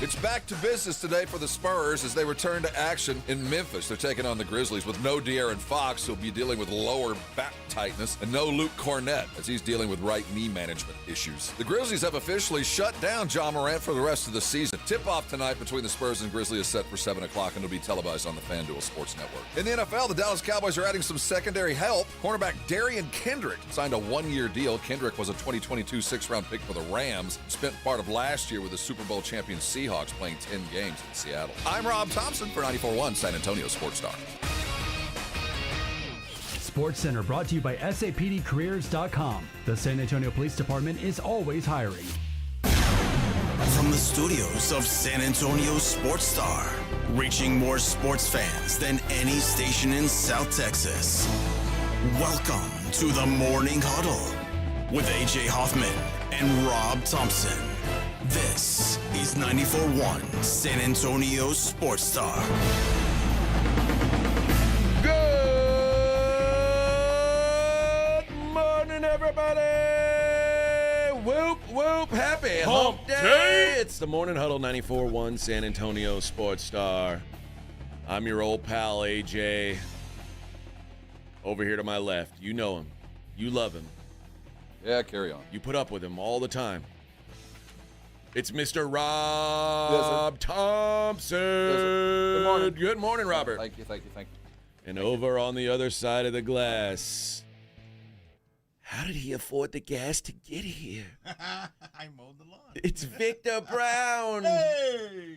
It's back to business today for the Spurs as they return to action in Memphis. They're taking on the Grizzlies with no De'Aaron Fox, who'll be dealing with lower back tightness, and no Luke Cornett as he's dealing with right knee management issues. The Grizzlies have officially shut down Ja Morant for the rest of the season. Tip-off tonight between the Spurs and Grizzlies is set for 7 o'clock, and it'll be televised on the FanDuel Sports Network. In the NFL, the Dallas Cowboys are adding some secondary help. Cornerback Darian Kendrick signed a one-year deal. Kendrick was a 2022 sixth-round pick for the Rams, spent part of last year with the Super Bowl champion Seahawks playing 10 games in Seattle. I'm Rob Thompson for 94.1 San Antonio Sports Star. Sports Center brought to you by SAPDcareers.com. The San Antonio Police Department is always hiring. From the studios of San Antonio Sports Star, reaching more sports fans than any station in South Texas. Welcome to the Morning Huddle with AJ Hoffman and Rob Thompson. This is 94.1 San Antonio Sports Star. Good morning, everybody! Whoop, whoop, happy hump day! It's the Morning Huddle, 94.1 San Antonio Sports Star. I'm your old pal, AJ. Over here to my left. You know him. You love him. Yeah, carry on. You put up with him all the time. It's Mr. Rob Thompson. Good morning. Good morning, Robert. Thank you. And over on the other side of the glass, how did he afford the gas to get here? I mowed the lawn. It's Victor Brown. Hey!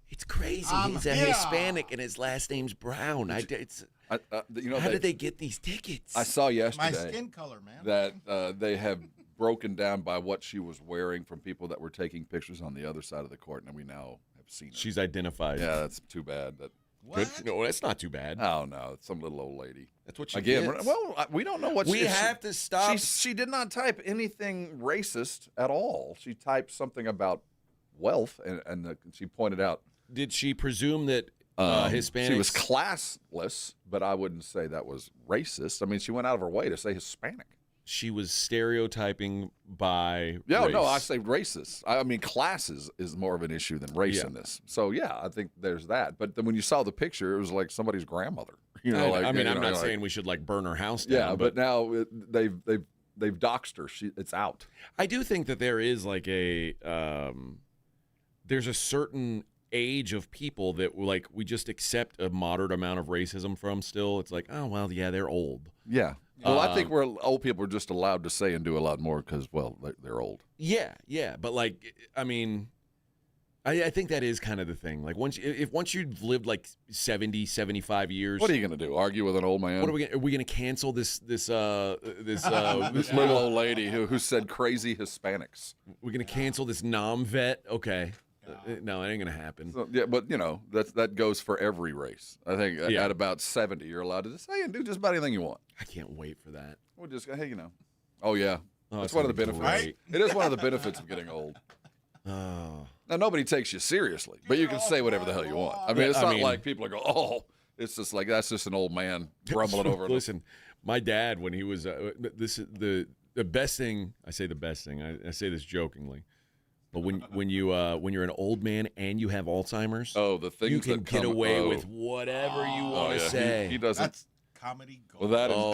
It's crazy. He's a Hispanic and his last name's Brown. How did they get these tickets? I saw yesterday My skin color, man. that they have broken down by what she was wearing from people that were taking pictures on the other side of the court, and we now have seen her. She's identified. Yeah, that's too bad. What? No, that's not too bad. Oh, no, it's some little old lady. That's what she Again, gets. well, we don't know what We have to stop. She did not type anything racist at all. She typed something about wealth, and she pointed out. Did she presume that Hispanics? She was classless, but I wouldn't say that was racist. I mean, she went out of her way to say Hispanic. She was stereotyping by Yeah, race. no, I say racist. I mean, classes is more of an issue than race Yeah. in this. So, yeah, I think there's that. But then when you saw the picture, it was like somebody's grandmother. You know, I'm not like, saying we should burn her house down. Yeah, but now they've doxed her. It's out. I do think that there is there's a certain age of people that we just accept a moderate amount of racism from still. It's like, oh, well, yeah, they're old. Yeah. Well, I think old people are just allowed to say and do a lot more because, well, they're old. Yeah. But, I think that is kind of the thing. Like, once you've lived, 70, 75 years. What are you going to do, argue with an old man? Are we going to cancel this This little old lady who said crazy Hispanics. We're going to cancel this vet? Okay. No, it ain't going to happen. So, yeah, but, that goes for every race. I think at about 70, you're allowed to say and do just about anything you want. I can't wait for that. We'll just, hey, Oh, yeah. That's one of the benefits. Great. It is one of the benefits of getting old. Oh. Now, nobody takes you seriously, but you can say whatever the hell you want. I mean, it's not like people are going, oh, it's just like, that's just an old man grumbling over it. Listen, my dad, when he was, this is the best thing, I say the best thing, I say this jokingly, but when you're an old man and you have Alzheimer's, the things you can that get away with whatever you want to say. He doesn't. That's comedy gold. Well,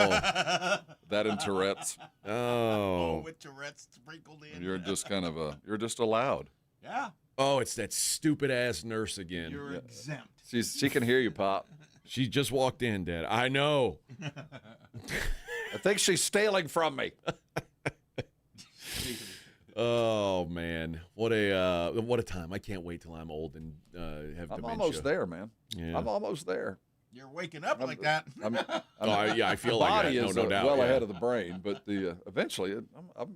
that and Tourette's. Oh, with Tourette's sprinkled in. You're just you're just allowed. Yeah. Oh, it's that stupid ass nurse again. You're exempt. She can hear you, Pop. She just walked in, Dad. I know. I think she's stealing from me. Oh man, what a time! I can't wait till I'm old and have I'm dementia. almost there, man. Yeah. I'm almost there. You're waking up like that. I feel the like body that. is No doubt. well yeah. ahead of the brain, but eventually, I'm a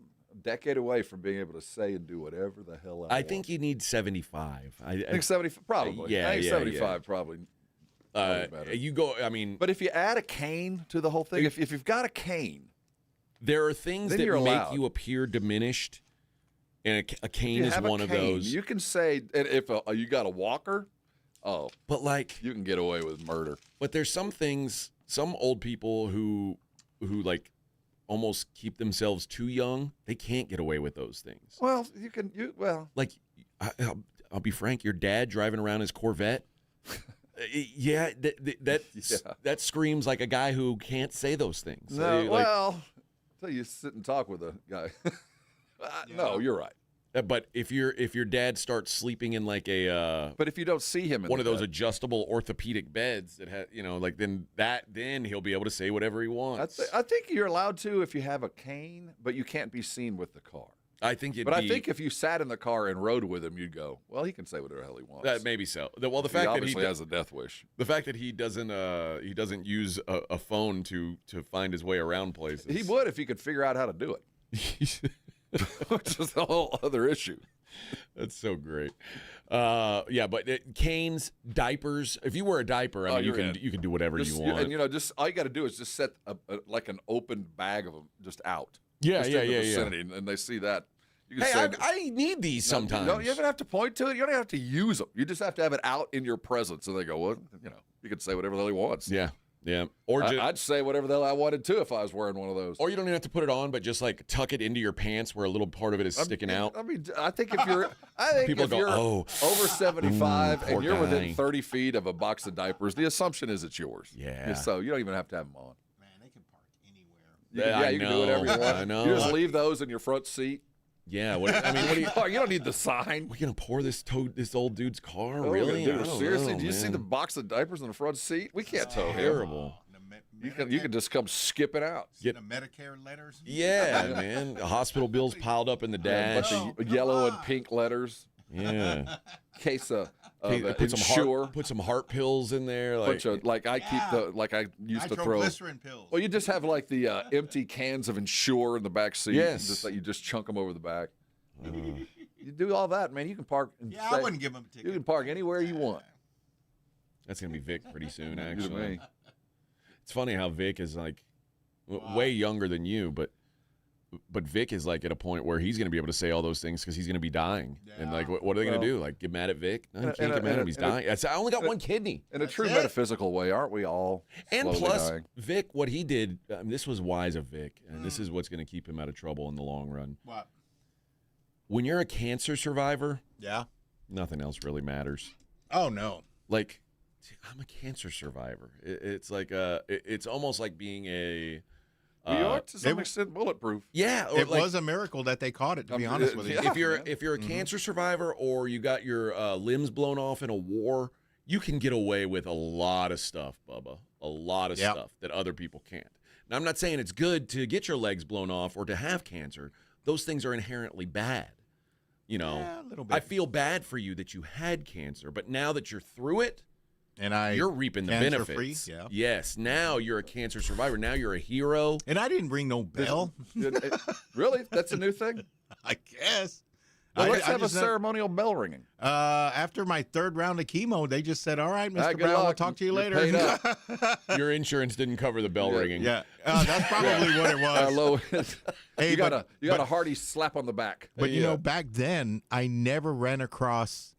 decade away from being able to say and do whatever the hell I want. I think you need 75. I think 75, probably. Yeah, I think yeah, 75 probably better. You go. I mean, But if you add a cane to the whole thing, if you've got a cane, there are things then that you're make allowed. you appear diminished, and a cane is one of those. You can say, and if you got a walker, But you can get away with murder. But there's some things, some old people who almost keep themselves too young. They can't get away with those things. Well, I'll be frank, your dad driving around his Corvette. Yeah, that screams like a guy who can't say those things. No, well, until you sit and talk with a guy. No, you're right. But if your dad starts sleeping in like a but if you don't see him in one of those adjustable orthopedic beds that has, like then he'll be able to say whatever he wants. I think you're allowed to if you have a cane, but you can't be seen with the car. I think I think if you sat in the car and rode with him, you'd go, well, he can say whatever the hell he wants. Maybe so. Well, the fact that he has a death wish. The fact that he doesn't use a phone to find his way around places. He would if he could figure out how to do it. Which is a whole other issue. That's so great. But canes, diapers. If you wear a diaper, I mean, you can do whatever you want. And just all you got to do is just set like an open bag of them just out. Yeah. And they see that. You can I need these sometimes. You don't even have to point to it. You don't have to use them. You just have to have it out in your presence. And they go, well, you can say whatever the hell he wants. Yeah. Or I'd say whatever the hell I wanted to if I was wearing one of those. Or you don't even have to put it on, but just like tuck it into your pants where a little part of it is sticking out. I mean, I think if you're, over 75 and you're within 30 feet of a box of diapers, the assumption is it's yours. Yeah. So you don't even have to have them on. Man, they can park anywhere. You can do whatever you want. I know. You just leave those in your front seat. Yeah. What do you? You don't need the sign. We're gonna pour this old dude's car? Oh, really? Seriously? Do you see the box of diapers in the front seat? We can't tow him. Terrible. You can just come skipping out. Get the Medicare letters. Yeah, man. The hospital bills piled up in the dash. A bunch of yellow and pink letters. Yeah. Case of put some heart pills in there. Bunch of I used to throw. Nitroglycerin pills. Well, you just have like the empty cans of Ensure in the back seat. Yes. You just chunk them over the back. You do all that, man. You can park. I wouldn't give them a ticket. You can park anywhere you want. That's gonna be Vic pretty soon, actually. It's funny how Vic is like way younger than you, but Vic is like at a point where he's going to be able to say all those things because he's going to be dying. Yeah. And like, what are they going to do? Like, get mad at Vic? No, you can't get mad at him. He's dying. I only got one kidney. In a true metaphysical way, aren't we all? And plus, dying? Vic, what he did, this was wise of Vic, and this is what's going to keep him out of trouble in the long run. What? When you're a cancer survivor, nothing else really matters. Oh no! Like, I'm a cancer survivor. It's like it's almost like being a. You are to some extent bulletproof. Yeah, it was a miracle that they caught it. To be honest with you, if you're a cancer survivor or you got your limbs blown off in a war, you can get away with a lot of stuff, Bubba. A lot of stuff that other people can't. Now, I'm not saying it's good to get your legs blown off or to have cancer. Those things are inherently bad. A little bit. I feel bad for you that you had cancer, but now that you're through it, and you're reaping the benefits. Free, yeah. Yes, now you're a cancer survivor. Now you're a hero. And I didn't ring no bell. Really? That's a new thing? I guess. Well, let's have a ceremonial bell ringing. After my third round of chemo, they just said, all right, Mr. Brown, we'll talk to you later. Your insurance didn't cover the bell ringing. Yeah, that's probably what it was. Hey, you got a hearty slap on the back. But, back then, I never ran across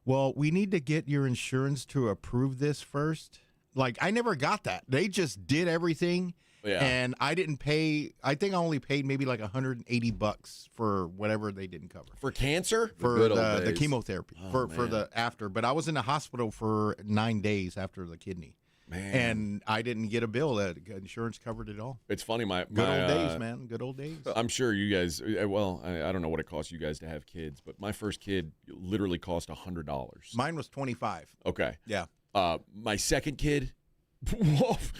well, we need to get your insurance to approve this first. Like, I never got that. They just did everything. Yeah. And I didn't pay. I think I only paid maybe like $180 for whatever they didn't cover. For cancer? For the chemotherapy. For the after. But I was in the hospital for 9 days after the kidney. Man. And I didn't get a bill. That insurance covered it all. It's funny. My good old days, man. Good old days. I'm sure you guys, I don't know what it costs you guys to have kids, but my first kid literally cost $100. Mine was $25. Okay. Yeah. My second kid, what?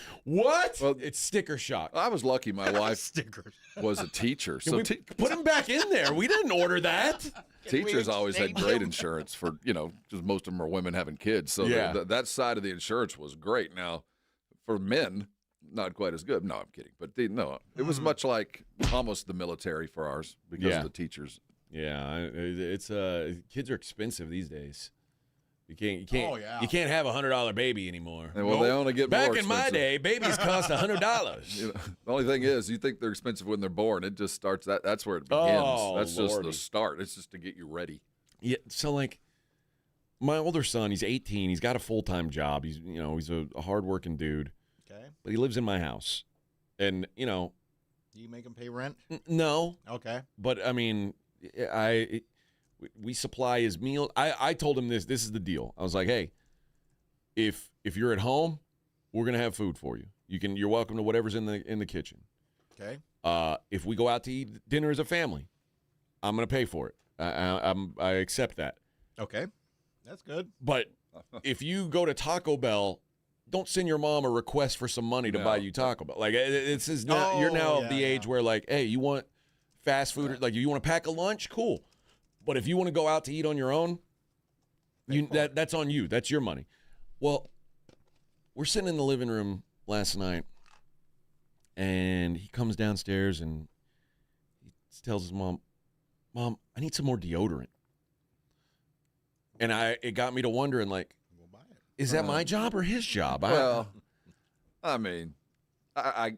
Well, it's sticker shock. I was lucky my wife was a teacher. So put him back in there. We didn't order that. Teachers always had great insurance for, because most of them are women having kids. So that side of the insurance was great. Now, for men, not quite as good. No, I'm kidding. But it was much like almost the military for ours because of the teachers. Yeah, it's kids are expensive these days. You can't have a $100 baby anymore. Well, they only get back more in my day. Babies cost $100. The only thing is, you think they're expensive when they're born. It just starts. That's where it begins. That's just the start. It's just to get you ready. Yeah. So like, my older son, he's 18. He's got a full-time job. He's he's a hard-working dude. Okay. But he lives in my house, and Do you make him pay rent? No. Okay. But I mean, We supply his meal. I told him this. This is the deal. I was like, hey, if you're at home, we're gonna have food for you. You're welcome to whatever's in the kitchen. Okay. If we go out to eat dinner as a family, I'm gonna pay for it. I accept that. Okay. That's good. But if you go to Taco Bell, don't send your mom a request for some money to buy you Taco Bell. Like it's not. You're now of the age where like, hey, you want fast food? Like you want to pack a lunch? Cool. But if you want to go out to eat on your own, that's on you. That's your money. Well, we're sitting in the living room last night, and he comes downstairs and he tells his mom, "Mom, I need some more deodorant." And it got me to wondering, like, is that my job or his job? Well, I mean, I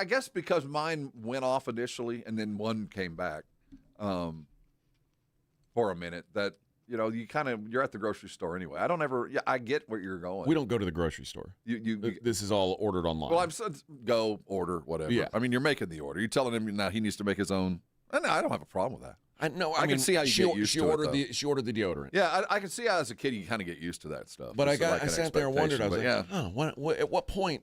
guess because mine went off initially and then one came back for a minute. That you're at the grocery store anyway. I don't ever. Yeah, I get where you're going. We don't go to the grocery store. This is all ordered online. Well, go order whatever. Yeah. I mean, you're making the order. You're telling him now he needs to make his own. No, I don't have a problem with that. I mean, can see how you get used to it. She ordered the deodorant. Yeah, I can see how as a kid you kind of get used to that stuff. But I sat there and wondered. I was like, yeah. At what point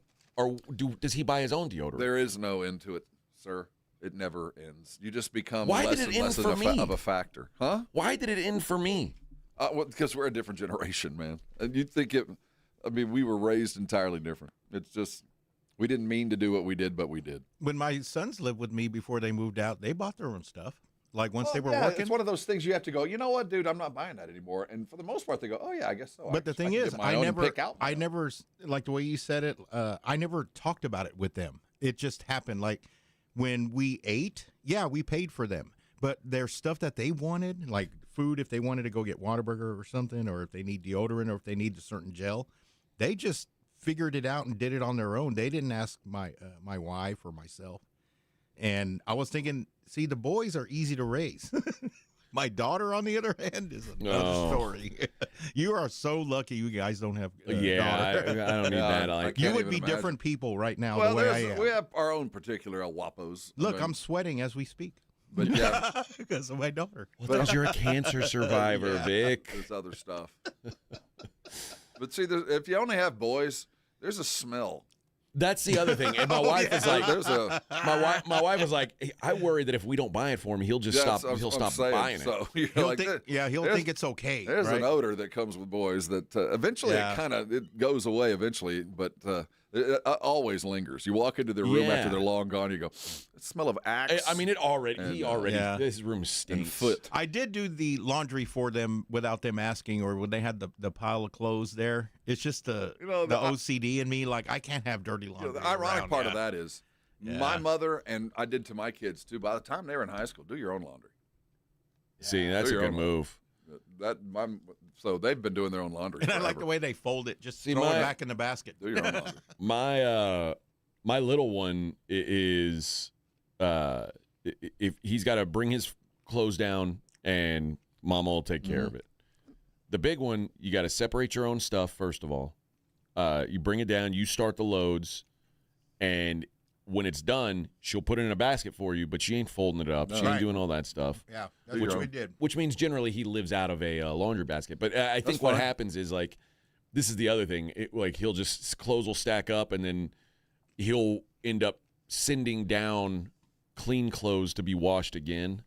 does he buy his own deodorant? There is no end to it, sir. It never ends. You just become Why less did it and end less for of a factor, huh? Why did it end for me? Because we're a different generation, man. And you'd think it. I mean, we were raised entirely different. It's just we didn't mean to do what we did, but we did. When my sons lived with me before they moved out, they bought their own stuff. Like once they were working. It's one of those things you have to go, you know what, dude, I'm not buying that anymore. And for the most part, they go, oh, yeah, I guess so. But the thing is, I never, like the way you said it, I never talked about it with them. It just happened. Like when we ate, yeah, we paid for them. But there's stuff that they wanted, like food, if they wanted to go get Whataburger or something, or if they need deodorant or if they need a certain gel, they just figured it out and did it on their own. They didn't ask my wife or myself. And I was thinking, see, the boys are easy to raise. My daughter, on the other hand, is another story. You are so lucky you guys don't have a daughter. I don't need that. You would be different people right now well, the way I am. We have our own particular Guapos. Look, I'm sweating as we speak. But yeah, because of my daughter. Well, because you're a cancer survivor, Vic. There's other stuff. But see, if you only have boys, there's a smell. That's the other thing. And my wife is like, my wife was like, hey, I worry that if we don't buy it for him, he'll just stop. He'll stop buying it. So he'll think it's okay. There's right? an odor that comes with boys that eventually it goes away eventually, but it always lingers. You walk into their room after they're long gone, you go, the smell of Axe. I mean, this room stinks. Foot. I did do the laundry for them without them asking, or when they had the pile of clothes there. It's just the OCD in me. Like, I can't have dirty laundry. The ironic part of that is my mother, and I did to my kids too, by the time they were in high school, do your own laundry. See, that's a good move. So they've been doing their own laundry And forever. I like the way they fold it. Just throw it back in the basket. Do your own laundry. My little one is if he's got to bring his clothes down and mama will take care of it. The big one, you got to separate your own stuff first of all. You bring it down, you start the loads, and when it's done, she'll put it in a basket for you, but she ain't folding it up. She ain't doing all that stuff. Yeah, that's what we did. Which means generally he lives out of a laundry basket. But I think what happens is, like, this is the other thing. He'll just, clothes will stack up, and then he'll end up sending down clean clothes to be washed again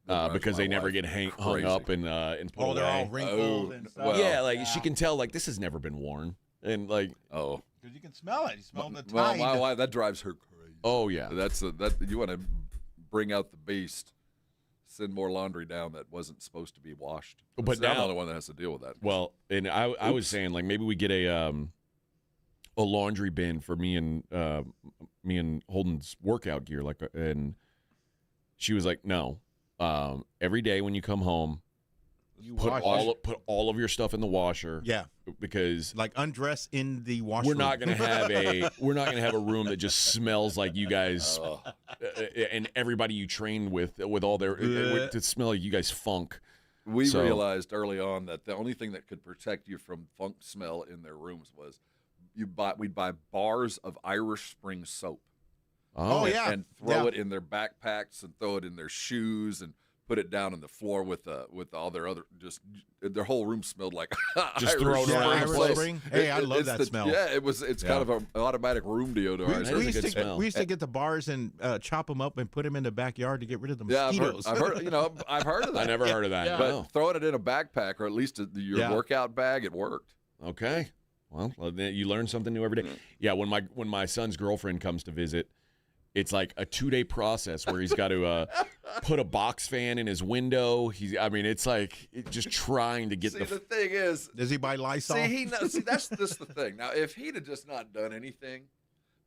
because they never get hung up and put away. They're all wrinkled and stuff. She can tell, like, this has never been worn. And, like, because you can smell it. You smell the Well, tide. my wife, that drives her crazy. Oh, yeah. That you want to bring out the beast. Send more laundry down that wasn't supposed to be washed. But now, I'm the only one that has to deal with that. Well, and I was saying, like, maybe we get a laundry bin for me and Holden's workout gear, and she was like, no. Every day when you come home, put all of your stuff in the washer. Yeah, because like undress in the washroom. We're not gonna have a room that just smells like you guys and everybody you trained with all their to smell like you guys funk. We realized early on that the only thing that could protect you from funk smell in their rooms was we'd buy bars of Irish Spring soap. And throw it in their backpacks and throw it in their shoes and put it down on the floor with all their other their whole room smelled like Just throw it around the place. Hey, I love that smell. Yeah, it's kind of an automatic room deodorant. We used to get the bars and chop them up and put them in the backyard to get rid of the Yeah, mosquitoes. I've heard of that. I never heard of that. Yeah. But No. throwing it in a backpack or at least your workout bag, it worked. Okay. Well, then you learn something new every day. Yeah, when my son's girlfriend comes to visit, it's like a 2-day process where he's got to put a box fan in his window. It's like just trying to get the thing is, does he buy Lysol? that's just the thing. Now, if he'd have just not done anything,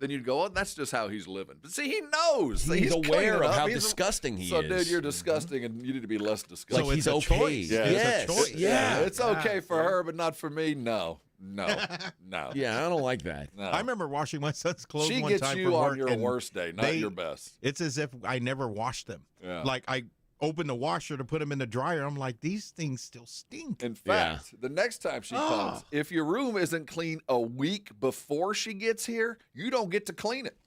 then you'd go, oh, that's just how he's living. But see, he knows. He's aware of how He's disgusting he so, is. dude, you're disgusting, and you need to be less disgusting. Like it's he's a okay. choice. Yeah, Yes. it's a choice. Yeah. It's okay for her, but not for me. No. Yeah, I don't like that. No. I remember washing my son's clothes She one gets time you from on work, your and worst day, not your best. It's as if I never washed them. Yeah. Like I opened the washer to put them in the dryer. I'm like, these things still stink. In fact, the next time she comes, if your room isn't clean a week before she gets here, you don't get to clean it.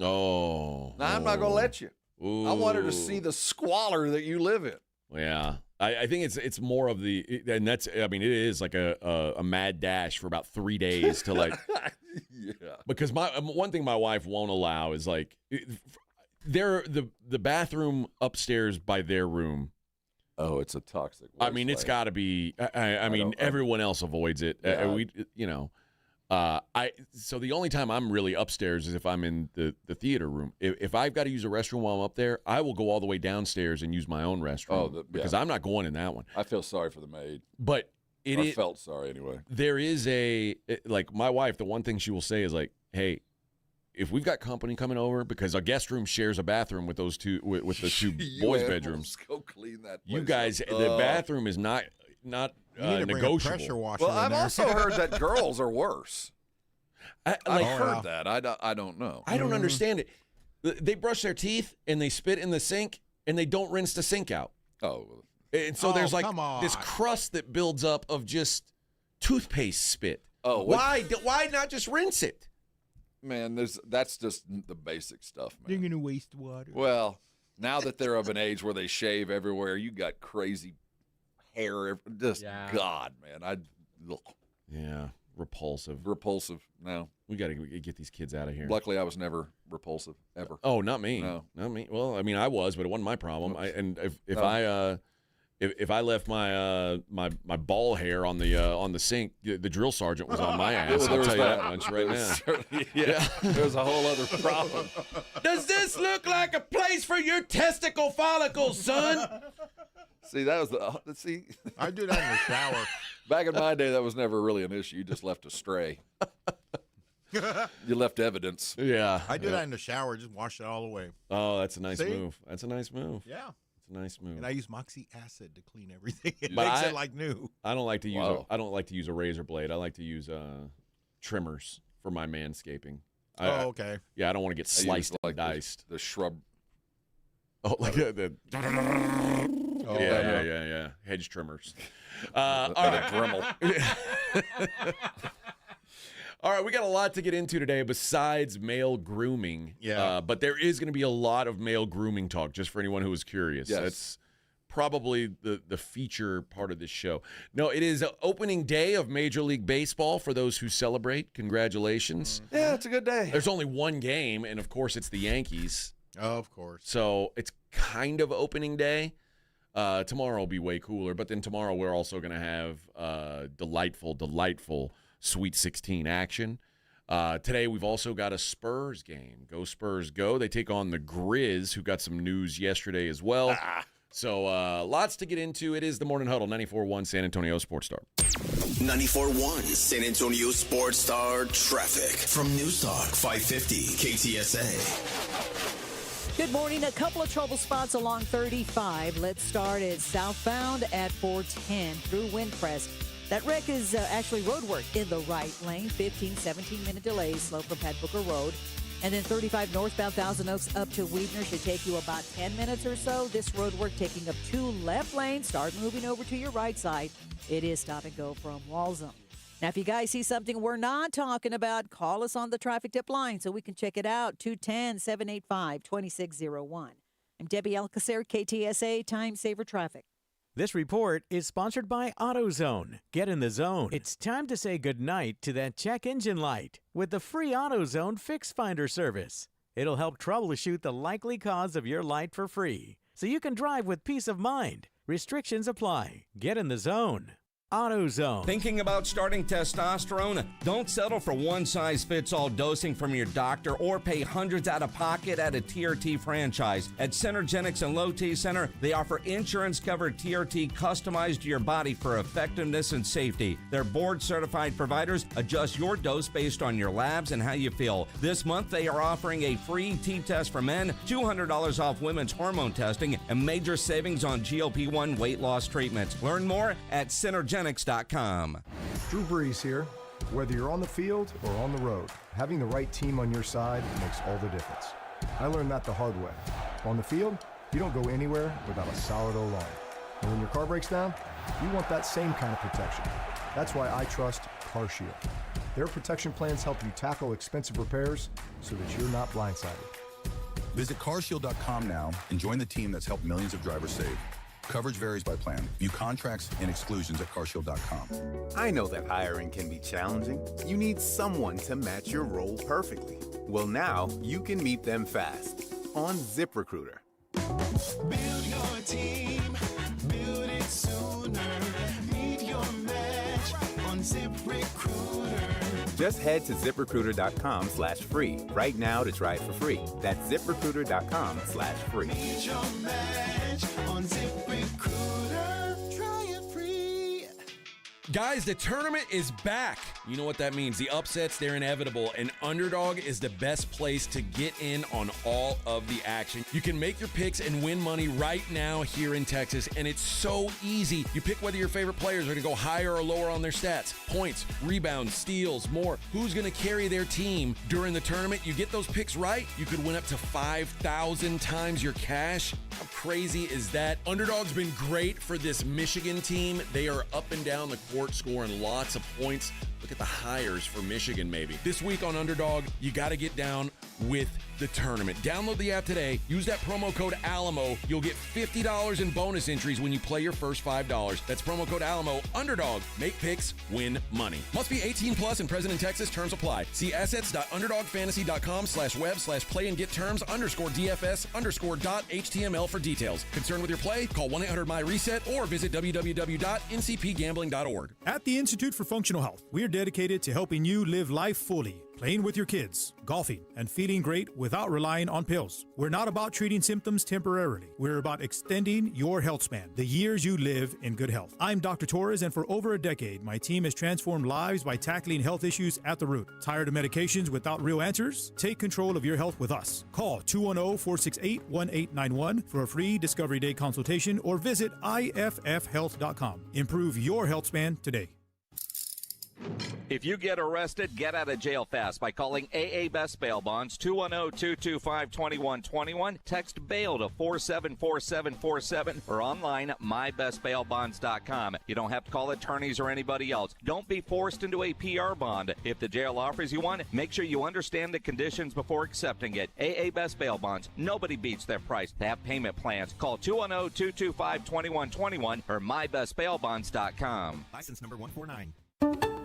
Oh. Now, I'm not going to let you. Ooh. I want her to see the squalor that you live in. Yeah. I think it's more of and that's, it is like a mad dash for about 3 days to like, Yeah. because one thing my wife won't allow is like, the bathroom upstairs by their room. Oh, it's a toxic waste. It's got to be, everyone else avoids it. Yeah. So the only time I'm really upstairs is if I'm in the theater room. If I've got to use a restroom while I'm up there, I will go all the way downstairs and use my own restroom because I'm not going in that one. I feel sorry for the maid. But I felt sorry anyway. there is like my wife, the one thing she will say is like, hey, if we've got company coming over, because our guest room shares a bathroom with those two with the two boys' bedrooms. Go clean that. You place guys, up. the bathroom is not You need to bring a negotiable. pressure washer Well, in I've there. also heard that girls are worse. I've Like, heard that. I don't know. I don't understand it. They brush their teeth and they spit in the sink and they don't rinse the sink out. Oh, And so there's like come on. this crust that builds up of just toothpaste spit. Oh, why not just rinse it? man, that's just the basic stuff, man. You're going to waste water. Well, now that they're of an age where they shave everywhere, you got crazy hair. Just God, man, Yeah, repulsive. repulsive. No, We got to get these kids out of here. luckily I was never repulsive ever. Oh, not me. No. Not me. Well, I was, but it wasn't my problem. If I left my ball hair on the sink, the drill sergeant was on my ass. I'll tell you that much right now. Yeah, there's a whole other problem. Does this look like a place for your testicle follicles, son? See, that was the I do that in the shower. back in my day, that was never really an issue. You just left a stray. You left evidence. Yeah. I do that in the shower. Just wash it all away. Oh, that's a nice See? move. That's a nice move. Yeah. It's a nice move. And I use Moxie acid to clean everything. It But makes it like new. I don't like to use Wow. I don't like to use a razor blade. I like to use trimmers for my manscaping. Oh, okay. Yeah, I don't want to get I sliced used, and diced. the shrub. Oh, like the Oh, yeah. Hedge trimmers. All Or right. the Dremel. All right, we got a lot to get into today besides male grooming. Yeah. But there is going to be a lot of male grooming talk, just for anyone who is curious. Yes. That's probably the feature part of this show. No, it is opening day of Major League Baseball for those who celebrate. Congratulations. Yeah, it's a good day. There's only one game, and of course it's the Yankees. Oh, of course. So it's kind of opening day. Tomorrow will be way cooler, but then tomorrow we're also going to have delightful Sweet 16 action. Today we've also got a Spurs game. Go Spurs, go. They take on the Grizz, who got some news yesterday as well. So lots to get into. It is the Morning Huddle, 94.1 San Antonio Sports Star. 94.1 San Antonio Sports Star traffic from News Talk 550 KTSA. Good morning. A couple of trouble spots along 35. Let's start at southbound at 410 through Windcrest. That wreck is actually road work in the right lane. 15, 17-minute delays slow from Pat Booker Road. And then 35 northbound Thousand Oaks up to Weidner should take you about 10 minutes or so. This road work taking up 2 left lanes. Start moving over to your right side. It is stop and go from Walzem. Now, if you guys see something we're not talking about, call us on the traffic tip line so we can check it out. 210-785-2601. I'm Debbie Alcacer, KTSA Time Saver Traffic. This report is sponsored by AutoZone. Get in the zone. It's time to say goodnight to that check engine light with the free AutoZone Fix Finder service. It'll help troubleshoot the likely cause of your light for free, so you can drive with peace of mind. Restrictions apply. Get in the zone. AutoZone. Thinking about starting testosterone? Don't settle for one-size-fits-all dosing from your doctor or pay hundreds out of pocket at a TRT franchise. At Synergenics and Low T Center, they offer insurance-covered TRT customized to your body for effectiveness and safety. Their board-certified providers adjust your dose based on your labs and how you feel. This month, they are offering a free T-test for men, $200 off women's hormone testing, and major savings on GLP-1 weight loss treatments. Learn more at Synergenics.com. Drew Brees here. Whether you're on the field or on the road, having the right team on your side makes all the difference. I learned that the hard way. On the field, you don't go anywhere without a solid O-line. And when your car breaks down, you want that same kind of protection. That's why I trust CarShield. Their protection plans help you tackle expensive repairs so that you're not blindsided. Visit carshield.com now and join the team that's helped millions of drivers save. Coverage varies by plan. View contracts and exclusions at carshield.com. I know that hiring can be challenging. You need someone to match your role perfectly. Well, now you can meet them fast on ZipRecruiter. Build your team, build it sooner. Meet your match on ZipRecruiter. Just head to ZipRecruiter.com/free right now to try it for free. That's ZipRecruiter.com/free. Meet your match on ZipRecruiter. Try it free. Guys, the tournament is back. You know what that means. The upsets, they're inevitable, and Underdog is the best place to get in on all of the action. You can make your picks and win money right now here in Texas, and it's so easy. You pick whether your favorite players are going to go higher or lower on their stats. Points, rebounds, steals, more. Who's going to carry their team during the tournament? You get those picks right, you could win up to 5,000 times your cash. How crazy is that? Underdog's been great for this Michigan team. They are up and down the court scoring lots of points. Look at the hires for Michigan, maybe. This week on Underdog, you got to get down with the tournament. Download the app today. Use that promo code ALAMO. You'll get $50 in bonus entries when you play your first $5. That's promo code ALAMO. Underdog. Make picks, win money. Must be 18 plus and present in Texas. Terms apply. See assets.underdogfantasy.com/web/play and get terms _DFS_.html for details. Concerned with your play? Call 1-800-MY-RESET or visit www.ncpgambling.org. At the Institute for Functional Health, we're dedicated to helping you live life fully, playing with your kids, golfing, and feeling great without relying on pills. We're not about treating symptoms temporarily. We're about extending your health span, the years you live in good health. I'm Dr. Torres, and for over a decade, my team has transformed lives by tackling health issues at the root. Tired of medications without real answers? Take control of your health with us. Call 210-468-1891 for a free Discovery Day consultation or visit IFFhealth.com. Improve your health span today. If you get arrested, get out of jail fast by calling AA Best Bail Bonds, 210-225-2121. Text bail to 474747 or online at mybestbailbonds.com. You don't have to call attorneys or anybody else. Don't be forced into a PR bond. If the jail offers you one, make sure you understand the conditions before accepting it. AA Best Bail Bonds. Nobody beats their price. They have payment plans. Call 210-225-2121 or mybestbailbonds.com. License number 149.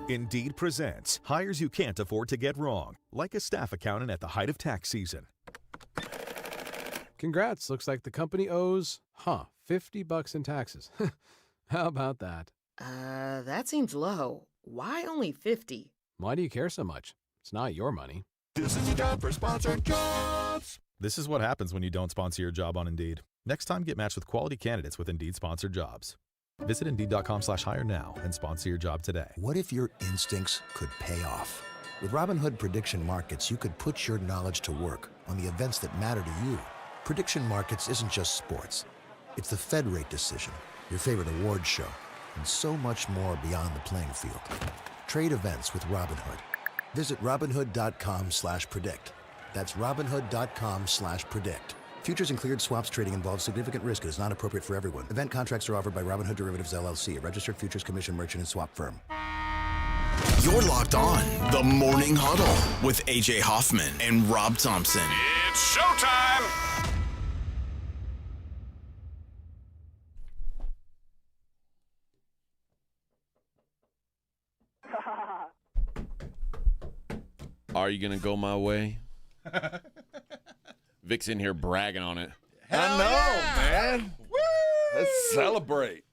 Indeed presents hires you can't afford to get wrong, like a staff accountant at the height of tax season. Congrats, looks like the company owes, $50 in taxes. How about that? That seems low. Why only 50? Why do you care so much? It's not your money. This is a job for sponsored jobs. This is what happens when you don't sponsor your job on Indeed. Next time, get matched with quality candidates with Indeed sponsored jobs. Visit Indeed.com/hire now and sponsor your job today. What if your instincts could pay off? With Robinhood Prediction Markets, you could put your knowledge to work on the events that matter to you. Prediction Markets isn't just sports. It's the Fed rate decision, your favorite award show, and so much more beyond the playing field. Trade events with Robinhood. Visit Robinhood.com/predict. That's Robinhood.com/predict. Futures and cleared swaps trading involves significant risk and is not appropriate for everyone. Event contracts are offered by Robinhood Derivatives LLC, a registered futures commission merchant and swap firm. You're locked on the Morning Huddle with AJ Hoffman and Rob Thompson. It's showtime! Are you going to go my way? Vic's in here bragging on it. I know, man. Woo! Let's celebrate.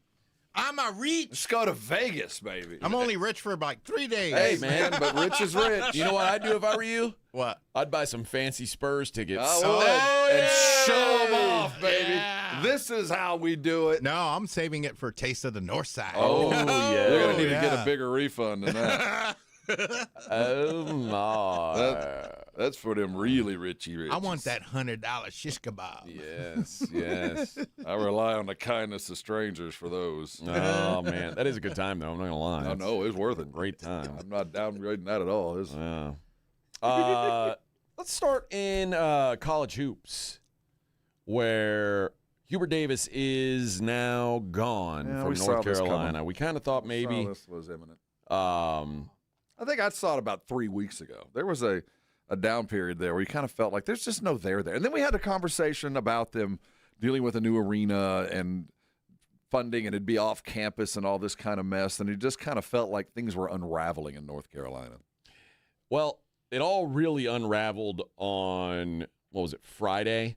I'm a rich. Let's go to Vegas, baby. I'm only rich for like 3 days. Hey, man, but rich is rich. You know what I'd do if I were you? What? I'd buy some fancy Spurs tickets. I would. And show them off, baby. Yeah. This is how we do it. No, I'm saving it for Taste of the North Side. Oh, yeah. You're going to need to get a bigger refund than that. Oh, my. That's for them really richy. I want that $100 shish kebab. Yes, yes. I rely on the kindness of strangers for those. Oh, man. That is a good time, though. I'm not going to lie. I know. It's worth it. Great time. I'm not downgrading that at all. Let's start in college hoops, where Hubert Davis is now gone from North Carolina. We kind of thought maybe this was imminent. I think I saw it about 3 weeks ago. There was a down period there where you kind of felt like there's just no there. And then we had a conversation about them dealing with a new arena and funding, and it'd be off campus and all this kind of mess. And it just kind of felt like things were unraveling in North Carolina. Well, it all really unraveled on, what was it, Friday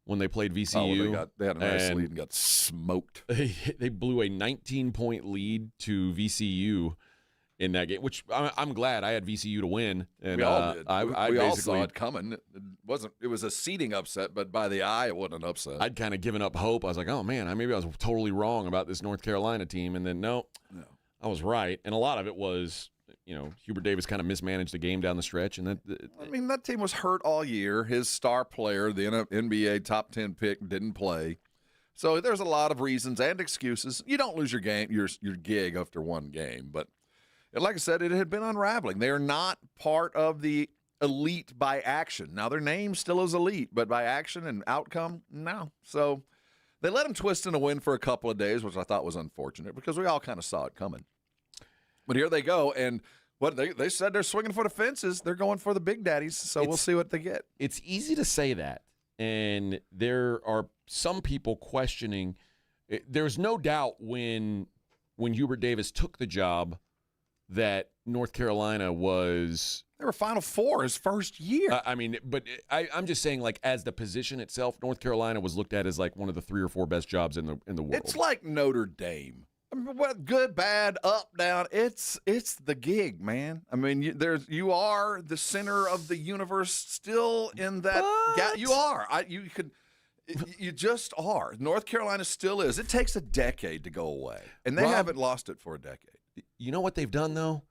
when they played VCU. Oh, they had a nice lead and got smoked. They blew a 19-point lead to VCU in that game, which I'm glad. I had VCU to win. And we all did. I we all saw it coming. It was a seeding upset, but by the eye, it wasn't an upset. I'd kind of given up hope. I was like, oh, man, maybe I was totally wrong about this North Carolina team. And then, no, I was right. And a lot of it was, Hubert Davis kind of mismanaged the game down the stretch. And that team was hurt all year. His star player, the NBA top 10 pick, didn't play. So there's a lot of reasons and excuses. You don't lose your gig after one game, but like I said, it had been unraveling. They are not part of the elite by action. Now, their name still is elite, but by action and outcome, no. So they let them twist in a win for a couple of days, which I thought was unfortunate because we all kind of saw it coming. But here they go, and what they said they're swinging for the fences. They're going for the big daddies, so we'll see what they get. It's easy to say that, and there are some people questioning. There's no doubt when Hubert Davis took the job that North Carolina was... They were Final Four his first year. I'm just saying, like, as the position itself, North Carolina was looked at as, like, one of the 3 or 4 best jobs in the world. It's like Notre Dame. Good, bad, up, down. It's the gig, man. I mean, you are the center of the universe still in that... You are. You just are. North Carolina still is. It takes a decade to go away, and they haven't lost it for a decade. You know what they've done, though,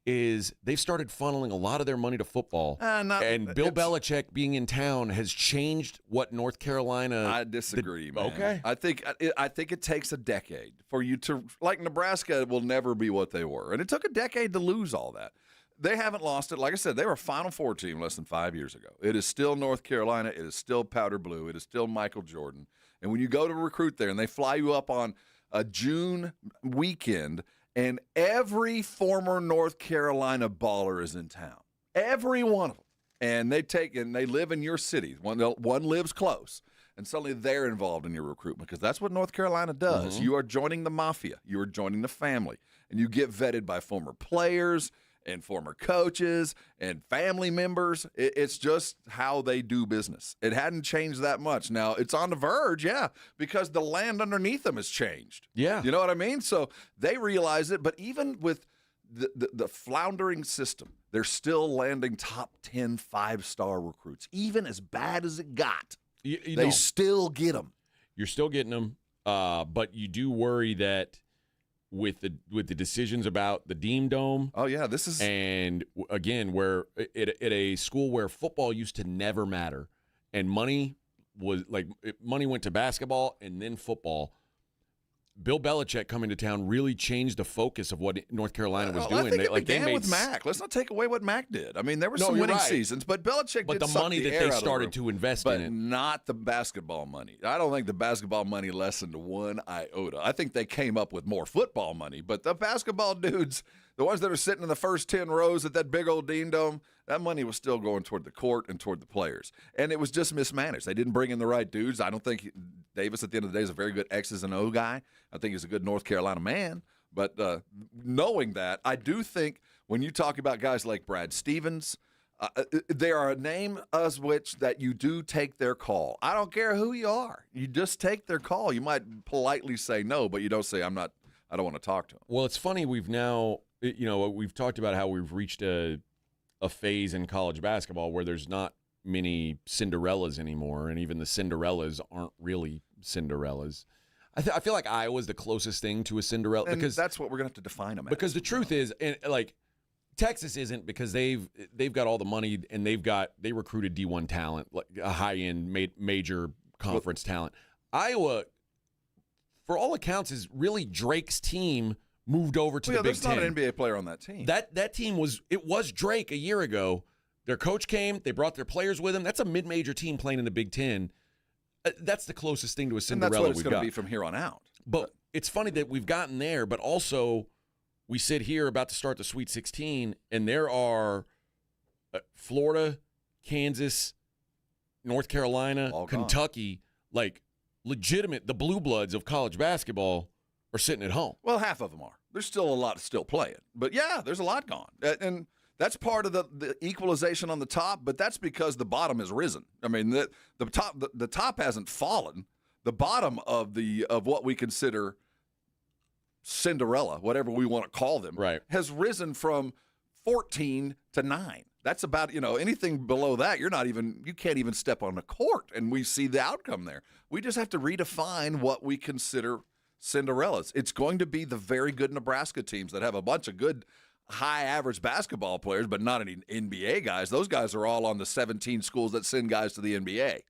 is they've started funneling a lot of their money to football. And Bill Belichick being in town has changed what North Carolina... I disagree, man. Okay. I think it takes a decade for you to... Like Nebraska will never be what they were, and it took a decade to lose all that. They haven't lost it. Like I said, they were a Final Four team less than 5 years ago. It is still North Carolina. It is still powder blue. It is still Michael Jordan. And when you go to recruit there and they fly you up on a June weekend... And every former North Carolina baller is in town. Every one of them. And they live in your city. One lives close. And suddenly they're involved in your recruitment because that's what North Carolina does. Mm-hmm. You are joining the mafia. You are joining the family. And you get vetted by former players and former coaches and family members. It's just how they do business. It hadn't changed that much. Now, it's on the verge, because the land underneath them has changed. Yeah. You know what I mean? So they realize it, but even with the floundering system, they're still landing top 10 five-star recruits. Even as bad as it got, they still get them. You're still getting them, but you do worry that with the decisions about the Dean Dome. Oh, yeah, this is... And, again, where at a school where football used to never matter and money went to basketball and then football, Bill Belichick coming to town really changed the focus of what North Carolina was doing. I think it began with Mac. Let's not take away what Mac did. I mean, there were some winning seasons, but Belichick did the money that they started to invest in it. But not the basketball money. I don't think the basketball money lessened one iota. I think they came up with more football money, but the basketball dudes, the ones that are sitting in the first 10 rows at that big old Dean Dome, that money was still going toward the court and toward the players. And it was just mismanaged. They didn't bring in the right dudes. I don't think Davis, at the end of the day, is a very good X's and O guy. I think he's a good North Carolina man. But knowing that, I do think when you talk about guys like Brad Stevens, they are a name as which that you do take their call. I don't care who you are. You just take their call. You might politely say no, but you don't say, I don't want to talk to him. Well, it's funny. We've talked about how we've reached a phase in college basketball where there's not many Cinderellas anymore, and even the Cinderellas aren't really Cinderellas. I feel like Iowa's the closest thing to a Cinderella. And because that's what we're going to have to define them as. Because the truth is, and like Texas isn't, because they've got all the money and they recruited D1 talent, like a high-end major conference talent. Iowa, for all accounts, is really Drake's team moved over to the Big Ten. There's not an NBA player on that team. That team was Drake a year ago. Their coach came. They brought their players with them. That's a mid-major team playing in the Big Ten. That's the closest thing to a Cinderella and that's what it's going to be from here on out. But it's funny that we've gotten there, but also we sit here about to start the Sweet 16, and there are Florida, Kansas, North Carolina, Kentucky, like legitimate, the blue bloods of college basketball are sitting at home. Well, half of them are. There's still a lot still playing. But, yeah, there's a lot gone. And that's part of the equalization on the top, but that's because the bottom has risen. I mean, the top hasn't fallen. The bottom of what we consider Cinderella, whatever we want to call them, has risen from 14 to 9. That's about, anything below that, you can't even step on the court, and we see the outcome there. We just have to redefine what we consider Cinderellas. It's going to be the very good Nebraska teams that have a bunch of good high average basketball players, but not any NBA guys. Those guys are all on the 17 schools that send guys to the NBA.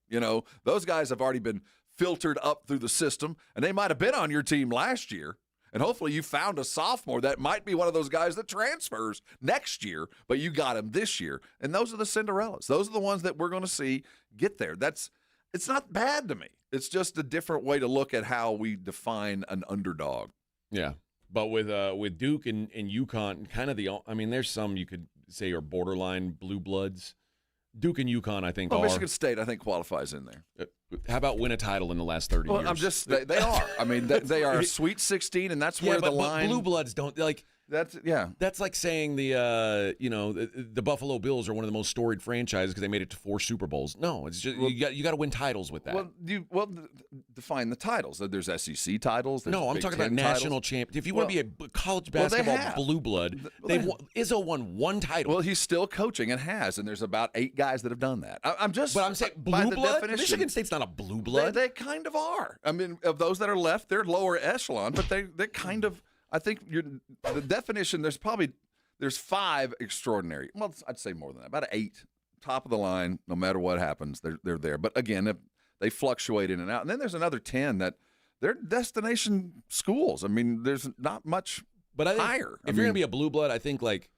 Those guys have already been filtered up through the system, and they might have been on your team last year. And hopefully you found a sophomore that might be one of those guys that transfers next year, but you got him this year. And those are the Cinderellas. Those are the ones that we're going to see get there. It's not bad to me. It's just a different way to look at how we define an underdog. Yeah. But with Duke and UConn, kind of there's some you could say are borderline blue bloods. Duke and UConn, I think, are. Michigan State, I think, qualifies in there. How about win a title in the last 30 years? They are. I mean, they are a Sweet 16, and that's where the line. Blue bloods don't like. That's like saying the Buffalo Bills are one of the most storied franchises because they made it to 4 Super Bowls. No, it's just you got to win titles with that. Define the titles. There's SEC titles. No, I'm talking about national champion. If you want to be a college basketball blue blood, Izzo won 1 title. Well, he's still coaching and has, and there's about 8 guys that have done that. I'm saying blue blood. Michigan State's not a blue blood. They kind of are. I mean, of those that are left, they're lower echelon, but they kind of. I think the definition, there's 5 extraordinary. Well, I'd say more than that. About 8, top of the line, no matter what happens, they're there. But again, they fluctuate in and out. And then there's another 10 that they're destination schools. I mean, there's not much higher. If you're going to be a blue blood, I think like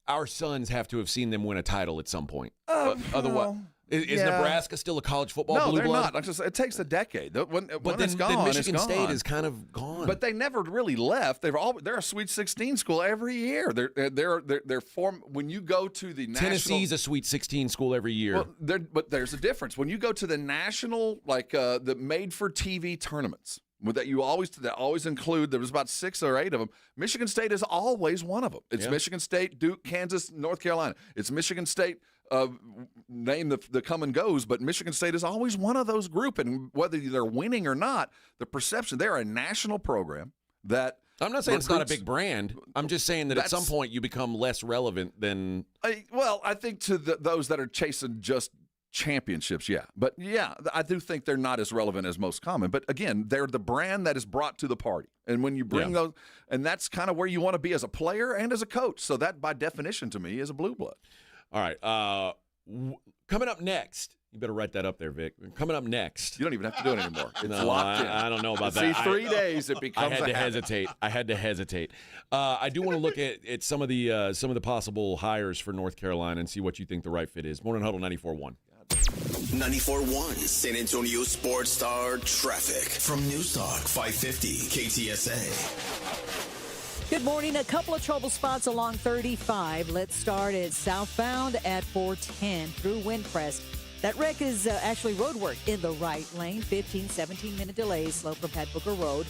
our sons have to have seen them win a title at some point. Otherwise. Is Nebraska still a college football blue blood? No, they're not. It takes a decade. When it's gone, then Michigan it's State gone. is kind of gone. But they never really left. They're a Sweet 16 school every year. They're when you go to the national. Tennessee's a Sweet 16 school every year. Well, but there's a difference when you go to the national, like the made-for-TV tournaments. That always include. There was about 6 or 8 of them. Michigan State is always one of them. It's Michigan State, Duke, Kansas, North Carolina. It's Michigan State. Name the come and goes, but Michigan State is always one of those group, and whether they're winning or not, the perception they're a national program that. I'm not saying it's not a big brand. I'm just saying that at some point you become less relevant than. I think to those that are chasing just championships, but I do think they're not as relevant as most common. But again, they're the brand that is brought to the party, and when you bring those, and that's kind of where you want to be as a player and as a coach. So that, by definition, to me, is a blue blood. All right. Coming up next, you better write that up there, Vic. Coming up next. You don't even have to do it anymore. It's locked in. I don't know about that. See, 3 days it becomes. I had to hesitate. I do want to look at some of the possible hires for North Carolina and see what you think the right fit is. Morning Huddle 94.1. 94.1 San Antonio Sports Star Traffic from News Talk 550 KTSA. Good morning. A couple of trouble spots along 35. Let's start at southbound at 410 through Windcrest. That wreck is actually road work in the right lane. 15, 17-minute delays slow from Pat Booker Road.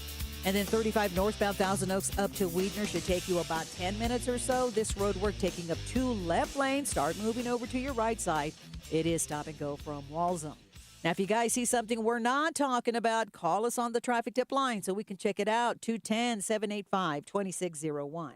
And then 35 northbound Thousand Oaks up to Weidner should take you about 10 minutes or so. This road work taking up 2 left lanes. Start moving over to your right side. It is stop and go from Walzone. Now, if you guys see something we're not talking about, call us on the traffic tip line so we can check it out. 210-785-2601.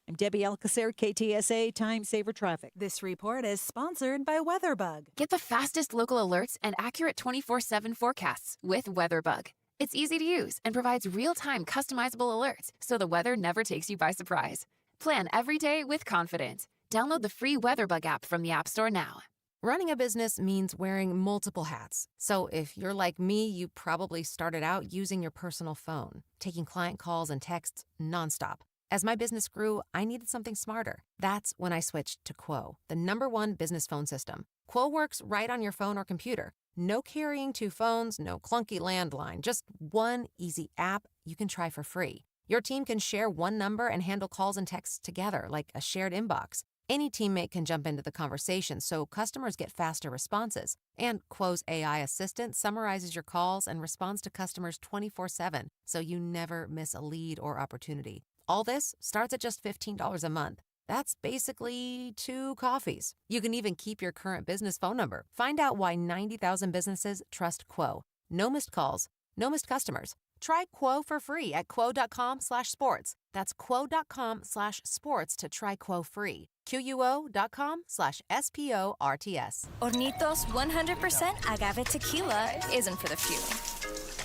I'm Debbie Alcacer, KTSA Time Saver Traffic. This report is sponsored by WeatherBug. Get the fastest local alerts and accurate 24/7 forecasts with WeatherBug. It's easy to use and provides real-time customizable alerts so the weather never takes you by surprise. Plan every day with confidence. Download the free WeatherBug app from the App Store now. Running a business means wearing multiple hats. So if you're like me, you probably started out using your personal phone, taking client calls and texts nonstop. As my business grew, I needed something smarter. That's when I switched to Quo, the #1 business phone system. Quo works right on your phone or computer. No carrying 2 phones, no clunky landline, just one easy app you can try for free. Your team can share one number and handle calls and texts together like a shared inbox. Any teammate can jump into the conversation so customers get faster responses. And Quo's AI assistant summarizes your calls and responds to customers 24/7 so you never miss a lead or opportunity. All this starts at just $15 a month. That's basically 2 coffees. You can even keep your current business phone number. Find out why 90,000 businesses trust Quo. No missed calls, no missed customers. Try Quo for free at quo.com/sports. That's quo.com/sports to try Quo free. QUO.com/SPORTS. Hornitos 100% agave tequila isn't for the few,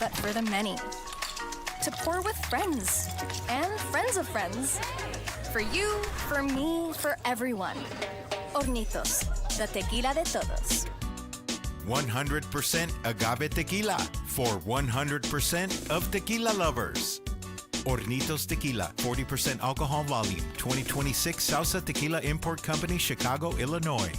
but for the many. To pour with friends and friends of friends. For you, for me, for everyone. Hornitos, the tequila de todos. 100% agave tequila for 100% of tequila lovers. Hornitos Tequila, 40% alcohol volume, 2026 Salsa Tequila Import Company, Chicago, Illinois.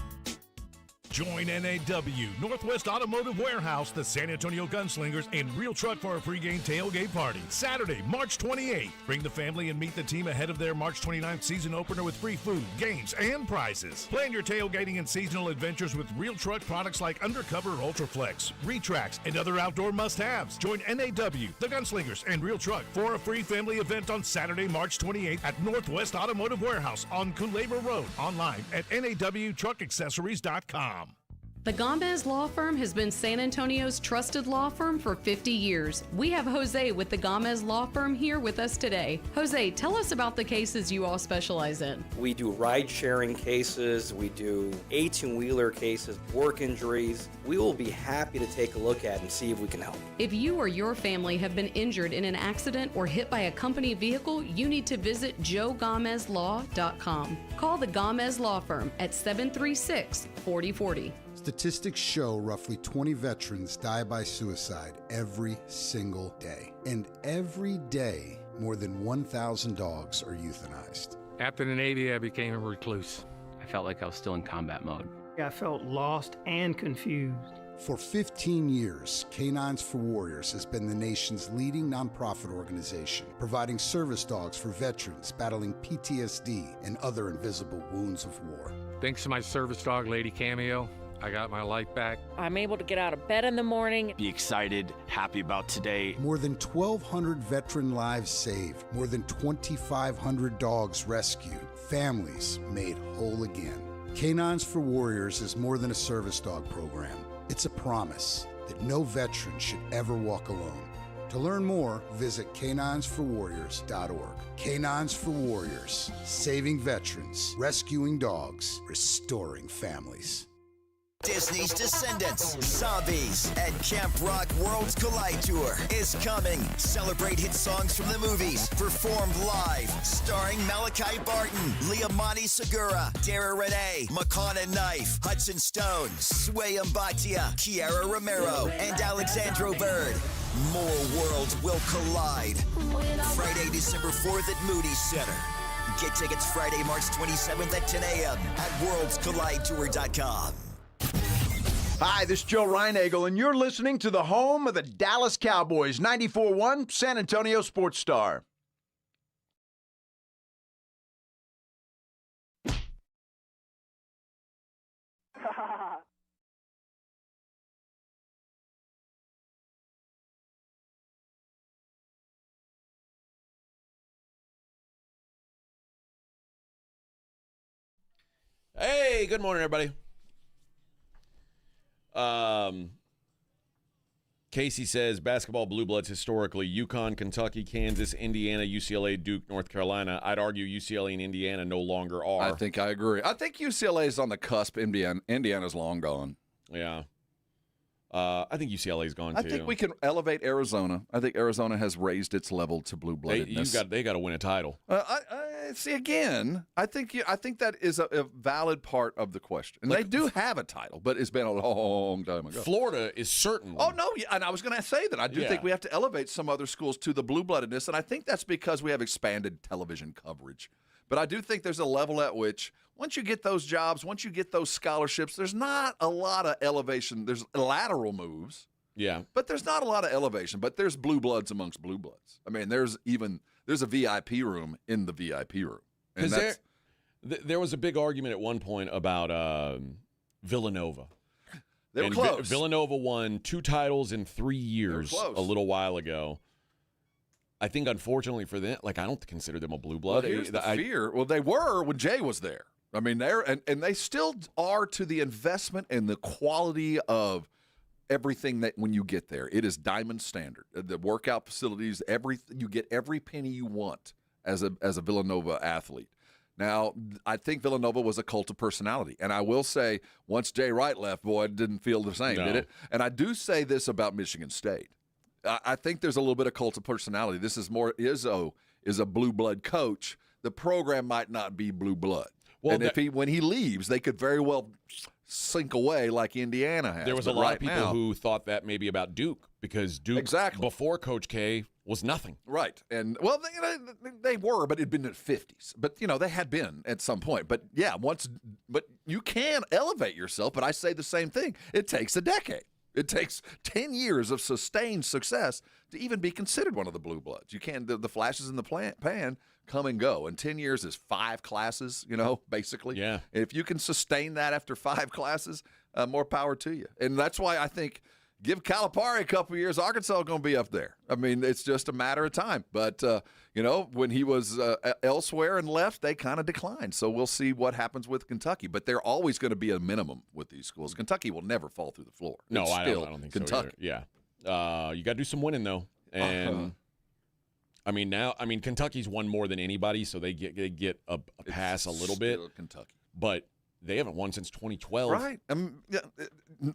Join NAW, Northwest Automotive Warehouse, the San Antonio Gunslingers, and Real Truck for a pregame tailgate party. Saturday, March 28th. Bring the family and meet the team ahead of their March 29th season opener with free food, games, and prizes. Plan your tailgating and seasonal adventures with Real Truck products like Undercover Ultraflex, Retracts, and other outdoor must-haves. Join NAW, the Gunslingers, and Real Truck for a free family event on Saturday, March 28th at Northwest Automotive Warehouse on Culebra Road. Online at nawtruckaccessories.com. The Gomez Law Firm has been San Antonio's trusted law firm for 50 years. We have Jose with the Gomez Law Firm here with us today. Jose, tell us about the cases you all specialize in. We do ride-sharing cases, we do 18-wheeler cases, work injuries. We will be happy to take a look at and see if we can help. If you or your family have been injured in an accident or hit by a company vehicle, you need to visit joegomezlaw.com. Call the Gomez Law Firm at 736-4040. Statistics show roughly 20 veterans die by suicide every single day. And every day, more than 1,000 dogs are euthanized. After the Navy, I became a recluse. I felt like I was still in combat mode. I felt lost and confused. For 15 years, Canines for Warriors has been the nation's leading nonprofit organization, providing service dogs for veterans battling PTSD and other invisible wounds of war. Thanks to my service dog, Lady Cameo, I got my life back. I'm able to get out of bed in the morning. Be excited, happy about today. More than 1,200 veteran lives saved, more than 2,500 dogs rescued, families made whole again. Canines for Warriors is more than a service dog program. It's a promise that no veteran should ever walk alone. To learn more, visit caninesforwarriors.org. Canines for Warriors, saving veterans, rescuing dogs, restoring families. Disney's Descendants, Zombies, and Camp Rock Worlds Collide Tour is coming. Celebrate hit songs from the movies, performed live, starring Malachi Barton, Liamani Segura, Dara Renee, Makana Knife, Hudson Stone, Sway Mbatia, Kiara Romero, and Alexandro Bird. More worlds will collide. Friday, December 4th at Moody Center. Get tickets Friday, March 27th at 10 a.m. at worldscollidetour.com. Hi, this is Joe Reinagel, and you're listening to the home of the Dallas Cowboys, 94.1 San Antonio Sports Star. Hey, good morning, everybody. Casey says basketball blue bloods historically: UConn, Kentucky, Kansas, Indiana, UCLA, Duke, North Carolina. I'd argue UCLA and Indiana no longer are. I think I agree. I think UCLA is on the cusp. Indiana's long gone. Yeah. I think UCLA's gone, too. I think we can elevate Arizona. I think Arizona has raised its level to blue-bloodedness. They got to win a title. I see, again, I think that is a valid part of the question. And they do have a title, but it's been a long time ago. Florida is certainly. Oh, no, and I was going to say that. I do think we have to elevate some other schools to the blue-bloodedness, and I think that's because we have expanded television coverage. But I do think there's a level at which once you get those jobs, once you get those scholarships, there's not a lot of elevation. There's lateral moves. Yeah. But there's not a lot of elevation. But there's blue bloods amongst blue bloods. I mean, there's a VIP room in the VIP room. And there was a big argument at one point about Villanova. They were close. Villanova won 2 titles in 3 years a little while ago. I think, unfortunately for them, I don't consider them a blue blood. Well, here's the fear. Well, they were when Jay was there. I mean, and they still are to the investment and the quality of everything that when you get there. It is diamond standard. The workout facilities, everything, you get every penny you want as a Villanova athlete. Now, I think Villanova was a cult of personality. And I will say, once Jay Wright left, boy, it didn't feel the same, did it? And I do say this about Michigan State. I think there's a little bit of cult of personality. This is more Izzo is a blue blood coach. The program might not be blue blood. Well, and when he leaves, they could very well sink away like Indiana has. There was a lot of people who thought that maybe about Duke because Duke before Coach K was nothing. Right. And well, they were, but it'd been in the 50s. But they had been at some point. But yeah, but you can elevate yourself, but I say the same thing. It takes a decade. It takes 10 years of sustained success to even be considered one of the blue bloods. You can't, the flashes in the pan come and go. And 10 years is 5 classes, basically. Yeah. If you can sustain that after 5 classes, more power to you. And that's why I think give Calipari a couple of years, Arkansas is going to be up there. I mean, it's just a matter of time. But, when he was elsewhere and left, they kind of declined. So we'll see what happens with Kentucky. But they're always going to be a minimum with these schools. Kentucky will never fall through the floor. No, I don't think Kentucky. So either. Yeah. You got to do some winning, though. And, Kentucky's won more than anybody, so they get a pass a little bit. Kentucky. But they haven't won since 2012. Right.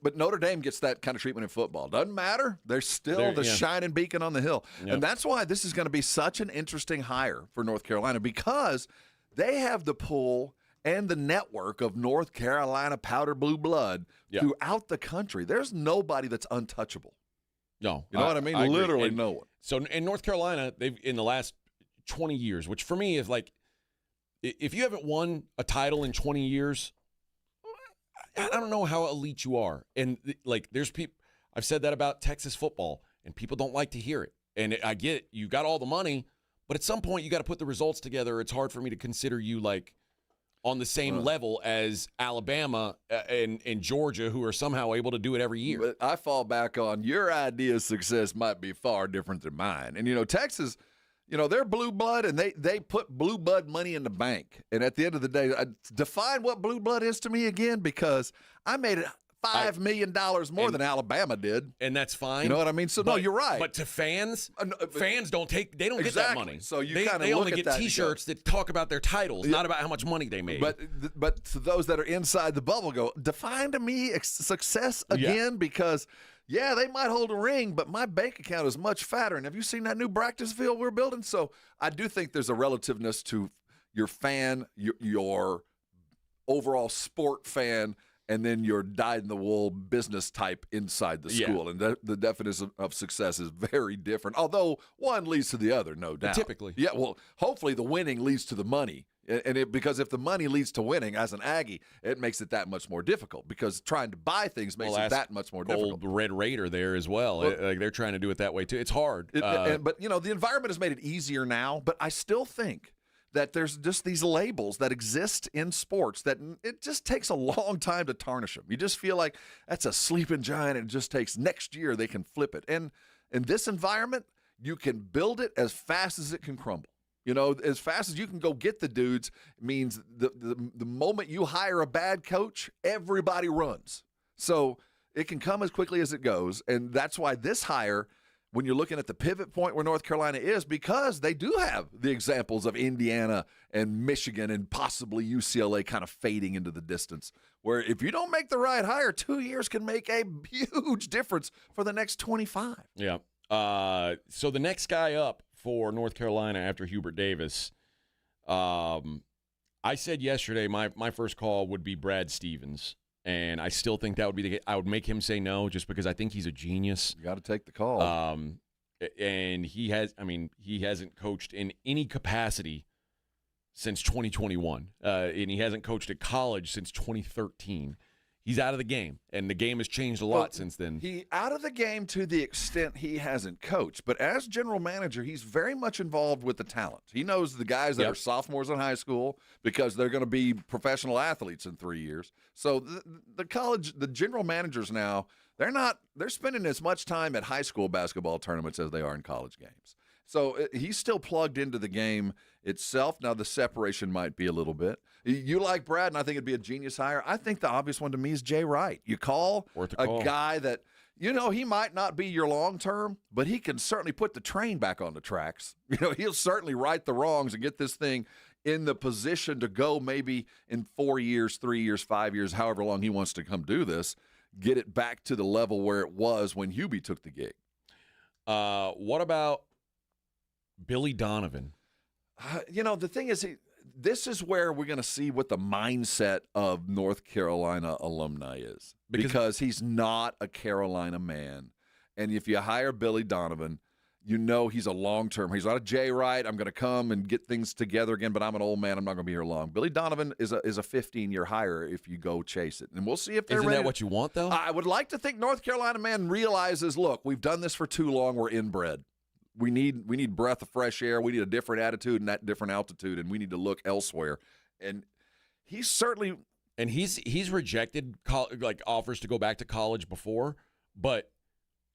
But Notre Dame gets that kind of treatment in football. Doesn't matter. They're still the shining beacon on the hill. Yep. And that's why this is going to be such an interesting hire for North Carolina, because they have the pull and the network of North Carolina powder blue blood throughout the country. There's nobody that's untouchable. No. You know what I mean? Literally no one. So in North Carolina, they've in the last 20 years, which for me is if you haven't won a title in 20 years, I don't know how elite you are. And there's people, I've said that about Texas football, and people don't like to hear it. And I get it. You got all the money, but at some point you got to put the results together. It's hard for me to consider you on the same level as Alabama and Georgia, who are somehow able to do it every year. But I fall back on your idea of success might be far different than mine. And, Texas, they're blue blood, and they put blue blood money in the bank. And at the end of the day, define what blue blood is to me again, because I made it $5 million more than Alabama did. And that's fine. You know what I mean? So, no, you're right. But to fans don't get that money. So they only get T-shirts that talk about their titles, not about how much money they made. But to those that are inside the bubble, define to me success again, because they might hold a ring, but my bank account is much fatter. And have you seen that new practice field we're building? So I do think there's a relativeness to your fan, your overall sport fan, and then your dyed-in-the-wool business type inside the school. And the definition of success is very different, although one leads to the other, no doubt. Typically. Yeah, well, hopefully the winning leads to the money. Because if the money leads to winning as an Aggie, it makes it that much more difficult, because trying to buy things makes it that much more difficult. Old Red Raider there as well. They're trying to do it that way, too. It's hard. But, the environment has made it easier now, but I still think that there's just these labels that exist in sports that it just takes a long time to tarnish them. You just feel like that's a sleeping giant, and it just takes next year they can flip it. And in this environment, you can build it as fast as it can crumble. As fast as you can go get the dudes means the moment you hire a bad coach, everybody runs. So it can come as quickly as it goes, and that's why this hire, when you're looking at the pivot point where North Carolina is, because they do have the examples of Indiana and Michigan and possibly UCLA kind of fading into the distance, where if you don't make the right hire, 2 years can make a huge difference for the next 25. Yeah. So the next guy up for North Carolina after Hubert Davis, I said yesterday my first call would be Brad Stevens, and I still think that would be the case. I would make him say no just because I think he's a genius. You got to take the call. And he hasn't coached in any capacity since 2021, and he hasn't coached at college since 2013. He's out of the game, and the game has changed a lot since then. He out of the game to the extent he hasn't coached, but as general manager, he's very much involved with the talent. He knows the guys that are sophomores in high school because they're going to be professional athletes in 3 years. So the general managers now, they're spending as much time at high school basketball tournaments as they are in college games. So he's still plugged into the game itself. Now, the separation might be a little bit. You like Brad, and I think it'd be a genius hire. I think the obvious one to me is Jay Wright. You call a guy that, he might not be your long-term, but he can certainly put the train back on the tracks. He'll certainly right the wrongs and get this thing in the position to go maybe in 4 years, 3 years, 5 years, however long he wants to come do this, get it back to the level where it was when Hubie took the gig. What about Billy Donovan? The thing is, this is where we're going to see what the mindset of North Carolina alumni is, because he's not a Carolina man. And if you hire Billy Donovan, he's a long-term. He's not a Jay Wright. I'm going to come and get things together again, but I'm an old man. I'm not going to be here long. Billy Donovan is a 15-year hire if you go chase it. And we'll see if they're ready. Isn't that what you want, though? I would like to think North Carolina man realizes, look, we've done this for too long. We're inbred. We need breath of fresh air. We need a different attitude and that different altitude, and we need to look elsewhere. And he's certainly – and he's rejected offers to go back to college before, but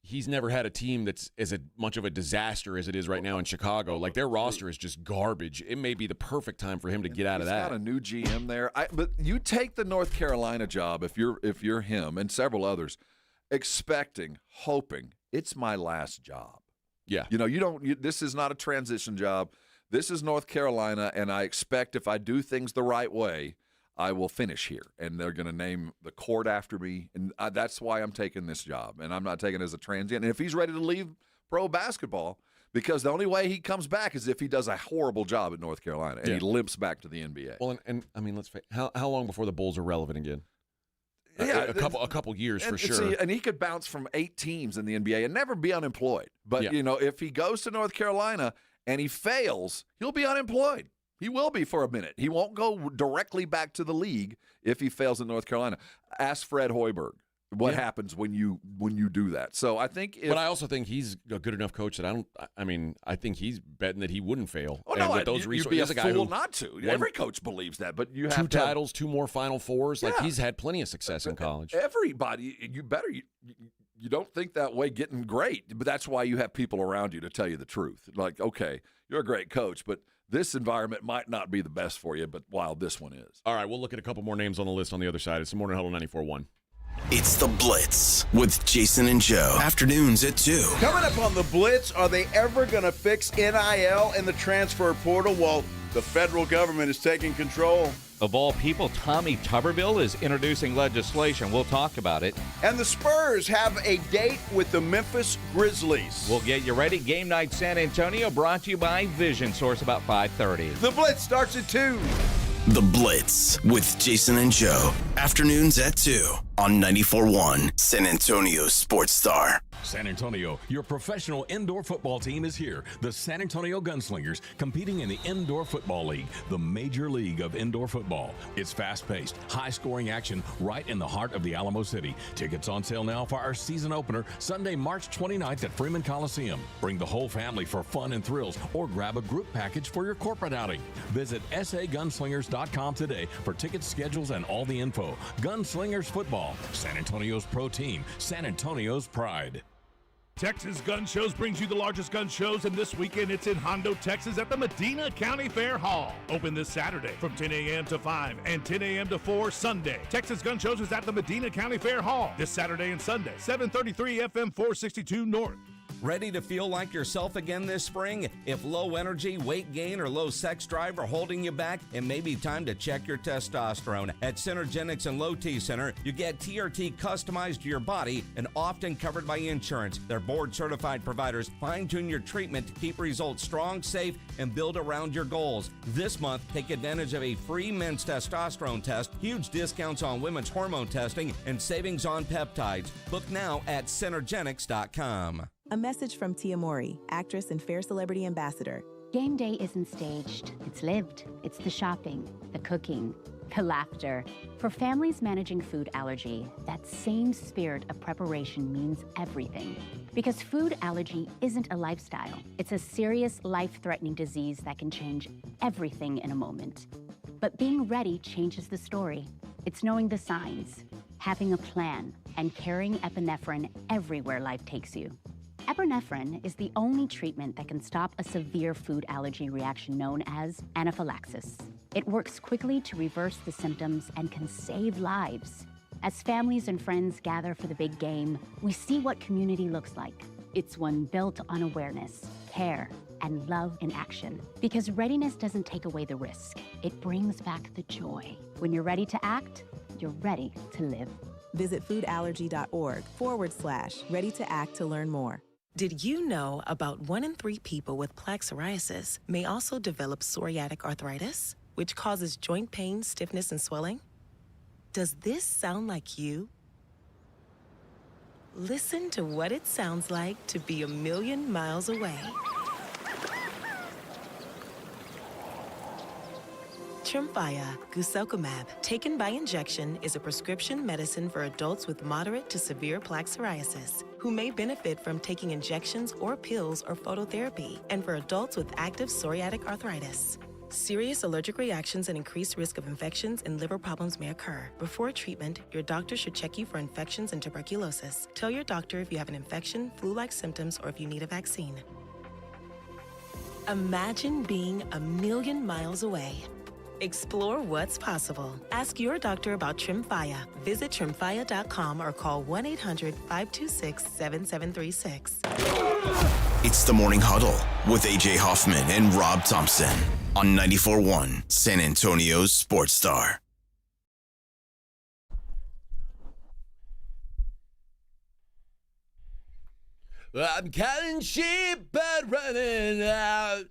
he's never had a team that's as much of a disaster as it is right now in Chicago. Like, their roster is just garbage. It may be the perfect time for him to get out of that. He's got a new GM there. But you take the North Carolina job if you're him and several others, expecting, hoping, it's my last job. Yeah. This is not a transition job. This is North Carolina, and I expect if I do things the right way, I will finish here. And they're going to name the court after me, and that's why I'm taking this job. And I'm not taking it as a transient. And if he's ready to leave pro basketball, because the only way he comes back is if he does a horrible job at North Carolina, and he limps back to the NBA. Well, and I mean, let's face it, how long before the Bulls are relevant again? Yeah, a couple years for sure. See, and he could bounce from 8 teams in the NBA and never be unemployed. But, if he goes to North Carolina and he fails, he'll be unemployed. He will be for a minute. He won't go directly back to the league if he fails in North Carolina. Ask Fred Hoiberg what happens when you do that. So I think but I also think he's a good enough coach that I think he's betting that he wouldn't fail. Oh, no, with those resources, you'd be a fool not to. Every coach believes that, but you have 2 titles, 2 more Final Fours. Like, he's had plenty of success in college. Everybody, you don't think that way getting great, but that's why you have people around you to tell you the truth. Like, okay, you're a great coach, but this environment might not be the best for you, but this one is. All right, we'll look at a couple more names on the list on the other side. It's the Morning Huddle 94.1. It's The Blitz with Jason and Joe. Afternoons at 2. Coming up on The Blitz, are they ever going to fix NIL and the transfer portal? Well, the federal government is taking control. Of all people, Tommy Tuberville is introducing legislation. We'll talk about it. And the Spurs have a date with the Memphis Grizzlies. We'll get you ready. Game Night San Antonio brought to you by Vision Source about 5:30. The Blitz starts at 2. The Blitz with Jason and Joe. Afternoons at 2 on 94.1 San Antonio Sports Star. San Antonio, your professional indoor football team is here. The San Antonio Gunslingers, competing in the Indoor Football League, the major league of indoor football. It's fast-paced, high-scoring action right in the heart of the Alamo City. Tickets on sale now for our season opener, Sunday, March 29th at Freeman Coliseum. Bring the whole family for fun and thrills, or grab a group package for your corporate outing. Visit sagunslingers.com today for ticket schedules and all the info. Gunslingers Football, San Antonio's pro team, San Antonio's pride. Texas Gun Shows brings you the largest gun shows, and this weekend it's in Hondo, Texas at the Medina County Fair Hall. Open this Saturday from 10 a.m. to 5 and 10 a.m. to 4 Sunday. Texas Gun Shows is at the Medina County Fair Hall this Saturday and Sunday, 733 FM 462 North. Ready to feel like yourself again this spring? If low energy, weight gain, or low sex drive are holding you back, it may be time to check your testosterone. At Synergenics and Low T Center, you get TRT customized to your body and often covered by insurance. Their board-certified providers fine-tune your treatment to keep results strong, safe, and build around your goals. This month, take advantage of a free men's testosterone test, huge discounts on women's hormone testing, and savings on peptides. Book now at Synergenics.com. A message from Tia Mori, actress and Fair Celebrity Ambassador. Game day isn't staged, it's lived. It's the shopping, the cooking, the laughter. For families managing food allergy, that same spirit of preparation means everything. Because food allergy isn't a lifestyle. It's a serious, life-threatening disease that can change everything in a moment. But being ready changes the story. It's knowing the signs, having a plan, and carrying epinephrine everywhere life takes you. Epinephrine is the only treatment that can stop a severe food allergy reaction known as anaphylaxis. It works quickly to reverse the symptoms and can save lives. As families and friends gather for the big game, we see what community looks like. It's one built on awareness, care, and love in action. Because readiness doesn't take away the risk. It brings back the joy. When you're ready to act, you're ready to live. Visit foodallergy.org/ready to act to learn more. Did you know about 1 in 3 people with plaque psoriasis may also develop psoriatic arthritis, which causes joint pain, stiffness, and swelling? Does this sound like you? Listen to what it sounds like to be a million miles away. Tremfya guselkumab, taken by injection, is a prescription medicine for adults with moderate to severe plaque psoriasis who may benefit from taking injections or pills or phototherapy, and for adults with active psoriatic arthritis. Serious allergic reactions and increased risk of infections and liver problems may occur. Before treatment, your doctor should check you for infections and tuberculosis. Tell your doctor if you have an infection, flu-like symptoms, or if you need a vaccine. Imagine being a million miles away. Explore what's possible. Ask your doctor about Tremfya. Visit Tremfya.com or call 1-800-526-7736. It's the Morning Huddle with A.J. Hoffman and Rob Thompson on 94.1 San Antonio's Sports Star. I'm counting sheep but running out.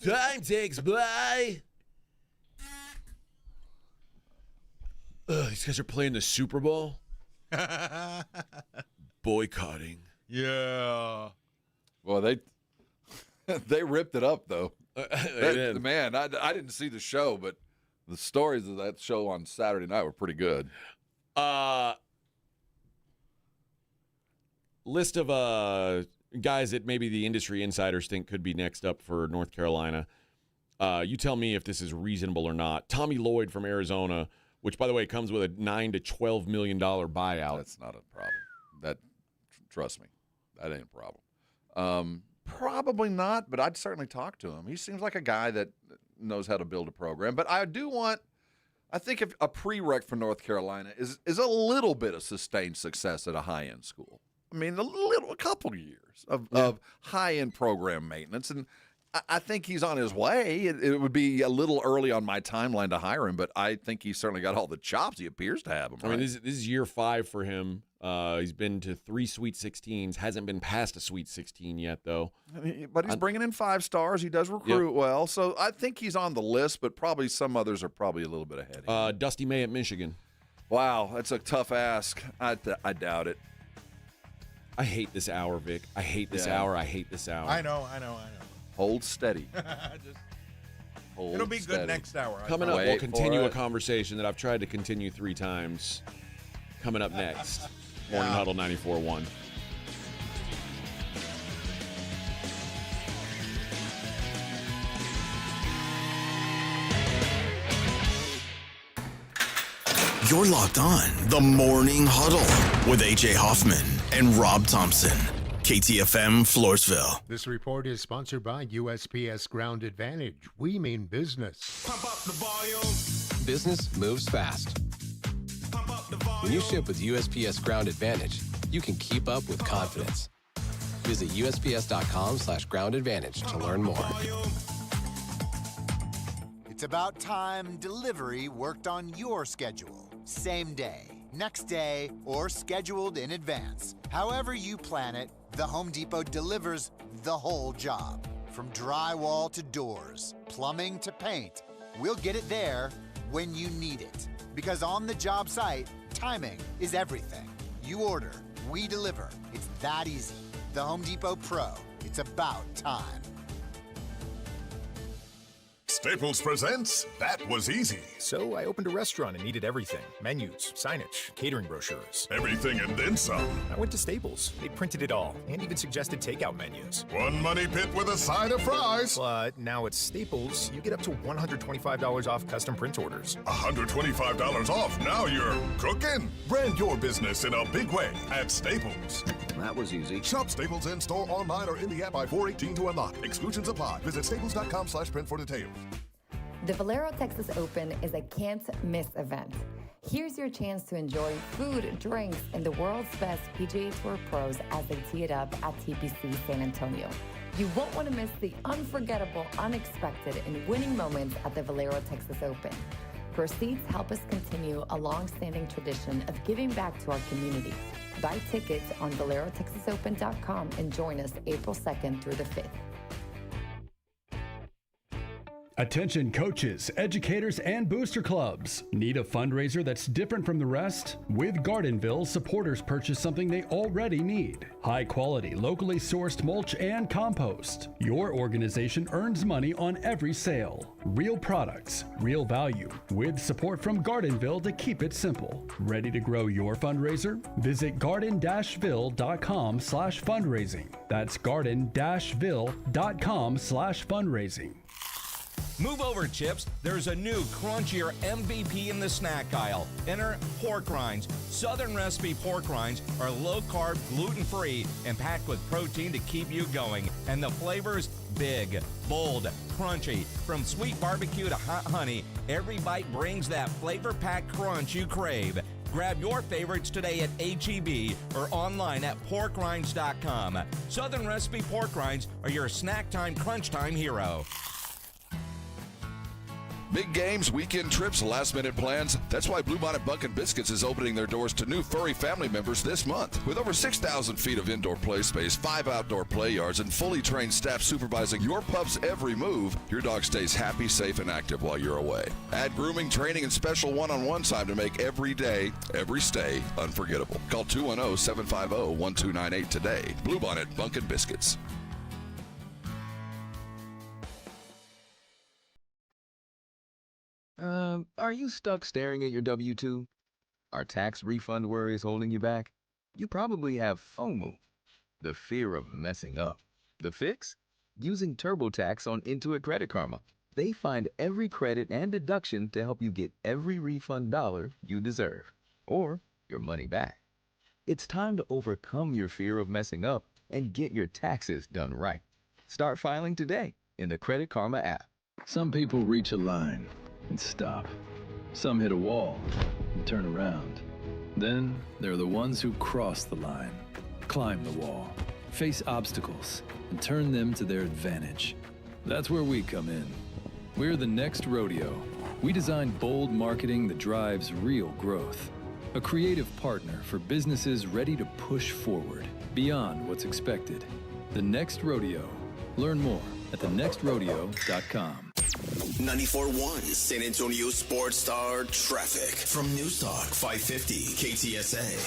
Time takes by. These guys are playing the Super Bowl. Boycotting. Yeah. Well, they ripped it up though. Man, I didn't see the show, but the stories of that show on Saturday night were pretty good. List of guys that maybe the industry insiders think could be next up for North Carolina. You tell me if this is reasonable or not. Tommy Lloyd from Arizona, which, by the way, comes with a $9 to $12 million buyout. That's not a problem. Trust me, that ain't a problem. Probably not, but I'd certainly talk to him. He seems like a guy that knows how to build a program. But I think if a prereq for North Carolina is a little bit of sustained success at a high-end school. I mean, a couple years of high-end program maintenance, and I think he's on his way. It would be a little early on my timeline to hire him, but I think he's certainly got all the chops. He appears to have them. Right? I mean, this is year 5 for him. He's been to 3 Sweet 16s. Hasn't been past a Sweet 16 yet, though. But he's bringing in 5 stars. He does recruit well, so I think he's on the list. But probably some others are probably a little bit ahead of him. Dusty May at Michigan. Wow, that's a tough ask. I doubt it. I hate this hour, Vic. I hate this hour. I hate this hour. I know. Hold steady. It'll be good next hour. Coming up, we'll continue a conversation that I've tried to continue 3 times. Coming up next, Morning Huddle 94.1. You're locked on The Morning Huddle with AJ Hoffman and Rob Thompson. KTFM Floresville. This report is sponsored by USPS Ground Advantage. We mean business. Pump up the volume. Business moves fast. Pump up the volume. When you ship with USPS Ground Advantage, you can keep up with confidence. Visit USPS.com/Ground Advantage to learn more. It's about time delivery worked on your schedule. Same day, next day, or scheduled in advance. However you plan it, the Home Depot delivers the whole job. From drywall to doors, plumbing to paint, we'll get it there when you need it. Because on the job site, timing is everything. You order, we deliver. It's that easy. The Home Depot Pro. It's about time. Staples presents That Was Easy. So I opened a restaurant and needed everything. Menus, signage, catering brochures. Everything and then some. I went to Staples. They printed it all and even suggested takeout menus. One money pit with a side of fries. But now at Staples, you get up to $125 off custom print orders. $125 off. Now you're cooking. Brand your business in a big way at Staples. That was easy. Shop Staples in store, online, or in the app by 4/18 to unlock. Exclusions apply. Visit staples.com/print for details. The Valero Texas Open is a can't-miss event. Here's your chance to enjoy food, drinks, and the world's best PGA Tour pros as they tee it up at TPC San Antonio. You won't want to miss the unforgettable, unexpected, and winning moments at the Valero Texas Open. Proceeds help us continue a long-standing tradition of giving back to our community. Buy tickets on ValeroTexasOpen.com and join us April 2nd through the 5th. Attention coaches, educators, and booster clubs. Need a fundraiser that's different from the rest? With Gardenville, supporters purchase something they already need. High quality, locally sourced mulch and compost. Your organization earns money on every sale. Real products, real value, with support from Gardenville to keep it simple. Ready to grow your fundraiser? Visit garden-ville.com/fundraising. That's garden-ville.com/fundraising. Move over, Chips. There's a new crunchier MVP in the snack aisle. Enter pork rinds. Southern recipe pork rinds are low-carb, gluten-free, and packed with protein to keep you going. And the flavors, big, bold, crunchy. From sweet barbecue to hot honey, every bite brings that flavor-packed crunch you crave. Grab your favorites today at H-E-B or online at porkrinds.com. Southern recipe pork rinds are your snack time, crunch time hero. Big games, weekend trips, last-minute plans. That's why Bluebonnet Bunkin' Biscuits is opening their doors to new furry family members this month. With over 6,000 feet of indoor play space, 5 outdoor play yards, and fully trained staff supervising your pup's every move, your dog stays happy, safe, and active while you're away. Add grooming, training, and special one-on-one time to make every day, every stay unforgettable. Call 210-750-1298 today. Bluebonnet Bunkin' Biscuits. Are you stuck staring at your W-2? Are tax refund worries holding you back? You probably have FOMO, the fear of messing up. The fix? Using TurboTax on Intuit Credit Karma. They find every credit and deduction to help you get every refund dollar you deserve, or your money back. It's time to overcome your fear of messing up and get your taxes done right. Start filing today in the Credit Karma app. Some people reach a line and stop. Some hit a wall and turn around. Then there are the ones who cross the line, climb the wall, face obstacles, and turn them to their advantage. That's where we come in. We're the next rodeo. We design bold marketing that drives real growth. A creative partner for businesses ready to push forward, beyond what's expected. The Next Rodeo. Learn more at thenextrodeo.com. 94.1 San Antonio Sports Star traffic from News Talk 550 KTSA.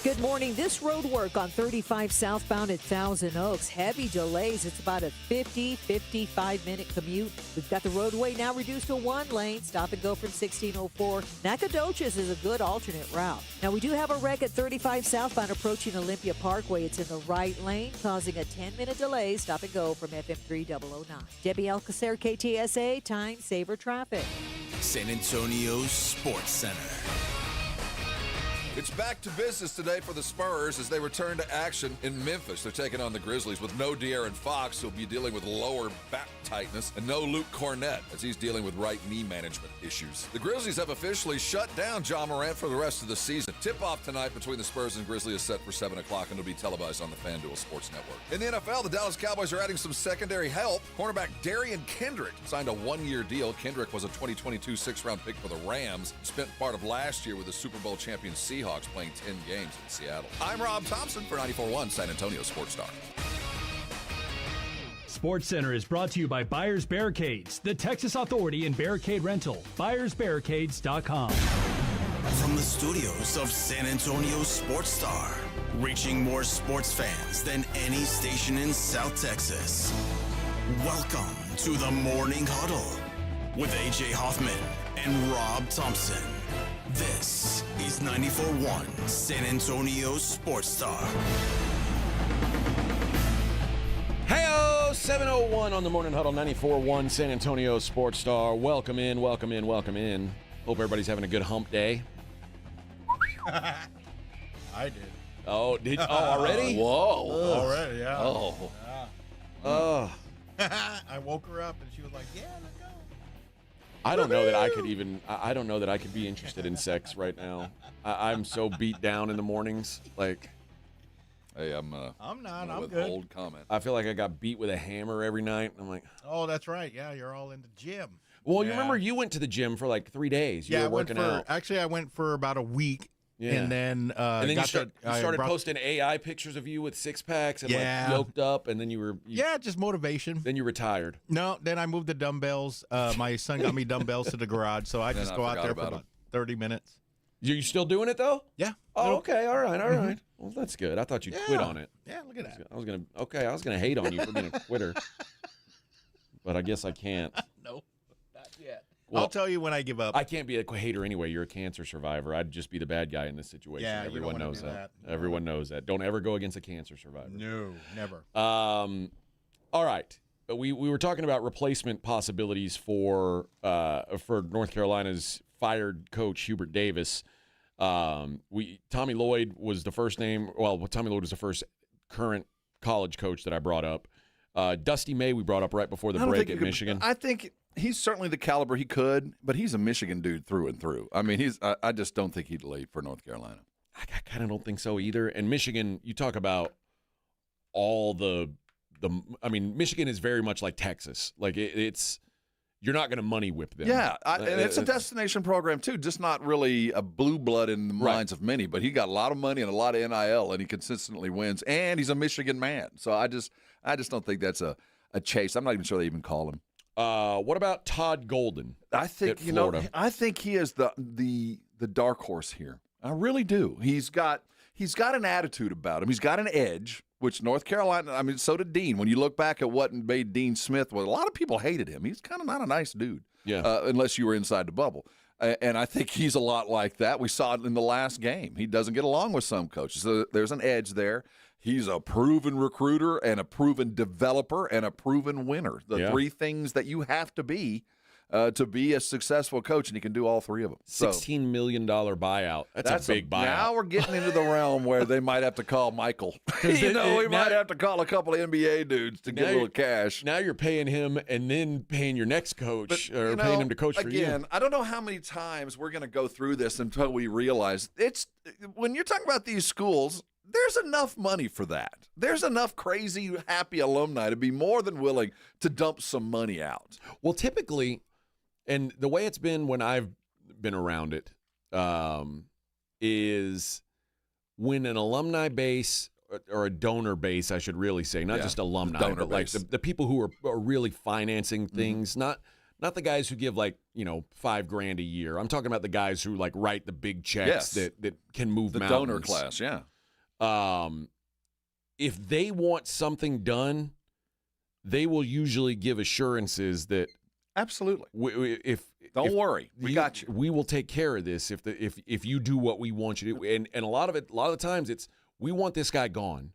Good morning. This road work on 35 southbound at Thousand Oaks. Heavy delays. It's about a 55-minute commute. We've got the roadway now reduced to one lane. Stop and go from 1604. Nacogdoches is a good alternate route. Now, we do have a wreck at 35 southbound approaching Olympia Parkway. It's in the right lane, causing a 10-minute delay. Stop and go from FM 3009. Debbie Alcacer, KTSA, Time Saver Traffic. San Antonio's Sports Center. It's back to business today for the Spurs as they return to action in Memphis. They're taking on the Grizzlies with no De'Aaron Fox, who'll be dealing with lower back tightness, and no Luke Cornett as he's dealing with right knee management issues. The Grizzlies have officially shut down Ja Morant for the rest of the season. Tip-off tonight between the Spurs and Grizzlies is set for 7 o'clock and it'll be televised on the FanDuel Sports Network. In the NFL, the Dallas Cowboys are adding some secondary help. Cornerback Darian Kendrick signed a one-year deal. Kendrick was a 2022 sixth-round pick for the Rams. Spent part of last year with the Super Bowl champion Seahawks playing 10 games in Seattle. I'm Rob Thompson for 94.1 San Antonio Sports Star. Sports Center is brought to you by Buyers Barricades, the Texas authority in barricade rental. BuyersBarricades.com. From the studios of San Antonio Sports Star, reaching more sports fans than any station in South Texas. Welcome to the Morning Huddle with A.J. Hoffman and Rob Thompson. This is 94.1 San Antonio Sports Star. Hey-o, 7:01 on the Morning Huddle, 94.1 San Antonio Sports Star. Welcome in, welcome in, welcome in. Hope everybody's having a good hump day. I did. Oh, did oh already? Whoa. Already, yeah. Oh. Yeah. Oh. I woke her up and she was like, yeah, let's go. I don't know that I could even, I don't know that I could be interested in sex right now. I'm so beat down in the mornings. Like, hey, I'm not. I'm with good. old comment. I feel like I got beat with a hammer every night. I'm like, Oh, that's right. Yeah, you're all in the gym. well, you Yeah. remember you went to the gym for like 3 days. You Yeah, were working out. Actually, I went for about a week. Yeah. And then, And then you started brought- posting AI pictures of you with six packs and Yeah. like yoked up, and then you just motivation. Then you retired. No, then I moved the dumbbells. My son got me dumbbells to the garage, so I Then just I go out forgot there for about about 30 minutes. You still doing it though? Yeah. Oh, okay. All right. All right. Well, that's good. I thought you'd quit on it. Yeah, look at that. I was gonna hate on you for being a quitter, but I guess I can't. No, not yet. Well, I'll tell you when I give up. I can't be a hater anyway. You're a cancer survivor. I'd just be the bad guy in this situation. Yeah, you don't everyone wanna knows do that. that. Everyone knows that. Don't ever go against a cancer survivor. No, never. All right. We were talking about replacement possibilities for North Carolina's fired coach Hubert Davis. Tommy Lloyd was the first name. Well, Tommy Lloyd was the first current college coach that I brought up. Dusty May we brought up right before the break at Michigan. I think he's certainly the caliber he could, but he's a Michigan dude through and through. I mean, I just don't think he'd leave for North Carolina. I kind of don't think so either. And Michigan, you talk about all the I mean, Michigan is very much like Texas. Like it's you're not going to money whip them. Yeah, and it's a destination program too, just not really a blue blood in the minds of many. But he got a lot of money and a lot of NIL, and he consistently wins. And he's a Michigan man, so I just don't think that's a chase. I'm not even sure they even call him. What about Todd Golden? I think I think he is the dark horse here. I really do. He's got an attitude about him. He's got an edge, which North Carolina. I mean, so did Dean. When you look back at what made Dean Smith, well, a lot of people hated him. He's kind of not a nice dude. Yeah. Unless you were inside the bubble. And I think he's a lot like that. We saw it in the last game. He doesn't get along with some coaches. So there's an edge there. He's a proven recruiter and a proven developer and a proven winner. The three things that you have to be a successul coach, and he can do all three of them. $16 million buyout. That's a big buyout. Now we're getting into the realm where they might have to call Michael. We might have to call a couple of NBA dudes to get a little cash. Now you're paying him and then paying your next coach paying him to coach for you. Again, I don't know how many times we're going to go through this until we realize when you're talking about these schools, there's enough money for that. There's enough crazy, happy alumni to be more than willing to dump some money out. Well, typically, and the way it's been when I've been around it, is when an alumni base or a donor base, I should really say, not just alumni, but like the people who are really financing things, not the guys who give $5,000 a year. I'm talking about the guys who write the big checks that can move the mountains. Donor class, yeah. If they want something done, they will usually give assurances that absolutely. Don't worry, we got you. We will take care of this if you do what we want you to. And a lot of the times it's we want this guy gone,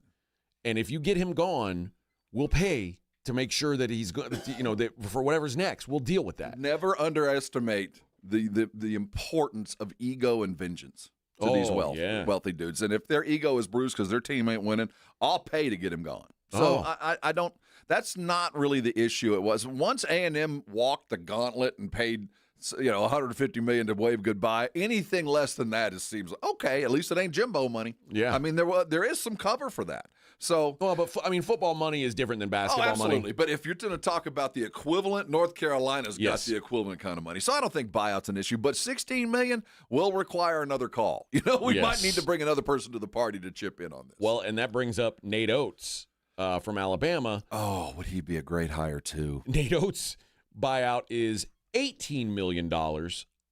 and if you get him gone, we'll pay to make sure that he's good. That for whatever's next, we'll deal with that. Never underestimate the importance of ego and vengeance to these wealthy dudes. And if their ego is bruised because their team ain't winning, I'll pay to get him gone. So I don't. That's not really the issue. It was once A&M walked the gauntlet and paid $150 million to wave goodbye. Anything less than that seems like, okay. At least it ain't Jimbo money. Yeah, I mean there is some cover for that. So but football money is different than basketball money. Absolutely. But if you're going to talk about the equivalent, North Carolina's got the equivalent kind of money. So I don't think buyout's an issue. But $16 million will require another call. We might need to bring another person to the party to chip in on this. Well, and that brings up Nate Oates from Alabama. Oh, would he be a great hire too? Nate Oates' buyout is $18 million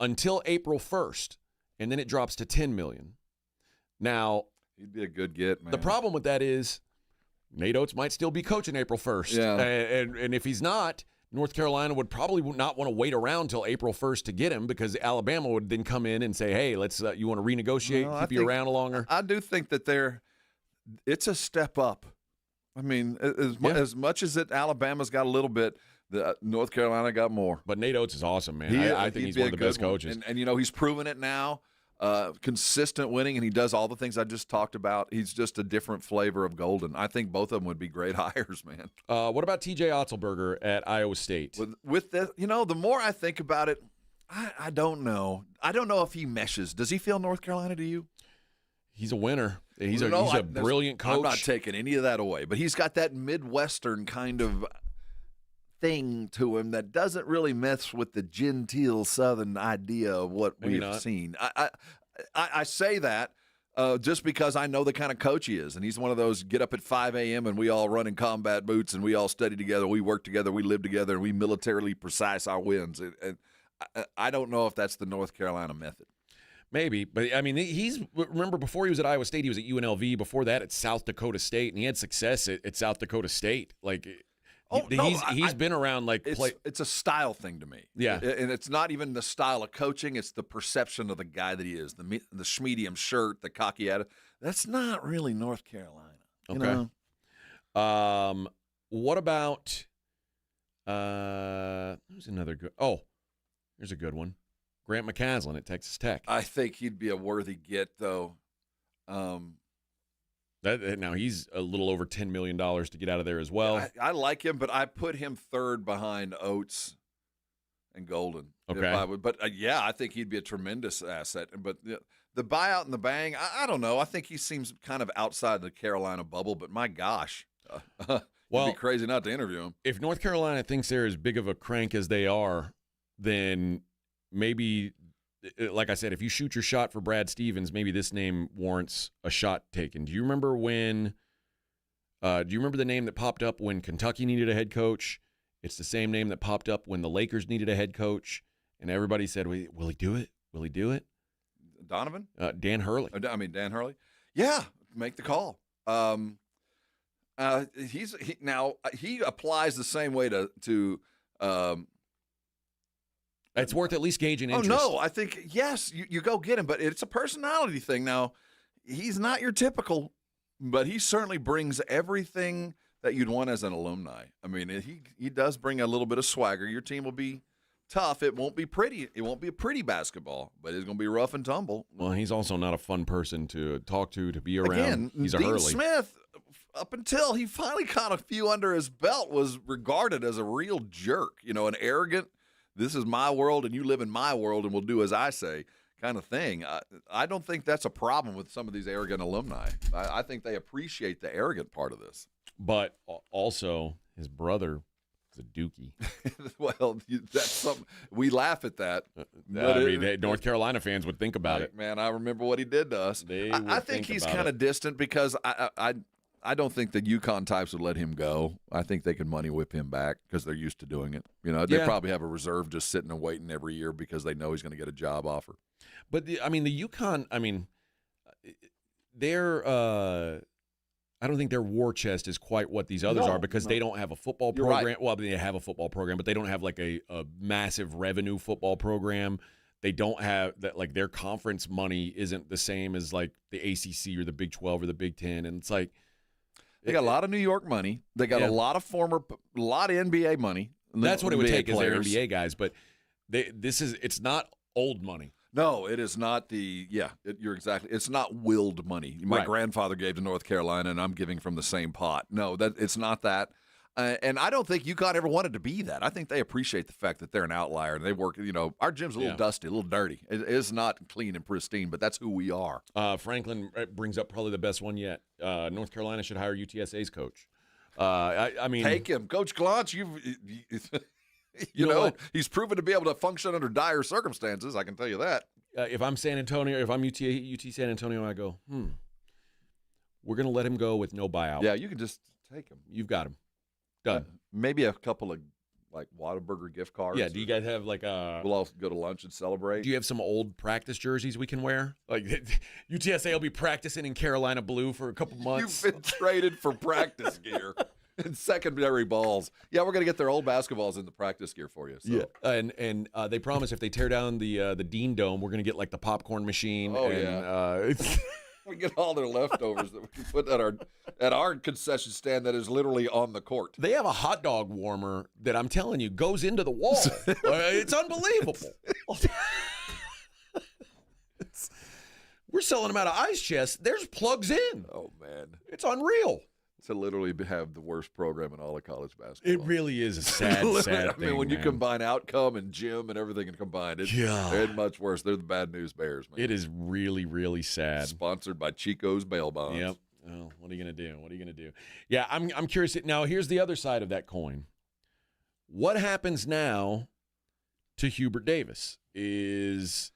until April 1st, and then it drops to $10 million. Now, he'd be a good get, man. The problem with that is Nate Oates might still be coaching April 1st. Yeah. And if he's not, North Carolina would probably not want to wait around till April 1st to get him because Alabama would then come in and say, hey, let's you want to renegotiate, keep you around longer? I do think that it's a step up. I mean, as much as Alabama's got a little bit, North Carolina got more. But Nate Oates is awesome, man. I think he's one of the best coaches. And he's proven it now. Consistent winning, and he does all the things I just talked about. He's just a different flavor of golden. I think both of them would be great hires, man. What about T.J. Otzelberger at Iowa State? With this, the more I think about it, I don't know. I don't know if he meshes. Does he feel North Carolina to you? He's a winner. He's a brilliant coach. I'm not taking any of that away, but he's got that Midwestern kind of thing to him that doesn't really mess with the genteel Southern idea of what we've seen. I say that just because I know the kind of coach he is, and he's one of those get up at 5 a.m. and we all run in combat boots and we all study together, we work together, we live together, and we militarily precise our wins. And I don't know if that's the North Carolina method. Maybe, but I mean, remember before he was at Iowa State, he was at UNLV. Before that, at South Dakota State, and he had success at South Dakota State. Like, he's been around. Like, it's a style thing to me. Yeah, and it's not even the style of coaching; it's the perception of the guy that he is. The schmedium shirt, the cocky attitude. That's not really North Carolina. Okay. What about? Who's another good? Oh, here's a good one. Grant McCaslin at Texas Tech. I think he'd be a worthy get, though. Now he's a little over $10 million to get out of there as well. I like him, but I put him third behind Oates and Golden. Okay. I think he'd be a tremendous asset. But the buyout and the bang, I don't know. I think he seems kind of outside the Carolina bubble, but my gosh. It'd be crazy not to interview him. If North Carolina thinks they're as big of a crank as they are, then maybe, like I said, if you shoot your shot for Brad Stevens, maybe this name warrants a shot taken. Do you remember the name that popped up when Kentucky needed a head coach? It's the same name that popped up when the Lakers needed a head coach, and everybody said, will he do it? Will he do it? Donovan? Dan Hurley. Dan Hurley? Yeah, make the call. He applies the same way to it's worth at least gauging interest. Oh, no. I think, yes, you go get him, but it's a personality thing. Now, he's not your typical, but he certainly brings everything that you'd want as an alumni. I mean, he does bring a little bit of swagger. Your team will be tough. It won't be pretty. It won't be a pretty basketball, but it's going to be rough and tumble. Well, he's also not a fun person to talk to be around. Again, he's a Dean Hurley. Smith, up until he finally caught a few under his belt, was regarded as a real jerk, an arrogant, this is my world and you live in my world and we'll do as I say kind of thing. I don't think that's a problem with some of these arrogant alumni. I think they appreciate the arrogant part of this. But also, his brother is a dookie. Well, that's something. We laugh at that. North Carolina fans would think about it. Man, I remember what he did to us. I think he's kind of distant because I don't think the UConn types would let him go. I think they can money whip him back because they're used to doing it. They probably have a reserve just sitting and waiting every year because they know he's going to get a job offer. But the UConn, they're I don't think their war chest is quite what these others are because they don't have a football program. Right. Well, they have a football program, but they don't have like a massive revenue football program. They don't have that, like their conference money isn't the same as like the ACC or the Big 12 or the Big 10. And it's like, they got a lot of New York money. They got a lot of NBA money. That's what it would take is their NBA guys. But it's not old money. No, it is not you're exactly. It's not willed money. My grandfather gave to North Carolina, and I'm giving from the same pot. No, it's not that. And I don't think UConn ever wanted to be that. I think they appreciate the fact that they're an outlier, and they work, our gym's a little dusty, a little dirty. It is not clean and pristine, but that's who we are. Franklin brings up probably the best one yet. North Carolina should hire UTSA's coach. I mean, take him. Coach Glantz, you know, he's proven to be able to function under dire circumstances. I can tell you that. If I'm San Antonio, if I'm UT San Antonio, I go, we're going to let him go with no buyout. Yeah, you can just take him. You've got him. Done. Maybe a couple of Whataburger gift cards. Yeah. Do you guys have we'll all go to lunch and celebrate. Do you have some old practice jerseys we can wear? Like UTSA will be practicing in Carolina blue for a couple months. You've been traded for practice gear. And secondary balls. Yeah, we're going to get their old basketballs in the practice gear for you. So. Yeah, and they promise if they tear down the Dean Dome, we're going to get the popcorn machine. Oh, yeah. We get all their leftovers that we can put at our concession stand that is literally on the court. They have a hot dog warmer that I'm telling you goes into the wall. It's unbelievable. We're selling them out of ice chests. There's plugs in. Oh, man. It's unreal. To literally have the worst program in all of college basketball. It really is a sad thing. I mean, when you combine outcome and gym and everything combined, they're much worse. They're the bad news bears, man. It is really, really sad. Sponsored by Chico's Bail Bonds. Yep. Oh, what are you going to do? Yeah, I'm curious. Now, here's the other side of that coin. What happens now to Hubert Davis? Is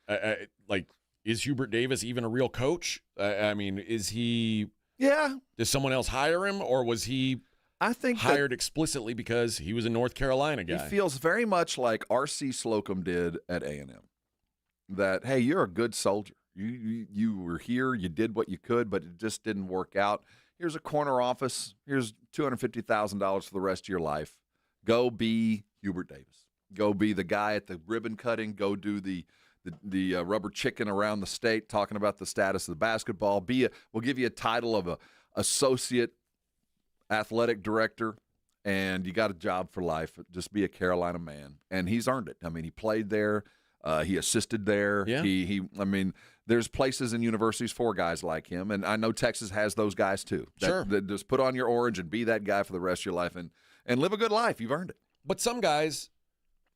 Hubert Davis even a real coach? I mean, is he... Yeah. Does someone else hire him, or was he hired explicitly because he was a North Carolina guy? He feels very much like R.C. Slocum did at A&M. That, hey, you're a good soldier. You were here, you did what you could, but it just didn't work out. Here's a corner office. Here's $250,000 for the rest of your life. Go be Hubert Davis. Go be the guy at the ribbon cutting. Go do the rubber chicken around the state, talking about the status of the basketball. We'll give you a title of associate athletic director, and you got a job for life. Just be a Carolina man, and he's earned it. I mean, he played there, he assisted there. Yeah. I mean, there's places and universities for guys like him, and I know Texas has those guys too. That just put on your orange and be that guy for the rest of your life, and live a good life. You've earned it. But some guys,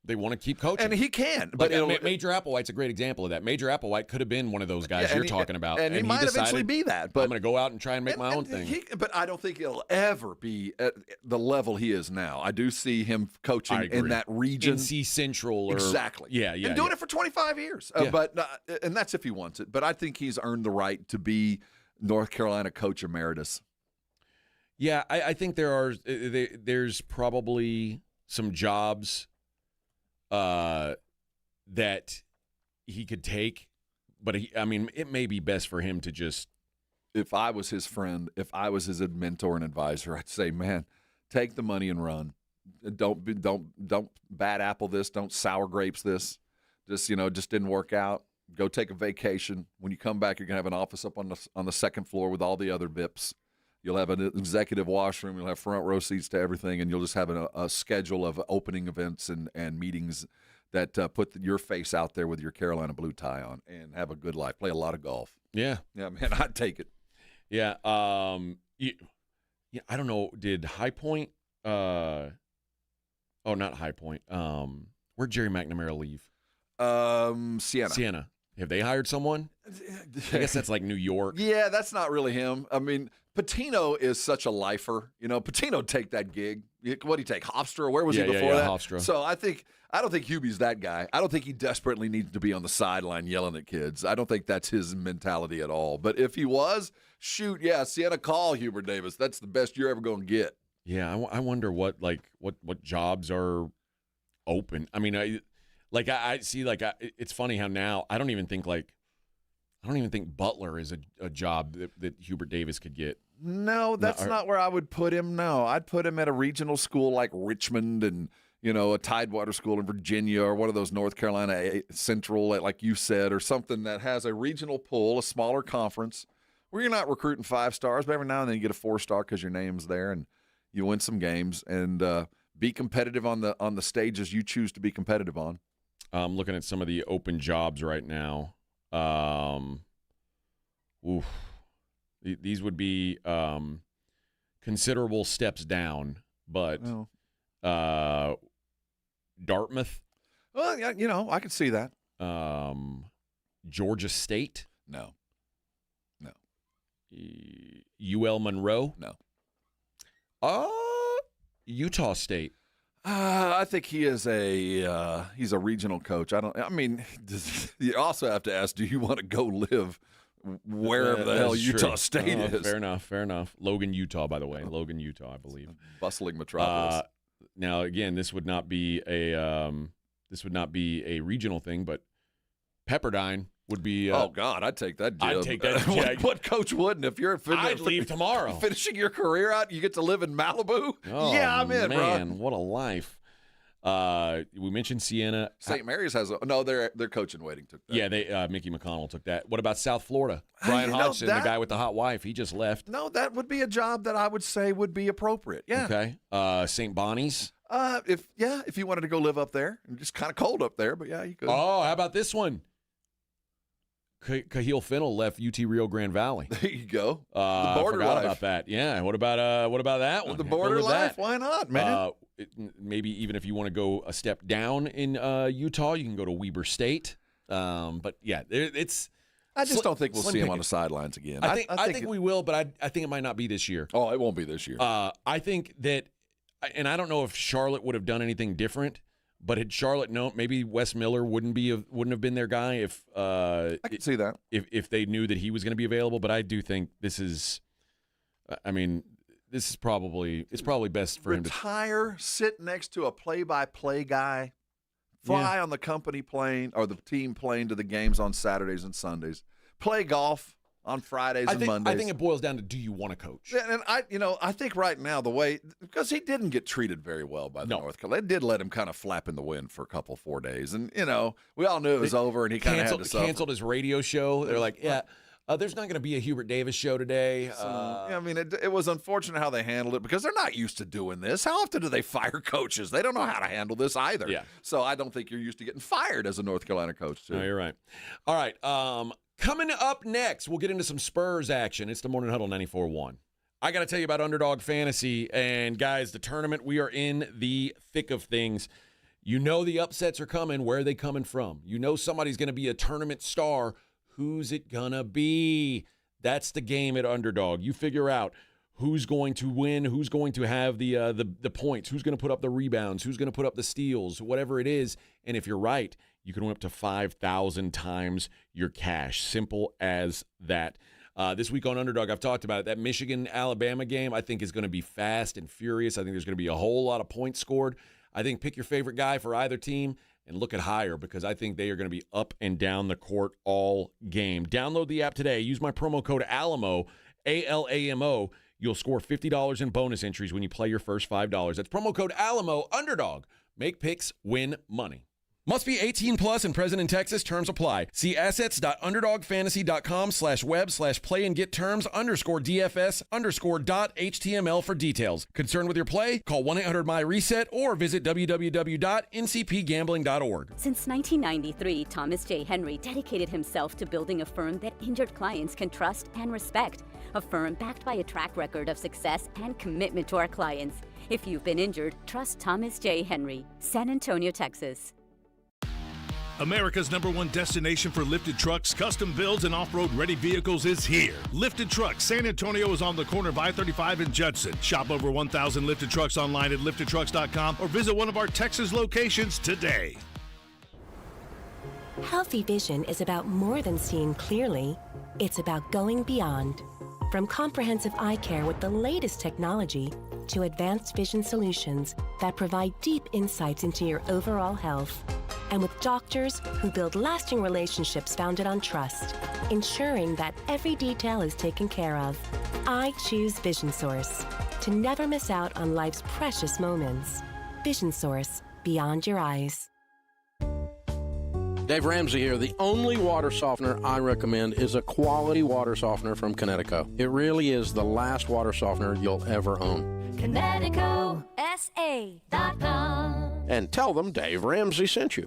they want to keep coaching. And he can. But Major Applewhite's a great example of that. Major Applewhite could have been one of those guys you're talking about. And he might decided, eventually be that. But I'm going to go out and try and make my own thing. But I don't think he'll ever be at the level he is now. I do see him coaching in that region. NC Central. Exactly. Yeah. And doing it for 25 years. And that's if he wants it. But I think he's earned the right to be North Carolina coach emeritus. Yeah, I think there's probably some jobs that he could take, but it may be best for him to just. If I was his friend, if I was his mentor and advisor, I'd say, man, take the money and run. Don't bad apple this. Don't sour grapes this. Just didn't work out. Go take a vacation. When you come back, you're gonna have an office up on the second floor with all the other VIPs. You'll have an executive washroom. You'll have front row seats to everything, and you'll just have a schedule of opening events and meetings that put your face out there with your Carolina blue tie on, and have a good life. Play a lot of golf. Yeah, man, I'd take it. Yeah. I don't know. Did High Point? Not High Point. Where'd Jerry McNamara leave? Siena. Have they hired someone? I guess that's like New York. Yeah, that's not really him. I mean, Pitino is such a lifer. Pitino take that gig. What did he take? Hofstra? Where was he before that? Hofstra. So I don't think Hubie's that guy. I don't think he desperately needs to be on the sideline yelling at kids. I don't think that's his mentality at all. But if he was, shoot, yeah, Siena, call Hubert Davis. That's the best you're ever going to get. Yeah, I wonder what jobs are open. I mean, I see, it's funny how now I don't even think Butler is a job that Hubert Davis could get. No, that's not where I would put him. No, I'd put him at a regional school like Richmond and, a Tidewater school in Virginia, or one of those North Carolina Central, like you said, or something that has a regional pool, a smaller conference, where you're not recruiting 5 stars, but every now and then you get a 4-star because your name's there and you win some games, and be competitive on the stages you choose to be competitive on. I'm looking at some of the open jobs right now. These would be considerable steps down, but Dartmouth. Well, yeah, I can see that. Georgia State. No. UL Monroe. No. Utah State. I think he is he's a regional coach. You also have to ask, do you want to go live wherever the hell Utah State is? Fair enough. Logan, Utah, by the way. Logan, Utah, I believe. Bustling metropolis. Now, again, this would not be a regional thing, but Pepperdine would be. Oh God, I'd take that job. I'd take that. What coach wouldn't? If you're I'd leave tomorrow. Finishing your career out, you get to live in Malibu. Oh, yeah, I'm in, man, bro. What a life. We mentioned Siena. St. Mary's has their coach in waiting took that. Yeah, Mickey McConnell took that. What about South Florida? Brian Hodgson, the guy with the hot wife, he just left. No, that would be a job that I would say would be appropriate. Yeah. Okay. St. Bonnie's. If you wanted to go live up there, it's kind of cold up there, but yeah, you could. Oh, how about this one? Kahil Fennell left UT Rio Grande Valley. There you go. The border life. About that. Yeah. What about that one? The border life. Why not, man? Maybe even if you want to go a step down in Utah, you can go to Weber State. But yeah, it's. I just don't think we'll see him on the sidelines again. I think we will, but I think it might not be this year. Oh, it won't be this year. I think that, and I don't know if Charlotte would have done anything different. But had Charlotte known, maybe Wes Miller wouldn't have been their guy if I can see that if they knew that he was going to be available. But I do think this is probably best for him to retire, sit next to a play-by-play guy, fly on the company plane or the team plane to the games on Saturdays and Sundays, play golf on Fridays and Mondays. I think it boils down to, do you want to coach? And I think right now because he didn't get treated very well by the North Carolina. They did let him kind of flap in the wind for 4 days. And, we all knew it was over and he kind of had to suffer. Canceled his radio show. They're like, there's not going to be a Hubert Davis show today. It was unfortunate how they handled it because they're not used to doing this. How often do they fire coaches? They don't know how to handle this either. Yeah. So I don't think you're used to getting fired as a North Carolina coach, too. No, you're right. All right. Coming up next, we'll get into some Spurs action. It's the Morning Huddle 94.1. I got to tell you about Underdog Fantasy. And, guys, the tournament, we are in the thick of things. You know the upsets are coming. Where are they coming from? You know somebody's going to be a tournament star. Who's it going to be? That's the game at Underdog. You figure out who's going to win, who's going to have the points, who's going to put up the rebounds, who's going to put up the steals, whatever it is. And if you're right, you can win up to 5,000 times your cash. Simple as that. This week on Underdog, I've talked about it. That Michigan-Alabama game, I think, is going to be fast and furious. I think there's going to be a whole lot of points scored. I think pick your favorite guy for either team and look at higher because I think they are going to be up and down the court all game. Download the app today. Use my promo code ALAMO, ALAMO. You'll score $50 in bonus entries when you play your first $5. That's promo code ALAMO, Underdog. Make picks, win money. Must be 18 plus and present in Texas. Terms apply. See assets.underdogfantasy.com/web/play and get terms _DFS_.html for details. Concerned with your play? Call 1-800-MY-RESET or visit www.ncpgambling.org. Since 1993, Thomas J. Henry dedicated himself to building a firm that injured clients can trust and respect. A firm backed by a track record of success and commitment to our clients. If you've been injured, trust Thomas J. Henry. San Antonio, Texas. America's #1 destination for lifted trucks, custom builds, and off-road ready vehicles is here. Lifted Trucks San Antonio is on the corner of I-35 and Judson. Shop over 1,000 lifted trucks online at liftedtrucks.com or visit one of our Texas locations today. Healthy vision is about more than seeing clearly. It's about going beyond. From comprehensive eye care with the latest technology to advanced vision solutions that provide deep insights into your overall health. And with doctors who build lasting relationships founded on trust, ensuring that every detail is taken care of. I choose Vision Source to never miss out on life's precious moments. Vision Source, beyond your eyes. Dave Ramsey here. The only water softener I recommend is a quality water softener from Connecticut. It really is the last water softener you'll ever own. ConnecticutSA.com. And tell them Dave Ramsey sent you.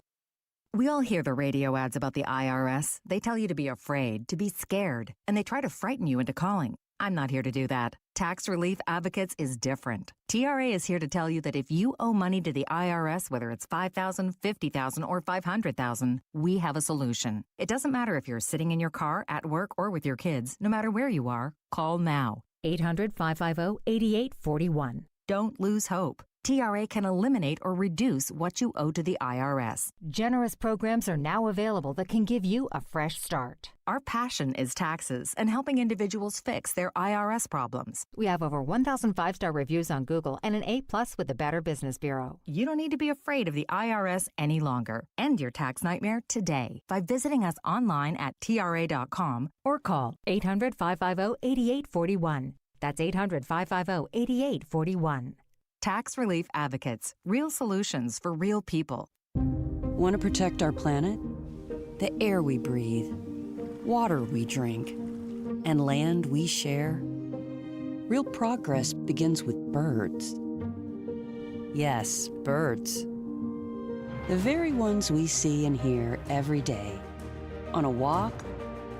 We all hear the radio ads about the IRS. They tell you to be afraid, to be scared, and they try to frighten you into calling. I'm not here to do that. Tax Relief Advocates is different. TRA is here to tell you that if you owe money to the IRS, whether it's $5,000, $50,000, or $500,000, we have a solution. It doesn't matter if you're sitting in your car, at work, or with your kids. No matter where you are, call now. 800-550-8841. Don't lose hope. TRA can eliminate or reduce what you owe to the IRS. Generous programs are now available that can give you a fresh start. Our passion is taxes and helping individuals fix their IRS problems. We have over 1,000 5-star reviews on Google and an A+ with the Better Business Bureau. You don't need to be afraid of the IRS any longer. End your tax nightmare today by visiting us online at TRA.com or call 800-550-8841. That's 800-550-8841. Tax Relief Advocates. Real solutions for real people. Want to protect our planet? The air we breathe, water we drink, and land we share? Real progress begins with birds. Yes, birds. The very ones we see and hear every day. On a walk,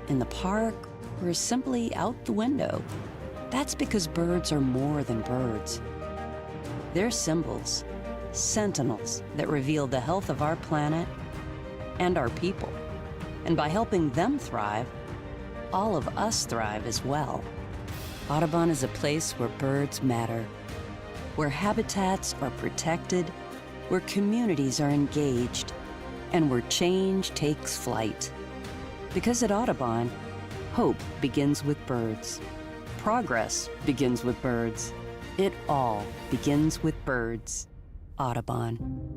in the park, or simply out the window. That's because birds are more than birds. They're symbols, sentinels that reveal the health of our planet and our people. And by helping them thrive, all of us thrive as well. Audubon is a place where birds matter, where habitats are protected, where communities are engaged, and where change takes flight. Because at Audubon, hope begins with birds. Progress begins with birds. It all begins with birds. Audubon.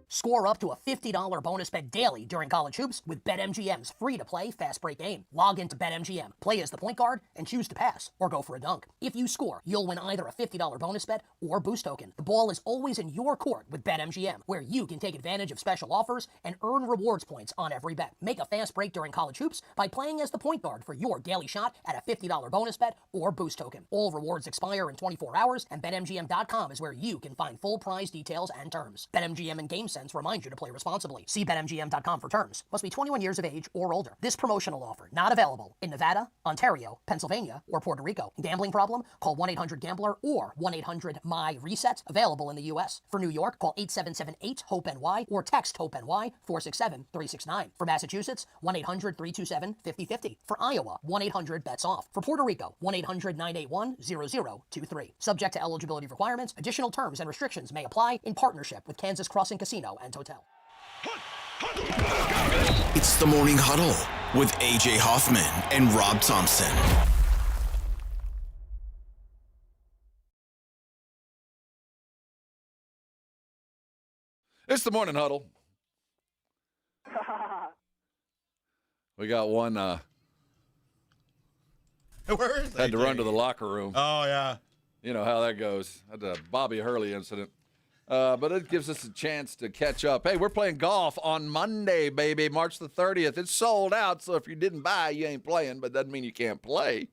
Score up to a $50 bonus bet daily during college hoops with BetMGM's free-to-play fast break game. Log into BetMGM, play as the point guard, and choose to pass or go for a dunk. If you score, you'll win either a $50 bonus bet or boost token. The ball is always in your court with BetMGM, where you can take advantage of special offers and earn rewards points on every bet. Make a fast break during college hoops by playing as the point guard for your daily shot at a $50 bonus bet or boost token. All rewards expire in 24 hours, and BetMGM.com is where you can find full prize details and terms. BetMGM and GameSense remind you to play responsibly. See BetMGM.com for terms. Must be 21 years of age or older. This promotional offer not available in Nevada, Ontario, Pennsylvania, or Puerto Rico. Gambling problem? Call 1-800-GAMBLER or 1-800-MY-RESET. Available in the U.S. For New York, call 877-8-HOPE-NY or text HOPE-NY 467-369. For Massachusetts, 1-800-327-5050. For Iowa, 1-800-BETS-OFF. For Puerto Rico, 1-800-981-0023. Subject to eligibility requirements. Additional terms and restrictions may apply in partnership with Kansas Crossing Casino and Hotel. It's the Morning Huddle with AJ Hoffman and Rob Thompson. It's the Morning Huddle. We got one. Where is had to run to the locker room. Oh, yeah. You know how that goes. Had the Bobby Hurley incident. But it gives us a chance to catch up. Hey, we're playing golf on Monday, baby, March the 30th. It's sold out, so if you didn't buy, you ain't playing, but doesn't mean you can't play.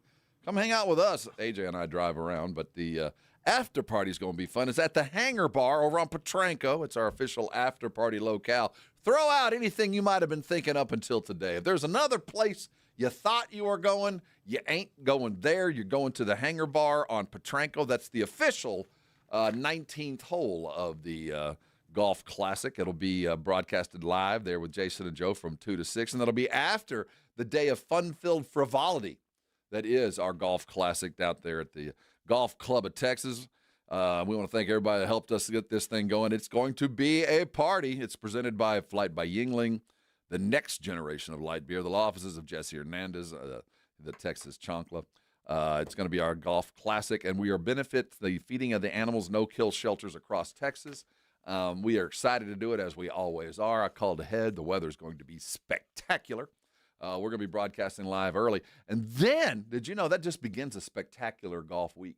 Come hang out with us. AJ and I drive around, but the after party's going to be fun. It's at the Hangar Bar over on Petranco. It's our official after party locale. Throw out anything you might have been thinking up until today. If there's another place you thought you were going, you ain't going there. You're going to the Hangar Bar on Petranco. That's the official 19th hole of the Golf Classic. It'll be broadcasted live there with Jason and Joe from 2 to 6, and that'll be after the day of fun-filled frivolity that is our Golf Classic out there at the Golf Club of Texas. We want to thank everybody that helped us get this thing going. It's going to be a party. It's presented by Flight by Yingling, the next generation of light beer, the law offices of Jesse Hernandez, the Texas Chonkla. It's going to be our Golf Classic, and we are benefit the feeding of the animals no-kill shelters across Texas. We are excited to do it, as we always are. I called ahead. The weather is going to be spectacular. We're going to be broadcasting live early. And then, did you know that just begins a spectacular golf week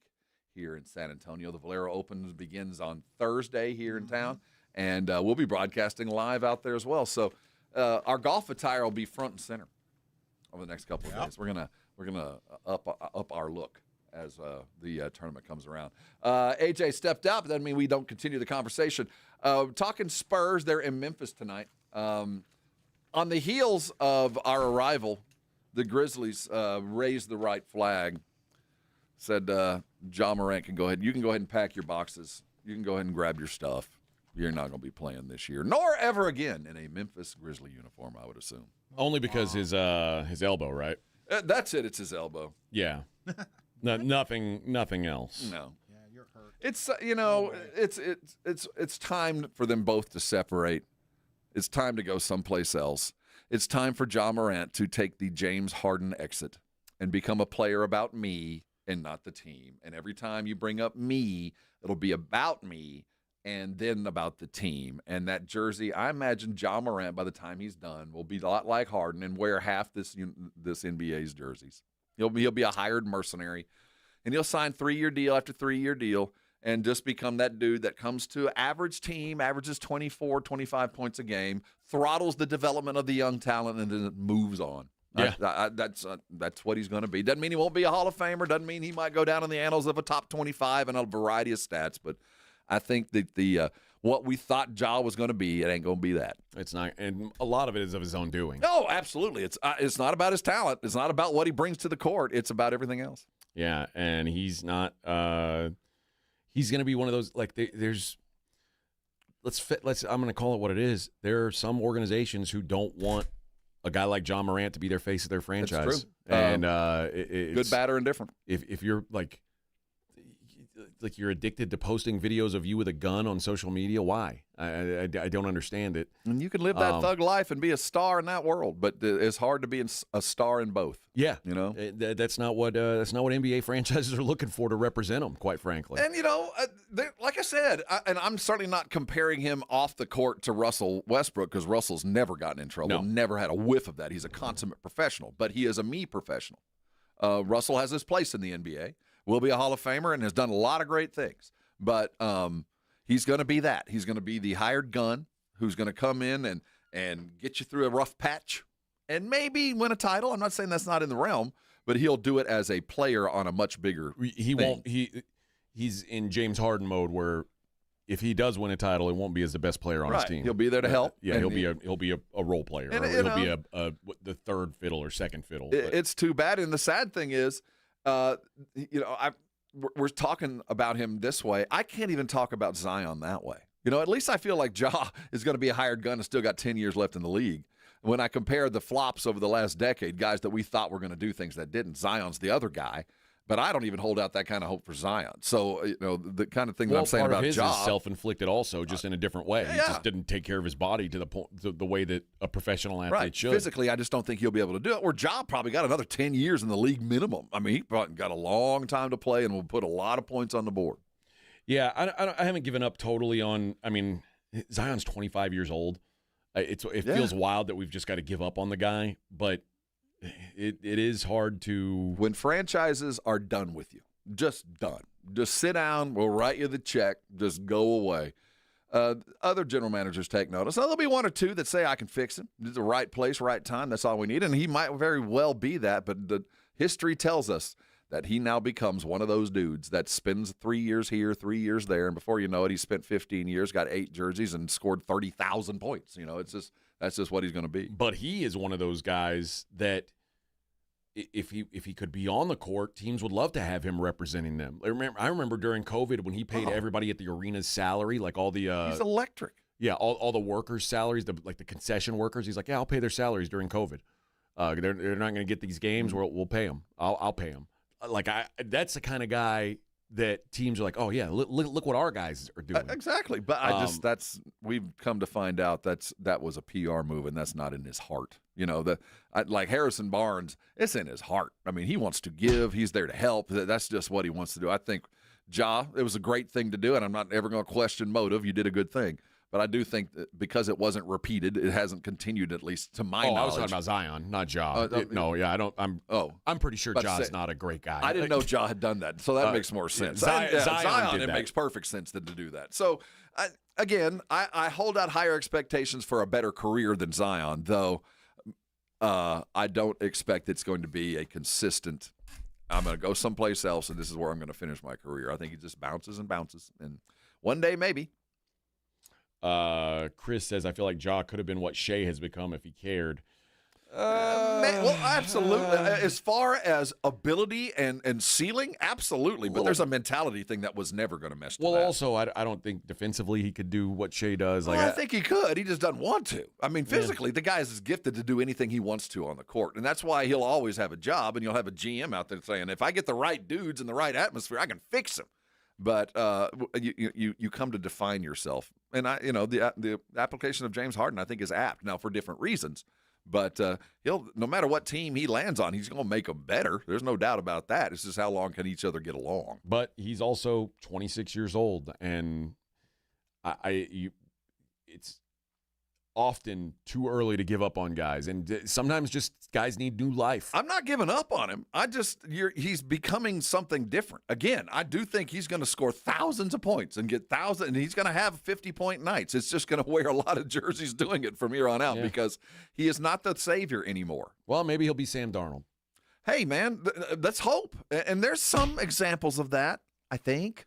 here in San Antonio? The Valero Open begins on Thursday here in town, and we'll be broadcasting live out there as well. So our golf attire will be front and center over the next couple of days. We're gonna up our look as the tournament comes around. AJ stepped out, but that doesn't mean we don't continue the conversation. Talking Spurs, they're in Memphis tonight. On the heels of our arrival, the Grizzlies raised the right flag. Said Ja Morant can go ahead. You can go ahead and pack your boxes. You can go ahead and grab your stuff. You're not going to be playing this year, nor ever again in a Memphis Grizzly uniform, I would assume. Only because his elbow, right? That's it. It's his elbow. Yeah. Nothing else. No. Yeah, you're hurt. It's it's time for them both to separate. It's time to go someplace else. It's time for Ja Morant to take the James Harden exit and become a player about me and not the team. And every time you bring up me, it'll be about me and then about the team. And that jersey, I imagine Ja Morant, by the time he's done, will be a lot like Harden and wear half this NBA's jerseys. He'll be a hired mercenary, and he'll sign 3-year deal after 3-year deal and just become that dude that comes to average team, averages 24, 25 points a game, throttles the development of the young talent, and then moves on. Yeah. That's what he's going to be. Doesn't mean he won't be a Hall of Famer. Doesn't mean he might go down in the annals of a top 25 and a variety of stats, but I think that the what we thought Ja was going to be, it ain't going to be that. It's not, and a lot of it is of his own doing. No, absolutely. It's not about his talent. It's not about what he brings to the court. It's about everything else. Yeah, and he's not. He's going to be one of those there's. I'm going to call it what it is. There are some organizations who don't want a guy like Ja Morant to be their face of their franchise. That's true. And good, bad, or indifferent. If you're like you're addicted to posting videos of you with a gun on social media, why? I don't understand it. And you can live that thug life and be a star in that world, but it's hard to be a star in both. Yeah, you know that's not what NBA franchises are looking for to represent them, quite frankly. And like I said, and I'm certainly not comparing him off the court to Russell Westbrook because Russell's never gotten in trouble, never had a whiff of that. He's a consummate professional, but he is a me professional. Russell has his place in the NBA. Will be a Hall of Famer and has done a lot of great things. But he's going to be that. He's going to be the hired gun who's going to come in and get you through a rough patch and maybe win a title. I'm not saying that's not in the realm, but he'll do it as a player on a much bigger thing. He's in James Harden mode where if he does win a title, it won't be as the best player on his team. He'll be there to help. Yeah, he'll be a role player. Or he'll be the third fiddle or second fiddle. It's too bad. And the sad thing is, we're talking about him this way. I can't even talk about Zion that way. At least I feel like Ja is going to be a hired gun and still got 10 years left in the league. When I compare the flops over the last decade, guys that we thought were going to do things that didn't, Zion's the other guy. But I don't even hold out that kind of hope for Zion. So, the kind of thing that I'm saying about his Ja is self-inflicted also, just in a different way. He just didn't take care of his body to the way that a professional athlete should. Physically, I just don't think he'll be able to do it. Or Ja probably got another 10 years in the league minimum. I mean, he probably got a long time to play and will put a lot of points on the board. Yeah, I haven't given up totally on – I mean, Zion's 25 years old. It feels wild that we've just got to give up on the guy, but – It is hard to... When franchises are done with you, just done. Just sit down, we'll write you the check, just go away. Other general managers take notice. Now, there'll be one or two that say, I can fix him. It's the right place, right time, that's all we need. And he might very well be that, but the history tells us that he now becomes one of those dudes that spends 3 years here, 3 years there, and before you know it, he spent 15 years, got 8 jerseys, and scored 30,000 points. That's just what he's going to be. But he is one of those guys that if he could be on the court, teams would love to have him representing them. I remember during COVID when he paid everybody at the arena's salary, like all the he's electric. Yeah, all the workers' salaries, the concession workers. He's like, yeah, I'll pay their salaries during COVID. They're not going to get these games. We'll pay them. I'll pay them. That's the kind of guy that teams are like, oh yeah, look what our guys are doing. Exactly, but we've come to find out that was a PR move, and that's not in his heart. Like Harrison Barnes, it's in his heart. I mean, he wants to give. He's there to help. That's just what he wants to do. I think Ja, it was a great thing to do, and I'm not ever going to question motive. You did a good thing. But I do think that because it wasn't repeated, it hasn't continued, at least to my knowledge. I was talking about Zion, not Ja. I'm pretty sure Ja's not a great guy. I didn't know Ja had done that, so that makes more sense. Zion it makes perfect sense to do that. So, I hold out higher expectations for a better career than Zion, though I don't expect it's going to be a consistent, I'm going to go someplace else, and this is where I'm going to finish my career. I think he just bounces and bounces, and one day maybe. Chris says, I feel like Ja could have been what Shea has become if he cared. Well, absolutely. As far as ability and ceiling, absolutely. But there's a mentality thing that was never going to mess with that. Also, I don't think defensively he could do what Shea does. I think he could. He just doesn't want to. I mean, physically, the guy is gifted to do anything he wants to on the court. And that's why he'll always have a job, and you'll have a GM out there saying, if I get the right dudes in the right atmosphere, I can fix him. But you come to define yourself. And, the application of James Harden, I think, is apt. Now, for different reasons. But he'll, no matter what team he lands on, he's going to make them better. There's no doubt about that. It's just how long can each other get along. But he's also 26 years old, and it's often too early to give up on guys, and sometimes just guys need new life. I'm not giving up on him. He's becoming something different. Again, I do think he's going to score thousands of points and get thousands, and he's going to have 50-point nights. It's just going to wear a lot of jerseys doing it from here on out because he is not the savior anymore. Well, maybe he'll be Sam Darnold. Hey, man, let's hope. And there's some examples of that, I think.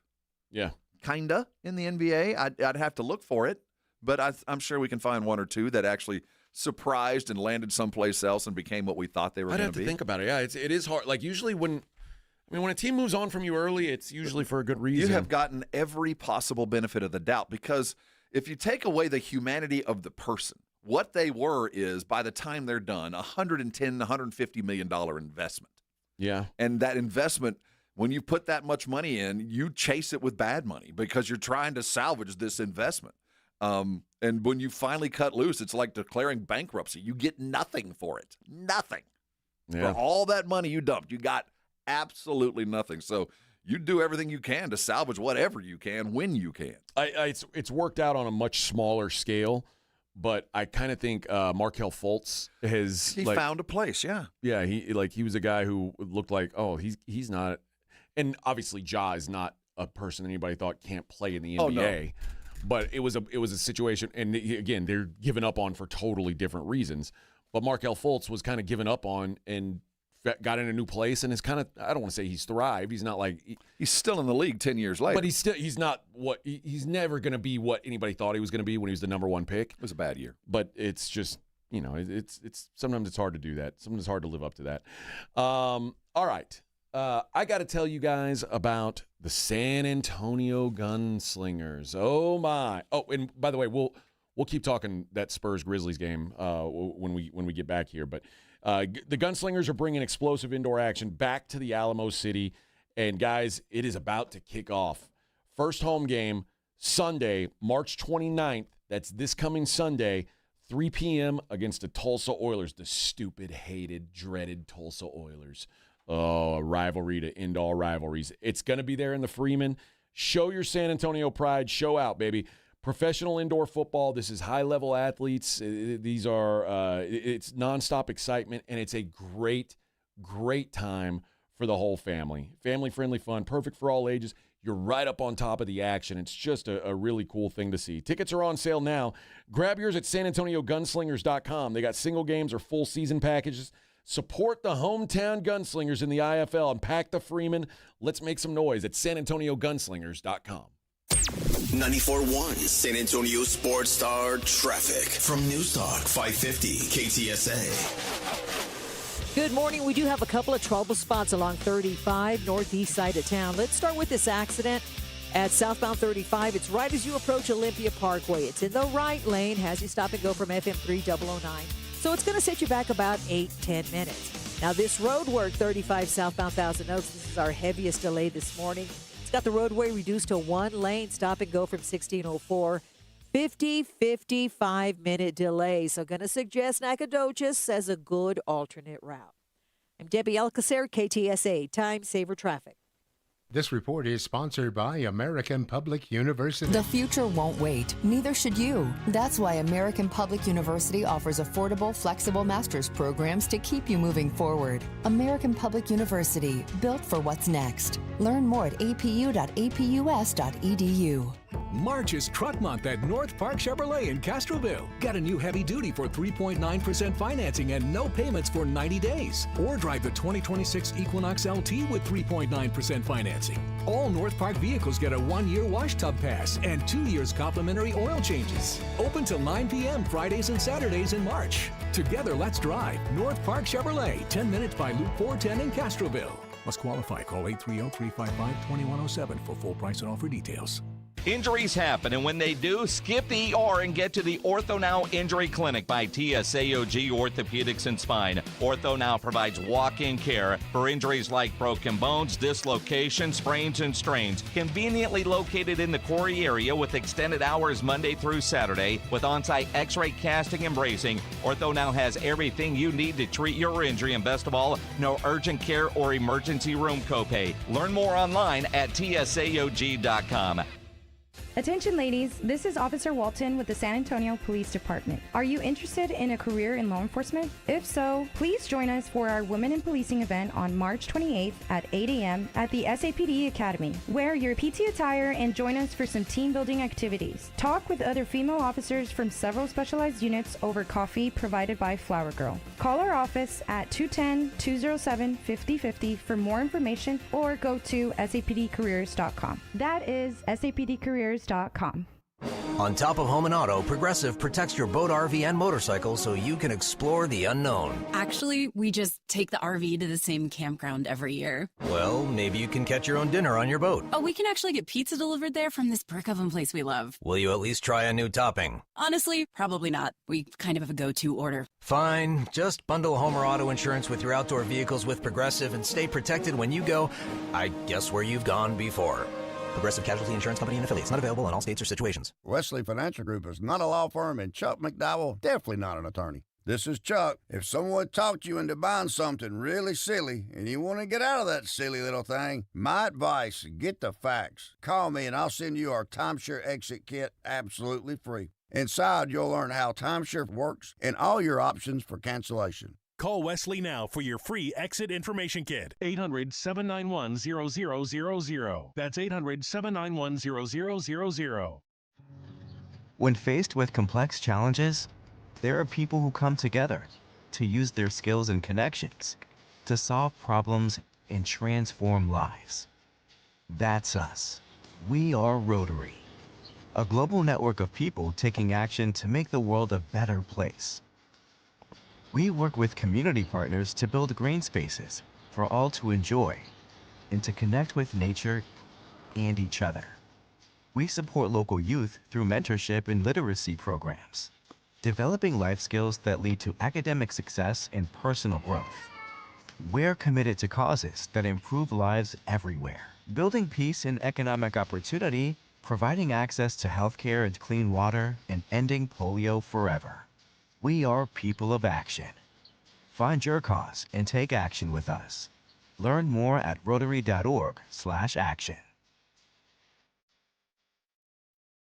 Yeah. Kinda in the NBA. I'd have to look for it. But I'm sure we can find one or two that actually surprised and landed someplace else and became what we thought they were going to be. I'd have to think about it. Yeah, it is hard. Like usually when a team moves on from you early, it's usually for a good reason. You have gotten every possible benefit of the doubt because if you take away the humanity of the person, what they were is by the time they're done, $110, $150 million investment. Yeah. And that investment, when you put that much money in, you chase it with bad money because you're trying to salvage this investment. And when you finally cut loose, it's like declaring bankruptcy. You get nothing for it. Nothing. Yeah. For all that money you dumped, you got absolutely nothing. So you do everything you can to salvage whatever you can when you can. It's worked out on a much smaller scale, but I kind of think Markelle Fultz has found a place. Yeah. Yeah. He was a guy who looked like, he's not, and obviously Ja is not a person anybody thought can't play in the NBA. Oh, no. But it was a situation, and again, they're given up on for totally different reasons. But Markelle Fultz was kind of given up on and got in a new place, and is kind of, I don't want to say he's thrived. He's not like he's still in the league 10 years later. But he's not what he's never going to be what anybody thought he was going to be when he was the number one pick. It was a bad year. But it's just it's sometimes it's hard to do that. Sometimes it's hard to live up to that. All right. I got to tell you guys about the San Antonio Gunslingers. Oh my! Oh, and by the way, we'll keep talking that Spurs Grizzlies game when we get back here. But the Gunslingers are bringing explosive indoor action back to the Alamo City, and guys, it is about to kick off. First home game Sunday, March 29th. That's this coming Sunday, 3 p.m. against the Tulsa Oilers, the stupid, hated, dreaded Tulsa Oilers. Oh, a rivalry to end all rivalries. It's going to be there in the Freeman. Show your San Antonio pride. Show out, baby. Professional indoor football. This is high-level athletes. These are it's nonstop excitement, and it's a great, great time for the whole family. Family-friendly fun, perfect for all ages. You're right up on top of the action. It's just a really cool thing to see. Tickets are on sale now. Grab yours at SanAntonioGunslingers.com. They got single games or full season packages. Support the hometown gunslingers in the IFL and pack the Freeman. Let's make some noise at SanAntonioGunslingers.com. 94.1 San Antonio Sports Star Traffic from News Talk 550 KTSA. Good morning. We do have a couple of trouble spots along 35 northeast side of town. Let's start with this accident at southbound 35. It's right as you approach Olympia Parkway. It's in the right lane, has you stop and go from FM 3009. So it's going to set you back about 8-10 minutes. Now, this road work, 35 southbound Thousand Oaks, this is our heaviest delay this morning. It's got the roadway reduced to one lane, stop and go from 1604. 55-minute delay. So going to suggest Nacogdoches as a good alternate route. I'm Debbie Alcacer, KTSA, Time Saver Traffic. This report is sponsored by American Public University. The future won't wait. Neither should you. That's why American Public University offers affordable, flexible master's programs to keep you moving forward. American Public University, built for what's next. Learn more at apu.apus.edu. March is Truck Month at North Park Chevrolet in Castroville. Get a new heavy duty for 3.9% financing and no payments for 90 days. Or drive the 2026 Equinox LT with 3.9% financing. All North Park vehicles get a 1-year wash tub pass and 2 years complimentary oil changes. Open till 9 p.m. Fridays and Saturdays in March. Together, let's drive. North Park Chevrolet, 10 minutes by Loop 410 in Castroville. Must qualify. Call 830-355-2107 for full price and offer details. Injuries happen, and when they do, skip the ER and get to the Ortho Now Injury Clinic by TSAOG Orthopedics and Spine. Ortho Now provides walk-in care for injuries like broken bones, dislocations, sprains, and strains. Conveniently located in the Quarry area with extended hours Monday through Saturday with on-site x-ray casting and bracing, Ortho Now has everything you need to treat your injury, and best of all, no urgent care or emergency room copay. Learn more online at tsaog.com. Attention ladies, this is Officer Walton with the San Antonio Police Department. Are you interested in a career in law enforcement? If so, please join us for our Women in Policing event on March 28th at 8 a.m. at the SAPD Academy. Wear your PT attire and join us for some team building activities. Talk with other female officers from several specialized units over coffee provided by Flower Girl. Call our office at 210-207-5050 for more information or go to sapdcareers.com. That is sapdcareers.com. On top of home and auto, Progressive protects your boat, RV, and motorcycle so you can explore the unknown. Actually, we just take the RV to the same campground every year. Well, maybe you can catch your own dinner on your boat. Oh, we can actually get pizza delivered there from this brick oven place we love. Will you at least try a new topping? Honestly, probably not. We kind of have a go-to order. Fine. Just bundle home or auto insurance with your outdoor vehicles with Progressive and stay protected when you go, I guess, where you've gone before. Progressive Casualty Insurance Company and affiliates. Not available in all states or situations. Wesley Financial Group is not a law firm, and Chuck McDowell definitely not an attorney. This is Chuck. If someone talked you into buying something really silly and you want to get out of that silly little thing, my advice, get the facts. Call me and I'll send you our timeshare exit kit absolutely free. Inside, you'll learn how timeshare works and all your options for cancellation. Call Wesley now for your free exit information kit. 800-791-0000. That's 800-791-0000. When faced with complex challenges, there are people who come together to use their skills and connections to solve problems and transform lives. That's us. We are Rotary, a global network of people taking action to make the world a better place. We work with community partners to build green spaces for all to enjoy and to connect with nature and each other. We support local youth through mentorship and literacy programs, developing life skills that lead to academic success and personal growth. We're committed to causes that improve lives everywhere, building peace and economic opportunity, providing access to healthcare and clean water, and ending polio forever. We are people of action. Find your cause and take action with us. Learn more at rotary.org/action.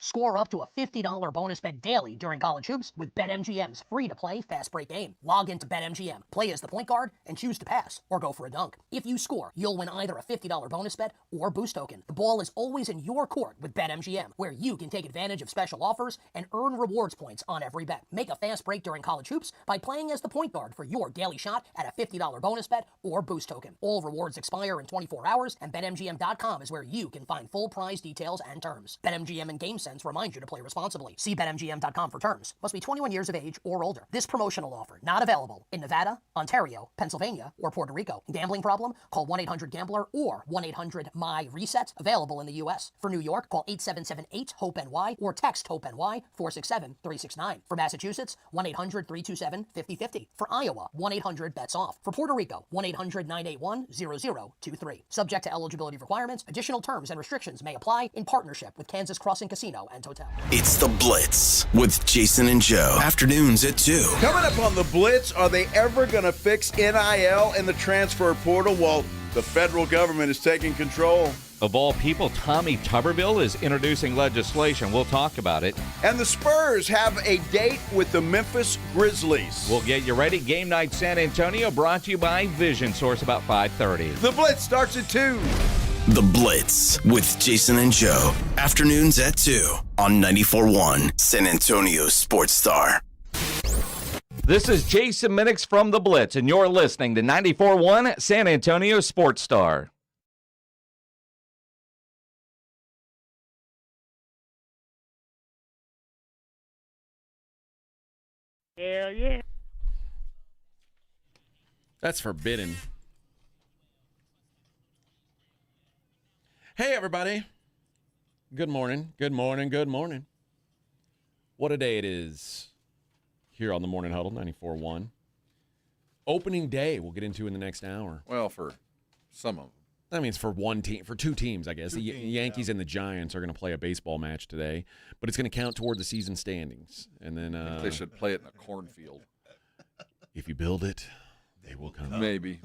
Score up to a $50 bonus bet daily during college hoops with BetMGM's free-to-play fast break game. Log into BetMGM, play as the point guard, and choose to pass or go for a dunk. If you score, you'll win either a $50 bonus bet or boost token. The ball is always in your court with BetMGM, where you can take advantage of special offers and earn rewards points on every bet. Make a fast break during college hoops by playing as the point guard for your daily shot at a $50 bonus bet or boost token. All rewards expire in 24 hours, and BetMGM.com is where you can find full prize details and terms. BetMGM and GameSense remind you to play responsibly. See BetMGM.com for terms. Must be 21 years of age or older. This promotional offer not available in Nevada, Ontario, Pennsylvania, or Puerto Rico. Gambling problem? Call 1-800-GAMBLER or 1-800-MY-RESET. Available in the U.S. For New York, call 8778-HOPE-NY or text HOPE-NY 467-369. For Massachusetts, 1-800-327-5050. For Iowa, 1-800-BETS-OFF. For Puerto Rico, 1-800-981-0023. Subject to eligibility requirements. Additional terms and restrictions may apply in partnership with Kansas Crossing Casino and Hotel. It's The Blitz with Jason and Joe. Afternoons at 2. Coming up on The Blitz, are they ever going to fix NIL and the transfer portal? Well, the federal government is taking control. Of all people, Tommy Tuberville is introducing legislation. We'll talk about it. And the Spurs have a date with the Memphis Grizzlies. We'll get you ready. Game Night San Antonio brought to you by Vision Source about 5:30. The Blitz starts at 2. The Blitz with Jason and Joe. Afternoons at 2 on 94.1 San Antonio Sports Star. This is Jason Minix from The Blitz, and you're listening to 94.1 San Antonio Sports Star. Hell yeah. That's forbidden. Hey, everybody. Good morning. Good morning. Good morning. What a day it is here on the Morning Huddle, 94.1. Opening day we'll get into in the next hour. Well, for some of them. That means for one team, for two teams, I guess. The Yankees and the Giants are going to play a baseball match today, but it's going to count toward the season standings. And then they should play it in a cornfield. If you build it, they will come. Maybe.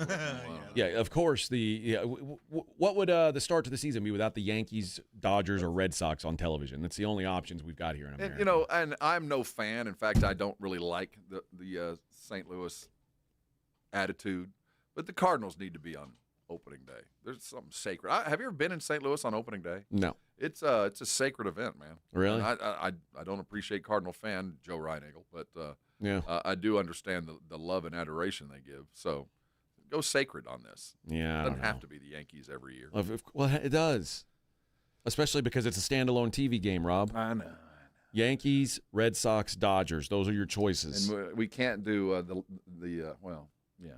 Yeah, of course. What would the start to the season be without the Yankees, Dodgers, or Red Sox on television? That's the only options we've got here in America. And, and I'm no fan. In fact, I don't really like the St. Louis attitude. But the Cardinals need to be on opening day. There's something sacred. Have you ever been in St. Louis on opening day? No. It's a sacred event, man. Really? And I don't appreciate Cardinal fan Joe Reinagle, but yeah, I do understand the love and adoration they give. So go sacred on this. Yeah, it doesn't have to be the Yankees every year. Well, it does, especially because it's a standalone TV game. Rob, I know. Yankees, Red Sox, Dodgers. Those are your choices. And we can't do well, yeah.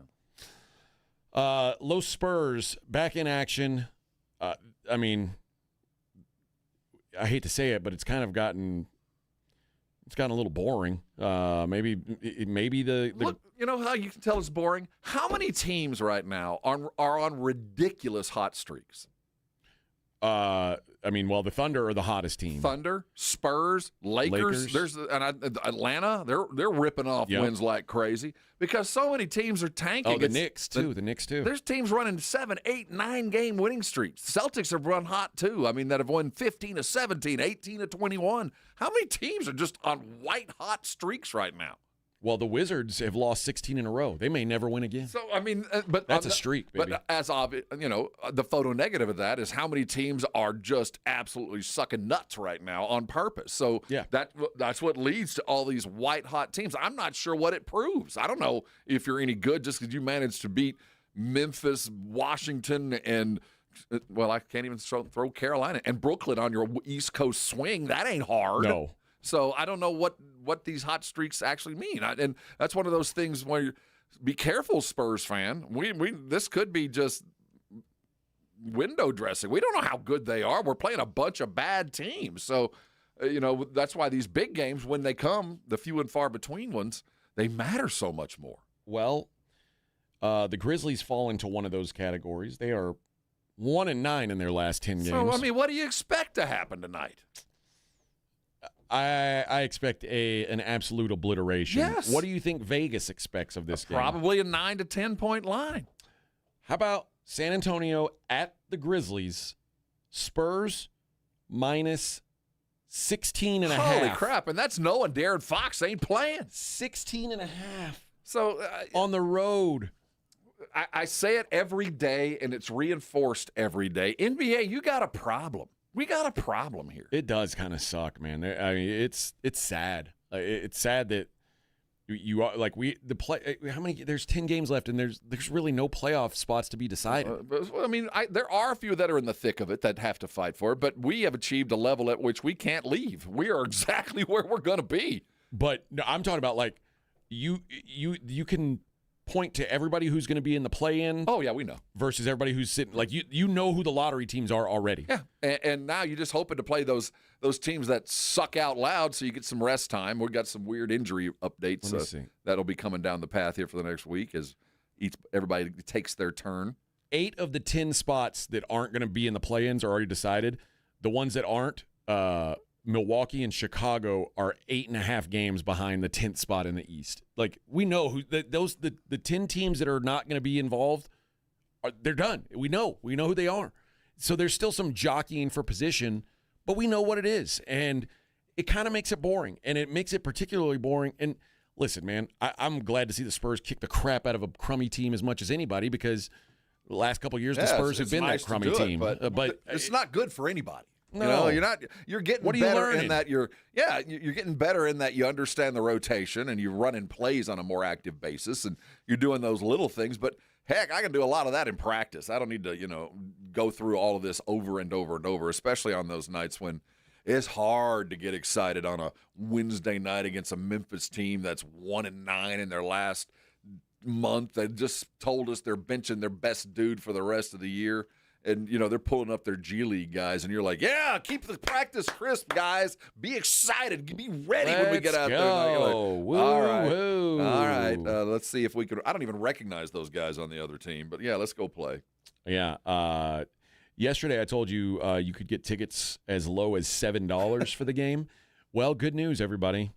Los Spurs back in action. I mean, I hate to say it, but it's kind of gotten a little boring. Maybe the Look, you know how you can tell it's boring? How many teams right now are on ridiculous hot streaks? I mean, the Thunder are the hottest team. Thunder, Spurs, Lakers. There's Atlanta. They're ripping off wins like crazy because so many teams are tanking. Oh, the Knicks too. There's teams running 7, 8, 9 game winning streaks. The Celtics have run hot too. I mean, that have won 15 of 17, 18 of 21. How many teams are just on white hot streaks right now? Well, the Wizards have lost 16 in a row. They may never win again. So, I mean, but that's a streak, baby. But as obvious, the photo negative of that is how many teams are just absolutely sucking nuts right now on purpose. So yeah, that's what leads to all these white hot teams. I'm not sure what it proves. I don't know if you're any good just because you managed to beat Memphis, Washington, and I can't even throw Carolina and Brooklyn on your East Coast swing. That ain't hard. No. So I don't know what these hot streaks actually mean, and that's one of those things where you be careful, Spurs fan. This could be just window dressing. We don't know how good they are. We're playing a bunch of bad teams, so that's why these big games, when they come, the few and far between ones, they matter so much more. Well, the Grizzlies fall into one of those categories. They are 1-9 in their last 10 games. So I mean, what do you expect to happen tonight? I expect an absolute obliteration. Yes. What do you think Vegas expects of this game? Probably a 9 to 10 point line. How about San Antonio at the Grizzlies? Spurs minus 16 and a half. Holy crap! And that's knowing De'Aaron Fox ain't playing. 16 and a half. So on the road. I say it every day, and it's reinforced every day. NBA, you got a problem. We got a problem here. It does kind of suck, man. I mean, it's sad. It's sad that you are how many? There's 10 games left, and there's really no playoff spots to be decided. I mean, there are a few that are in the thick of it that have to fight for it, but we have achieved a level at which we can't leave. We are exactly where we're going to be. But no, I'm talking about you can point to everybody who's going to be in the play-in. Oh, yeah, we know. Versus everybody who's sitting. You know who the lottery teams are already. Yeah, and now you're just hoping to play those teams that suck out loud so you get some rest time. We've got some weird injury updates that'll be coming down the path here for the next week as everybody takes their turn. 8 of the 10 spots that aren't going to be in the play-ins are already decided. The ones that aren't, Milwaukee and Chicago are 8.5 games behind the 10th spot in the East. We know the 10 teams that are not going to be involved, they're done. We know who they are. So there's still some jockeying for position, but we know what it is, and it kind of makes it boring, and it makes it particularly boring. And listen, man, I'm glad to see the Spurs kick the crap out of a crummy team as much as anybody because The last couple of years, the Spurs have been nice that crummy team. But it's not good for anybody. No. You're getting What are you better learning? in that you're getting better in that you understand the rotation and you're running plays on a more active basis and you're doing those little things. But heck, I can do a lot of that in practice. I don't need to, go through all of this over and over and over, especially on those nights when it's hard to get excited on a Wednesday night against a Memphis team that's 1-9 in their last month. They just told us they're benching their best dude for the rest of the year. And, they're pulling up their G League guys, and you're like, yeah, keep the practice crisp, guys. Be excited. Be ready when we get out there. All right. Let's see if we can. I don't even recognize those guys on the other team. But, yeah, let's go play. Yeah. Yesterday I told you you could get tickets as low as $7 for the game. Well, good news, everybody.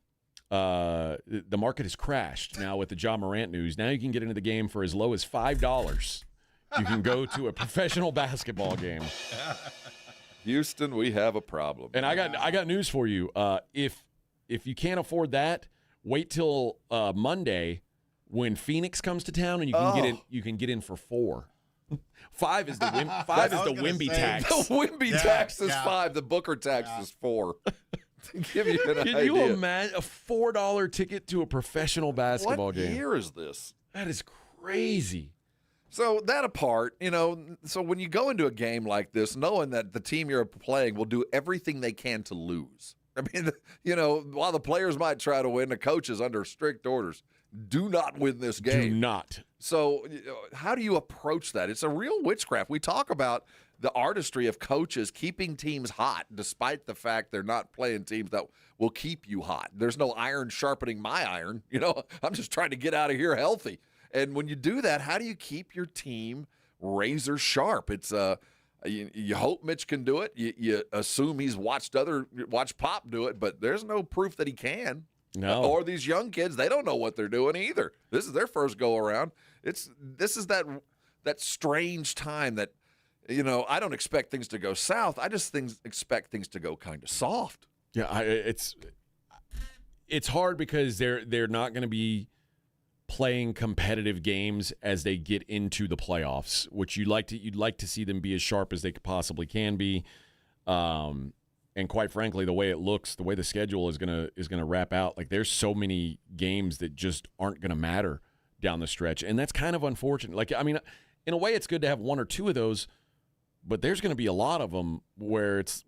The market has crashed now with the Ja Morant news. Now you can get into the game for as low as $5. You can go to a professional basketball game. Houston, we have a problem. And I got news for you. If you can't afford that, wait till Monday when Phoenix comes to town and you can get in. You can get in for $4. $5 is the Wimby tax. The Wimby tax is $5. The Booker tax is $4. To give you an idea. Can you imagine a $4 ticket to a professional basketball game? What year is this? That is crazy. So that apart, so when you go into a game like this, knowing that the team you're playing will do everything they can to lose. I mean, while the players might try to win, the coaches under strict orders, do not win this game. Do not. So how do you approach that? It's a real witchcraft. We talk about the artistry of coaches keeping teams hot, despite the fact they're not playing teams that will keep you hot. There's no iron sharpening my iron. I'm just trying to get out of here healthy. And when you do that, how do you keep your team razor sharp? It's you hope Mitch can do it. You assume he's watched Pop do it, but there's no proof that he can. No. Or these young kids, they don't know what they're doing either. This is their first go around. This is that strange time that I don't expect things to go south. I just expect things to go kind of soft. Yeah, it's hard because they're not going to be playing competitive games as they get into the playoffs, which you'd like to see them be as sharp as they possibly can be. And quite frankly, the way it looks, the way the schedule is gonna wrap out, like there's so many games that just aren't gonna matter down the stretch, and that's kind of unfortunate. Like, I mean, in a way, it's good to have one or two of those, but there's gonna be a lot of them where it's,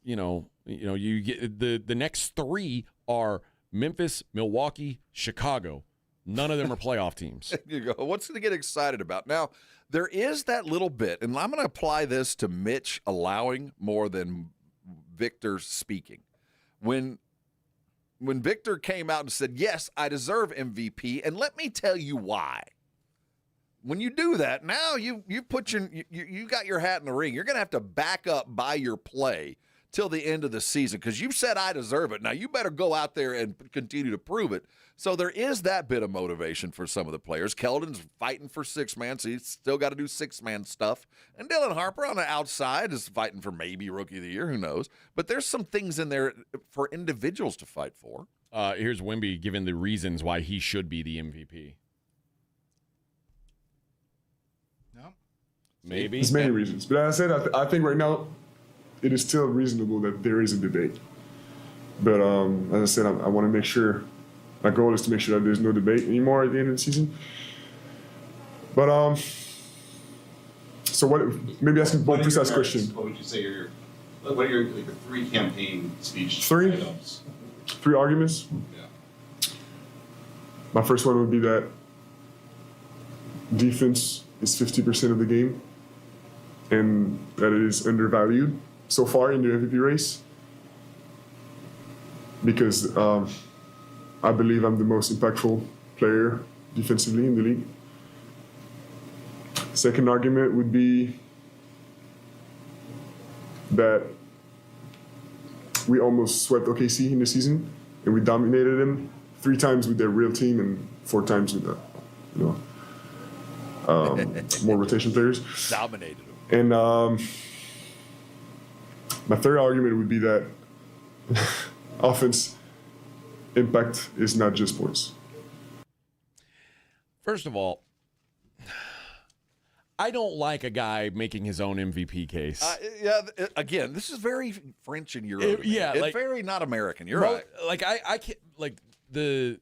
you get the next three are Memphis, Milwaukee, Chicago. None of them are playoff teams. You go, what's to get excited about? Now, there is that little bit, and I'm going to apply this to Mitch allowing more than Victor speaking. When Victor came out and said, yes, I deserve MVP, and let me tell you why. When you do that, now you got your hat in the ring. You're going to have to back up by your play till the end of the season because you've said I deserve it. Now you better go out there and continue to prove it. So there is that bit of motivation for some of the players. Keldon's fighting for six-man, so he's still got to do six-man stuff. And Dylan Harper on the outside is fighting for maybe Rookie of the Year, who knows. But there's some things in there for individuals to fight for. Here's Wimby giving the reasons why he should be the MVP. No. Maybe. There's many reasons. But as I said, I think right now it is still reasonable that there is a debate. But as I said, I want to make sure, my goal is to make sure that there's no debate anymore at the end of the season. But so what? Maybe ask a more precise question. What would you say what are your three campaign speech Three items? Three arguments. Yeah. My first one would be that defense is 50% of the game, and that it is undervalued so far in the MVP race. Because I believe I'm the most impactful player defensively in the league. Second argument would be that we almost swept OKC in the season, and we dominated them 3 times with their real team and 4 times with more rotation players. Dominated them. And my third argument would be that offense impact is not just points. First of all, I don't like a guy making his own MVP case. Again, this is very French and Euro. It's very not American. You're right. Like I can't like the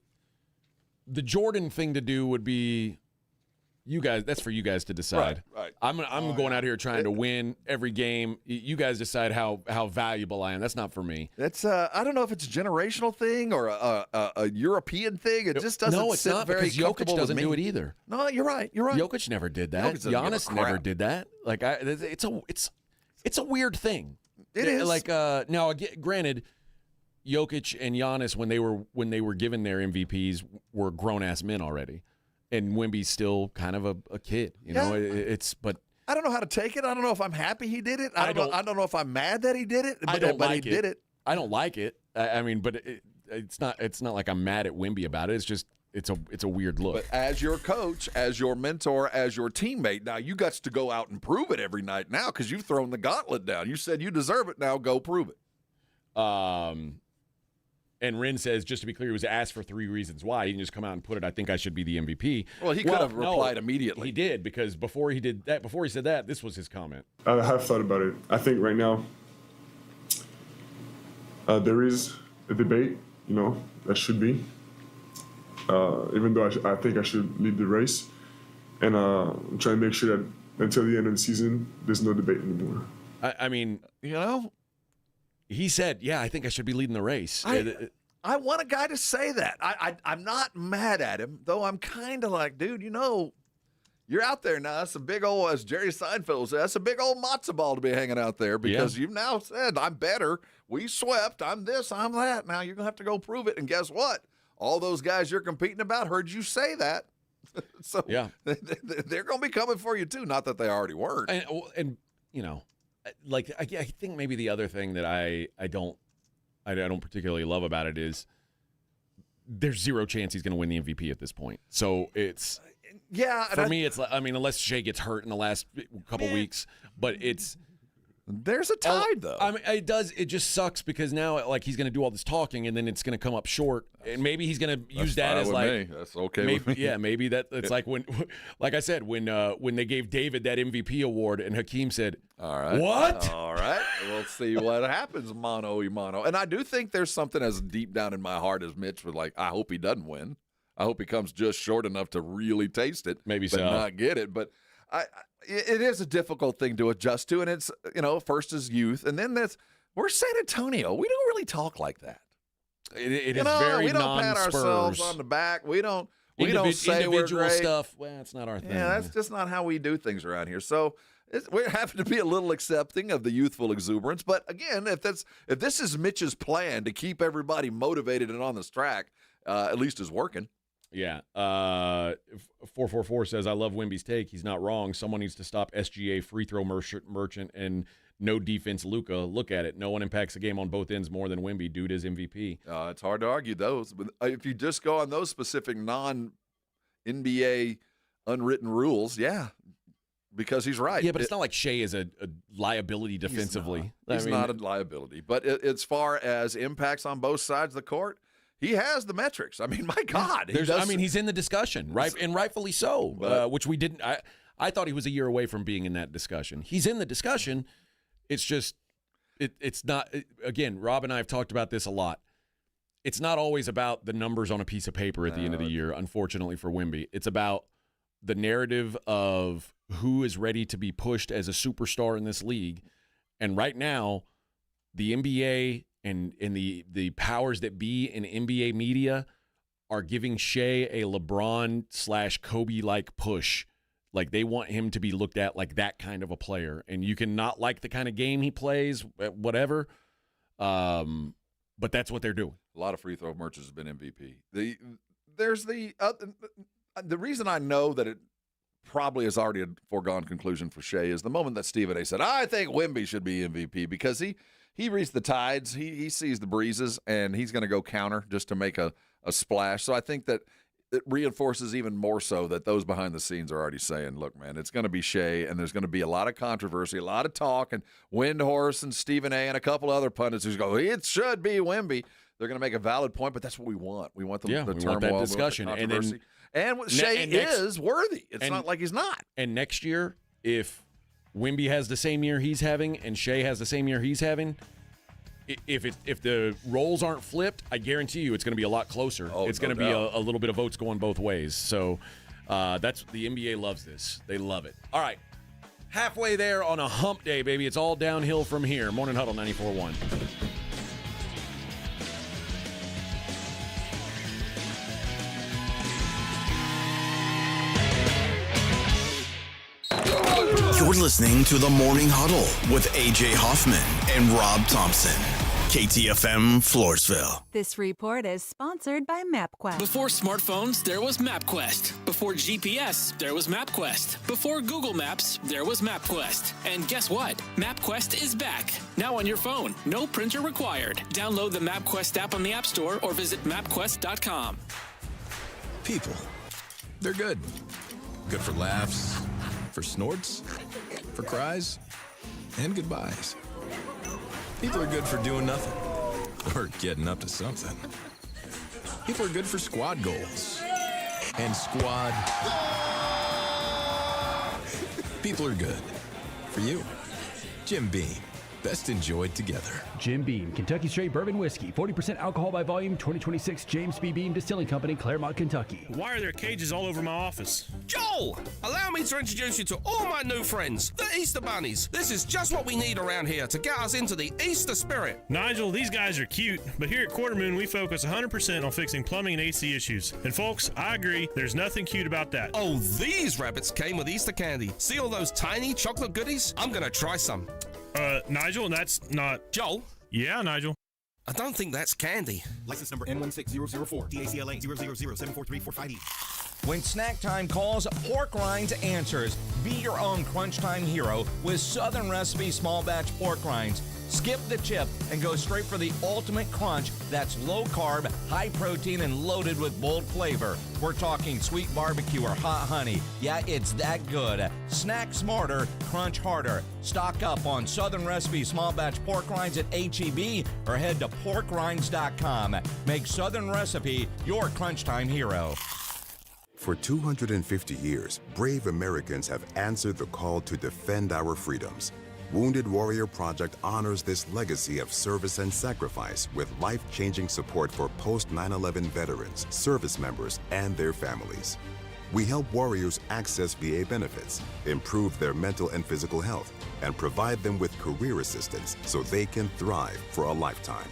Jordan thing to do would be you guys. That's for you guys to decide. Right. I'm going out here trying to win every game. You guys decide how valuable I am. That's not for me. That's I don't know if it's a generational thing or a European thing. It just doesn't. No, it's sit not very because Jokic doesn't do it either. No, you're right. You're right. Jokic never did that. Giannis never did that. Like it's a weird thing. It is. Like now, again, granted, Jokic and Giannis when they were given their MVPs were grown ass men already. And Wemby's still kind of a kid, you know. But I don't know how to take it. I don't know if I'm happy he did it. I don't know if I'm mad that he did it. But, I don't like he did it. I don't like it. I mean, but it's not like I'm mad at Wemby about it. It's just it's a weird look. But as your coach, as your mentor, as your teammate, now you got to go out and prove it every night now because you've thrown the gauntlet down. You said you deserve it. Now go prove it. And Rin says, just to be clear, he was asked for 3 reasons why. He didn't just come out and put it, I think I should be the MVP. Well, he could have replied immediately. He did, because before he said that, this was his comment. I have thought about it. I think right now there is a debate, you know, that should be. Even though I think I should lead the race. And I'm trying to make sure that until the end of the season, there's no debate anymore. I mean, you know, he said, yeah, I think I should be leading the race. I want a guy to say that. I'm not mad at him, though I'm kind of like, dude, you know, you're out there now. That's a big old, as Jerry Seinfeld said, that's a big old matzo ball to be hanging out there because you've now said, I'm better. We swept. I'm this, I'm that. Now you're going to have to go prove it. And guess what? All those guys you're competing about heard you say that. So they're going to be coming for you, too. Not that they already weren't. And you know, like I think maybe the other thing that I don't particularly love about it is there's zero chance he's going to win the MVP at this point. So it's for me. It's like, I mean, unless Shea gets hurt in the last couple weeks, but there's a tide though. I mean, it does. It just sucks because now like he's going to do all this talking and then it's going to come up short, and maybe he's going to use that as like me. That's okay. Maybe, with me. Yeah, maybe that it's like when, like I said, when they gave David that MVP award and Hakeem said, "All right, what? All right, we'll see what happens, mano y mano." And I do think there's something as deep down in my heart as Mitch was like, I hope he doesn't win. I hope he comes just short enough to really taste it, maybe but so, not get it. But it is a difficult thing to adjust to, and it's, you know, first is youth, and then we're San Antonio. We don't really talk like that. It is very we don't pat non-Spurs. ourselves on the back. We don't say individual we're great. stuff. Well, it's not our thing. Yeah, that's just not how we do things around here. So we're having to be a little accepting of the youthful exuberance. But again, if this is Mitch's plan to keep everybody motivated and on this track, at least is working. Yeah. 444 says, I love Wemby's take. He's not wrong. Someone needs to stop SGA free throw merchant and no defense Luka. Look at it. No one impacts the game on both ends more than Wemby. Dude is MVP. It's hard to argue those. But if you just go on those specific non-NBA unwritten rules, yeah, because he's right. Yeah, but it's not like Shea is a liability defensively. He's not a liability. But as far as impacts on both sides of the court, he has the metrics. I mean, my God. He's in the discussion, right? And rightfully so, which we didn't. I thought he was a year away from being in that discussion. He's in the discussion. It's just, it's not, again, Rob and I have talked about this a lot. It's not always about the numbers on a piece of paper at the end of the year, unfortunately for Wemby. It's about the narrative of who is ready to be pushed as a superstar in this league. And right now, the NBA and the powers that be in NBA media are giving Shea a LeBron/Kobe-like push. Like, they want him to be looked at like that kind of a player. And you can not like the kind of game he plays, whatever, but that's what they're doing. A lot of free throw merchants have been MVP. There's the reason I know that it probably is already a foregone conclusion for Shea is the moment that Stephen A. said, I think Wemby should be MVP, because he reads the tides, he sees the breezes, and he's going to go counter just to make a splash. So I think that it reinforces even more so that those behind the scenes are already saying, look, man, it's going to be Shea, and there's going to be a lot of controversy, a lot of talk, and Windhorse and Stephen A. and a couple other pundits who go, it should be Wemby. They're going to make a valid point, but that's what we want. We want the turmoil, that discussion. And Shea is worthy. It's not like he's not. And next year, if Wemby has the same year he's having and Shea has the same year he's having, if the roles aren't flipped, I guarantee you it's going to be a lot closer. It's going to be a little bit of votes going both ways. So that's the NBA loves this. They love it. All right. Halfway there on a hump day, baby. It's all downhill from here. Morning Huddle 94.1. You're listening to the Morning Huddle with AJ Hoffman and Rob Thompson. KTFM Floresville. This report is sponsored by MapQuest. Before smartphones, there was MapQuest. Before GPS, there was MapQuest. Before Google Maps, there was MapQuest. And guess what? MapQuest is back. Now on your phone. No printer required. Download the MapQuest app on the App Store or visit mapquest.com. People. They're good. Good for laughs, for snorts, for cries, and goodbyes. People are good for doing nothing or getting up to something. People are good for squad goals and squad. People are good for you. Jim Beam. Best enjoyed together. Jim Beam, Kentucky Straight Bourbon Whiskey, 40% alcohol by volume, 2026 James B. Beam Distilling Company, Claremont, Kentucky. Why are there cages all over my office? Joel, allow me to introduce you to all my new friends, the Easter Bunnies. This is just what we need around here to get us into the Easter spirit. Nigel, these guys are cute, but here at Quarter Moon, we focus 100% on fixing plumbing and AC issues. And folks, I agree, there's nothing cute about that. Oh, these rabbits came with Easter candy. See all those tiny chocolate goodies? I'm gonna try some. Nigel, that's not... Joel? Yeah, Nigel. I don't think that's candy. License number N16004, DACLA 000743458E. When snack time calls, Pork Rinds answers. Be your own crunch time hero with Southern Recipe small batch pork rinds. Skip the chip and go straight for the ultimate crunch that's low carb, high protein, and loaded with bold flavor. We're talking sweet barbecue or hot honey. Yeah, it's that good. Snack smarter, crunch harder. Stock up on Southern Recipe small batch pork rinds at H-E-B or head to porkrinds.com. Make Southern Recipe your crunch time hero. For 250 years, brave Americans have answered the call to defend our freedoms. Wounded Warrior Project honors this legacy of service and sacrifice with life-changing support for post-9/11 veterans, service members, and their families. We help warriors access VA benefits, improve their mental and physical health, and provide them with career assistance so they can thrive for a lifetime.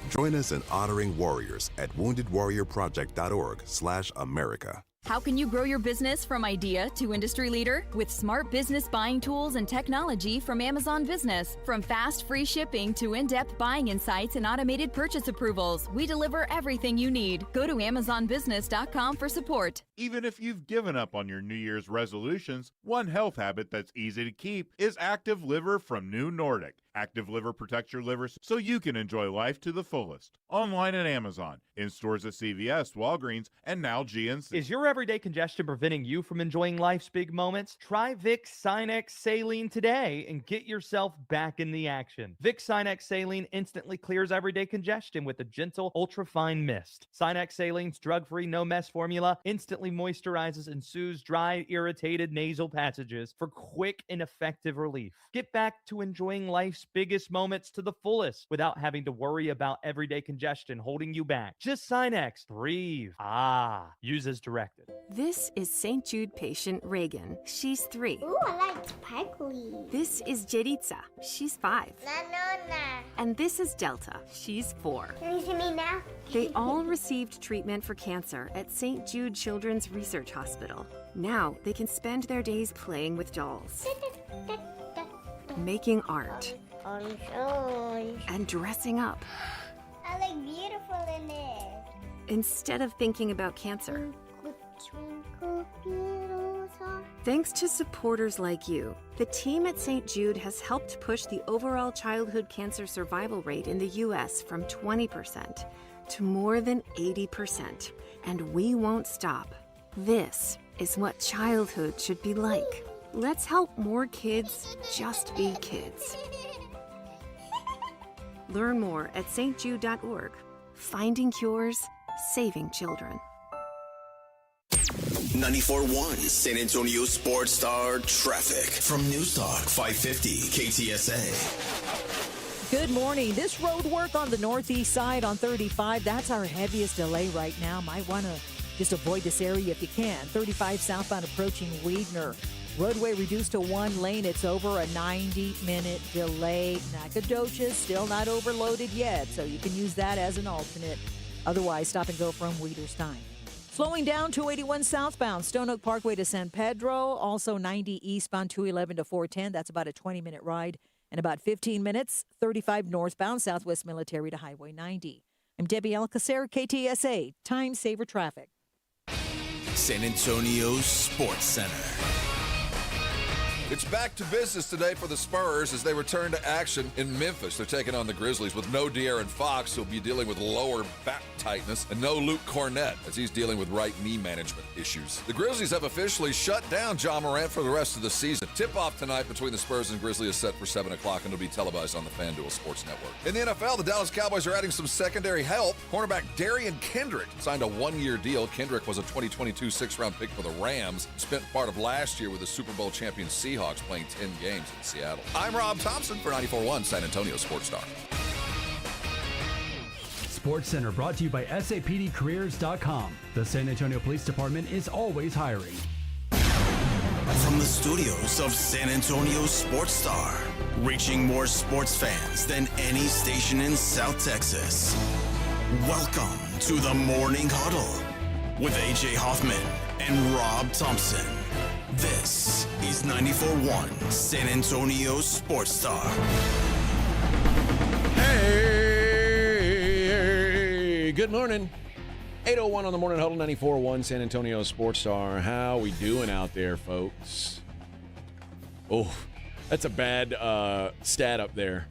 Join us in honoring warriors at woundedwarriorproject.org/America. How can you grow your business from idea to industry leader? With smart business buying tools and technology from Amazon Business. From fast, free shipping to in-depth buying insights and automated purchase approvals, we deliver everything you need. Go to amazonbusiness.com for support. Even if you've given up on your New Year's resolutions, one health habit that's easy to keep is Active Liver from New Nordic. Active Liver protects your liver so you can enjoy life to the fullest. Online at Amazon, in stores at CVS, Walgreens, and now GNC. Is your everyday congestion preventing you from enjoying life's big moments? Try Vicks Sinex Saline today and get yourself back in the action. Vicks Sinex Saline instantly clears everyday congestion with a gentle, ultra-fine mist. Sinex Saline's drug-free, no-mess formula instantly moisturizes and soothes dry, irritated nasal passages for quick and effective relief. Get back to enjoying life's biggest moments to the fullest without having to worry about everyday congestion holding you back. Just Sinex. Breathe. Use as directed. This is St. Jude patient Reagan. She's 3. Ooh, I like sparkly. This is Jeritza. She's 5. Na. And this is Delta. She's 4. Can you see me now? They all received treatment for cancer at St. Jude Children's Research Hospital. Now they can spend their days playing with dolls, making art, and dressing up. I look beautiful in it. Instead of thinking about cancer. Thanks to supporters like you, the team at St. Jude has helped push the overall childhood cancer survival rate in the U.S. from 20% to more than 80%. And we won't stop. This is what childhood should be like. Let's help more kids just be kids. Learn more at stjude.org. Finding cures, saving children. 94.1 San Antonio Sports Star traffic from News Talk 550 KTSA. Good morning. This road work on the northeast side on 35, that's our heaviest delay right now. Might want to just avoid this area if you can. 35 southbound approaching Weidner. Roadway reduced to 1 lane. It's over a 90-minute delay. Nacogdoches still not overloaded yet, so you can use that as an alternate. Otherwise, stop and go from Weiderstein. Slowing down 281 southbound, Stone Oak Parkway to San Pedro. Also 90 eastbound 211 to 410. That's about a 20-minute ride. And about 15 minutes, 35 northbound Southwest Military to Highway 90. I'm Debbie Alcacer, KTSA, Time Saver Traffic. San Antonio Sports Center. It's back to business today for the Spurs as they return to action in Memphis. They're taking on the Grizzlies with no De'Aaron Fox, who'll be dealing with lower back tightness, and no Luke Cornett as he's dealing with right knee management issues. The Grizzlies have officially shut down Ja Morant for the rest of the season. Tip-off tonight between the Spurs and Grizzlies is set for 7 o'clock and it'll be televised on the FanDuel Sports Network. In the NFL, the Dallas Cowboys are adding some secondary help. Cornerback Darian Kendrick signed a 1-year deal. Kendrick was a 2022 6th-round pick for the Rams, spent part of last year with the Super Bowl champion Seahawks, playing 10 games in Seattle. I'm Rob Thompson for 94.1 San Antonio Sports Star. Sports Center brought to you by SAPDcareers.com. The San Antonio Police Department is always hiring. From the studios of San Antonio Sports Star, reaching more sports fans than any station in South Texas. Welcome to the Morning Huddle with AJ Hoffman and Rob Thompson. This is 94.1 San Antonio Sports Star. Hey, good morning. 8:01 on the Morning Huddle, 94.1 San Antonio Sports Star. How we doing out there, folks? Oh, that's a bad stat up there.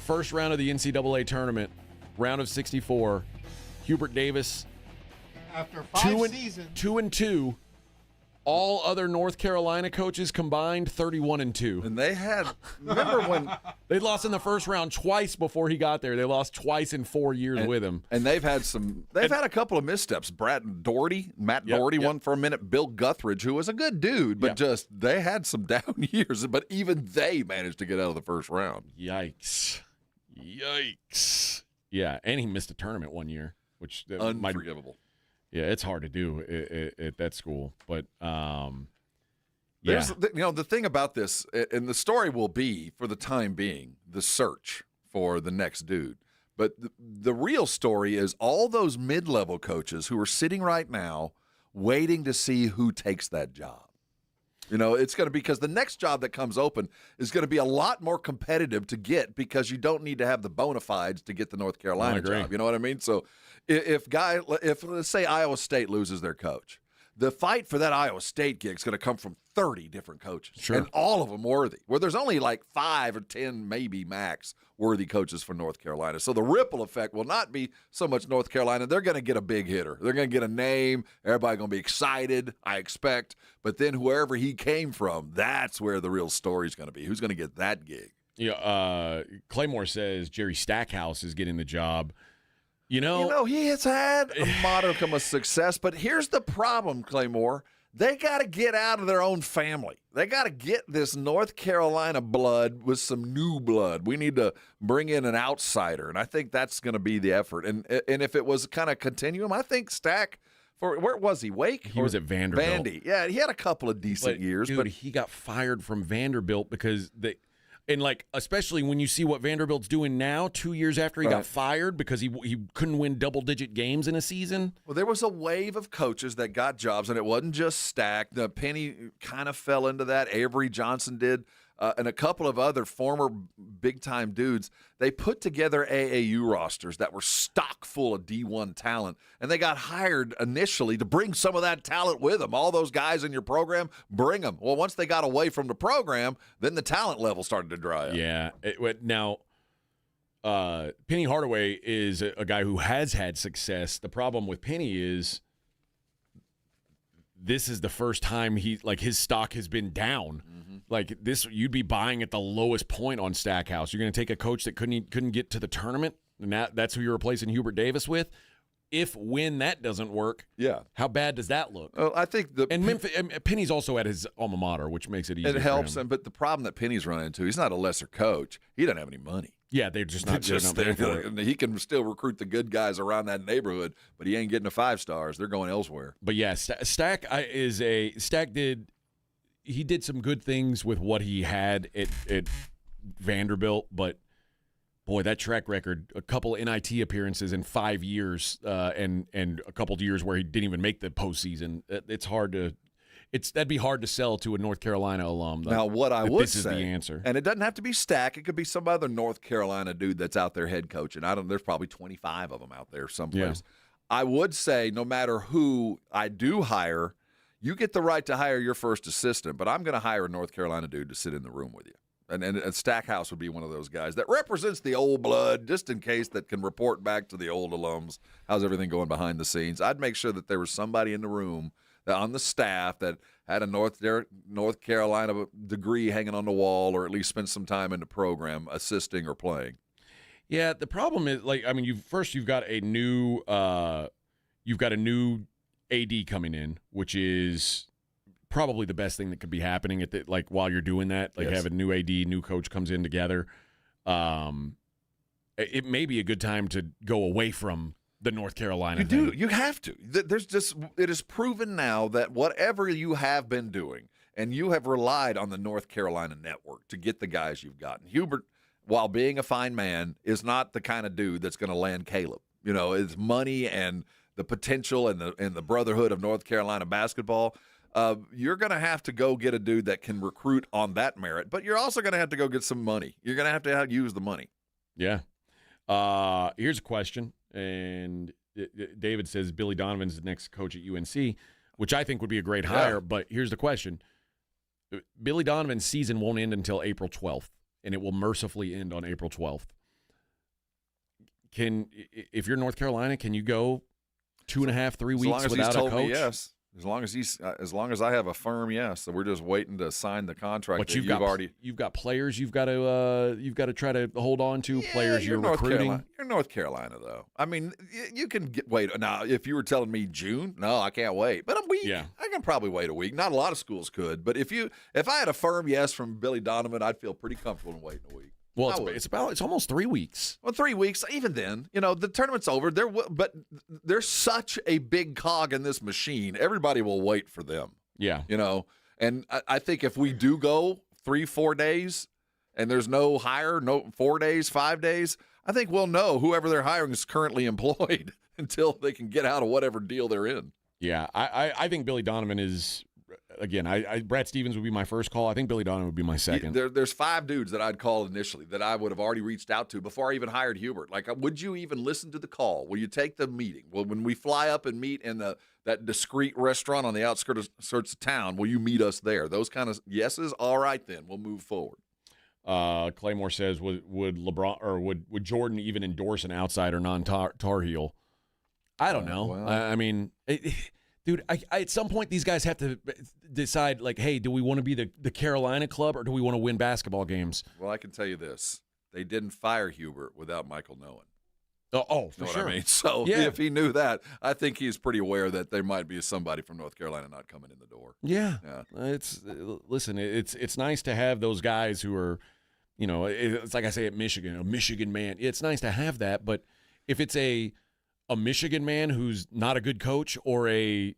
First round of the NCAA tournament, round of 64. Hubert Davis, after 5 seasons, 2-2. All other North Carolina coaches combined 31-2. And they had, remember when they lost in the first round twice before he got there. They lost twice in 4 years with him. And they've had a couple of missteps. Matt Doherty won for a minute. Bill Guthridge, who was a good dude, but they had some down years. But even they managed to get out of the first round. Yikes. Yeah, and he missed a tournament 1 year, which unforgivable. Yeah, it's hard to do at that school, but There's, the thing about this, and the story will be, for the time being, the search for the next dude. But the real story is all those mid-level coaches who are sitting right now waiting to see who takes that job. It's going to be because the next job that comes open is going to be a lot more competitive to get because you don't need to have the bona fides to get the North Carolina job. You know what I mean? So if let's say Iowa State loses their coach, the fight for that Iowa State gig is going to come from 30 different coaches, and all of them worthy, where there's only like 5 or 10, maybe max, worthy coaches for North Carolina. So the ripple effect will not be so much North Carolina. They're going to get a big hitter. They're going to get a name. Everybody's going to be excited, I expect. But then whoever he came from, that's where the real story is going to be. Who's going to get that gig? Yeah, Claymore says Jerry Stackhouse is getting the job. He has had a modicum of success, but here's the problem, Claymore. They got to get out of their own family. They got to get this North Carolina blood with some new blood. We need to bring in an outsider, and I think that's going to be the effort. And if it was kind of continuum, I think Stack, where was he? Wake? He was at Vanderbilt. Vandy. Yeah, he had a couple of decent years. But he got fired from Vanderbilt because especially when you see what Vanderbilt's doing now, 2 years after he got fired because he couldn't win double-digit games in a season. Well, there was a wave of coaches that got jobs, and it wasn't just Stack. The Penny kind of fell into that. Avery Johnson did, and a couple of other former big-time dudes. They put together AAU rosters that were stock full of D1 talent, and they got hired initially to bring some of that talent with them. All those guys in your program, bring them. Well, once they got away from the program, then the talent level started to dry up. Yeah. Now, Penny Hardaway is a guy who has had success. The problem with Penny is this is the first time his stock has been down. Mm-hmm. Like this, you'd be buying at the lowest point on Stackhouse. You're going to take a coach that couldn't get to the tournament, and that's who you're replacing Hubert Davis with. when that doesn't work, how bad does that look? Well, I think Memphis, Penny's also at his alma mater, which makes it easier. It helps him, but the problem that Penny's run into, he's not a lesser coach. He doesn't have any money. Yeah, they're just not. He can still recruit the good guys around that neighborhood, but he ain't getting the 5 stars. They're going elsewhere. But yeah, Stack did some good things with what he had at Vanderbilt, but boy, that track record, a couple NIT appearances in 5 years, and a couple of years where he didn't even make the postseason. That'd be hard to sell to a North Carolina alum. Now, what I would say, is the answer, and it doesn't have to be Stack. It could be some other North Carolina dude that's out there head coaching. There's probably 25 of them out there someplace. Yeah. I would say no matter who I do hire, you get the right to hire your first assistant, but I'm going to hire a North Carolina dude to sit in the room with you. And Stackhouse would be one of those guys that represents the old blood, just in case, that can report back to the old alums. How's everything going behind the scenes? I'd make sure that there was somebody in the room on the staff that had a North Carolina degree hanging on the wall, or at least spent some time in the program assisting or playing. Yeah, the problem is, you've got a new AD coming in, which is probably the best thing that could be happening while you're doing that. Have a new AD, new coach comes in together. It may be a good time to go away from the North Carolina thing. You have to. It is proven now that whatever you have been doing, and you have relied on the North Carolina network to get the guys you've gotten. Hubert, while being a fine man, is not the kind of dude that's going to land Caleb. It's money and the potential and the brotherhood of North Carolina basketball. You're going to have to go get a dude that can recruit on that merit, but you're also going to have to go get some money. You're going to have to use the money. Yeah. Here's a question, and David says Billy Donovan's the next coach at UNC, which I think would be a great hire, but here's the question. Billy Donovan's season won't end until April 12th, and it will mercifully end on April 12th. If you're North Carolina, can you go 2.5, 3 weeks without a coach? Me yes. As long as I have a firm yes, so we're just waiting to sign the contract. But you've got players you've got to try to hold on to. Players you're recruiting. You're North Carolina, though. I mean, you can wait. Now, if you were telling me June, no, I can't wait. But a week, I can probably wait a week. Not a lot of schools could, but if I had a firm yes from Billy Donovan, I'd feel pretty comfortable in waiting a week. Well, it's almost 3 weeks. Well, 3 weeks. Even then, the tournament's over. But there's such a big cog in this machine. Everybody will wait for them. Yeah. And I think if we do go 3-4 days, and there's no hire, no 4 days, 5 days, I think we'll know whoever they're hiring is currently employed until they can get out of whatever deal they're in. Yeah, I think Billy Donovan is. Again, Brad Stevens would be my first call. I think Billy Donovan would be my second. There's 5 dudes that I'd call initially that I would have already reached out to before I even hired Hubert. Would you even listen to the call? Will you take the meeting? Well, when we fly up and meet in that discreet restaurant on the outskirts of town, will you meet us there? Those kind of yeses. All right, then we'll move forward. Claymore says, would LeBron or would Jordan even endorse an outside or non-Tar Heel? I don't know. Well. I mean. Dude, at some point, these guys have to decide, hey, do we want to be the Carolina club or do we want to win basketball games? Well, I can tell you this. They didn't fire Hubert without Michael knowing. Oh, for sure. What I mean? So if he knew that, I think he's pretty aware that there might be somebody from North Carolina not coming in the door. Yeah. It's nice to have those guys who are, it's like I say at Michigan, a Michigan man. It's nice to have that, but if it's a Michigan man who's not a good coach, or a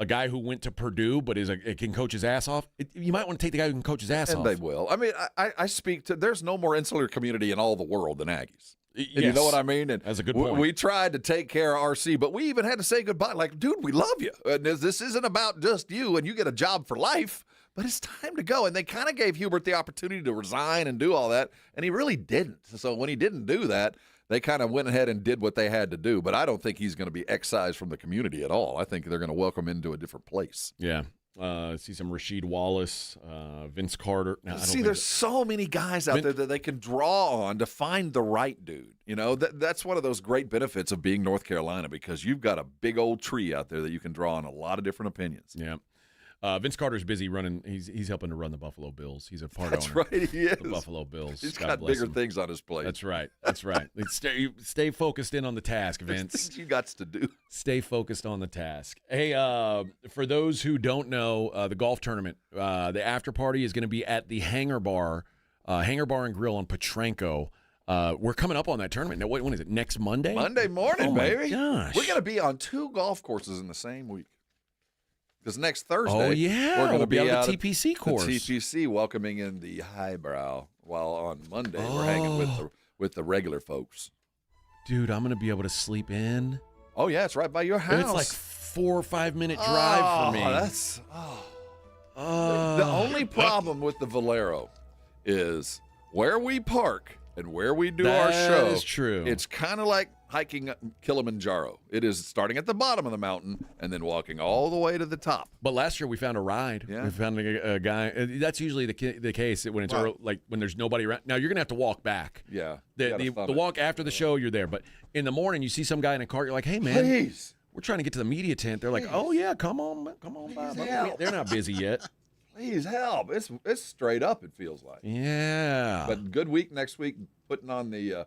guy who went to Purdue but can coach his ass off, you might want to take the guy who can coach his ass off. And they will. I mean, I speak to – there's no more insular community in all the world than Aggies. Yes. You know what I mean? And that's a good point. We tried to take care of RC, but we even had to say goodbye. Dude, we love you. And this isn't about just you, and you get a job for life, but it's time to go. And they kind of gave Hubert the opportunity to resign and do all that, and he really didn't. So when he didn't do that – they kind of went ahead and did what they had to do, but I don't think he's going to be excised from the community at all. I think they're going to welcome him into a different place. Yeah. See some Rasheed Wallace, Vince Carter. No, there's so many guys out there that they can draw on to find the right dude. That's one of those great benefits of being North Carolina, because you've got a big old tree out there that you can draw on a lot of different opinions. Yeah. Vince Carter's busy running. He's helping to run the Buffalo Bills. He's a part That's owner. right, he is. The Buffalo Bills. He's God got bless bigger him. things on his plate. That's right. That's right. Stay focused in on the task, Vince. That's things you got to do. Stay focused on the task. Hey, for those who don't know, the golf tournament, the after party is going to be at the Hangar Bar and Grill on Petranco. We're coming up on that tournament. Now, when is it? Next Monday? Monday morning, baby. Gosh. We're going to be on 2 golf courses in the same week. Because next Thursday, we're going to be out out at the TPC course. The TPC welcoming in the highbrow, while on Monday we're hanging with the regular folks. Dude, I'm going to be able to sleep in. Oh, yeah, it's right by your house. It's like 4 or 5 minute drive for me. That's the only problem with the Valero is where we park and where we do our show. That is true. It's kind of like hiking Kilimanjaro. It is starting at the bottom of the mountain and then walking all the way to the top. But last year we found a ride. Yeah. We found a guy. That's usually the case when it's early, like when there's nobody around. Now you're gonna have to walk back. Yeah. The walk after the show, you're there. But in the morning, you see some guy in a cart. You're like, hey man, please, we're trying to get to the media tent. They're like, oh yeah, come on by. They're not busy yet. Please help. It's straight up, it feels like. Yeah. But good week next week, putting on the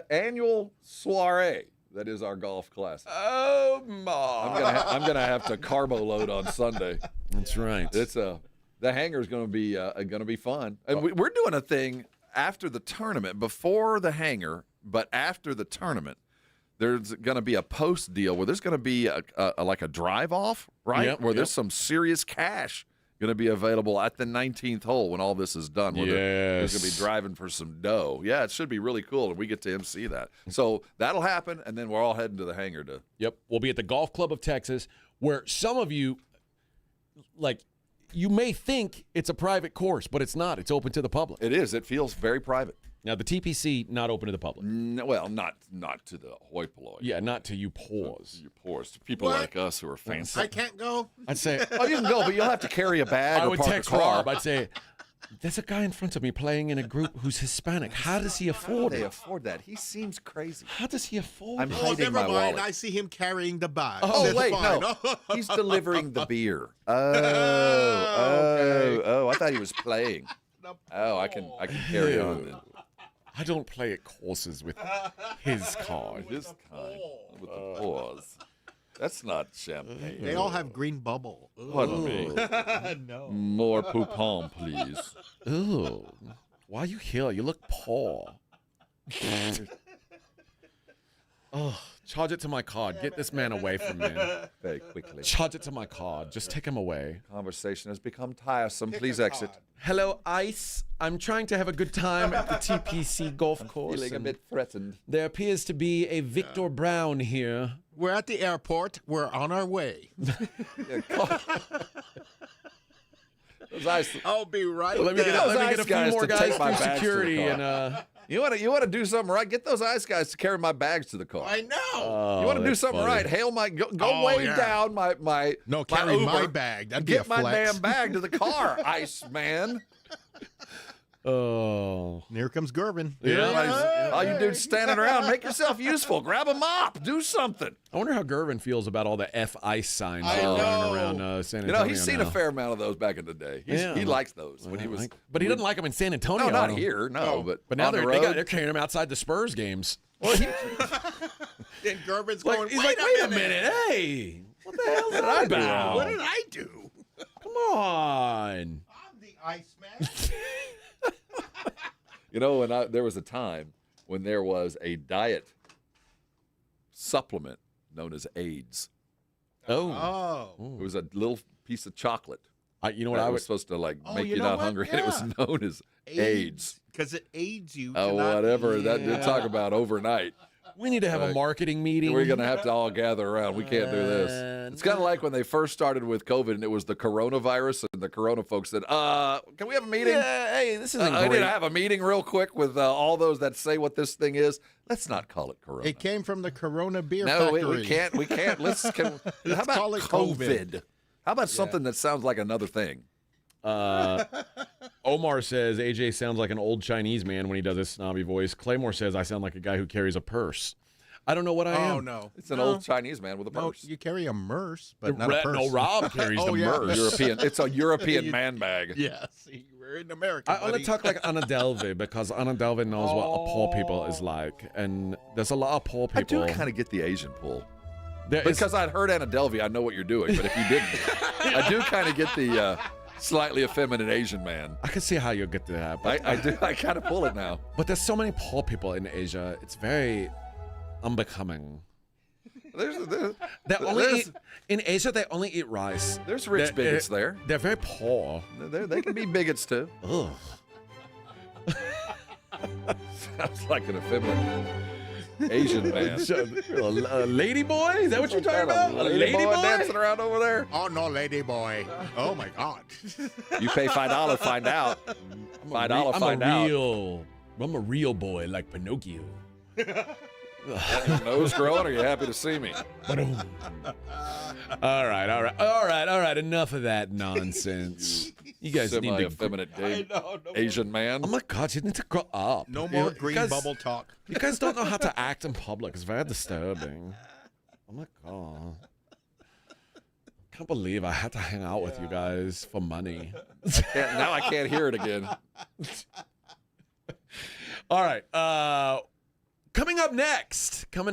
annual soiree that is our golf classic. Oh my! I'm gonna have to carbo load on Sunday. That's right. It's the hangar's gonna be fun. And we're doing a thing after the tournament, before the hangar, but after the tournament. There's going to be a post deal where there's going to be like a drive off, right? Where there's some serious cash going to be available at the 19th hole when all this is done. Where there's going to be driving for some dough. Yeah, it should be really cool, and we get to MC that. So that'll happen, and then we're all heading to the hangar to. Yep, we'll be at the Golf Club of Texas, where some of you, you may think it's a private course, but it's not. It's open to the public. It is. It feels very private. Now, the TPC, not open to the public. No, well, not to the hoi polloi. Yeah, not to you pores. You pores. To people like us who are fancy. I can't go. I'd say, oh, you can go, but you'll have to carry a bag I or would park text a car. Rob. I'd say, there's a guy in front of me playing in a group who's Hispanic. How does he afford How do it? they afford that? He seems crazy. How does he afford I'm it? hiding never my mind. wallet. I see him carrying the bag. Oh, That's wait, fine. no. He's delivering the beer. Okay. Oh, I thought he was playing. Oh, I can carry on then. I don't play at courses with his card. His kind. With the pause. That's not champagne. They all have green bubble. Pardon me. No. More poupon, please. Ooh. Why are you here? You look poor. Oh, charge it to my card. Get this man away from me. Very quickly. Charge it to my card. Just take him away. Conversation has become tiresome. Please exit. Hello, Ice. I'm trying to have a good time at the TPC golf course. Feeling a bit threatened. There appears to be a Victor Brown here. We're at the airport. We're on our way. Those ice, I'll be right Let me there. get a few more guys through security and you want to do something right? Get those ice guys to carry my bags to the car. I know. You want to do something right? Hail my go wave down my No, carry Uber. my bag. That'd be Get a my flex. damn bag to the car, Ice Man. oh, And here comes Gervin. Yeah. All you dudes standing around, make yourself useful. Grab a mop. Do something. I wonder how Gervin feels about all the F Ice signs I running know. around San Antonio. He's seen now. a fair amount of those back in the day. He likes those when he was. But he doesn't like them in San Antonio. No, not I don't- here. No, But now on the they're road. carrying him outside the Spurs games. Well, he, Then Gervin's Like, going, he's wait like, wait a minute. Hey, what the hell did I do? What did I do? Come on. I'm the Iceman. when there was a time when there was a diet supplement known as AIDS. Oh. It was a little piece of chocolate. You know what that I was was supposed to make you you know not what? hungry, and it was known as AIDS. Because it aids you. Oh, to not whatever. eat. That you talk about overnight. We need to have a marketing meeting. We're going to have to all gather around. We can't do this. It's kind of like when they first started with COVID and it was the coronavirus, and the corona folks said, can we have a meeting? Yeah, hey, this isn't I great. need to have a meeting real quick with all those that say what this thing is. Let's not call it corona. It came from the Corona beer No, factory. we can't. We can't. How about call it COVID? How about something that sounds like another thing? Omar says AJ sounds like an old Chinese man when he does his snobby voice. Claymore says I sound like a guy who carries a purse. I don't know what I am. Oh, no. It's an old Chinese man with a No, purse. you carry a merce, but not a purse. No, Rob carries the merce. European. It's a European man bag. Yeah, see, we're in America, I want to talk like Anna Delvey because Anna Delvey knows what a poor people is like. And there's a lot of poor people. I do kind of get the Asian pull. There because I'd heard Anna Delvey, I know what you're doing. But if you didn't, I do kind of get the slightly effeminate Asian man. I can see how you get to that. But I do. I kind of pull it now. But there's so many poor people in Asia. It's very unbecoming. In Asia, they only eat rice. There's rich bigots there. They're very poor. They can be bigots too. Ugh. Sounds like an effeminate Asian man. A lady boy? Is that what you're talking about? A lady boy dancing around over there? Oh, no, lady boy. Oh, my God. You pay $5, find out. $5, find out. I'm a real boy like Pinocchio. Your nose growing? Are you happy to see me? All right. Enough of that nonsense. You guys need to effeminate Asian man. Oh my God, you need to grow up. No more green bubble talk. You guys don't know how to act in public. It's very disturbing. Oh my God. Can't believe I had to hang out with you guys for money. Now I can't hear it again. All right. Coming up next. You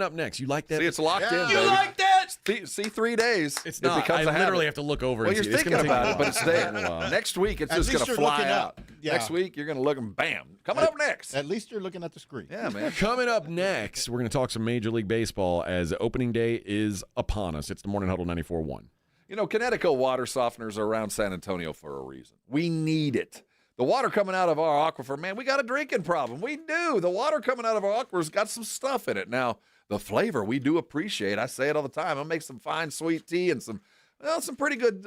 like that? See, it's locked in, baby. You like that? See, 3 days. It's not. I literally have to look over Well, and you're see. thinking about it, but it's there. Next week, it's just going to fly out. Yeah. Next week, you're going to look and bam. Coming up next. At least you're looking at the screen. Yeah, man. Coming up next, we're going to talk some Major League Baseball as opening day is upon us. It's the Morning Huddle 94.1. You know, Connecticut water softeners are around San Antonio for a reason. We need it. The water coming out of our aquifer, man, we got a drinking problem. We do. The water coming out of our aquifer's got some stuff in it. Now, the flavor we do appreciate. I say it all the time. I'll make some fine sweet tea and some pretty good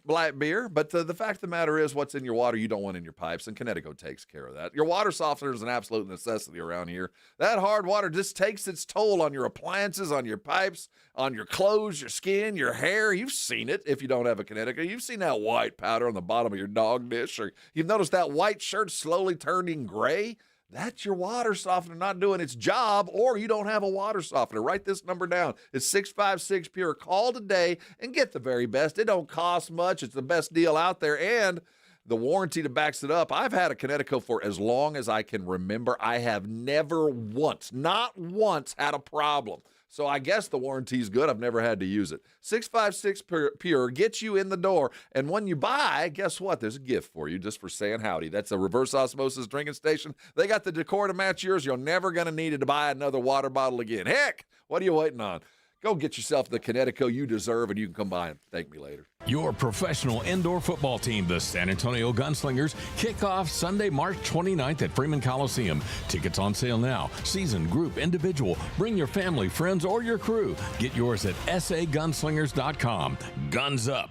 light beer. But the fact of the matter is what's in your water you don't want in your pipes, and Connecticut takes care of that. Your water softener is an absolute necessity around here. That hard water just takes its toll on your appliances, on your pipes, on your clothes, your skin, your hair. You've seen it if you don't have a Connecticut. You've seen that white powder on the bottom of your dog dish, or you've noticed that white shirt slowly turning gray. That's your water softener not doing its job, or you don't have a water softener. Write this number down. It's 656 Pure. Call today and get the very best. It don't cost much. It's the best deal out there, and the warranty that backs it up. I've had a Connecticut for as long as I can remember. I have never once, not once, had a problem. So I guess the warranty's good. I've never had to use it. 656 Pure gets you in the door. And when you buy, guess what? There's a gift for you just for saying howdy. That's a reverse osmosis drinking station. They got the decor to match yours. You're never going to need it to buy another water bottle again. Heck, what are you waiting on? Go get yourself the Connecticut you deserve, and you can come by and thank me later. Your professional indoor football team, the San Antonio Gunslingers, kick off Sunday, March 29th at Freeman Coliseum. Tickets on sale now. Season, group, individual. Bring your family, friends, or your crew. Get yours at sagunslingers.com. Guns up.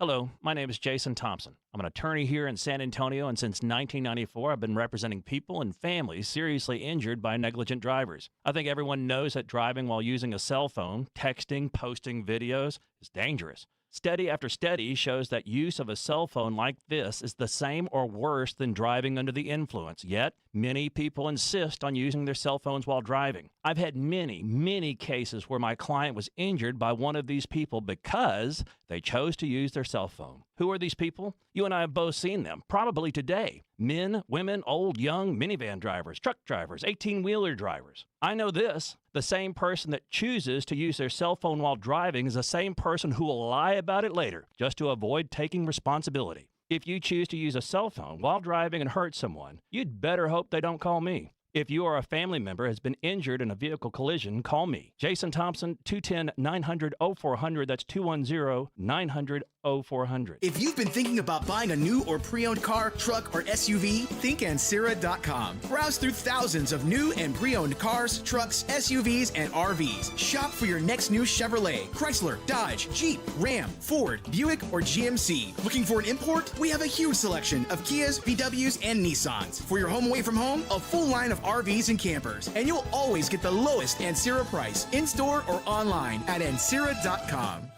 Hello, my name is Jason Thompson. I'm an attorney here in San Antonio, and since 1994, I've been representing people and families seriously injured by negligent drivers. I think everyone knows that driving while using a cell phone, texting, posting videos is dangerous. Study after study shows that use of a cell phone like this is the same or worse than driving under the influence. Yet, many people insist on using their cell phones while driving. I've had many cases where my client was injured by one of these people because they chose to use their cell phone. Who are these people? You and I have both seen them, probably today. Men, women, old, young, minivan drivers, truck drivers, 18-wheeler drivers. I know this. The same person that chooses to use their cell phone while driving is the same person who will lie about it later just to avoid taking responsibility. If you choose to use a cell phone while driving and hurt someone, you'd better hope they don't call me. If you or a family member has been injured in a vehicle collision, call me. Jason Thompson, 210-900-0400. That's 210-900-0400. If you've been thinking about buying a new or pre-owned car, truck, or SUV, think Ancira.com. Browse through thousands of new and pre-owned cars, trucks, SUVs, and RVs. Shop for your next new Chevrolet, Chrysler, Dodge, Jeep, Ram, Ford, Buick, or GMC. Looking for an import? We have a huge selection of Kias, VWs, and Nissans. For your home away from home, a full line of RVs and campers. And you'll always get the lowest Ancira price in-store or online at Ancira.com.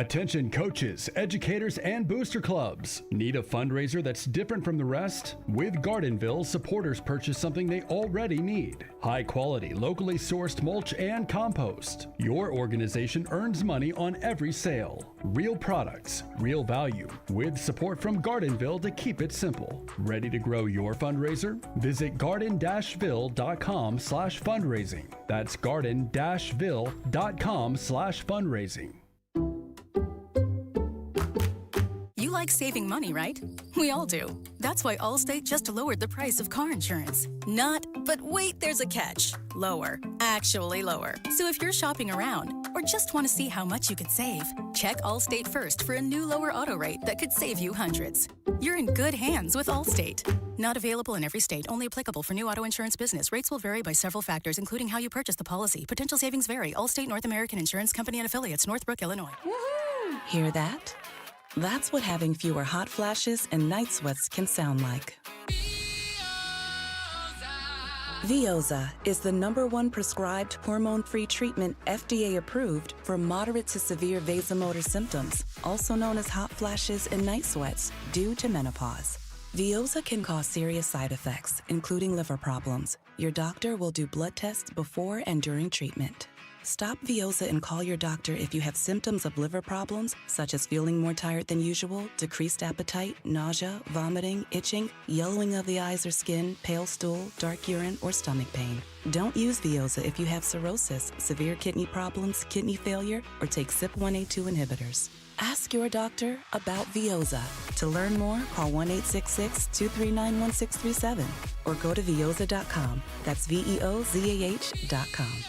Attention coaches, educators, and booster clubs. Need a fundraiser that's different from the rest? With Gardenville, supporters purchase something they already need. High quality, locally sourced mulch and compost. Your organization earns money on every sale. Real products, real value, with support from Gardenville to keep it simple. Ready to grow your fundraiser? Visit garden-ville.com/fundraising. That's garden-ville.com/fundraising. You like saving money, right? We all do. That's why Allstate just lowered the price of car insurance. Not, but wait, there's a catch. Lower. Actually lower. So if you're shopping around or just want to see how much you could save, check Allstate first for a new lower auto rate that could save you hundreds. You're in good hands with Allstate. Not available in every state. Only applicable for new auto insurance business. Rates will vary by several factors, including how you purchase the policy. Potential savings vary. Allstate North American Insurance Company and Affiliates, Northbrook, Illinois. Woohoo! Hear that? That's what having fewer hot flashes and night sweats can sound like. Veoza is the #1 prescribed hormone-free treatment FDA approved for moderate to severe vasomotor symptoms, also known as hot flashes and night sweats, due to menopause. Veoza can cause serious side effects, including liver problems. Your doctor will do blood tests before and during treatment. Stop Veoza and call your doctor if you have symptoms of liver problems, such as feeling more tired than usual, decreased appetite, nausea, vomiting, itching, yellowing of the eyes or skin, pale stool, dark urine, or stomach pain. Don't use Veoza if you have cirrhosis, severe kidney problems, kidney failure, or take CYP1A2 inhibitors. Ask your doctor about Veoza. To learn more, call 1-866-239-1637 or go to veoza.com. That's VEOZAH.com.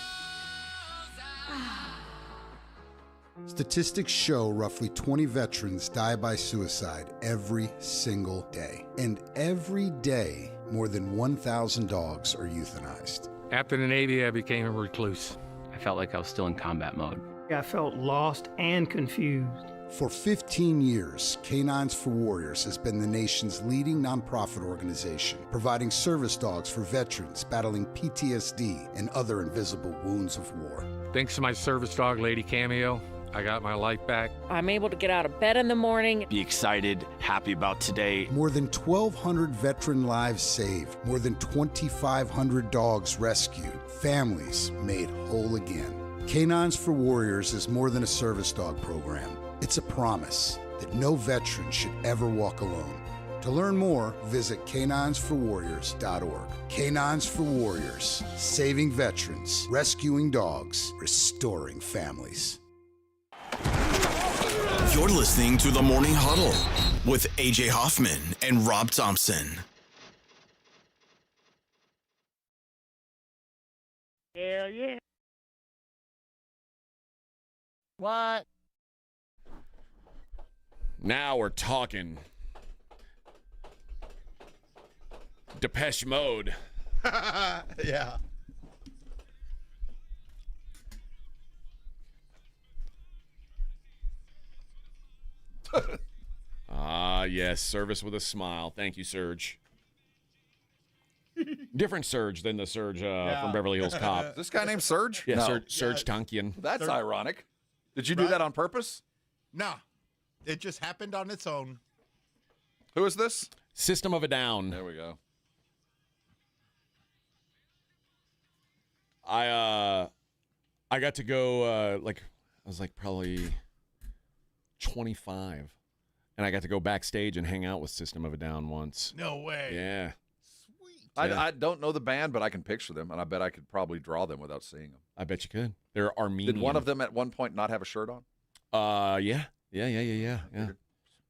Statistics show roughly 20 veterans die by suicide every single day. And every day, more than 1,000 dogs are euthanized. After the Navy, I became a recluse. I felt like I was still in combat mode. I felt lost and confused. For 15 years, Canines for Warriors has been the nation's leading nonprofit organization, providing service dogs for veterans battling PTSD and other invisible wounds of war. Thanks to my service dog, Lady Cameo, I got my life back. I'm able to get out of bed in the morning. Be excited, happy about today. More than 1,200 veteran lives saved, more than 2,500 dogs rescued, families made whole again. Canines for Warriors is more than a service dog program. It's a promise that no veteran should ever walk alone. To learn more, visit caninesforwarriors.org. Canines for Warriors, saving veterans, rescuing dogs, restoring families. You're listening to the Morning Huddle with AJ Hoffman and Rob Thompson. Hell yeah. What? Now we're talking. Depeche Mode. Yeah. Yes, service with a smile. Thank you, Serge. Different Serge than the Serge from Beverly Hills Cop. Is this guy named Serge? Yeah, No. Serge Tankian. That's ironic. Did you do that on purpose? No. It just happened on its own. Who is this? System of a Down. There we go. I got to go I was probably 25, and I got to go backstage and hang out with System of a Down once. No way. Yeah. Sweet. I don't know the band, but I can picture them, and I bet I could probably draw them without seeing them. I bet you could. They're Armenian. Did one of them at one point not have a shirt on? Yeah.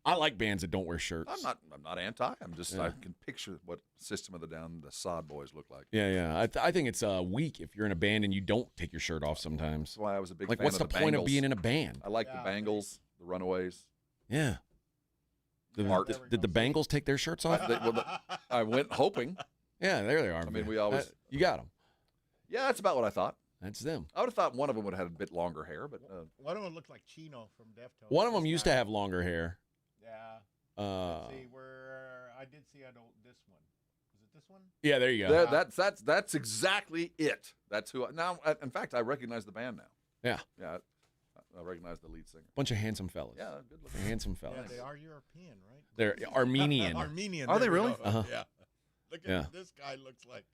I like bands that don't wear shirts. I'm not anti. I'm just I can picture what System of the Down, the Sod Boys look like. Yeah. I think it's weak if you're in a band and you don't take your shirt off sometimes. That's why I was a big fan what's of the the point Bangles. of being in a band? I like the Bangles, the Runaways. Yeah. Did the Bangles take their shirts off? I went hoping. Yeah, there they are. I mean, we always you got them. Yeah, that's about what I thought. That's them. I would have thought one of them would have had a bit longer hair, but one of them looked like Chino from Deftones. One of them used to have longer hair. Yeah. Let's see where I did see this one. Is it this one? Yeah, there you go. That's exactly it. That's who. Now, in fact, I recognize the band now. Yeah. Yeah. I recognize the lead singer. Bunch of handsome fellas. Yeah, good looking. They're handsome fellas. Yeah, they are European, right? They're Armenian. Armenian. Are they there we really? go. Uh-huh. Yeah. Look at Yeah. this guy looks like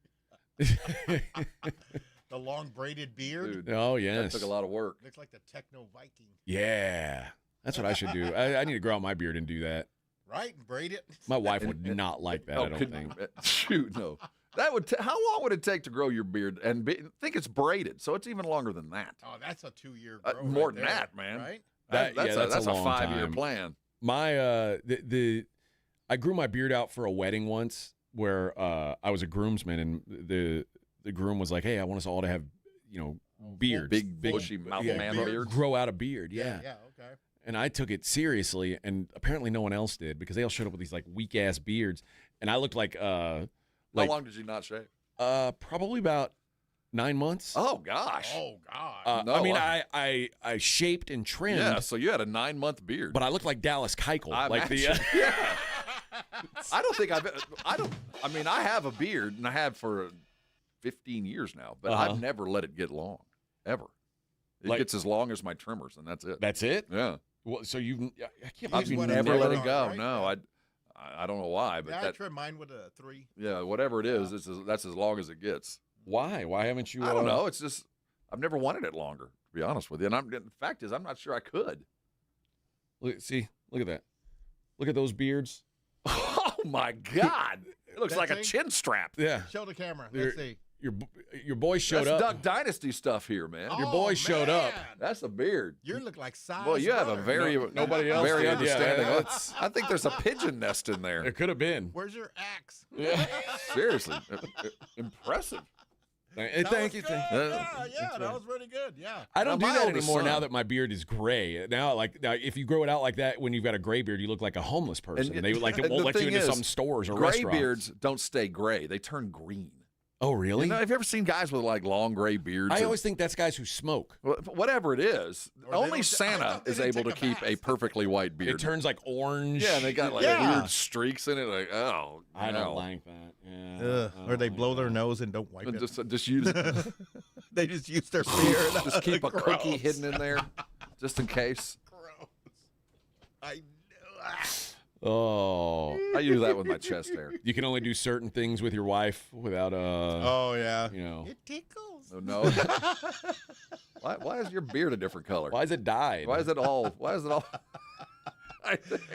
the long braided beard. Dude, Oh, yes. that took a lot of work. Looks like the techno Viking. Yeah. That's what I should do. I need to grow out my beard and do that. Right? And braid it. My wife would not like that, I don't think. Shoot, no. That would. How long would it take to grow your beard? And think it's braided, so it's even longer than that. Oh, that's a 2-year growth. More right than there, that, man. Right? That's a long 5-year time. plan. My I grew my beard out for a wedding once where I was a groomsman, and the groom was like, "Hey, I want us all to have, beards, Big bushy mountain man beard. grow out a beard." Yeah, okay. And I took it seriously, and apparently no one else did because they all showed up with these like weak ass beards, and I looked like How long did you not shave? probably about 9 months. Oh gosh. Oh God. No, I mean, I shaped and trimmed. Yeah, so you had a 9-month beard. But I looked like Dallas Keuchel. I like the imagine. Yeah. I don't think I mean, I have a beard, and I have for 15 years now, but I've never let it get long, ever. It gets as long as my trimmers, and that's it. That's it? Yeah. Well, so I can't I've believe you never let it go. right? No, I don't know why, but Yeah, I trimmed mine with a 3. yeah, whatever it is, that's as long as it gets. Why? Why haven't you? I don't know. It's just I've never wanted it longer, to be honest with you. And the fact is, I'm not sure I could. Look at that. Look at those beards. Oh my God! It looks like a chin strap. Yeah. Show the camera. Let's see. Your boy showed That's up. Duck Dynasty stuff here, man. Your boy showed up. That's a beard. You look like size. Well, you have a brother. very nobody else very did. understanding. Yeah, I think there's a pigeon nest in there. It could have been. Where's your axe? Yeah. Seriously, impressive. Thank you. Yeah, that was really good. Yeah. I don't Now, do my that oldest anymore son- now that my beard is gray. Now, if you grow it out like that when you've got a gray beard, you look like a homeless person. They it won't the let you thing into is, some stores or gray restaurants. beards don't stay gray; they turn green. Oh, really? Have you ever seen guys with like long gray beards? I always think that's guys who smoke. Whatever it is, Or they only don't- I Santa thought they is didn't able to take a keep a bath. perfectly white beard. It turns like orange. Yeah, and they got like Yeah. weird streaks in it. Like, oh, I no. don't like that. Yeah, I Or don't they like blow that. their nose and don't wipe it. Just use it. They just use their beard. Just keep a cookie Gross. hidden in there, just in case. Gross. I knew. Oh, I use that with my chest hair. you can only do certain things with your wife without Oh yeah. It tickles. Oh, no. Why is your beard a different color? Why is it dyed? Why is it all?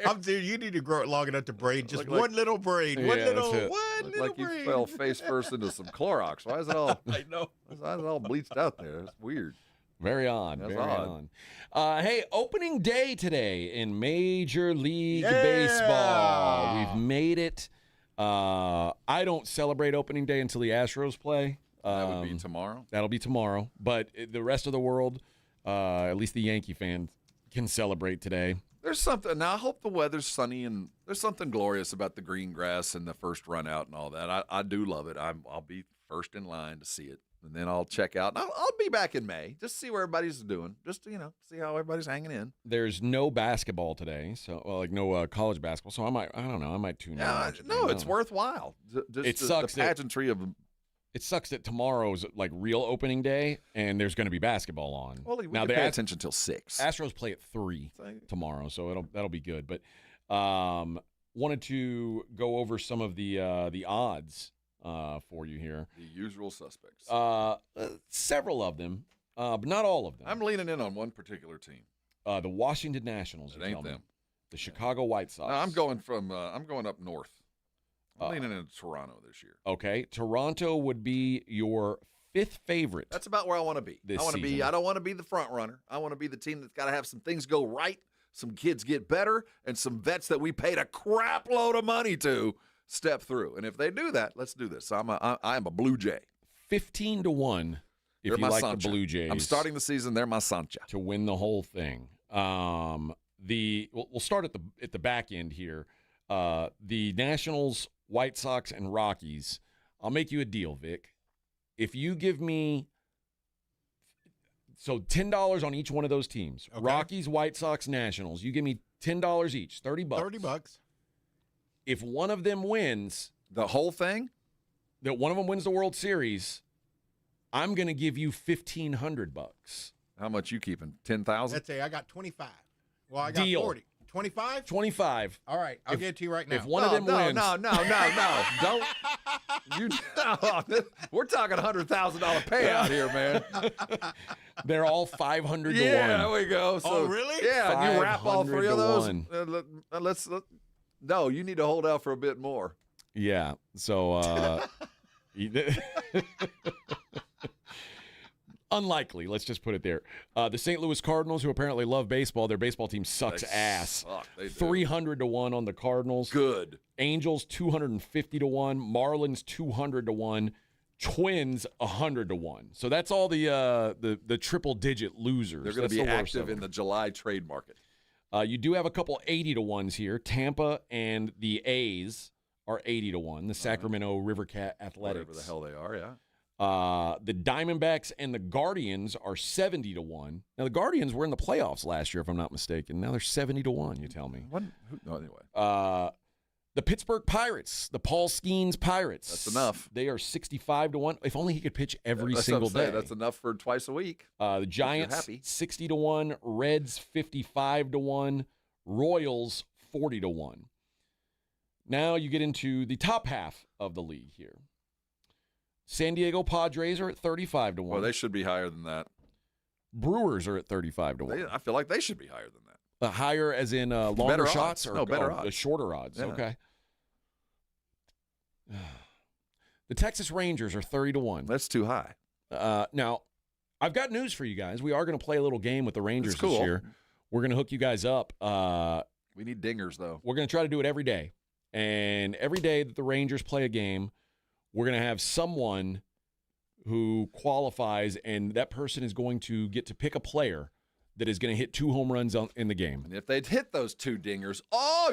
I'm serious. You need to grow it long enough to braid just Look like- one little braid. Yeah, One that's little it. Look like you braid. fell face first into some Clorox. Why is it all? I know. Why is it all bleached out there? It's weird. Very odd. That's very odd. odd. Hey, opening day today in Major League Yeah. Baseball. We've made it. I don't celebrate opening day until the Astros play. That would be tomorrow. That'll be tomorrow. But the rest of the world, at least the Yankee fans, can celebrate today. There's something. Now, I hope the weather's sunny and there's something glorious about the green grass and the first run out and all that. I do love it. I'll be first in line to see it. And then I'll check out. And I'll be back in May just to see where everybody's doing. Just to, see how everybody's hanging in. There's no basketball today, so no college basketball. So I don't know. I might tune in. and watch it. No, I it's don't know. worthwhile. Just It the sucks that- pageantry of. It sucks that tomorrow's like real opening day, and there's going to be basketball on. Well, we now can the pay attention till 6. Astros play at 3 tomorrow, so that'll be good. But wanted to go over some of the odds for you here. The usual suspects. Several of them, but not all of them. I'm leaning in on one particular team. The Washington Nationals. It you ain't tell me. them. The Chicago White Sox. No, I'm going up north. I'm leaning into Toronto this year. Okay, Toronto would be your 5th favorite. That's about where I want to be. This I want to be. season. I don't want to be the front runner. I want to be the team that's got to have some things go right, some kids get better, and some vets that we paid a crap load of money to step through. And if they do that, let's do this. I am a Blue Jay. 15-1. If They're you my like Sancha. the Blue Jays, I'm starting the season. They're my Sancha. to win the whole thing. We'll start at the back end here. The Nationals, White Sox, and Rockies. I'll make you a deal, Vic. If you give me $10 on each one of those teams, Okay. Rockies, White Sox, Nationals, you give me $10 each, $30. $30. If one of them wins, The whole thing? that one of them wins the World Series, I'm going to give you $1,500. How much you keeping? 10,000? Let's say I got 25. Well, I got Deal. 40. 25? 25. All right, I'll get it to you right now. If one of them wins. No. Don't. We're talking $100,000 payout here, man. They're all 500 to 1. Yeah, there we go. So, Oh, really? Yeah, and you wrap all 500 three of to those. 1. Let's. No, you need to hold out for a bit more. Yeah. So, unlikely. Let's just put it there. The St. Louis Cardinals, who apparently love baseball, their baseball team sucks ass. Suck. They do. 300 to 1 on the Cardinals. Good. Angels 250 to 1. Marlins 200 to 1. Twins 100 to 1. So that's all the triple digit losers. They're going to be active in the July trade market. You do have a couple 80 to 1s here. Tampa and the A's are 80 to 1. The Sacramento Rivercat Athletics. Whatever the hell they are, yeah. The Diamondbacks and the Guardians are 70 to 1. Now, the Guardians were in the playoffs last year, if I'm not mistaken. Now they're 70 to 1, you tell me. Anyway. The Pittsburgh Pirates, the Paul Skeens Pirates. That's enough. They are 65 to 1. If only he could pitch every That's single what I'm saying. day. That's enough for twice a week. The Giants, 60 to 1. Reds, 55 to 1. Royals, 40 to 1. Now you get into the top half of the league here. San Diego Padres are at 35 to 1. Well, they should be higher than that. Brewers are at 35 to 1. I feel like they should be higher than that. Higher as in longer Better shots? odds. No, better the odds. shorter odds. Yeah. Okay. The Texas Rangers are 30 to 1. That's too high. Now, I've got news for you guys. We are going to play a little game with the Rangers this year. We're going to hook you guys up. We need dingers, though. We're going to try to do it every day. And every day that the Rangers play a game, we're going to have someone who qualifies, and that person is going to get to pick a player that is going to hit 2 home runs in the game. And if they'd hit those 2 dingers,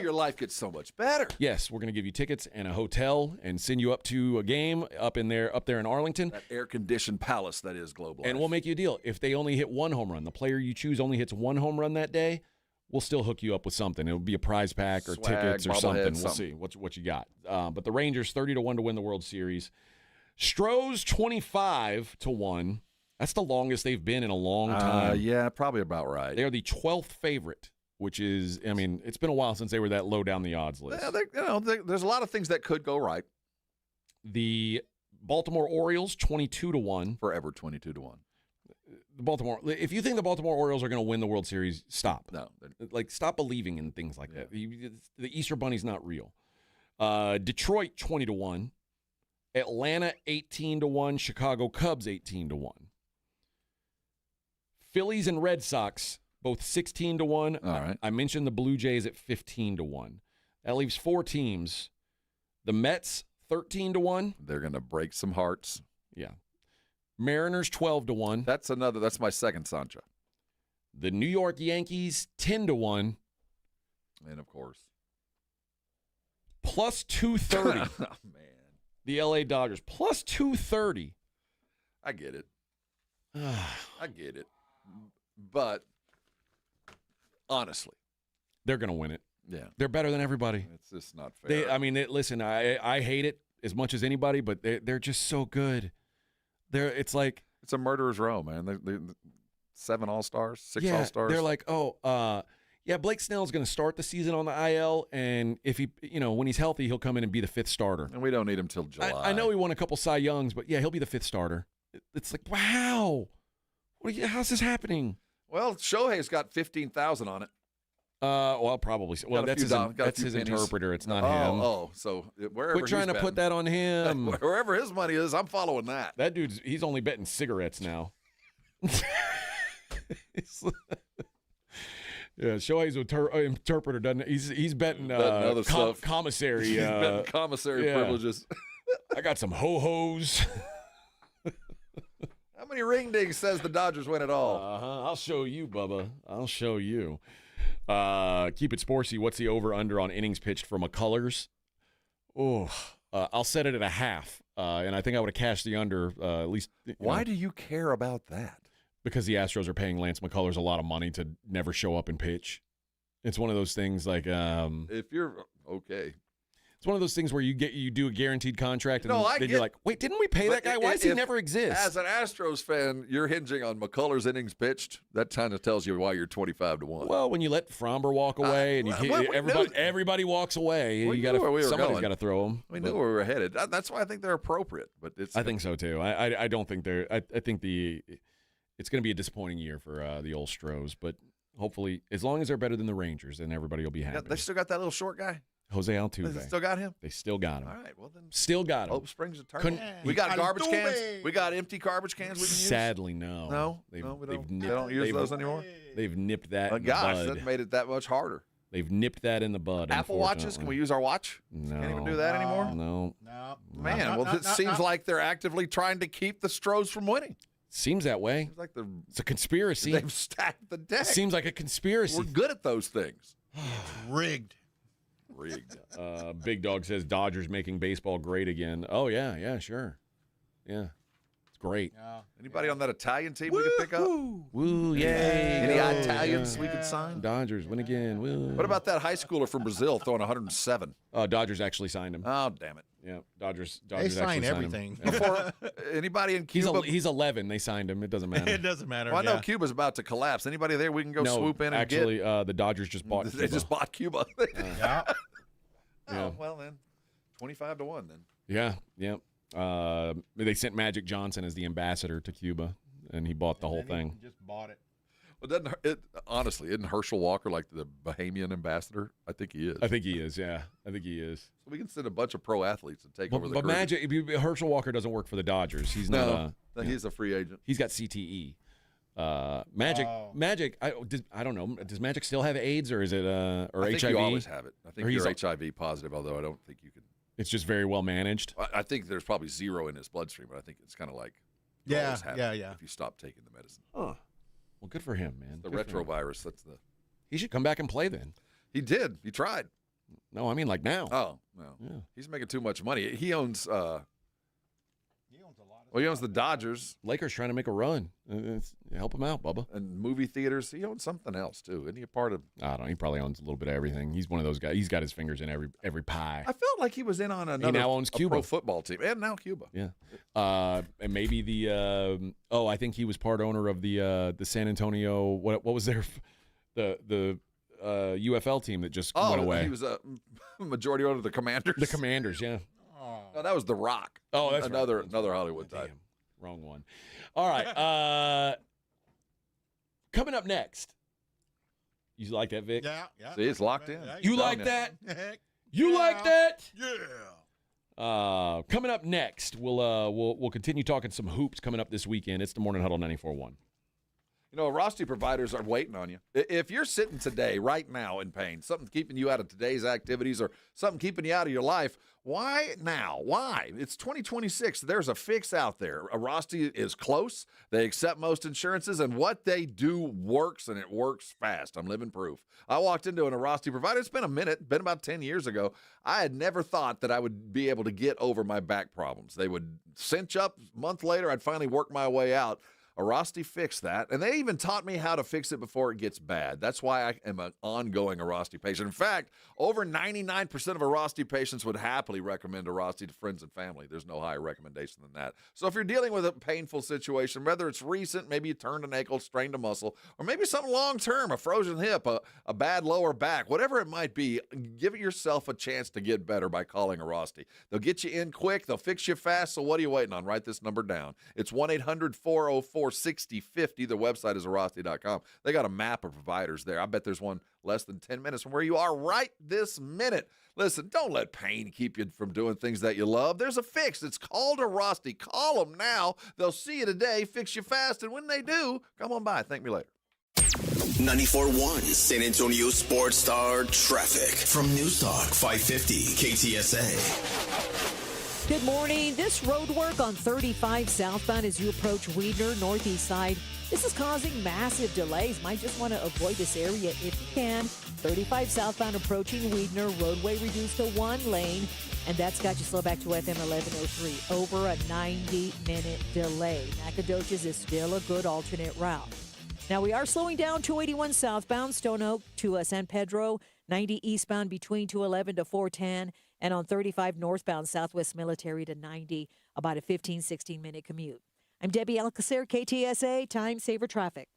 your life gets so much better. Yes, we're going to give you tickets and a hotel and send you up to a game up there in Arlington. That air-conditioned palace that is Global And Life. we'll make you a deal. If they only hit 1 home run, the player you choose only hits 1 home run that day, we'll still hook you up with something. It'll be a prize pack or Swag, tickets or something. bobblehead, We'll see what you got. But the Rangers 30 to 1 to win the World Series. Stros 25 to 1. That's the longest they've been in a long time. Yeah, probably about right. They're the 12th favorite, which is, I mean, it's been a while since they were that low down the odds list. Yeah, there's a lot of things that could go right. The Baltimore Orioles 22 to 1. Forever 22 to 1. If you think the Baltimore Orioles are going to win the World Series, stop. No. Stop believing in things like that. The Easter Bunny's not real. Detroit 20 to 1. Atlanta 18 to 1. Chicago Cubs 18 to 1. Phillies and Red Sox both 16 to 1. All right. I mentioned the Blue Jays at 15 to 1. That leaves 4 teams. The Mets 13 to 1. They're going to break some hearts. Yeah. Mariners 12 to 1. That's my second Sancho. The New York Yankees 10 to 1. And of course, plus 230. Oh man. The LA Dodgers plus 230. I get it. I get it. But honestly, they're going to win it. Yeah. They're better than everybody. It's just not fair. Listen, I hate it as much as anybody, but they're just so good. It's a murderer's row, man. They're 7 All-Stars, 6 All-Stars. They're like, Blake Snell's going to start the season on the IL, and if he, when he's healthy, he'll come in and be the 5th starter. And we don't need him till July. I know he won a couple Cy Youngs, but yeah, he'll be the 5th starter. It's like, wow, how's this happening? Well, Shohei's got 15,000 on it. Well, probably. Well, that's his interpreter. It's not him. Oh, so wherever. Quit trying to put that on him. Wherever his money is, I'm following that. That he's only betting cigarettes now. Yeah, Shohei's interpreter doesn't. He's betting other stuff. Commissary. He's betting commissary privileges. I got some ho-hos. How many ring dings says the Dodgers win it all? I'll show you, Bubba. I'll show you. Keep it sportsy. What's the over-under on innings pitched for McCullers? I'll set it at a half, and I think I would have cashed the under at least. Why do you care about that? Because the Astros are paying Lance McCullers a lot of money to never show up and pitch. It's one of those things like if you're okay. It's one of those things where you do a guaranteed contract, and then you're like, wait, didn't we pay that guy? Why does he never exist? As an Astros fan, you're hinging on McCullers' innings pitched. That kind of tells you why you're 25-1. Well, when you let Fromber walk away and everybody walks away, somebody's got to throw him. We knew where we were headed. That's why I think they're appropriate. But I think so too. I don't think they're. I think it's going to be a disappointing year for the old Stros, but hopefully, as long as they're better than the Rangers, then everybody will be happy. They still got that little short guy. Jose Altuve. They still got him? They still got him. All right, well then. Still got him. Hope springs eternal. We got garbage cans. We got empty garbage cans we can use. Sadly, no. No? We don't use those anymore? They've nipped that in the gosh, bud. that made it that much harder. They've nipped that in the bud. Apple Watches? Can we use our watch? No. Can't even do that anymore? No. Man, well, it seems like they're actively trying to keep the Stros from winning. Seems that way. Seems like it's a conspiracy. They've stacked the deck. Seems like a conspiracy. We're good at those things. Rigged. Big Dog says Dodgers making baseball great again. Oh, yeah, sure. Yeah. It's great. Anybody on that Italian team we could pick up? Woo, yay. Any Italians we could sign? Dodgers win again. Woo. What about that high schooler from Brazil throwing 107? Dodgers actually signed him. Oh, damn it. Yeah, Dodgers they sign actually everything. Signed him. Before, anybody in Cuba? He's 11. They signed him. It doesn't matter. It doesn't matter. Well, I know Cuba's about to collapse. Anybody there we can go swoop in and get? Actually, the Dodgers just bought Cuba. They just bought Cuba. Yeah. Oh, well then, 25-1 then. Yeah. They sent Magic Johnson as the ambassador to Cuba, and he bought the whole thing. Just bought it. Well, honestly, isn't Herschel Walker like the Bahamian ambassador? I think he is. I think he is, yeah. I think he is. So we can send a bunch of pro athletes and take over the But Herschel Walker doesn't work for the Dodgers. He's not. He's a free agent. He's got CTE. Magic. I don't know. Does Magic still have AIDS, or is it or I think HIV? You always have it. I think you're HIV positive, although I don't think you can. It's just very well managed. I think there's probably zero in his bloodstream, but I think it's kind of like if you stop taking the medicine. Oh, well, good for him, man. The retrovirus. That's the. He should come back and play then. He did. He tried. No, I mean like now. Oh, no. Yeah. He's making too much money. He owns. He owns the Dodgers. Lakers trying to make a run. Help him out, Bubba. And movie theaters. He owns something else too. Isn't he a part of? I don't know. He probably owns a little bit of everything. He's one of those guys. He's got his fingers in every pie. I felt like he was in on another. He now owns Cuba. Pro football team, and now Cuba. Yeah. And maybe the. I think he was part owner of the San Antonio. What was their the UFL team that just went away. He was a majority owner of the Commanders. The Commanders, yeah. No, that was The Rock. Oh, that's another Hollywood type. Wrong one. All right. Coming up next. You like that, Vic? Yeah. See, it's locked in. You like that? You like that? Yeah. Coming up next, we'll continue talking some hoops coming up this weekend. It's the Morning Huddle 94.1. You know, Rusty providers are waiting on you. If you're sitting today, right now, in pain, something keeping you out of today's activities or something keeping you out of your life, why now? Why? It's 2026. There's a fix out there. Rusty is close. They accept most insurances, and what they do works, and it works fast. I'm living proof. I walked into an Rusty provider. It's been a minute, been about 10 years ago. I had never thought that I would be able to get over my back problems. They would cinch up. A month later, I'd finally work my way out. Arasti fixed that, and they even taught me how to fix it before it gets bad. That's why I am an ongoing Arasti patient. In fact, over 99% of Arasti patients would happily recommend Arasti to friends and family. There's no higher recommendation than that. So if you're dealing with a painful situation, whether it's recent, maybe you turned an ankle, strained a muscle, or maybe something long-term, a frozen hip, a bad lower back, whatever it might be, give yourself a chance to get better by calling Arasti. They'll get you in quick. They'll fix you fast. So what are you waiting on? Write this number down. It's 1-800-404-6050. The website is arasti.com. They got a map of providers there. I bet there's one less than 10 minutes from where you are right this minute. Listen, don't let pain keep you from doing things that you love. There's a fix. It's called Arasti. Call them now. They'll see you today, fix you fast, and when they do, come on by. Thank me later. 94.1 San Antonio Sports Star Traffic from News Talk 550 KTSA. Good morning. This road work on 35 southbound as you approach Weidner, northeast side. This is causing massive delays. Might just want to avoid this area if you can. 35 southbound approaching Weidner, roadway reduced to one lane. And that's got you slow back to FM 1103. Over a 90-minute delay. Nacogdoches is still a good alternate route. Now we are slowing down 281 southbound, Stone Oak to San Pedro. 90 eastbound between 211 to 410. And on 35 northbound Southwest Military to 90, about a 16-minute commute. I'm Debbie Alcacer, KTSA, Time Saver Traffic.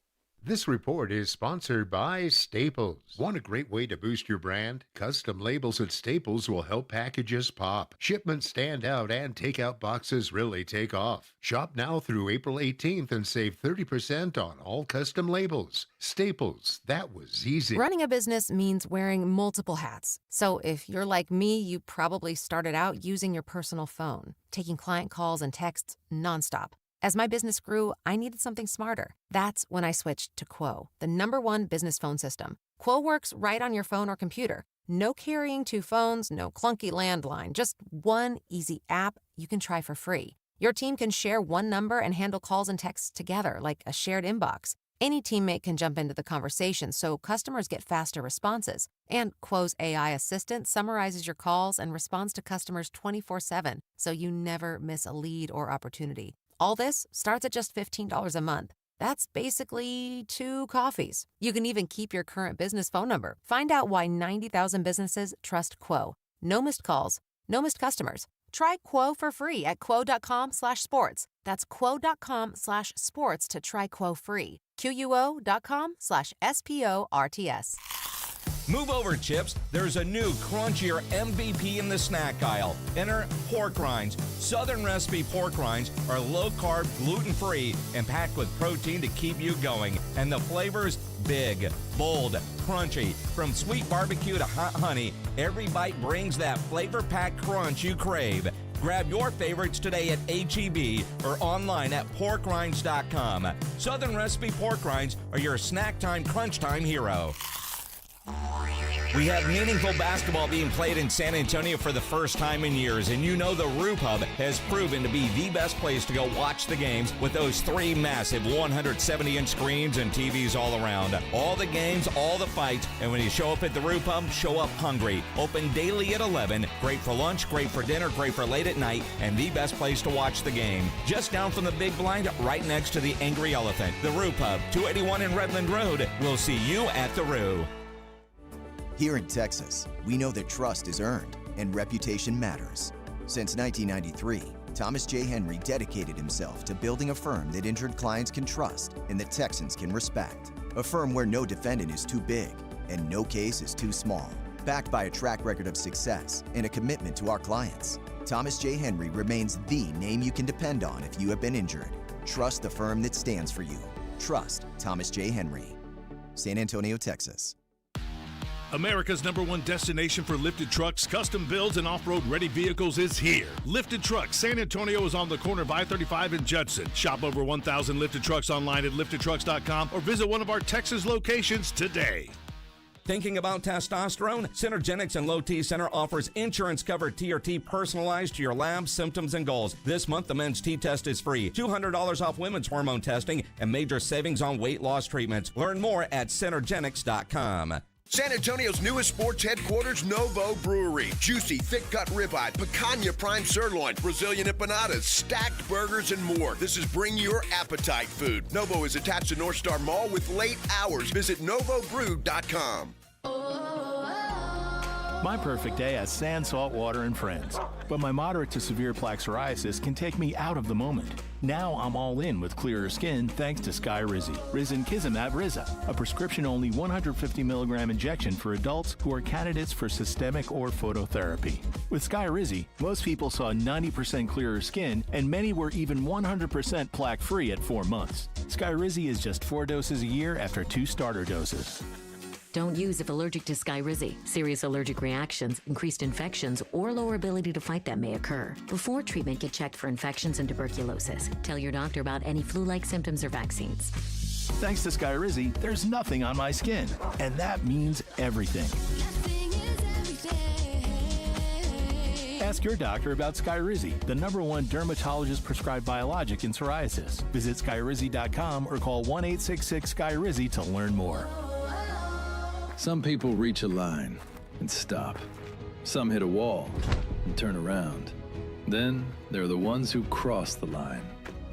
This report is sponsored by Staples. Want a great way to boost your brand? Custom labels at Staples will help packages pop. Shipments stand out and takeout boxes really take off. Shop now through April 18th and save 30% on all custom labels. Staples, that was easy. Running a business means wearing multiple hats. So if you're like me, you probably started out using your personal phone, taking client calls and texts nonstop. As my business grew, I needed something smarter. That's when I switched to Quo, the #1 business phone system. Quo works right on your phone or computer. No carrying 2 phones, no clunky landline, just one easy app you can try for free. Your team can share one number and handle calls and texts together like a shared inbox. Any teammate can jump into the conversation so customers get faster responses. And Quo's AI assistant summarizes your calls and responds to customers 24/7, so you never miss a lead or opportunity. All this starts at just $15 a month. That's basically 2 coffees. You can even keep your current business phone number. Find out why 90,000 businesses trust Quo. No missed calls, no missed customers. Try Quo for free at quo.com/sports. That's quo.com/sports to try Quo free. QUO.com/SPORTS. Move over, Chips. There's a new crunchier MVP in the snack aisle. Enter pork rinds. Southern recipe pork rinds are low-carb, gluten-free, and packed with protein to keep you going. And the flavors, big, bold, crunchy. From sweet barbecue to hot honey, every bite brings that flavor-packed crunch you crave. Grab your favorites today at H-E-B or online at porkrinds.com. Southern recipe pork rinds are your snack time, crunch time hero. We have meaningful basketball being played in San Antonio for the first time in years, and you know the Roof Hub has proven to be the best place to go watch the games with those 3 massive 170-inch screens and TVs all around. All the games, all the fights, and when you show up at the Roof Hub, show up hungry. Open daily at 11. Great for lunch, great for dinner, great for late at night, and the best place to watch the game. Just down from the big blind, right next to the Angry Elephant. The Roof Hub, 281 in Redland Road. We'll see you at the Roo. Here in Texas, we know that trust is earned and reputation matters. Since 1993, Thomas J. Henry dedicated himself to building a firm that injured clients can trust and that Texans can respect. A firm where no defendant is too big and no case is too small. Backed by a track record of success and a commitment to our clients, Thomas J. Henry remains the name you can depend on if you have been injured. Trust the firm that stands for you. Trust Thomas J. Henry. San Antonio, Texas. America's #1 destination for lifted trucks, custom builds, and off-road ready vehicles is here. Lifted Trucks San Antonio is on the corner of I-35 and Judson. Shop over 1,000 lifted trucks online at liftedtrucks.com or visit one of our Texas locations today. Thinking about testosterone? Synergenics and Low T Center offers insurance-covered TRT personalized to your labs, symptoms, and goals. This month, the men's T-test is free. $200 off women's hormone testing and major savings on weight loss treatments. Learn more at synergenics.com. San Antonio's newest sports headquarters, Novo Brewery. Juicy, thick-cut ribeye, picanha prime sirloin, Brazilian empanadas, stacked burgers, and more. This is bring your appetite food. Novo is attached to North Star Mall with late hours. Visit novobrew.com. My perfect day has sand, salt water, and friends. But my moderate to severe plaque psoriasis can take me out of the moment. Now I'm all in with clearer skin thanks to Skyrizi. Risankizumab Riza, a prescription-only 150 milligram injection for adults who are candidates for systemic or phototherapy. With Skyrizi, most people saw 90% clearer skin, and many were even 100% plaque-free at 4 months. Skyrizi is just 4 doses a year after 2 starter doses. Don't use if allergic to Skyrizi. Serious allergic reactions, increased infections, or lower ability to fight them may occur. Before treatment, get checked for infections and tuberculosis. Tell your doctor about any flu-like symptoms or vaccines. Thanks to Skyrizi, there's nothing on my skin, and that means everything. Ask your doctor about Skyrizi, the #1 dermatologist-prescribed biologic in psoriasis. Visit Skyrizi.com or call 1-866-SKYRIZI to learn more. Some people reach a line and stop. Some hit a wall and turn around. Then there are the ones who cross the line,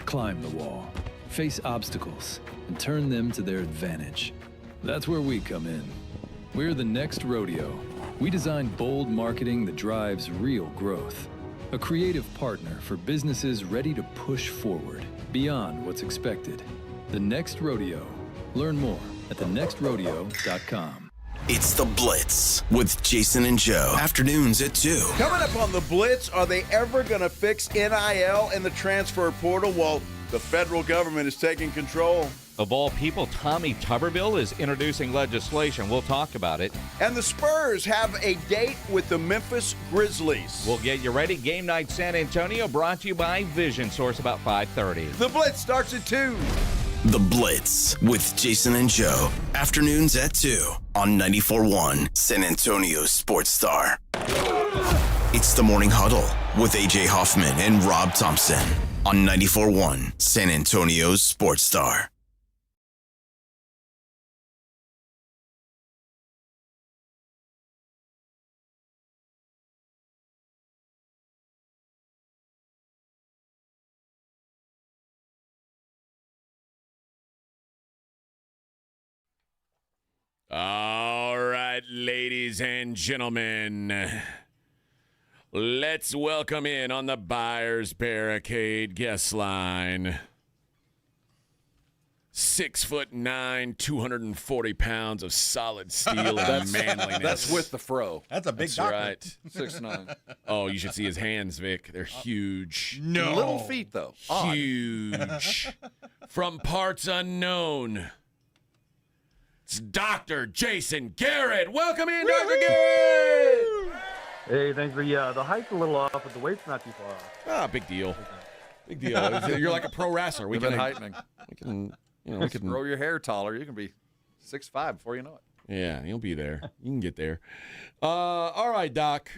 climb the wall, face obstacles, and turn them to their advantage. That's where we come in. We're the next rodeo, We design bold marketing that drives real growth. A creative partner for businesses ready to push forward beyond what's expected. The Next Rodeo. Learn more at thenextrodeo.com. It's The Blitz with Jason and Joe. Afternoons at 2. Coming up on The Blitz, are they ever going to fix NIL and the transfer portal? Well, the federal government is taking control. Of all people, Tommy Tuberville is introducing legislation. We'll talk about it. And the Spurs have a date with the Memphis Grizzlies. We'll get you ready. Game Night San Antonio brought to you by Vision Source about 5:30. The Blitz starts at 2. The Blitz with Jason and Joe. Afternoons at 2 on 94.1 San Antonio Sports Star. It's the Morning Huddle with A.J. Hoffman and Rob Thompson on 94.1 San Antonio Sports Star. All right, ladies and gentlemen, let's welcome in on the Buyer's Barricade guest line. 6'9", 240 pounds of solid steel and manliness. That's with the fro. That's a big That's doctor. right. 6'9". Oh, you should see his hands, Vic. They're huge. No. Little feet, though. Odd. Huge. From parts unknown. It's Dr. Jason Garrett. Welcome in, Dr. Garrett. Hey, thanks for the height's a little off, but the weight's not too far off. Ah, big deal. Big deal. You're like a pro wrestler. We've been heightening. We can, we can grow your hair taller. You can be 6'5" before you know it. Yeah, you'll be there. You can get there. All right, Doc.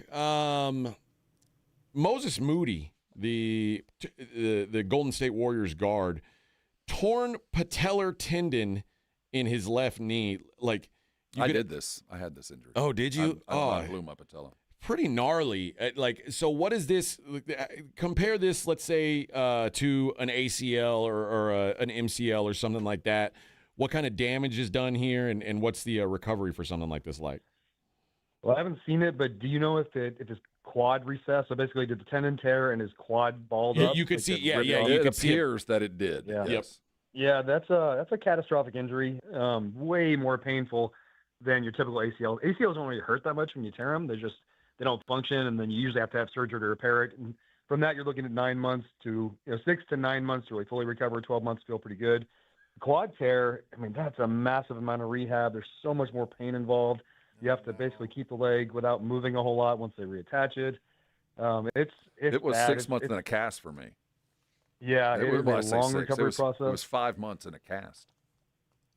Moses Moody, the Golden State Warriors guard, torn patellar tendon in his left knee. Like I had this injury. Oh, did you? I blew my patella. Pretty gnarly. So what is this? Compare this, let's say, to an ACL or an MCL or something like that. What kind of damage is done here, and what's the recovery for something like this like? Well, I haven't seen it, but do you know if his quad recessed? So basically, did the tendon tear and his quad balled up? You could see. Yeah. It appears that it did. Yeah. Yes. Yeah, that's a catastrophic injury. Way more painful than your typical ACL. ACLs don't really hurt that much when you tear them. They don't function, and then you usually have to have surgery to repair it. And from that, you're looking at 9 months to 6 to 9 months to really fully recover. 12 months feel pretty good. The quad tear, I mean, that's a massive amount of rehab. There's so much more pain involved. You have to basically keep the leg without moving a whole lot once they reattach it. It was bad. 6 months in a cast for me. Yeah, it was a long recovery process. It was 5 months in a cast.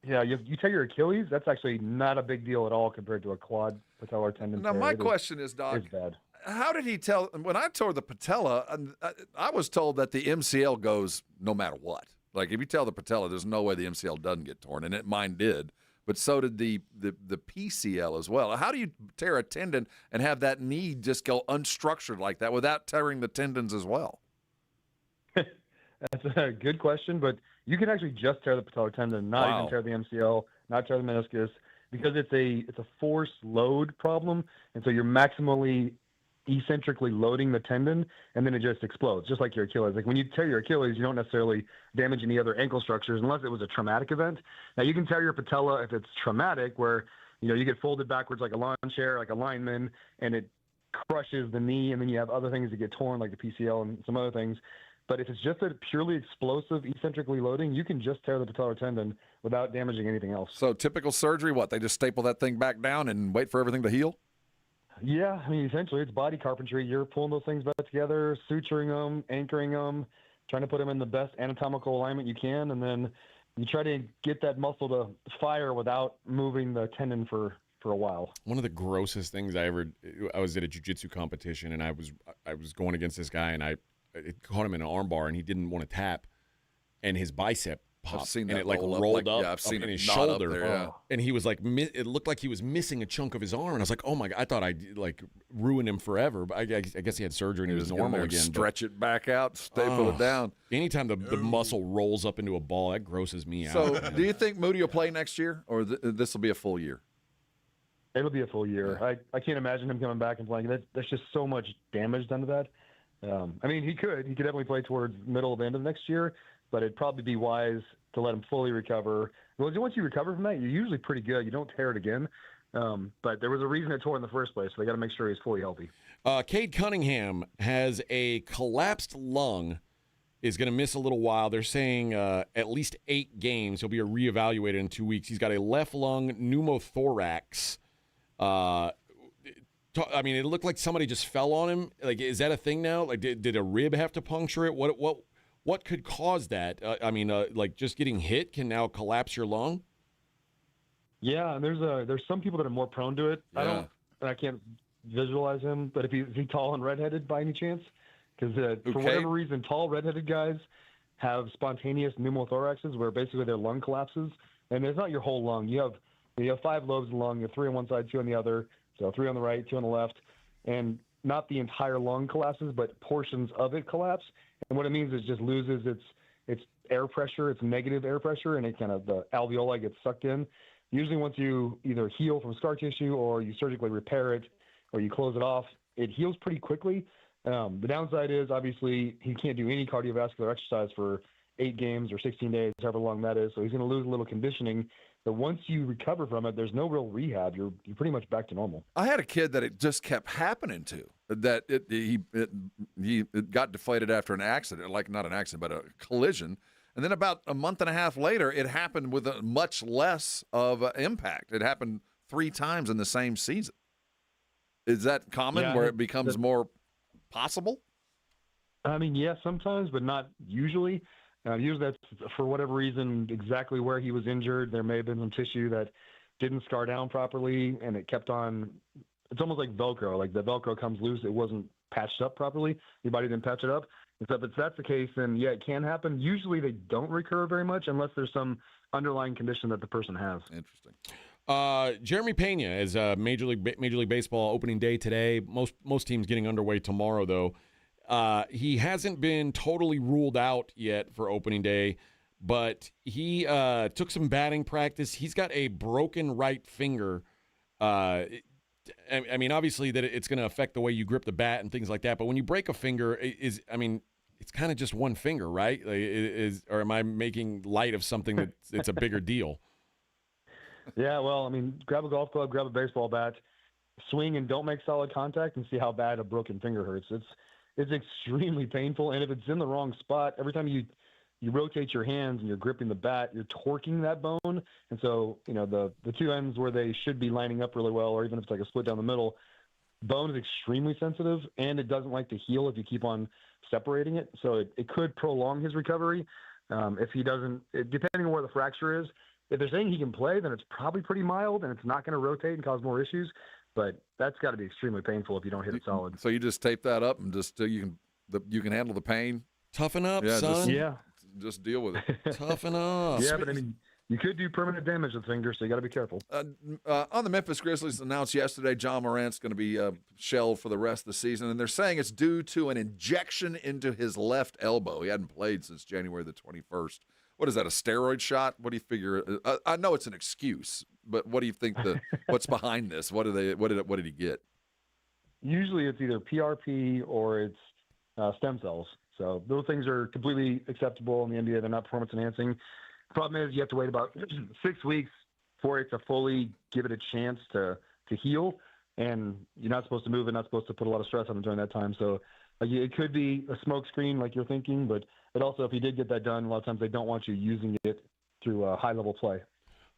Yeah, you tear your Achilles, that's actually not a big deal at all compared to a quad patellar tendon tear. Now, my question is, Doc, it's bad. How did he tell? When I tore the patella, I was told that the MCL goes no matter what. Like, if you tell the patella, there's no way the MCL doesn't get torn, and mine did. But so did the PCL as well. How do you tear a tendon and have that knee just go unstructured like that without tearing the tendons as well? That's a good question, but you can actually just tear the patellar tendon, not even tear the MCL, not tear the meniscus, because it's a force load problem, and so you're maximally eccentrically loading the tendon, and then it just explodes, just like your Achilles. Like when you tear your Achilles, you don't necessarily damage any other ankle structures unless it was a traumatic event. Now you can tear your patella if it's traumatic, where you get folded backwards like a lawn chair, like a lineman, and it crushes the knee, and then you have other things that get torn, like the PCL and some other things. But if it's just a purely explosive, eccentrically loading, you can just tear the patellar tendon without damaging anything else. So typical surgery, what? They just staple that thing back down and wait for everything to heal? Yeah, I mean, essentially it's body carpentry. You're pulling those things back together, suturing them, anchoring them, trying to put them in the best anatomical alignment you can, and then you try to get that muscle to fire without moving the tendon for a while. One of the grossest things I was at a jiu-jitsu competition, and I was going against this guy, and I caught him in an armbar, and he didn't want to tap, and his bicep popped, and it rolled up in his shoulder, there, and he was like, it looked like he was missing a chunk of his arm, and I was like, oh my God, I thought I'd ruin him forever, but I guess he had surgery and he was normal again. Stretch it back out, staple it down. Anytime the muscle rolls up into a ball, that grosses me out. So, do you think Moody will play next year, or this will be a full year? It'll be a full year. Yeah. I can't imagine him coming back and playing. There's just so much damage done to that. I mean, he could definitely play towards middle of the end of next year, but it'd probably be wise to let him fully recover. Well, once you recover from that, you're usually pretty good. You don't tear it again. But there was a reason it tore in the first place, so they got to make sure he's fully healthy. Cade Cunningham has a collapsed lung, is going to miss a little while. They're saying at least 8 games. He'll be reevaluated in 2 weeks. He's got a left lung pneumothorax. I mean, it looked like somebody just fell on him. Like, is that a thing now? Like, did a rib have to puncture it? What could cause that? Like just getting hit can now collapse your lung. Yeah, and there's some people that are more prone to it. Yeah. I can't visualize him, but is he tall and redheaded by any chance? Because for whatever reason, tall redheaded guys have spontaneous pneumothoraxes, where basically their lung collapses, and it's not your whole lung. You have 5 lobes in the lung. You have 3 on one side, 2 on the other. So 3 on the right, 2 on the left, and not the entire lung collapses, but portions of it collapse. And what it means is it just loses its air pressure, its negative air pressure, and it kind of the alveoli gets sucked in. Usually once you either heal from scar tissue or you surgically repair it or you close it off, it heals pretty quickly. The downside is obviously he can't do any cardiovascular exercise for 8 games or 16 days, however long that is. So he's going to lose a little conditioning. But once you recover from it, there's no real rehab. You're pretty much back to normal. I had a kid that it just kept happening to. That he got deflated after an accident, like not an accident, but a collision. And then about a month and a half later, it happened with a much less of impact. It happened 3 times in the same season. Is that common where it becomes more possible? I mean, yeah, sometimes, but not usually. Usually that's for whatever reason, exactly where he was injured. There may have been some tissue that didn't scar down properly, and it kept on. It's almost like Velcro. Like the Velcro comes loose. It wasn't patched up properly. Your body didn't patch it up. And so if that's the case, then yeah, it can happen. Usually they don't recur very much unless there's some underlying condition that the person has. Interesting. Jeremy Pena is Major League Baseball opening day today. Most teams getting underway tomorrow, though. He hasn't been totally ruled out yet for opening day, but he took some batting practice. He's got a broken right finger. I mean, obviously that it's going to affect the way you grip the bat and things like that. But when you break a finger, it's kind of just one finger, right? Or am I making light of something that it's a bigger deal? Yeah, well, I mean, grab a golf club, grab a baseball bat, swing and don't make solid contact, and see how bad a broken finger hurts. It's extremely painful, and if it's in the wrong spot, every time you rotate your hands and you're gripping the bat, you're torquing that bone, and so the 2 ends where they should be lining up really well, or even if it's like a split down the middle, bone is extremely sensitive, and it doesn't like to heal if you keep on separating it, so it could prolong his recovery if he doesn't, depending on where the fracture is. If they're saying he can play, then it's probably pretty mild, and it's not going to rotate and cause more issues. But that's got to be extremely painful if you don't hit it solid. So you just tape that up and just you can handle the pain. Toughen up, son. Just deal with it. Toughen up. Yeah, but I mean, you could do permanent damage to the finger, so you got to be careful. On the Memphis Grizzlies announced yesterday, John Morant's going to be shelved for the rest of the season, and they're saying it's due to an injection into his left elbow. He hadn't played since January the 21st. What is that, a steroid shot? What do you figure? I know it's an excuse, but what do you think what's behind this? What did he get? Usually it's either PRP or it's stem cells. So those things are completely acceptable in the NBA. They're not performance enhancing. Problem is you have to wait about 6 weeks for it to fully give it a chance to heal, and you're not supposed to move it, not supposed to put a lot of stress on it during that time. So it could be a smoke screen like you're thinking, but also if you did get that done, a lot of times they don't want you using it through high-level play.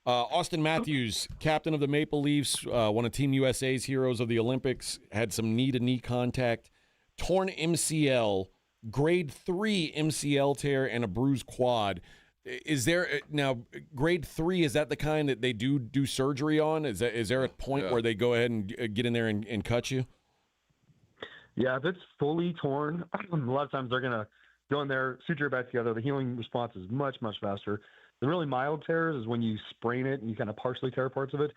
Austin Matthews, captain of the Maple Leafs, one of Team USA's heroes of the Olympics, had some knee-to-knee contact, torn MCL, grade 3 MCL tear, and a bruised quad. Is there now grade 3? Is that the kind that they do surgery on? Is there a point where they go ahead and get in there and cut you? Yeah, if it's fully torn, a lot of times they're going to go in there, suture it back together. The healing response is much, much faster. The really mild tears is when you sprain it and you kind of partially tear parts of it.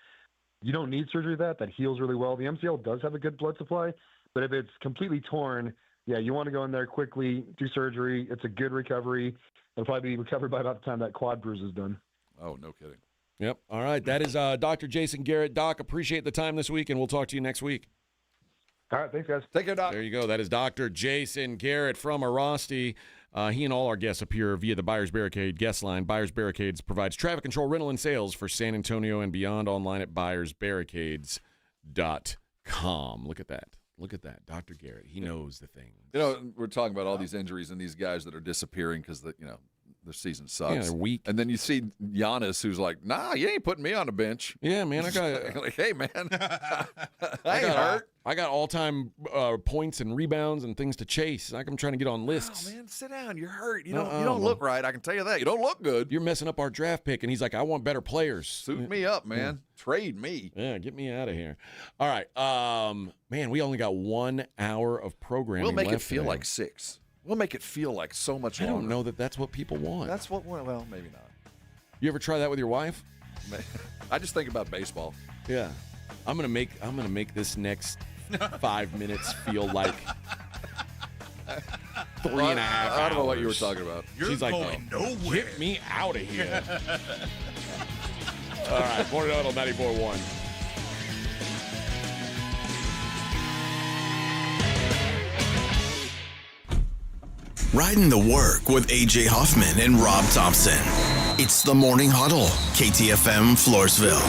You don't need surgery for that. That heals really well. The MCL does have a good blood supply, but if it's completely torn, yeah, you want to go in there quickly, do surgery. It's a good recovery. It'll probably be recovered by about the time that quad bruise is done. Oh, no kidding. Yep. All right. That is Dr. Jason Garrett. Doc, appreciate the time this week, and we'll talk to you next week. All right. Thanks, guys. Take care, Doc. There you go. That is Dr. Jason Garrett from Arasti. He and all our guests appear via the Buyers Barricade guest line. Buyers Barricades provides traffic control, rental, and sales for San Antonio and beyond online at buyersbarricades.com. Look at that. Look at that. Dr. Garrett. He knows the thing. You know, we're talking about all these injuries and these guys that are disappearing because, their season sucks. Yeah, they're weak. And then you see Giannis, who's like, nah, you ain't putting me on the bench. Yeah, man. I got like, hey, man. I got hurt. I got all-time points and rebounds and things to chase. Like I'm trying to get on lists. Oh, man, sit down. You're hurt. You don't look right. I can tell you that. You don't look good. You're messing up our draft pick. And he's like, I want better players. Suit me up, man. Yeah. Trade me. Yeah, get me out of here. All right. Man, we only got 1 hour of programming We'll make left it feel today. like 6. We'll make it feel like so much longer. I don't know that that's what people want. That's what, well, maybe not. You ever try that with your wife? I just think about baseball. Yeah. I'm gonna make this next 5 minutes feel like 3.5 hours. I don't know what you were talking about. She's like, nowhere. Get me out of here. All right, Morning Huddle 94.1. Riding the work with AJ Hoffman and Rob Thompson. It's the Morning Huddle, KTFM Floresville.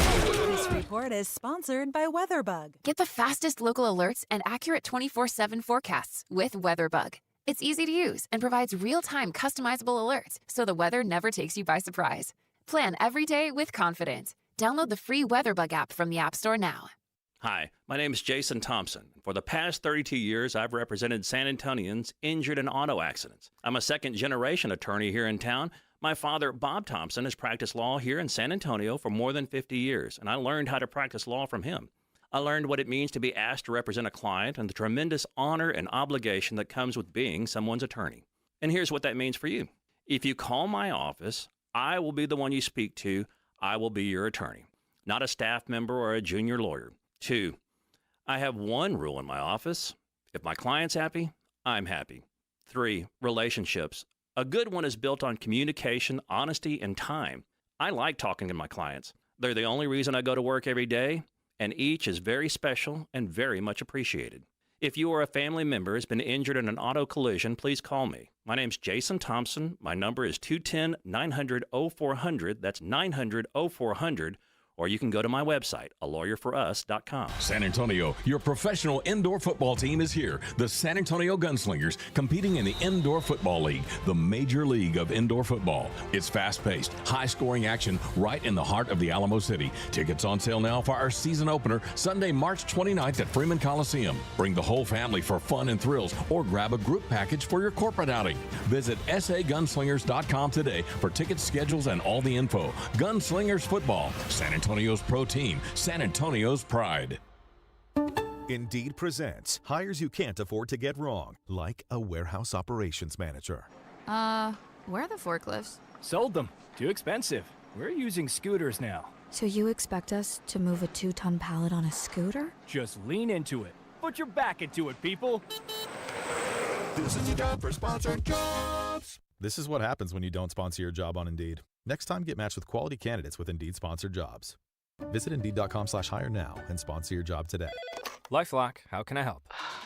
This report is sponsored by WeatherBug. Get the fastest local alerts and accurate 24/7 forecasts with WeatherBug. It's easy to use and provides real-time customizable alerts so the weather never takes you by surprise. Plan every day with confidence. Download the free WeatherBug app from the App Store now. Hi, my name is Jason Thompson. For the past 32 years, I've represented San Antonians injured in auto accidents. I'm a second-generation attorney here in town. My father, Bob Thompson, has practiced law here in San Antonio for more than 50 years, and I learned how to practice law from him. I learned what it means to be asked to represent a client and the tremendous honor and obligation that comes with being someone's attorney. And here's what that means for you. If you call my office, I will be the one you speak to. I will be your attorney, not a staff member or a junior lawyer. 2, I have one rule in my office. If my client's happy, I'm happy. 3, relationships. A good one is built on communication, honesty, and time. I like talking to my clients. They're the only reason I go to work every day, and each is very special and very much appreciated. If you or a family member has been injured in an auto collision, please call me. My name's Jason Thompson. My number is 210-900-0400. That's 900-0400. Or you can go to my website, alawyerforus.com. San Antonio, your professional indoor football team is here. The San Antonio Gunslingers, competing in the Indoor Football League, the major league of indoor football. It's fast-paced, high-scoring action right in the heart of the Alamo City. Tickets on sale now for our season opener, Sunday, March 29th at Freeman Coliseum. Bring the whole family for fun and thrills, or grab a group package for your corporate outing. Visit sagunslingers.com today for ticket schedules and all the info. Gunslingers Football, San Antonio's pro team, San Antonio's pride. Indeed presents hires you can't afford to get wrong, like a warehouse operations manager. Where are the forklifts? Sold them. Too expensive. We're using scooters now. So you expect us to move a 2-ton pallet on a scooter? Just lean into it. Put your back into it, people. This is a job for sponsored jobs. This is what happens when you don't sponsor your job on Indeed. Next time, get matched with quality candidates with Indeed sponsored jobs. Visit Indeed.com/hire now and sponsor your job today. LifeLock, how can I help?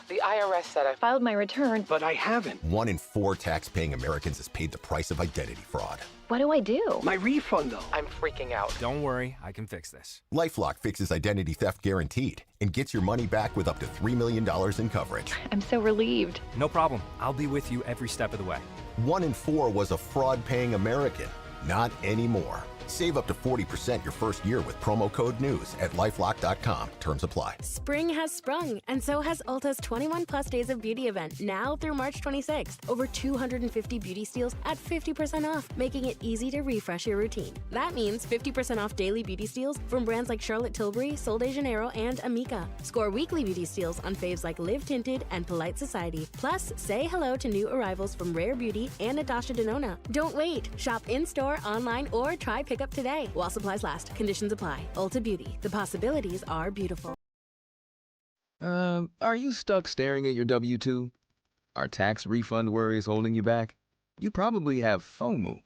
The IRS said I filed my return, but I haven't. 1 in 4 tax-paying Americans has paid the price of identity fraud. What do I do? My refund, though. I'm freaking out. Don't worry, I can fix this. LifeLock fixes identity theft guaranteed and gets your money back with up to $3 million in coverage. I'm so relieved. No problem. I'll be with you every step of the way. 1 in 4 was a fraud-paying American. Not anymore. Save up to 40% your first year with promo code NEWS at LifeLock.com. Terms apply. Spring has sprung, and so has Ulta's 21 Plus Days of Beauty event, now through March 26th. Over 250 beauty steals at 50% off, making it easy to refresh your routine. That means 50% off daily beauty steals from brands like Charlotte Tilbury, Sol de Janeiro, and Amika. Score weekly beauty steals on faves like Live Tinted and Polite Society. Plus, say hello to new arrivals from Rare Beauty and Natasha Denona. Don't wait. Shop in-store, online, or try pickup today. While supplies last. Conditions apply. Ulta Beauty. The possibilities are beautiful. Are you stuck staring at your W-2? Are tax refund worries holding you back? You probably have FOMO,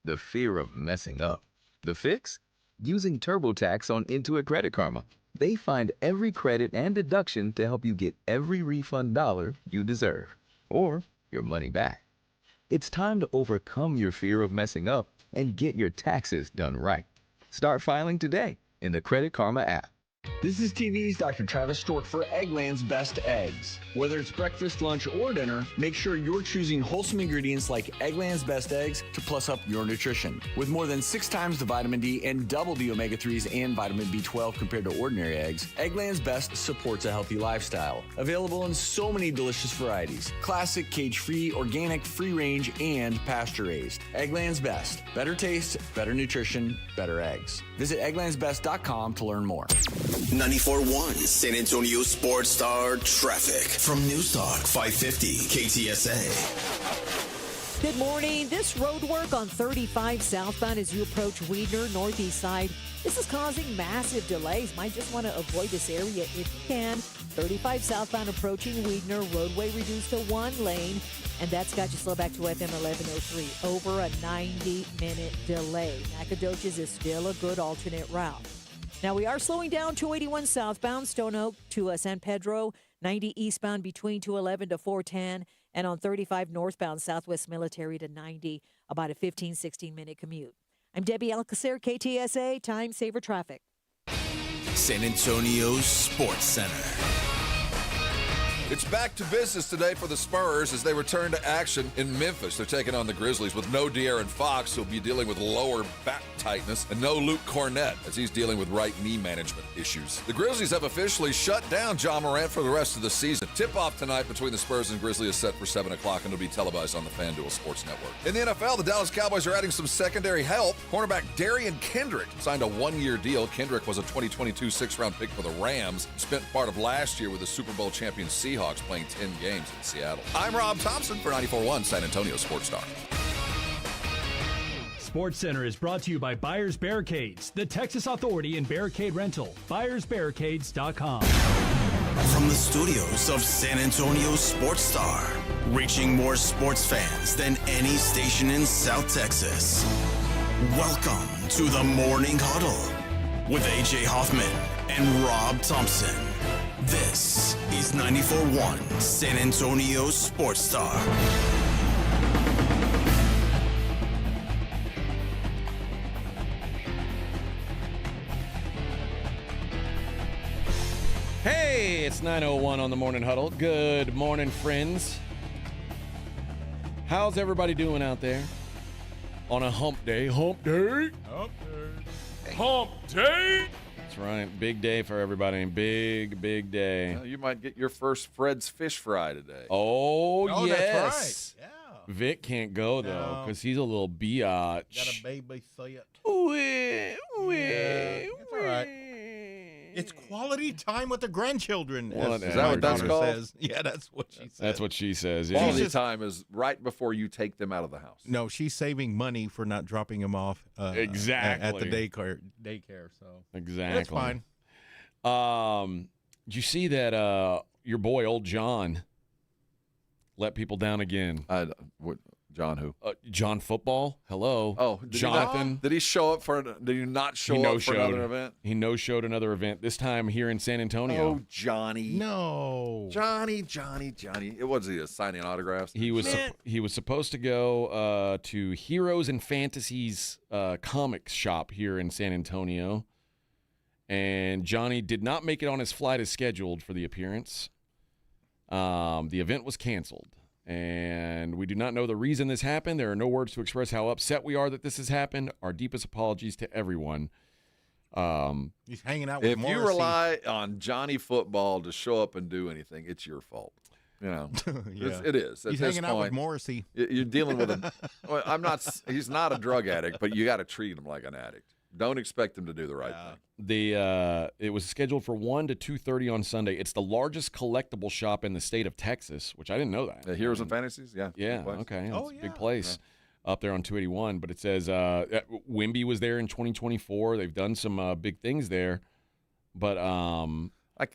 the fear of messing up. The fix? using TurboTax on Intuit Credit Karma. They find every credit and deduction to help you get every refund dollar you deserve, or your money back. It's time to overcome your fear of messing up and get your taxes done right. Start filing today in the Credit Karma app. This is TV's Dr. Travis Stork for Eggland's Best Eggs. Whether it's breakfast, lunch, or dinner, make sure you're choosing wholesome ingredients like Eggland's Best Eggs to plus up your nutrition. With more than 6 times the vitamin D and double the omega-3s and vitamin B12 compared to ordinary eggs, Eggland's Best supports a healthy lifestyle. Available in so many delicious varieties. Classic, cage-free, organic, free-range, and pasture-raised. Eggland's Best. Better taste, better nutrition, better eggs. Visit egglandsbest.com to learn more. 94.1 San Antonio Sports Star traffic from News Talk 550 KTSA. Good morning. This road work on 35 southbound as you approach Weidner, northeast side. This is causing massive delays. Might just want to avoid this area if you can. 35 southbound approaching Weidner, roadway reduced to 1 lane. And that's got you slow back to FM 1103. Over a 90-minute delay. Nacogdoches is still a good alternate route. Now, we are slowing down 281 southbound, Stone Oak to San Pedro, 90 eastbound between 211 to 410, and on 35 northbound, Southwest Military to 90, about a 16-minute commute. I'm Debbie Alcacer, KTSA, Time Saver Traffic. San Antonio Sports Center. It's back to business today for the Spurs as they return to action in Memphis. They're taking on the Grizzlies with no De'Aaron Fox, who'll be dealing with lower back tightness, and no Luke Cornett as he's dealing with right knee management issues. The Grizzlies have officially shut down Ja Morant for the rest of the season. Tip-off tonight between the Spurs and Grizzlies is set for 7 o'clock and it'll be televised on the FanDuel Sports Network. In the NFL, the Dallas Cowboys are adding some secondary help. Cornerback Darian Kendrick signed a 1-year deal. Kendrick was a 2022 6th-round pick for the Rams, spent part of last year with the Super Bowl champion Seahawks playing 10 games in Seattle. I'm Rob Thompson for 94.1 San Antonio Sports Star. Sports Center is brought to you by Buyers Barricades, the Texas Authority in Barricade Rental. BuyersBarricades.com. From the studios of San Antonio Sports Star, reaching more sports fans than any station in South Texas. Welcome to the Morning Huddle with A.J. Hoffman and Rob Thompson. This is 94.1 San Antonio Sports Star. Hey, it's 9:01 on the Morning Huddle. Good morning, friends. How's everybody doing out there on a hump day? Hump day? Hump day. Hump day? That's right. Big day for everybody. Big day. Well, you might get your first Fred's Fish Fry today. Oh yes. That's right. Yeah. Vic can't go, though, because he's a little biatch. Got a baby set. It's all right. It's quality time with the grandchildren. Is that what that's called? Says. Yeah, that's what she says. That's what she says. Yeah. Quality time is right before you take them out of the house. No, she's saving money for not dropping them off exactly at the daycare. So exactly. That's fine. Did you see that your boy, old John, let people down again? John who? John Football. Hello. Oh, Jonathan. Did he show up for? Did he not show up for another event? He no-showed another event. This time here in San Antonio. Oh, Johnny. No. Johnny. It was he signing autographs? He was supposed to go to Heroes and Fantasies comics shop here in San Antonio, and Johnny did not make it on his flight as scheduled for the appearance. The event was canceled. And we do not know the reason this happened. There are no words to express how upset we are that this has happened. Our deepest apologies to everyone. He's hanging out with If Morrissey. you rely on Johnny Football to show up and do anything, it's your fault. You know, Yeah. it is. At He's this hanging out with point, Morrissey. You're dealing with a. Well, he's not a drug addict, but you got to treat him like an addict. Don't expect him to do the right thing. It was scheduled for 1 to 2:30 on Sunday. It's the largest collectible shop in the state of Texas, which I didn't know that. Heroes and Fantasies, yeah. Yeah, okay. It's a big place up there on 281. But it says Wimby was there in 2024. They've done some big things there. But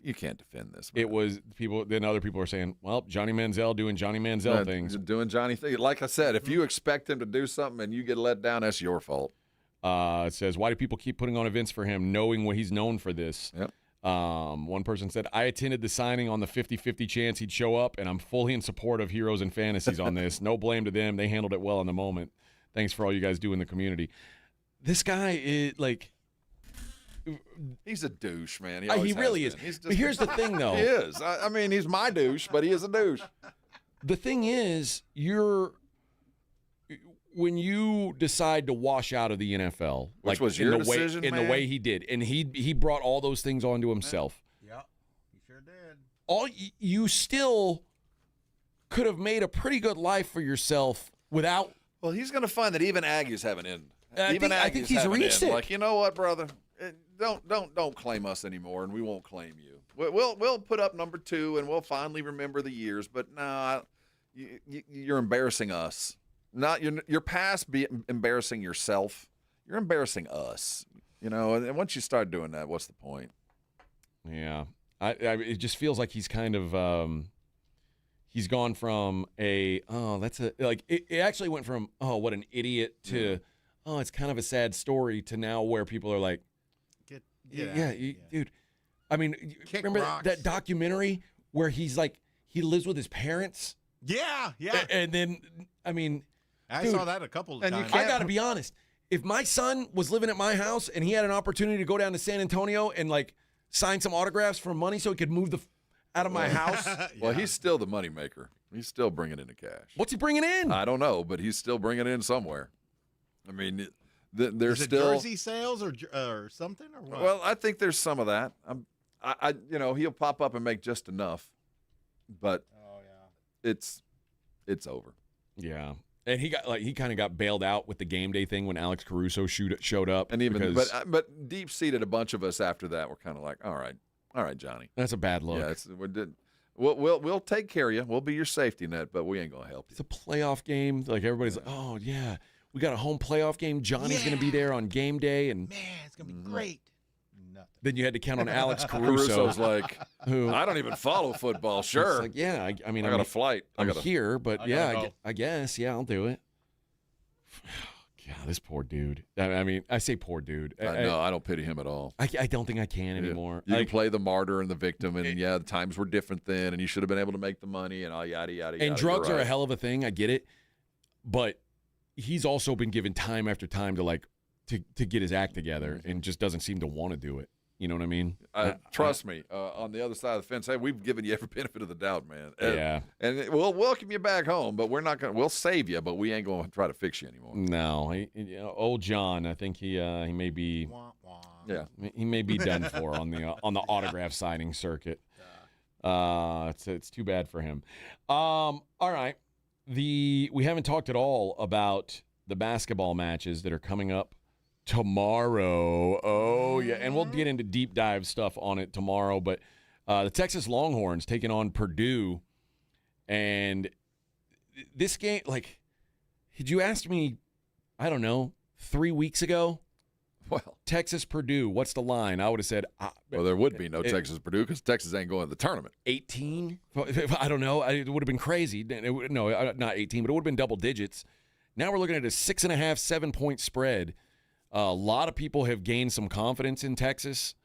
you can't defend this. It was people. Then other people are saying, well, Johnny Manziel doing Johnny Manziel things. Doing Johnny things. Like I said, if you expect him to do something and you get let down, that's your fault. It says, why do people keep putting on events for him, knowing what he's known for this? Yep. One person said, I attended the signing on the 50-50 chance he'd show up, and I'm fully in support of Heroes and Fantasies on this. No blame to them. They handled it well in the moment. Thanks for all you guys do in the community. This guy is, like... He's a douche, man. He really is. But here's the thing, though. He is. I mean, he's my douche, but he is a douche. The thing is, when you decide to wash out of the NFL, which was your decision, in the way he did, and he brought all those things onto himself. Yeah, he sure did. You still could have made a pretty good life for yourself without. Well, he's going to find that even Aggies have an end. I think he's reached it. Like, you know what, brother? Don't claim us anymore, and we won't claim you. We'll put up number 2, and we'll finally remember the years. But no, you're embarrassing us. Not your past be embarrassing yourself. You're embarrassing us. And once you start doing that, what's the point? Yeah, it just feels like he's kind of he's gone from it actually went from what an idiot to it's kind of a sad story to now where people are like, dude. I mean, remember that documentary where he's like he lives with his parents? Yeah. And then I saw that a couple of times. I got to be honest. If my son was living at my house and he had an opportunity to go down to San Antonio and like sign some autographs for money so he could move out of my house. Well, he's still the moneymaker. He's still bringing in the cash. What's he bringing in? I don't know, but he's still bringing it in somewhere. I mean, there's Is it still jersey sales or something or what? Well, I think there's some of that. He'll pop up and make just enough, but it's over. Yeah. And he kind of got bailed out with the game day thing when Alex Caruso showed up. And even but deep seated, a bunch of us after that were kind of like, all right, Johnny. That's a bad look. Yeah, we'll take care of you. We'll be your safety net, but we ain't gonna help you. It's a playoff game. Like everybody's like, oh yeah, we got a home playoff game. Johnny's gonna be there on game day, and man, it's gonna be great. Nothing. Then you had to count on Alex Caruso. Caruso's like, I don't even follow football. Sure. It's like, yeah, I mean, I got a flight. I'm here, but I guess, I'll do it. God, this poor dude. I mean, I say poor dude. No, I don't pity him at all. I don't think I can anymore. You can play the martyr and the victim, and the times were different then, and you should have been able to make the money, and all yada yada yada. And drugs are a hell of a thing. I get it, but he's also been given time after time to get his act together, and just doesn't seem to want to do it. You know what I mean? Trust me, on the other side of the fence, hey, we've given you every benefit of the doubt, man. Yeah. And we'll welcome you back home, but we'll save you, but we ain't going to try to fix you anymore. No. Old John, I think he may be he may be done for on the autograph signing circuit. It's too bad for him. All right. We haven't talked at all about the basketball matches that are coming up tomorrow. Oh, yeah. And we'll get into deep dive stuff on it tomorrow. But the Texas Longhorns taking on Purdue. And this game, had you asked me, I don't know, 3 weeks ago? Well, Texas Purdue, what's the line? I would have said. Well, there would be no Texas Purdue because Texas ain't going to the tournament. 18? I don't know. It would have been crazy. No, not 18, but it would have been double digits. Now we're looking at a 6.5, 7-point spread. A lot of people have gained some confidence in Texas.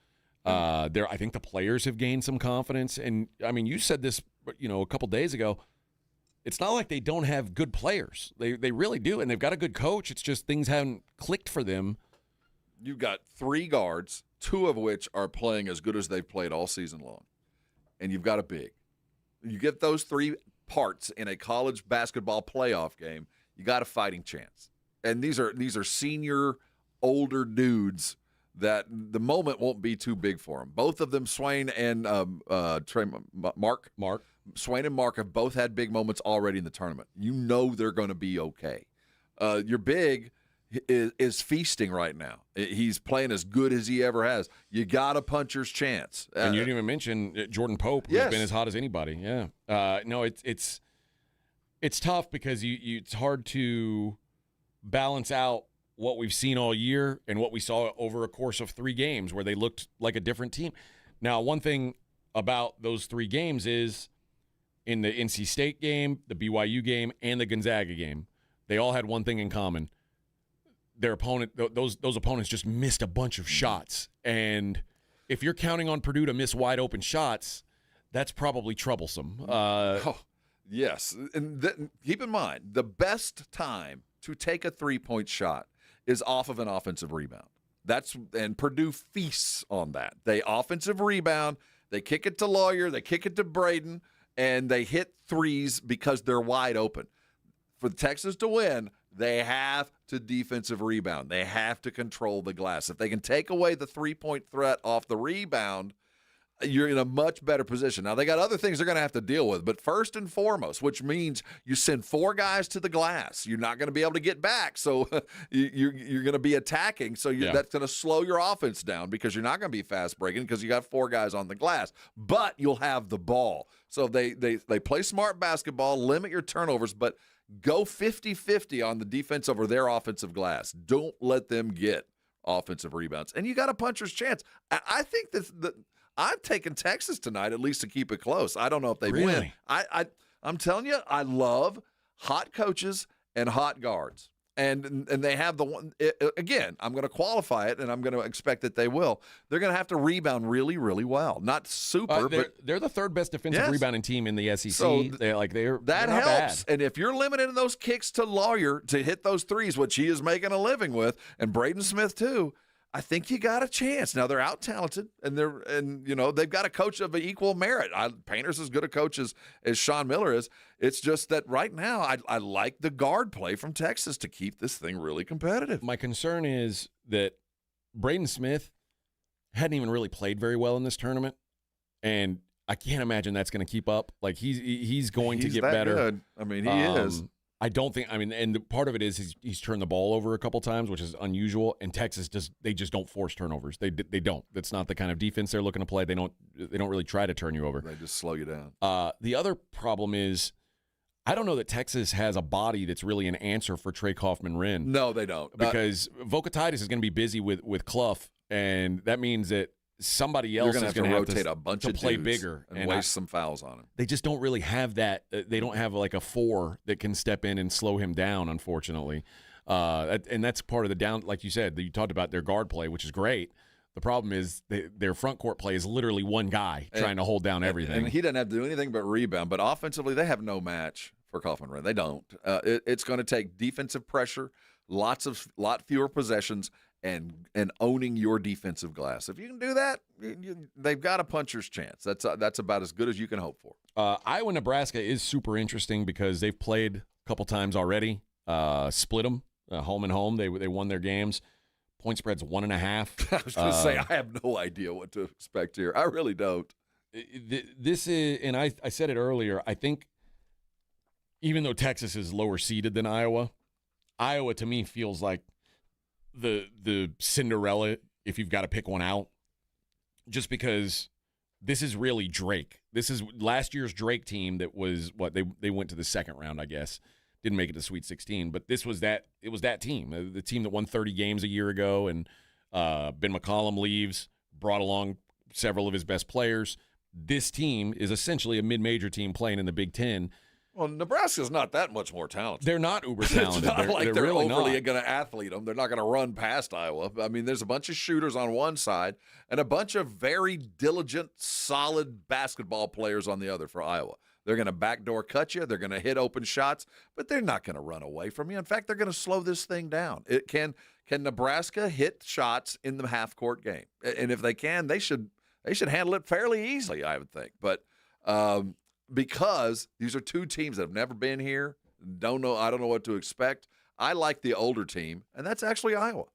I think the players have gained some confidence. And, I mean, you said this, a couple days ago. It's not like they don't have good players. They really do, and they've got a good coach. It's just things haven't clicked for them. You've got 3 guards, 2 of which are playing as good as they've played all season long. And you've got a big. You get those 3 parts in a college basketball playoff game, you got a fighting chance. And these are senior – older dudes that the moment won't be too big for them. Both of them, Swain and Mark. Swain and Mark have both had big moments already in the tournament. You know they're going to be okay. Your big is feasting right now. He's playing as good as he ever has. You got a puncher's chance. And you didn't even mention Jordan Pope, who's been as hot as anybody. Yeah. No, it's tough because it's hard to balance out what we've seen all year and what we saw over a course of 3 games where they looked like a different team. Now, one thing about those 3 games is in the NC State game, the BYU game, and the Gonzaga game, they all had one thing in common. their opponent, those opponents just missed a bunch of shots. And if you're counting on Purdue to miss wide open shots, that's probably troublesome. Yes. And keep in mind, the best time to take a three-point shot is off of an offensive rebound. And Purdue feasts on that. They offensive rebound, they kick it to Lawyer, they kick it to Braden, and they hit threes because they're wide open. For Texas to win, they have to defensive rebound. They have to control the glass. If they can take away the three-point threat off the rebound, you're in a much better position. Now, they got other things they're going to have to deal with, but first and foremost, which means you send 4 guys to the glass. You're not going to be able to get back, so you're going to be attacking, so that's going to slow your offense down because you're not going to be fast breaking because you got 4 guys on the glass, but you'll have the ball. So they play smart basketball, limit your turnovers, but go 50-50 on the defense over their offensive glass. Don't let them get offensive rebounds. And you got a puncher's chance. I think I'm taking Texas tonight at least to keep it close. I don't know if they win. I'm telling you, I love hot coaches and hot guards. And they have the one again, I'm going to qualify it and I'm going to expect that they will. They're going to have to rebound really, really well. Not super, but they're the 3rd best defensive rebounding team in the SEC. So they're that helps. Bad. And if you're limiting those kicks to Lawyer to hit those threes, which he is making a living with, and Braden Smith too, I think you got a chance. Now they're out talented, and they've got a coach of equal merit. Painter's as good a coach as Sean Miller is. It's just that right now I like the guard play from Texas to keep this thing really competitive. My concern is that Braden Smith hadn't even really played very well in this tournament, and I can't imagine that's going to keep up. Like he's going to get better. Good. I mean, he is. I don't think. I mean, and part of it is he's turned the ball over a couple times, which is unusual. And Texas they just don't force turnovers. They don't. That's not the kind of defense they're looking to play. They don't really try to turn you over. They just slow you down. The other problem is, I don't know that Texas has a body that's really an answer for Trey Kaufman-Renn. No, they don't. Because Vokatitis is going to be busy with Clough, and that means that somebody else is going to rotate a bunch to of play dudes bigger and waste some fouls on him. They just don't really have that. They don't have like a 4 that can step in and slow him down, unfortunately. And that's part of the down, like you said, you talked about their guard play, which is great. The problem is their front court play is literally one guy trying to hold down everything. And he doesn't have to do anything but rebound. But offensively, they have no match for Kaufman-Renn. They don't. It's going to take defensive pressure, lot fewer possessions, and owning your defensive glass. If you can do that, they've got a puncher's chance. That's about as good as you can hope for. Iowa-Nebraska is super interesting because they've played a couple times already, split them, home and home. They won their games. Point spread's 1.5. I was going to say, I have no idea what to expect here. I really don't. This is, and I said it earlier, I think even though Texas is lower seeded than Iowa to me feels like the Cinderella if you've got to pick one out, just because this is really Drake. This is last year's Drake team that was they went to the second round, I guess. Didn't make it to Sweet 16, but it was that team, the team that won 30 games a year ago, and Ben McCollum leaves, brought along several of his best players. This team is essentially a mid-major team playing in the Big Ten. Well, Nebraska's not that much more talented. They're not uber talented. It's not like they're really overly going to athlete them. They're not going to run past Iowa. I mean, there's a bunch of shooters on one side and a bunch of very diligent, solid basketball players on the other for Iowa. They're going to backdoor cut you. They're going to hit open shots, but they're not going to run away from you. In fact, they're going to slow this thing down. Can Nebraska hit shots in the half-court game? And if they can, they should handle it fairly easily, I would think. But because these are two teams that have never been here, I don't know what to expect. I like the older team, and that's actually Iowa.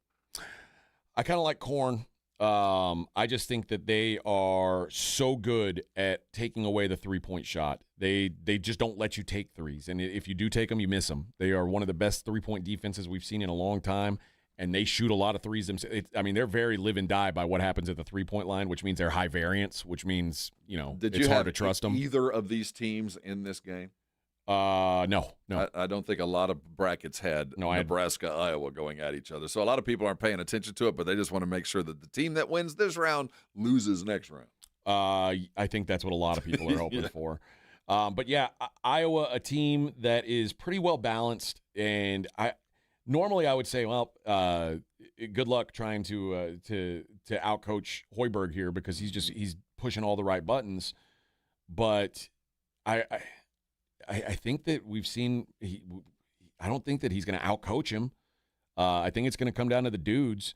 I kind of like Corn. I just think that they are so good at taking away the three-point shot. They just don't let you take threes, and if you do take them, you miss them. They are one of the best three-point defenses we've seen in a long time, and they shoot a lot of threes themselves. They're very live and die by what happens at the three-point line, which means they're high variance, which means it's hard to trust them. Either of these teams in this game? No. I don't think a lot of brackets had Nebraska, Iowa going at each other. So a lot of people aren't paying attention to it, but they just want to make sure that the team that wins this round loses next round. I think that's what a lot of people are hoping for. But yeah, Iowa, a team that is pretty well balanced, and normally I would say, well, good luck trying to outcoach Hoiberg here because he's pushing all the right buttons. But I think that we've seen. I don't think that he's going to outcoach him. I think it's going to come down to the dudes.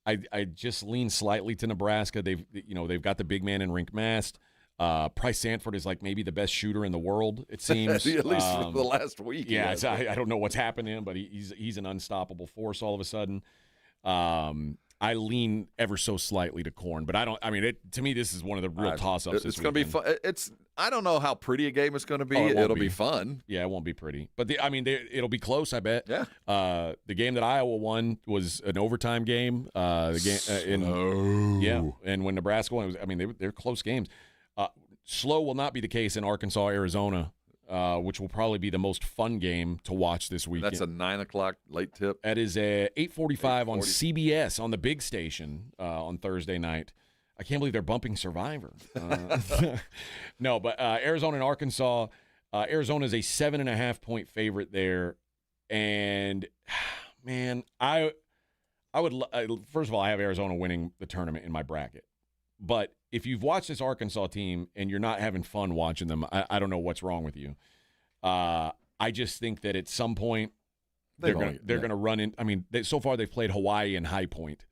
I just lean slightly to Nebraska. They've got the big man in Rink Mast. Price Sanford is like maybe the best shooter in the world, it seems. At least for the last week. Yeah, I don't know what's happened to him, but he's an unstoppable force all of a sudden. I lean ever so slightly to Corn, but to me, this is one of the real toss-ups. It's going to be fun. I don't know how pretty a game it's going to be. It'll be fun. Yeah, it won't be pretty, but it'll be close. I bet. Yeah. The game that Iowa won was an overtime game. And when Nebraska won, they're close games. Slow will not be the case in Arkansas, Arizona. Which will probably be the most fun game to watch this weekend. That's a 9 o'clock late tip. That is a 8:45 on CBS on the big station on Thursday night. I can't believe they're bumping Survivor. No, but Arizona and Arkansas. Arizona is a 7.5-point favorite there, and man, I would first of all, I have Arizona winning the tournament in my bracket, but if you've watched this Arkansas team and you're not having fun watching them, I don't know what's wrong with you. I just think that at some point they're going to run in. So far they've played Hawaii and High Point.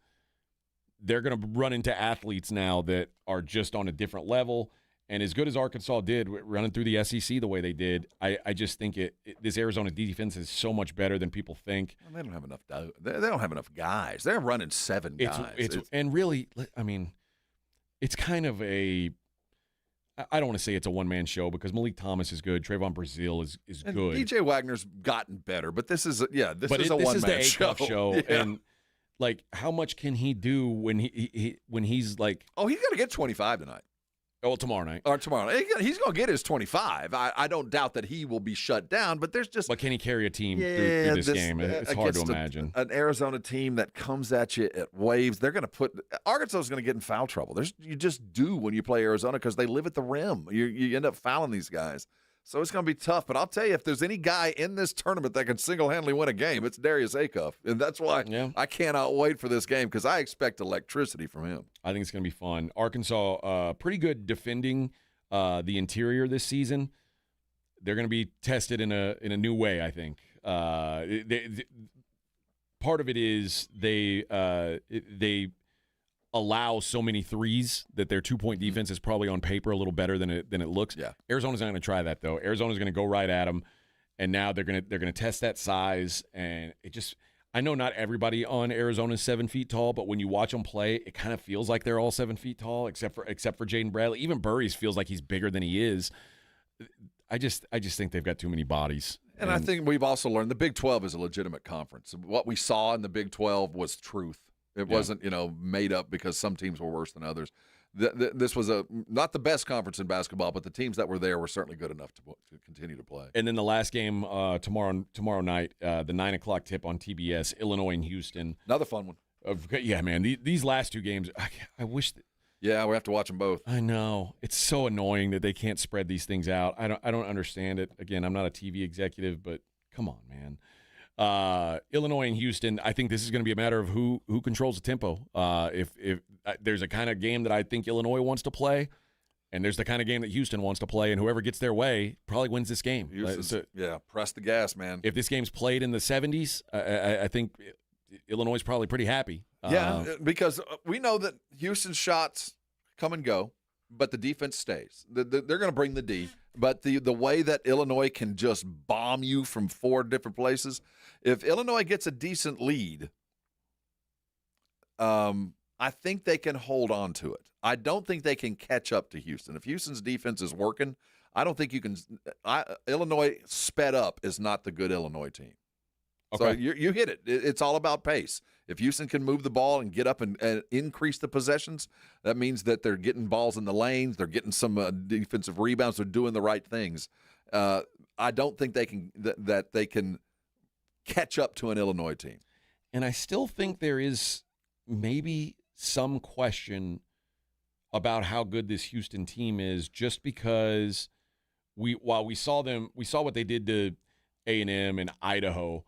They're going to run into athletes now that are just on a different level. And as good as Arkansas did running through the SEC the way they did, I just think this Arizona defense is so much better than people think. Well, they don't have enough. They don't have enough guys. They're running 7 guys. And really, it's kind of I don't want to say it's a one-man show because Malik Thomas is good. Trayvon Brazile is and good. DJ Wagner's gotten better, but this is a one-man show. This is the A-Cup show. Yeah. And, how much can he do when he's like... Oh, he's going to get 25 tonight. Oh, tomorrow night. Or tomorrow. He's going to get his 25. I don't doubt that he will be shut down, but there's just... But can he carry a team through this game? It's hard to imagine. An Arizona team that comes at you at waves, they're going to put... Arkansas is going to get in foul trouble. You just do when you play Arizona because they live at the rim. You end up fouling these guys. So it's going to be tough. But I'll tell you, if there's any guy in this tournament that can single-handedly win a game, it's Darius Acuff. And that's why I cannot wait for this game because I expect electricity from him. I think it's going to be fun. Arkansas, pretty good defending the interior this season. They're going to be tested in a new way, I think. Part of it is they allow so many threes that their 2-point defense is probably on paper a little better than it looks. Yeah. Arizona's not going to try that though. Arizona's going to go right at them, and now they're going to test that size. And I know not everybody on Arizona is 7 feet tall, but when you watch them play, it kind of feels like they're all 7 feet tall, except for Jaden Bradley. Even Burries feels like he's bigger than he is. I just think they've got too many bodies. And I think we've also learned the Big 12 is a legitimate conference. What we saw in the Big 12 was truth. It wasn't, made up because some teams were worse than others. This was not the best conference in basketball, but the teams that were there were certainly good enough to continue to play. And then the last game tomorrow night, the 9 o'clock tip on TBS, Illinois and Houston. Another fun one. Yeah, man. These last two games, I wish. Yeah, we have to watch them both. I know. It's so annoying that they can't spread these things out. I don't understand it. Again, I'm not a TV executive, but come on, man. Illinois and Houston, I think this is going to be a matter of who controls the tempo. If there's a kind of game that I think Illinois wants to play, and there's the kind of game that Houston wants to play, and whoever gets their way probably wins this game. Press the gas, man. If this game's played in the 70s, I think Illinois is probably pretty happy. Because we know that Houston's shots come and go, but the defense stays. They're going to bring the D. But the way that Illinois can just bomb you from 4 different places, if Illinois gets a decent lead, I think they can hold on to it. I don't think they can catch up to Houston. If Houston's defense is working, I don't think you can. Illinois sped up is not the good Illinois team. Okay. So you hit it. It's all about pace. If Houston can move the ball and get up and increase the possessions, that means that they're getting balls in the lanes. They're getting some defensive rebounds. They're doing the right things. I don't think they can that they can catch up to an Illinois team. And I still think there is maybe some question about how good this Houston team is, just because while we saw what they did to A&M and Idaho,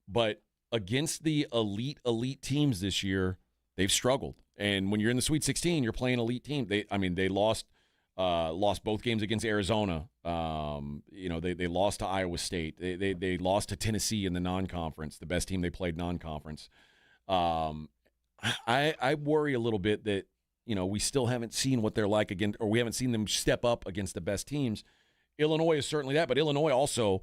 but against the elite teams this year, they've struggled. And when you're in the Sweet 16, you're playing elite team. They lost both games against Arizona. They lost to Iowa State. They lost to Tennessee in the non-conference, the best team they played non-conference. I worry a little bit that, we still haven't seen what they're like again, or we haven't seen them step up against the best teams. Illinois is certainly that, but Illinois also,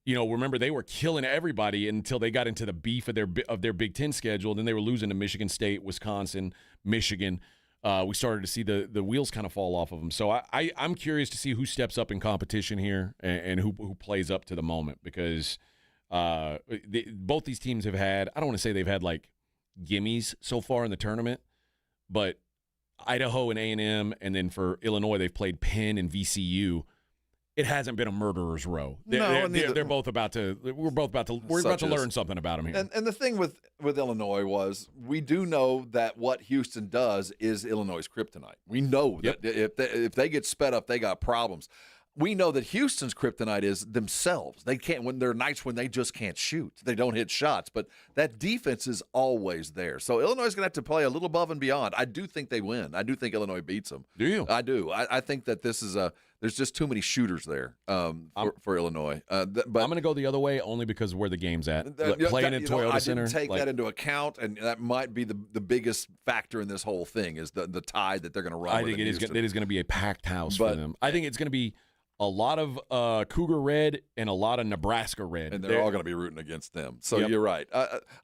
remember they were killing everybody until they got into the beef of their Big Ten schedule. Then they were losing to Michigan State, Wisconsin, Michigan. We started to see the wheels kind of fall off of them. So I'm curious to see who steps up in competition here and who plays up to the moment, because both these teams have had, I don't want to say they've had like gimmies so far in the tournament, but Idaho and A&M, and then for Illinois, they've played Penn and VCU. It hasn't been a murderer's row. They're both about to. We're about to learn something about them here. And the thing with Illinois was, we do know that what Houston does is Illinois' kryptonite. We know that if they get sped up, they got problems. We know that Houston's kryptonite is themselves. They can't, when there are nights when they just can't shoot. They don't hit shots, but that defense is always there. So Illinois is going to have to play a little above and beyond. I do think they win. I do think Illinois beats them. Do you? I do. I think that this is there's just too many shooters there for Illinois. But I'm going to go the other way only because of where the game's at. Playing in Toyota Center. I didn't take that into account, and that might be the biggest factor in this whole thing is the tide that they're going to run. I think it is going to be a packed house for them. I think it's going to be a lot of Cougar red and a lot of Nebraska red. And they're all going to be rooting against them. So You're right.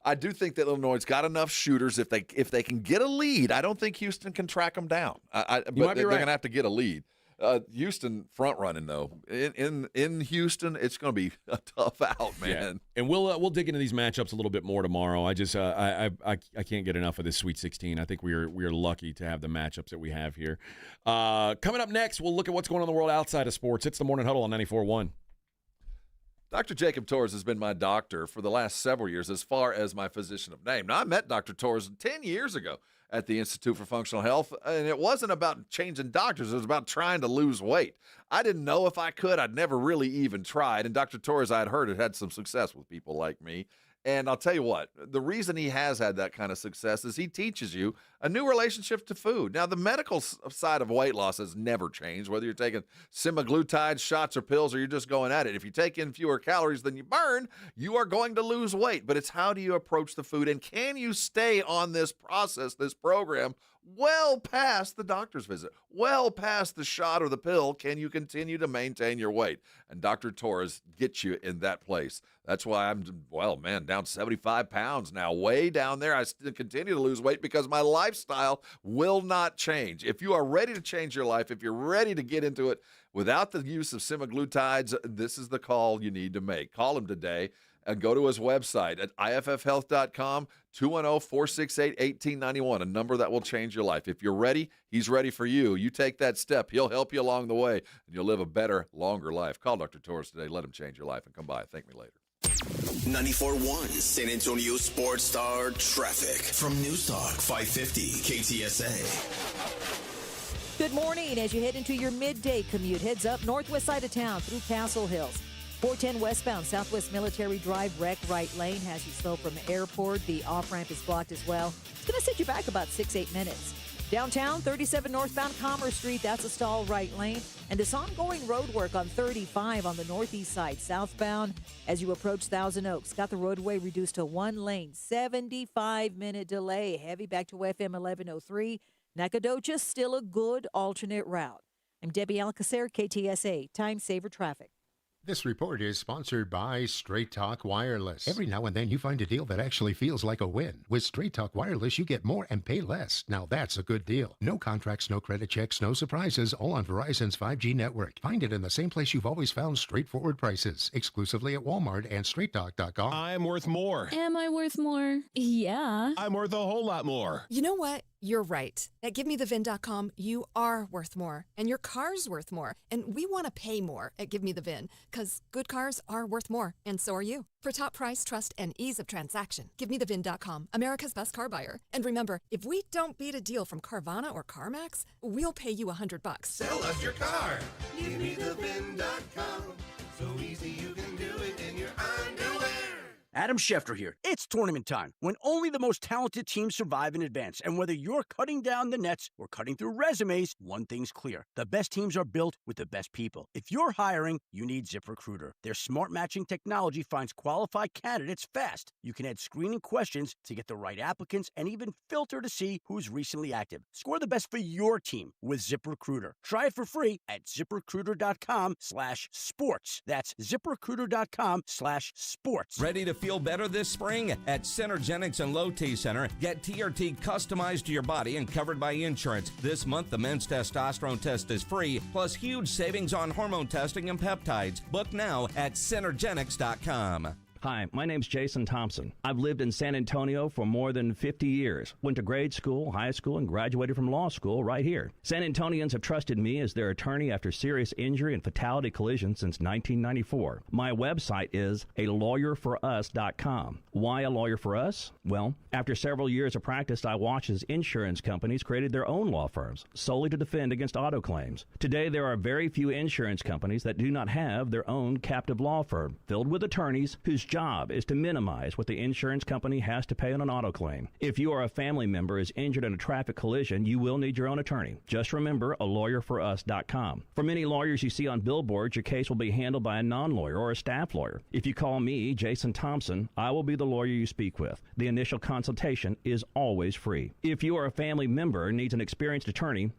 I do think that Illinois's got enough shooters. If they can get a lead, I don't think Houston can track them down. But they're going to have to get a lead. Houston front running though. In Houston, it's going to be a tough out, man. Yeah. And we'll dig into these matchups a little bit more tomorrow. I just I can't get enough of this Sweet 16. I think we are lucky to have the matchups that we have here. Coming up next, we'll look at what's going on in the world outside of sports. It's the Morning Huddle on 94.1. Dr. Jacob Torres has been my doctor for the last several years as far as my physician of name. Now, I met Dr. Torres 10 years ago at the Institute for Functional Health, and it wasn't about changing doctors. It was about trying to lose weight. I didn't know if I could. I'd never really even tried, and Dr. Torres, I had heard, had some success with people like me. And I'll tell you what, the reason he has had that kind of success is he teaches you a new relationship to food. Now, the medical side of weight loss has never changed, whether you're taking semaglutide shots or pills or you're just going at it. If you take in fewer calories than you burn, you are going to lose weight. But it's how do you approach the food, and can you stay on this process, this program, well past the doctor's visit, well past the shot or the pill? Can you continue to maintain your weight? And Dr. Torres gets you in that place. That's why I'm, down 75 pounds now, way down there. I still continue to lose weight because my lifestyle will not change. If you are ready to change your life, if you're ready to get into it without the use of semaglutides, this is the call you need to make. Call him today. And go to his website at iffhealth.com, 210-468-1891, a number that will change your life. If you're ready, he's ready for you. You take that step. He'll help you along the way, and you'll live a better, longer life. Call Dr. Torres today. Let him change your life, and come by. Thank me later. 94.1 San Antonio Sports Star traffic from News Talk 550 KTSA. Good morning. As you head into your midday commute, heads up northwest side of town through Castle Hills. 410 westbound, Southwest Military Drive, wreck right lane has you slow from the airport. The off-ramp is blocked as well. It's going to set you back about 6-8 minutes. Downtown, 37 northbound Commerce Street, that's a stall right lane. And this ongoing road work on 35 on the northeast side, southbound, as you approach Thousand Oaks. Got the roadway reduced to one lane, 75-minute delay. Heavy back to FM 1103. Nacogdoches, still a good alternate route. I'm Debbie Alcacer, KTSA, Time Saver Traffic. This report is sponsored by Straight Talk Wireless. Every now and then you find a deal that actually feels like a win. With Straight Talk Wireless, you get more and pay less. Now that's a good deal. No contracts, no credit checks, no surprises, all on Verizon's 5G network. Find it in the same place you've always found straightforward prices, exclusively at Walmart and StraightTalk.com. I'm worth more. Am I worth more? Yeah. I'm worth a whole lot more. You know what? You're right. At GiveMeTheVIN.com, you are worth more, and your car's worth more. And we want to pay more at GiveMeTheVIN, because good cars are worth more, and so are you. For top price, trust, and ease of transaction, GiveMeTheVIN.com, America's best car buyer. And remember, if we don't beat a deal from Carvana or CarMax, we'll pay you $100. Sell us your car. GiveMeTheVIN.com. So easy you can do it in your underwear. Adam Schefter here. It's tournament time, when only the most talented teams survive in advance. And whether you're cutting down the nets or cutting through resumes, one thing's clear. The best teams are built with the best people. If you're hiring, you need ZipRecruiter. Their smart matching technology finds qualified candidates fast. You can add screening questions to get the right applicants and even filter to see who's recently active. Score the best for your team with ZipRecruiter. Try it for free at ZipRecruiter.com/sports. That's ZipRecruiter.com/sports. Ready to feel better this spring? At Centergenics and Low T Center, get TRT customized to your body and covered by insurance. This month, the men's testosterone test is free, plus huge savings on hormone testing and peptides. Book now at Centergenics.com. Hi, my name's Jason Thompson. I've lived in San Antonio for more than 50 years. Went to grade school, high school, and graduated from law school right here. San Antonians have trusted me as their attorney after serious injury and fatality collisions since 1994. My website is alawyerforus.com. Why a lawyer for us? Well, after several years of practice, I watched as insurance companies created their own law firms solely to defend against auto claims. Today, there are very few insurance companies that do not have their own captive law firm filled with attorneys whose job is to minimize what the insurance company has to pay on an auto claim. If you or a family member is injured in a traffic collision, you will need your own attorney. Just remember alawyerforus.com. For many lawyers you see on billboards, your case will be handled by a non-lawyer or a staff lawyer. If you call me, Jason Thompson, I will be the lawyer you speak with. The initial consultation is always free. If you or a family member needs an experienced attorney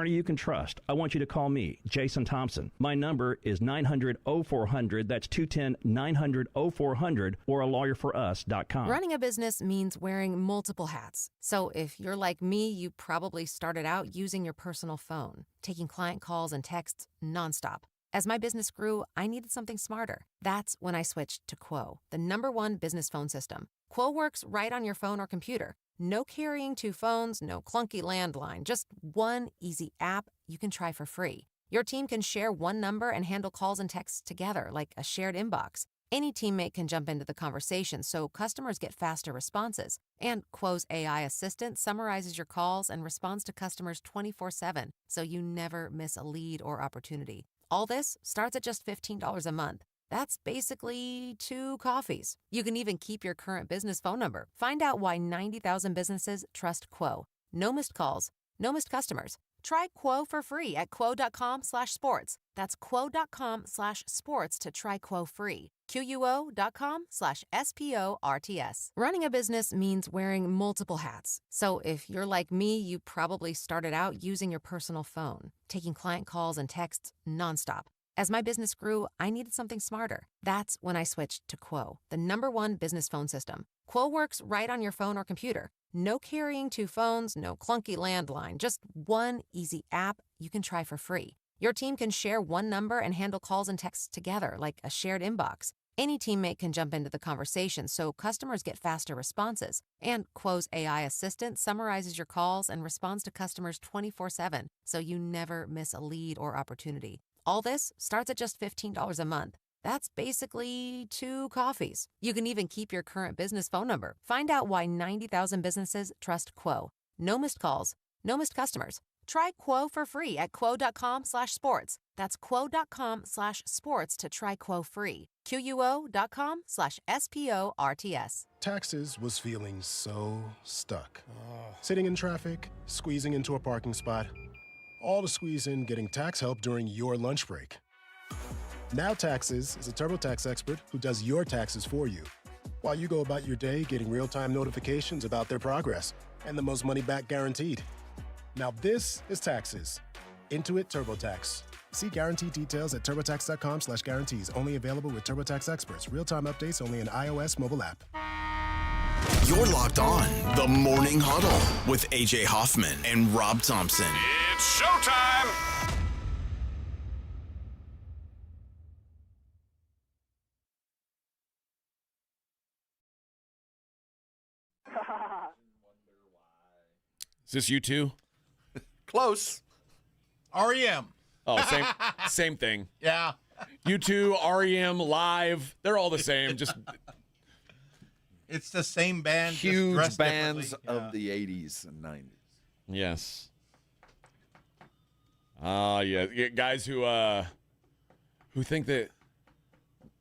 you can trust, I want you to call me, Jason Thompson. My number is 900-0400. That's 210-900-0400. Or alawyerforus.com. Running a business means wearing multiple hats. So if you're like me, you probably started out using your personal phone, taking client calls and texts nonstop. As my business grew, I needed something smarter. That's when I switched to Quo, the #1 business phone system. Quo works right on your phone or computer. No carrying 2 phones, no clunky landline, just one easy app you can try for free. Your team can share one number and handle calls and texts together like a shared inbox. Any teammate can jump into the conversation so customers get faster responses. And Quo's AI assistant summarizes your calls and responds to customers 24/7, so you never miss a lead or opportunity. All this starts at just $15 a month. That's basically 2 coffees. You can even keep your current business phone number. Find out why 90,000 businesses trust Quo. No missed calls, no missed customers. Try Quo for free at quo.com/sports. That's quo.com/sports to try Quo free. QUO.com/SPORTS. Running a business means wearing multiple hats. So if you're like me, you probably started out using your personal phone, taking client calls and texts nonstop. As my business grew, I needed something smarter. That's when I switched to Quo, the #1 business phone system. Quo works right on your phone or computer. No carrying 2 phones, no clunky landline, just one easy app you can try for free. Your team can share one number and handle calls and texts together like a shared inbox. Any teammate can jump into the conversation so customers get faster responses. And Quo's AI assistant summarizes your calls and responds to customers 24/7, so you never miss a lead or opportunity. All this starts at just $15 a month. That's basically 2 coffees. You can even keep your current business phone number. Find out why 90,000 businesses trust Quo. No missed calls, no missed customers. Try Quo for free at quo.com/sports. That's quo.com/sports to try Quo free. QUO.com/SPORTS. Taxes was feeling so stuck. Sitting in traffic, squeezing into a parking spot, all to squeeze in getting tax help during your lunch break. Now Taxes is a TurboTax expert who does your taxes for you, while you go about your day getting real-time notifications about their progress and the most money back guaranteed. Now this is Taxes. Intuit TurboTax. See guarantee details at turbotax.com/guarantees. Only available with TurboTax experts. Real-time updates only in iOS mobile app. You're locked on the Morning Huddle with AJ Hoffman and Rob Thompson. It's showtime! Is this you two? Close. REM. Oh, same thing. Yeah. U2, REM, Live, they're all the same. Just it's the same band. Huge just bands differently. of the 80s and 90s. yes. Yeah, guys who think that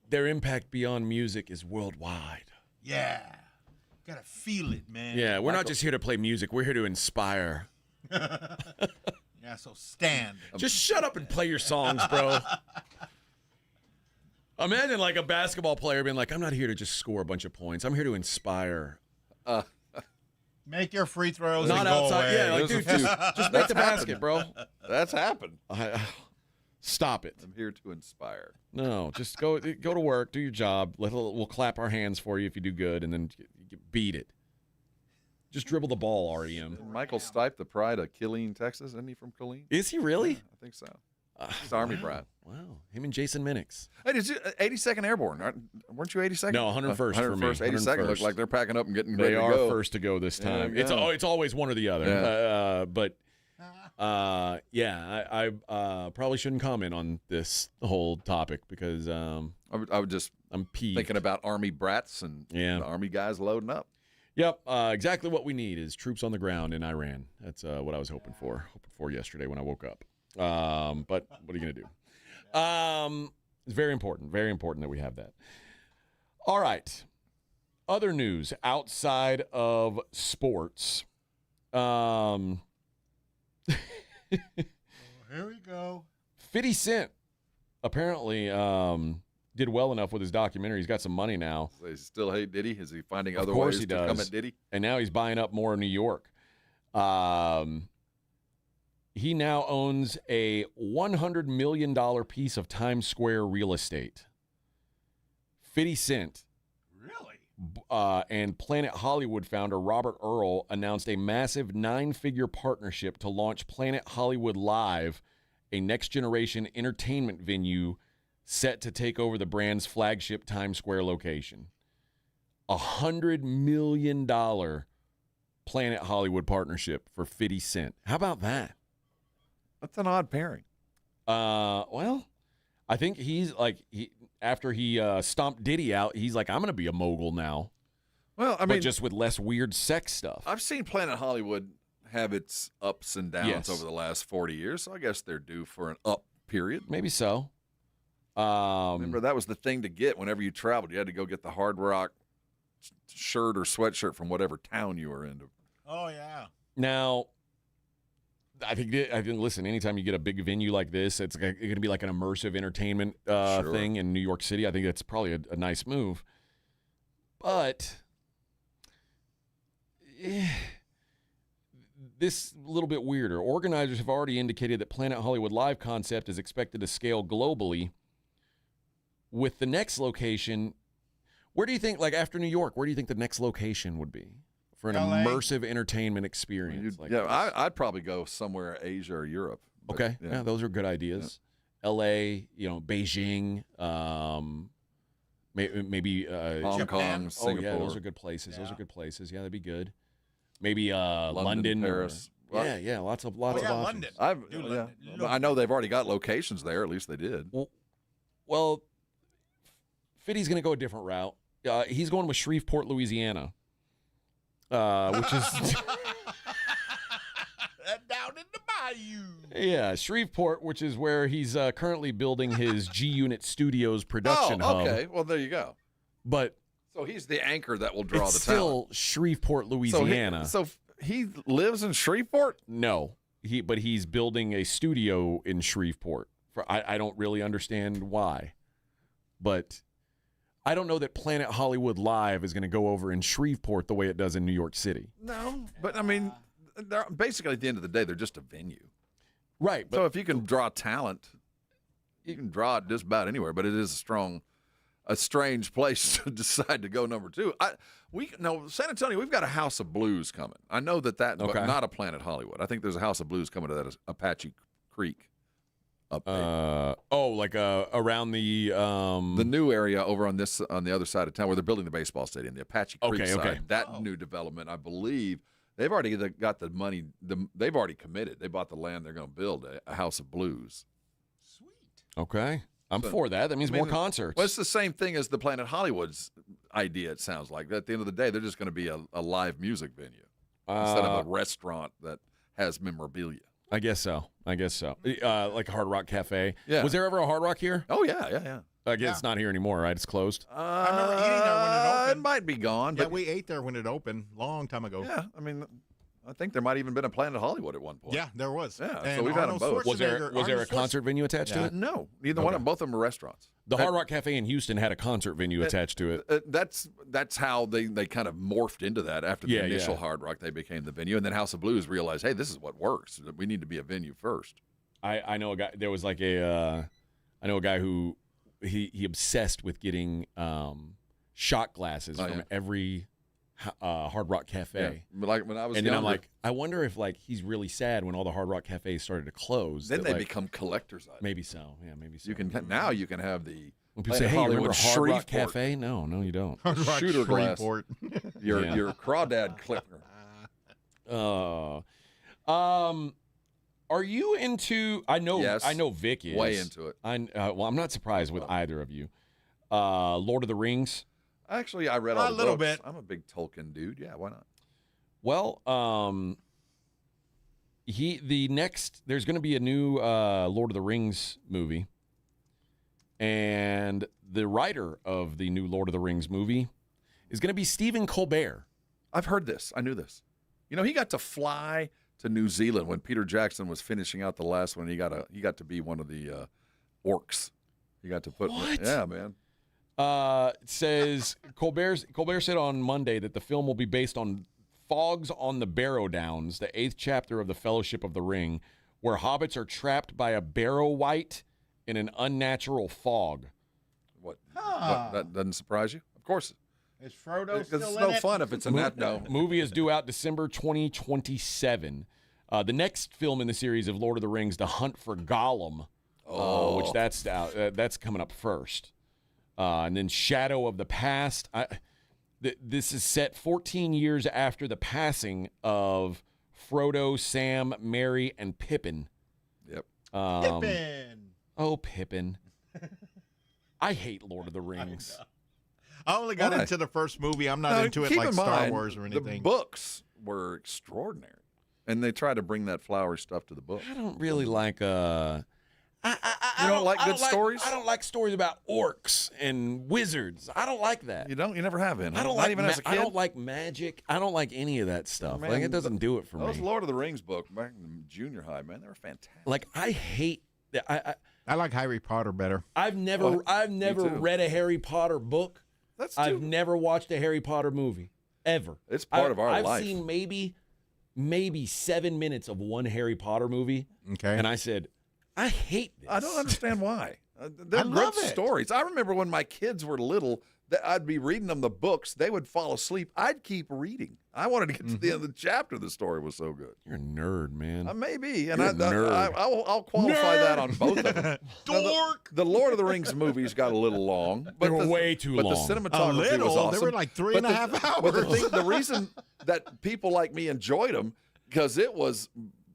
their impact beyond music is worldwide. Yeah. Gotta feel it, man. Yeah, we're not just here to play music. We're here to inspire. Yeah, so stand. Just shut up and play your songs, bro. Imagine like a basketball player being like, I'm not here to just score a bunch of points. I'm here to inspire. Make your free throws Not and outside. go away. Yeah, like, dude, just make the basket, bro. That's happened. Stop it. I'm here to inspire. No, just go to work, do your job. We'll clap our hands for you if you do good, and then beat it. Just dribble the ball, REM. Michael Stipe, the pride of Killeen, Texas. Isn't he from Killeen? Is he really? Yeah, I think so. He's Army brat. Wow. Him and Jason Minix. Hey, did you 82nd Airborne? Weren't you 82nd? No, 101st for me. 82nd look like they're packing up and getting ready They to are go. first to go this time. Yeah, It's always one or the other. Yeah. I probably shouldn't comment on this whole topic because I would just I'm peeved. thinking about Army brats and the Army guys loading up. Yep, exactly what we need is troops on the ground in Iran. That's what I was hoping for yesterday when I woke up. But what are you going to do? It's very important that we have that. All right. Other news outside of sports. Here we go. 50 Cent apparently did well enough with his documentary. He's got some money now. So he still hate Diddy? Is he finding Of other course ways he to does. come at Diddy? And now he's buying up more in New York. He now owns a $100 million piece of Times Square real estate. 50 Cent. Really? And Planet Hollywood founder Robert Earl announced a massive 9-figure partnership to launch Planet Hollywood Live, a next-generation entertainment venue set to take over the brand's flagship Times Square location. $100 million Planet Hollywood partnership for 50 Cent. How about that? That's an odd pairing. Well, I think he's like after he stomped Diddy out, he's like, I'm going to be a mogul now. Well, I mean, but just with less weird sex stuff. I've seen Planet Hollywood have its ups and downs over the last 40 years, so I guess they're due for an up period. Maybe so. Remember, that was the thing to get whenever you traveled. You had to go get the Hard Rock shirt or sweatshirt from whatever town you were in. Oh, yeah. Now, I think listen, anytime you get a big venue like this, it's going to be like an immersive entertainment thing in New York City. I think that's probably a nice move. But this a little bit weirder. Organizers have already indicated that Planet Hollywood Live concept is expected to scale globally. With the next location, where do you think, like after New York, where do you think the next location would be for an LA? immersive entertainment experience? I'd probably go somewhere Asia or Europe. But, okay, yeah, those are good ideas. Yeah. L.A., Beijing, maybe Hong Kong, Singapore. Oh yeah, those are good places. Yeah. Those are good places. Yeah, that'd be good. Maybe London, Paris. Yeah, lots of options. London. I know they've already got locations there. At least they did. Well, Fiddy's going to go a different route. He's going with Shreveport, Louisiana, which is down in the bayou. Yeah, Shreveport, which is where he's currently building his G-Unit Studios production hub. Okay. Well, there you go. But so he's the anchor that will draw the still talent. Shreveport, Louisiana. So he lives in Shreveport? No, but he's building a studio in Shreveport. I don't really understand why, but I don't know that Planet Hollywood Live is going to go over in Shreveport the way it does in New York City. No, but I mean, basically at the end of the day, they're just a venue. Right. So if you can draw talent, you can draw it just about anywhere, but it is a strange place to decide to go number two. San Antonio, we've got a House of Blues coming. I know that, but not a Planet Hollywood. I think there's a House of Blues coming to that Apache Creek. Around the new area over on the other side of town where they're building the baseball stadium, the Apache Creek side. Okay. That new development, I believe, they've already got the money. They've already committed. They bought the land. They're going to build a House of Blues. Sweet. Okay, I'm for that. That means more concerts. Well, it's the same thing as the Planet Hollywood's idea. It sounds like at the end of the day, they're just going to be a live music venue instead of a restaurant that has memorabilia. I guess so. Like Hard Rock Cafe. Yeah. Was there ever a Hard Rock here? Oh, yeah. It's not here anymore, right? It's closed. I remember eating there when it opened. It might be gone. Yeah, But we ate there when it opened, long time ago. yeah, I mean, I think there might even been a Planet Hollywood at one point. Yeah, there was. Yeah, And so we've had them Arnold both. Was there a Arnold concert venue attached to it? No, neither one of them. Both of them are restaurants. The Hard Rock Cafe in Houston had a concert venue attached to it. That's how they kind of morphed into that after the initial yeah. Hard Rock. They became the venue, and then House of Blues realized, hey, this is what works. We need to be a venue first. I know a guy. There was like I know a guy who he obsessed with getting shot glasses from every Hard Rock Cafe. Yeah. Like when I was and younger, then I'm like, I wonder if like he's really sad when all the Hard Rock Cafes started to close. then that, they like, become collectors. Maybe so. Yeah, maybe so. You can now you can have the when people say, "Hey, Hollywood remember Hard Rock Shreveport. Cafe?" No, you don't. Hard Rock Shooter glass. Shreveport. Your crawdad clipper. Are you into? I know Vic is way into it. Well, I'm not surprised with either of you. Lord of the Rings. Actually, I read all the little books. bit. I'm a big Tolkien dude. Yeah, why not? Well, there's going to be a new Lord of the Rings movie, and the writer of the new Lord of the Rings movie is going to be Stephen Colbert. I've heard this. I knew this. You know, he got to fly to New Zealand when Peter Jackson was finishing out the last one. He got to be one of the orcs. He got to put. What? Yeah, man. It says Colbert said on Monday that the film will be based on fogs on the Barrow Downs, the 8th chapter of the Fellowship of the Ring, where hobbits are trapped by a barrow wight in an unnatural fog. What? That doesn't surprise you? Of course. Is Frodo still It's in no it? fun if it's a no. Movie is due out December 2027. The next film in the series of Lord of the Rings, The Hunt for Gollum, which that's coming up first. And then Shadow of the Past. This is set 14 years after the passing of Frodo, Sam, Merry, and Pippin. Yep. Pippin. Oh, Pippin. I hate Lord of the Rings. I only got into the first movie. I'm not into it keep like in Star mind, Wars or anything. The books were extraordinary, and they try to bring that flowery stuff to the book. I don't really like You don't like good stories? I don't like stories about orcs and wizards. I don't like that. You don't? You never have been? I don't Not like even as a kid? I don't like magic. I don't like any of that stuff. Man, like it doesn't do it for those me. Lord of the Rings books back in junior high, man, they were fantastic. Like I hate that. I like Harry Potter better. I've never read a Harry Potter book. I've never watched a Harry Potter movie ever. It's part of our life. I've seen maybe 7 minutes of one Harry Potter movie. Okay, and I said, I hate this. I don't understand why. They're I love good it. stories. I remember when my kids were little, that I'd be reading them the books. They would fall asleep. I'd keep reading. I wanted to get to the end of the chapter. The story was so good. You're a nerd, man. Maybe, and You're a nerd. I'll qualify that on both of them. Dork. The Lord of the Rings movies got a little long, but They were way too long. But the cinematography was awesome. They were like 3.5 hours. But the reason that people like me enjoyed them because it was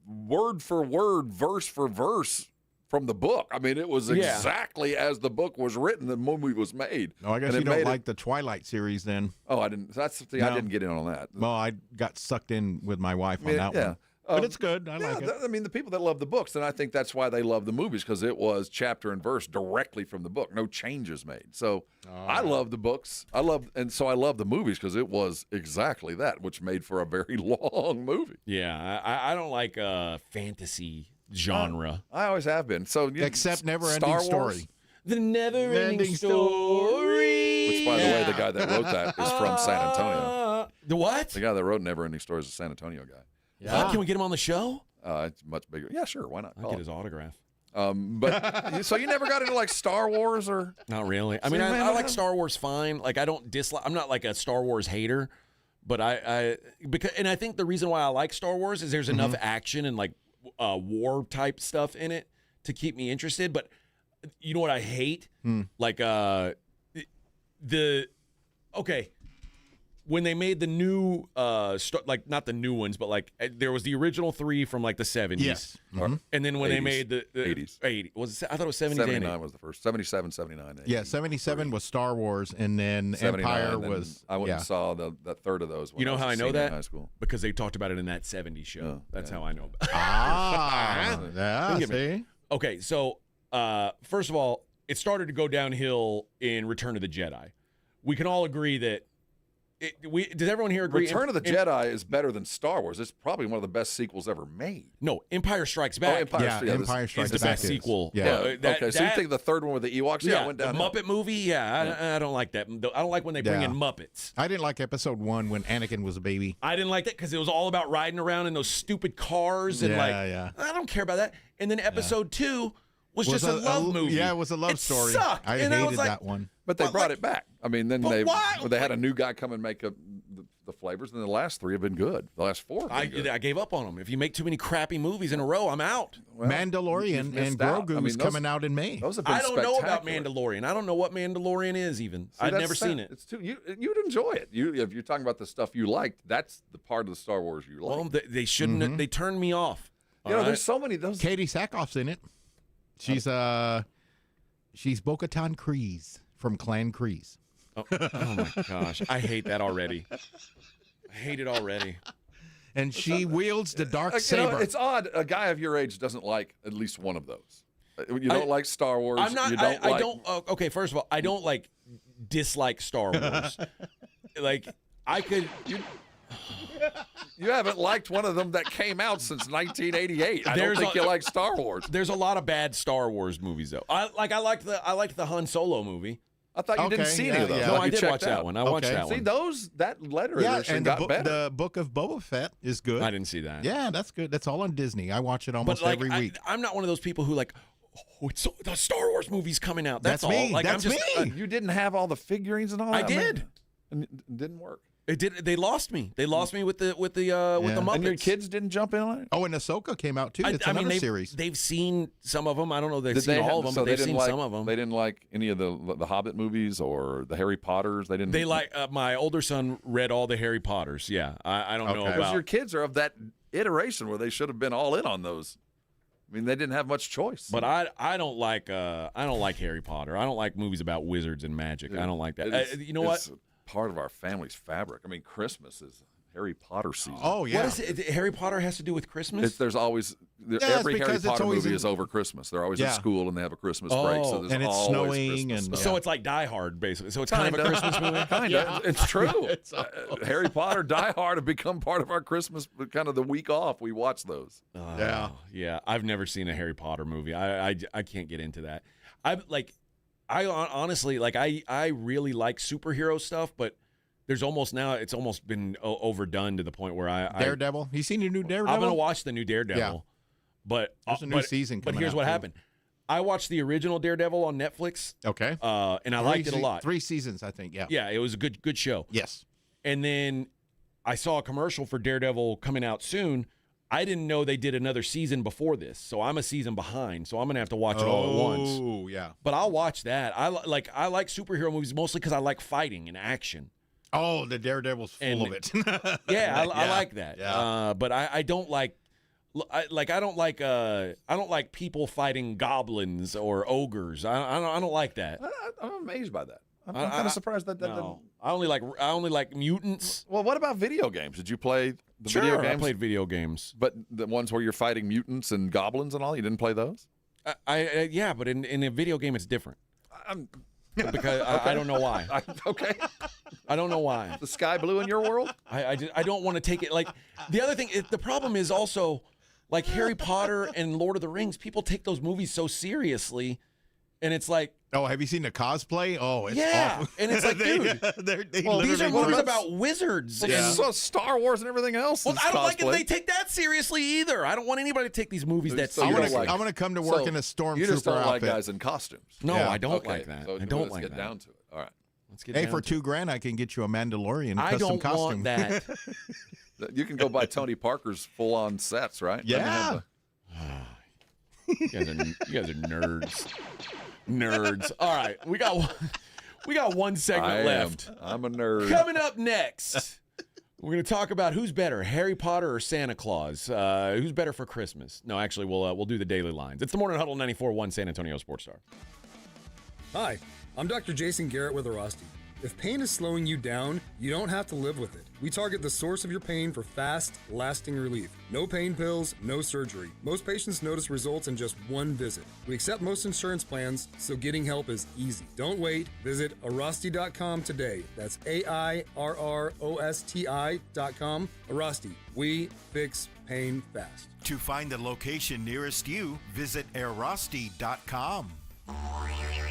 word for word, verse for verse from the book. I mean, it was exactly as the book was written. The movie was made. No, I guess you don't like the Twilight series then. Oh, I didn't. I didn't get in on that. Well, I got sucked in with my wife on that one. But it's good. I like it. I mean, the people that love the books, and I think that's why they love the movies, because it was chapter and verse directly from the book. No changes made. So I love the books. I love the movies because it was exactly that, which made for a very long movie. Yeah, I don't like fantasy genre. I always have been. So except Never-Ending Story. The Never-Ending Story. Which, by the way, the guy that wrote that is from San Antonio. The what? The guy that wrote Never-Ending Story is a San Antonio guy. Yeah. Can we get him on the show? It's much bigger. Yeah, sure. Why not? I'll get his autograph. But so you never got into like Star Wars or? Not really. I mean, I like Star Wars fine. Like I don't dislike. I'm not like a Star Wars hater, but I think the reason why I like Star Wars is there's enough action and like war type stuff in it to keep me interested. But you know what I hate? Like when they made the new like not the new ones, but like there was the original 3 from like the 70s. Yes. And then when 80s. they made the 80s. 80 was it, I thought it was 70s. 79 was the first. 77, 79. 80. Yeah, 77 was Star Wars, and then Empire was. I went and saw the third of those. When You know I was how a I know senior in that? High school. Because they talked about it in that 70s show. That's how I know. Yeah, see? Okay, so first of all, it started to go downhill in Return of the Jedi. We can all agree that. Does everyone here agree? Return of the Jedi is better than Star Wars. It's probably one of the best sequels ever made. No, Empire Strikes Back. Empire Strikes is the best sequel. Yeah. Okay, so you think the third one with the Ewoks? Yeah, went down. The Muppet movie? I don't like that. I don't like when they bring in Muppets. I didn't like episode 1 when Anakin was a baby. I didn't like that because it was all about riding around in those stupid cars and I don't care about that. And then episode 2 was just a love movie. Yeah, it was a love story. Sucked. I hated that one. But they brought it back. I mean, then they had a new guy come and make the flavors, and the last 3 have been good. The last 4 have been good. I gave up on them. If you make too many crappy movies in a row, I'm out. Well, Mandalorian and Grogu is coming out in May. Those have been I don't know about Mandalorian. I don't know what Mandalorian is even. I've never seen it. It's you'd enjoy it. If you're talking about the stuff you liked, that's the part of the Star Wars you like. Well, they shouldn't. Mm-hmm. They turned me off. There's so many of those. Katie Sackhoff's in it. She's Bo-Katan Kryze from Clan Kryze. Oh my gosh, I hate that already. I hate it already. And she wields the dark saber. It's odd. A guy of your age doesn't like at least one of those. You don't like Star Wars. I'm not. You don't I don't. Okay, first of all, I don't dislike Star Wars. I could. You haven't liked one of them that came out since 1988. I don't think you like Star Wars. There's a lot of bad Star Wars movies though. I liked the Han Solo movie. I thought you didn't see any of those. No, I did watch that one. I watched that one. See, that letter edition got better. The Book of Boba Fett is good. I didn't see that. Yeah, that's good. That's all on Disney. I watch it almost every week. I'm not one of those people who the Star Wars movie's coming out. That's all. Me. That's me. You didn't have all the figurines and all that? I did. And it didn't work. It did. They lost me. They lost me with the Muppets. And your kids didn't jump in on it? Oh, and Ahsoka came out too. It's another series. They've seen some of them. I don't know. They've seen all of them, but they've seen some of them. They didn't like any of the Hobbit movies or the Harry Potters. They didn't. They my older son read all the Harry Potters. Yeah, I don't know about. Because your kids are of that iteration where they should have been all in on those. I mean, they didn't have much choice. But I don't like Harry Potter. I don't like movies about wizards and magic. I don't like that. You know what? Part of our family's fabric. I mean, Christmas is Harry Potter season. Oh yeah, what is it? Harry Potter has to do with Christmas? There's always every Harry Potter movie is over Christmas. They're always at school and they have a Christmas break, so there's it's always snowing Christmas so it's like Die Hard basically. So it's kind of a Christmas movie. Kind of. It's true. Harry Potter, Die Hard have become part of our Christmas. Kind of the week off, we watch those. Yeah. I've never seen a Harry Potter movie. I can't get into that. I honestly I really like superhero stuff, but it's almost been overdone to the point where Daredevil. You seen your new Daredevil? I'm gonna watch the new Daredevil, but there's a new season coming But here's out, what too. happened. I watched the original Daredevil on Netflix. Okay. And I liked it a lot. 3 seasons, I think. Yeah. Yeah, it was a good show. Yes. And then I saw a commercial for Daredevil coming out soon. I didn't know they did another season before this, so I'm a season behind. So I'm gonna have to watch it all at once. Oh yeah. But I'll watch that. I like superhero movies mostly because I like fighting and action. Oh, the Daredevil's full of it. I like that. Yeah. But I don't like. I don't like people fighting goblins or ogres. I don't like that. I'm amazed by that. I'm kind of surprised that. No. I only like mutants. Well, what about video games? Did you play the Sure, video games? I played video games. But the ones where you're fighting mutants and goblins and all, you didn't play those? Yeah, but in a video game it's different. Because I don't know why. Okay. I don't know why. The sky blue in your world? I don't want to take it. Like the other thing, the problem is also like Harry Potter and Lord of the Rings. People take those movies so seriously, and it's like, oh, have you seen the cosplay? Oh, it's yeah, awful. And it's like, dude, these are movies about wizards. Well, and so Star Wars and everything else. Well, I don't like cosplay. if they take that seriously either. I don't want anybody to take these movies that seriously. I'm gonna come to work in a stormtrooper outfit. You just don't like guys in costumes. No, Yeah. I don't Okay, like that. so I don't like let's get that. down to it. All right. Let's get Hey, down for to $2,000, I can get you a Mandalorian I custom don't costume. want that. You can go buy Tony Parker's full-on sets, right? Yeah. You guys are nerds. Nerds. All right, we got one segment left. I'm a nerd. Coming up next, we're going to talk about who's better, Harry Potter or Santa Claus. Who's better for Christmas? No, actually, we'll do the daily lines. It's the Morning Huddle 94.1 San Antonio Sports Star. Hi, I'm Dr. Jason Garrett with Orasti. If pain is slowing you down, you don't have to live with it. We target the source of your pain for fast, lasting relief. No pain pills, no surgery. Most patients notice results in just one visit. We accept most insurance plans, so getting help is easy. Don't wait. Visit Arasti.com today. That's AIRROSTI.com. Arasti. We fix pain fast. To find the location nearest you, visit Arasti.com.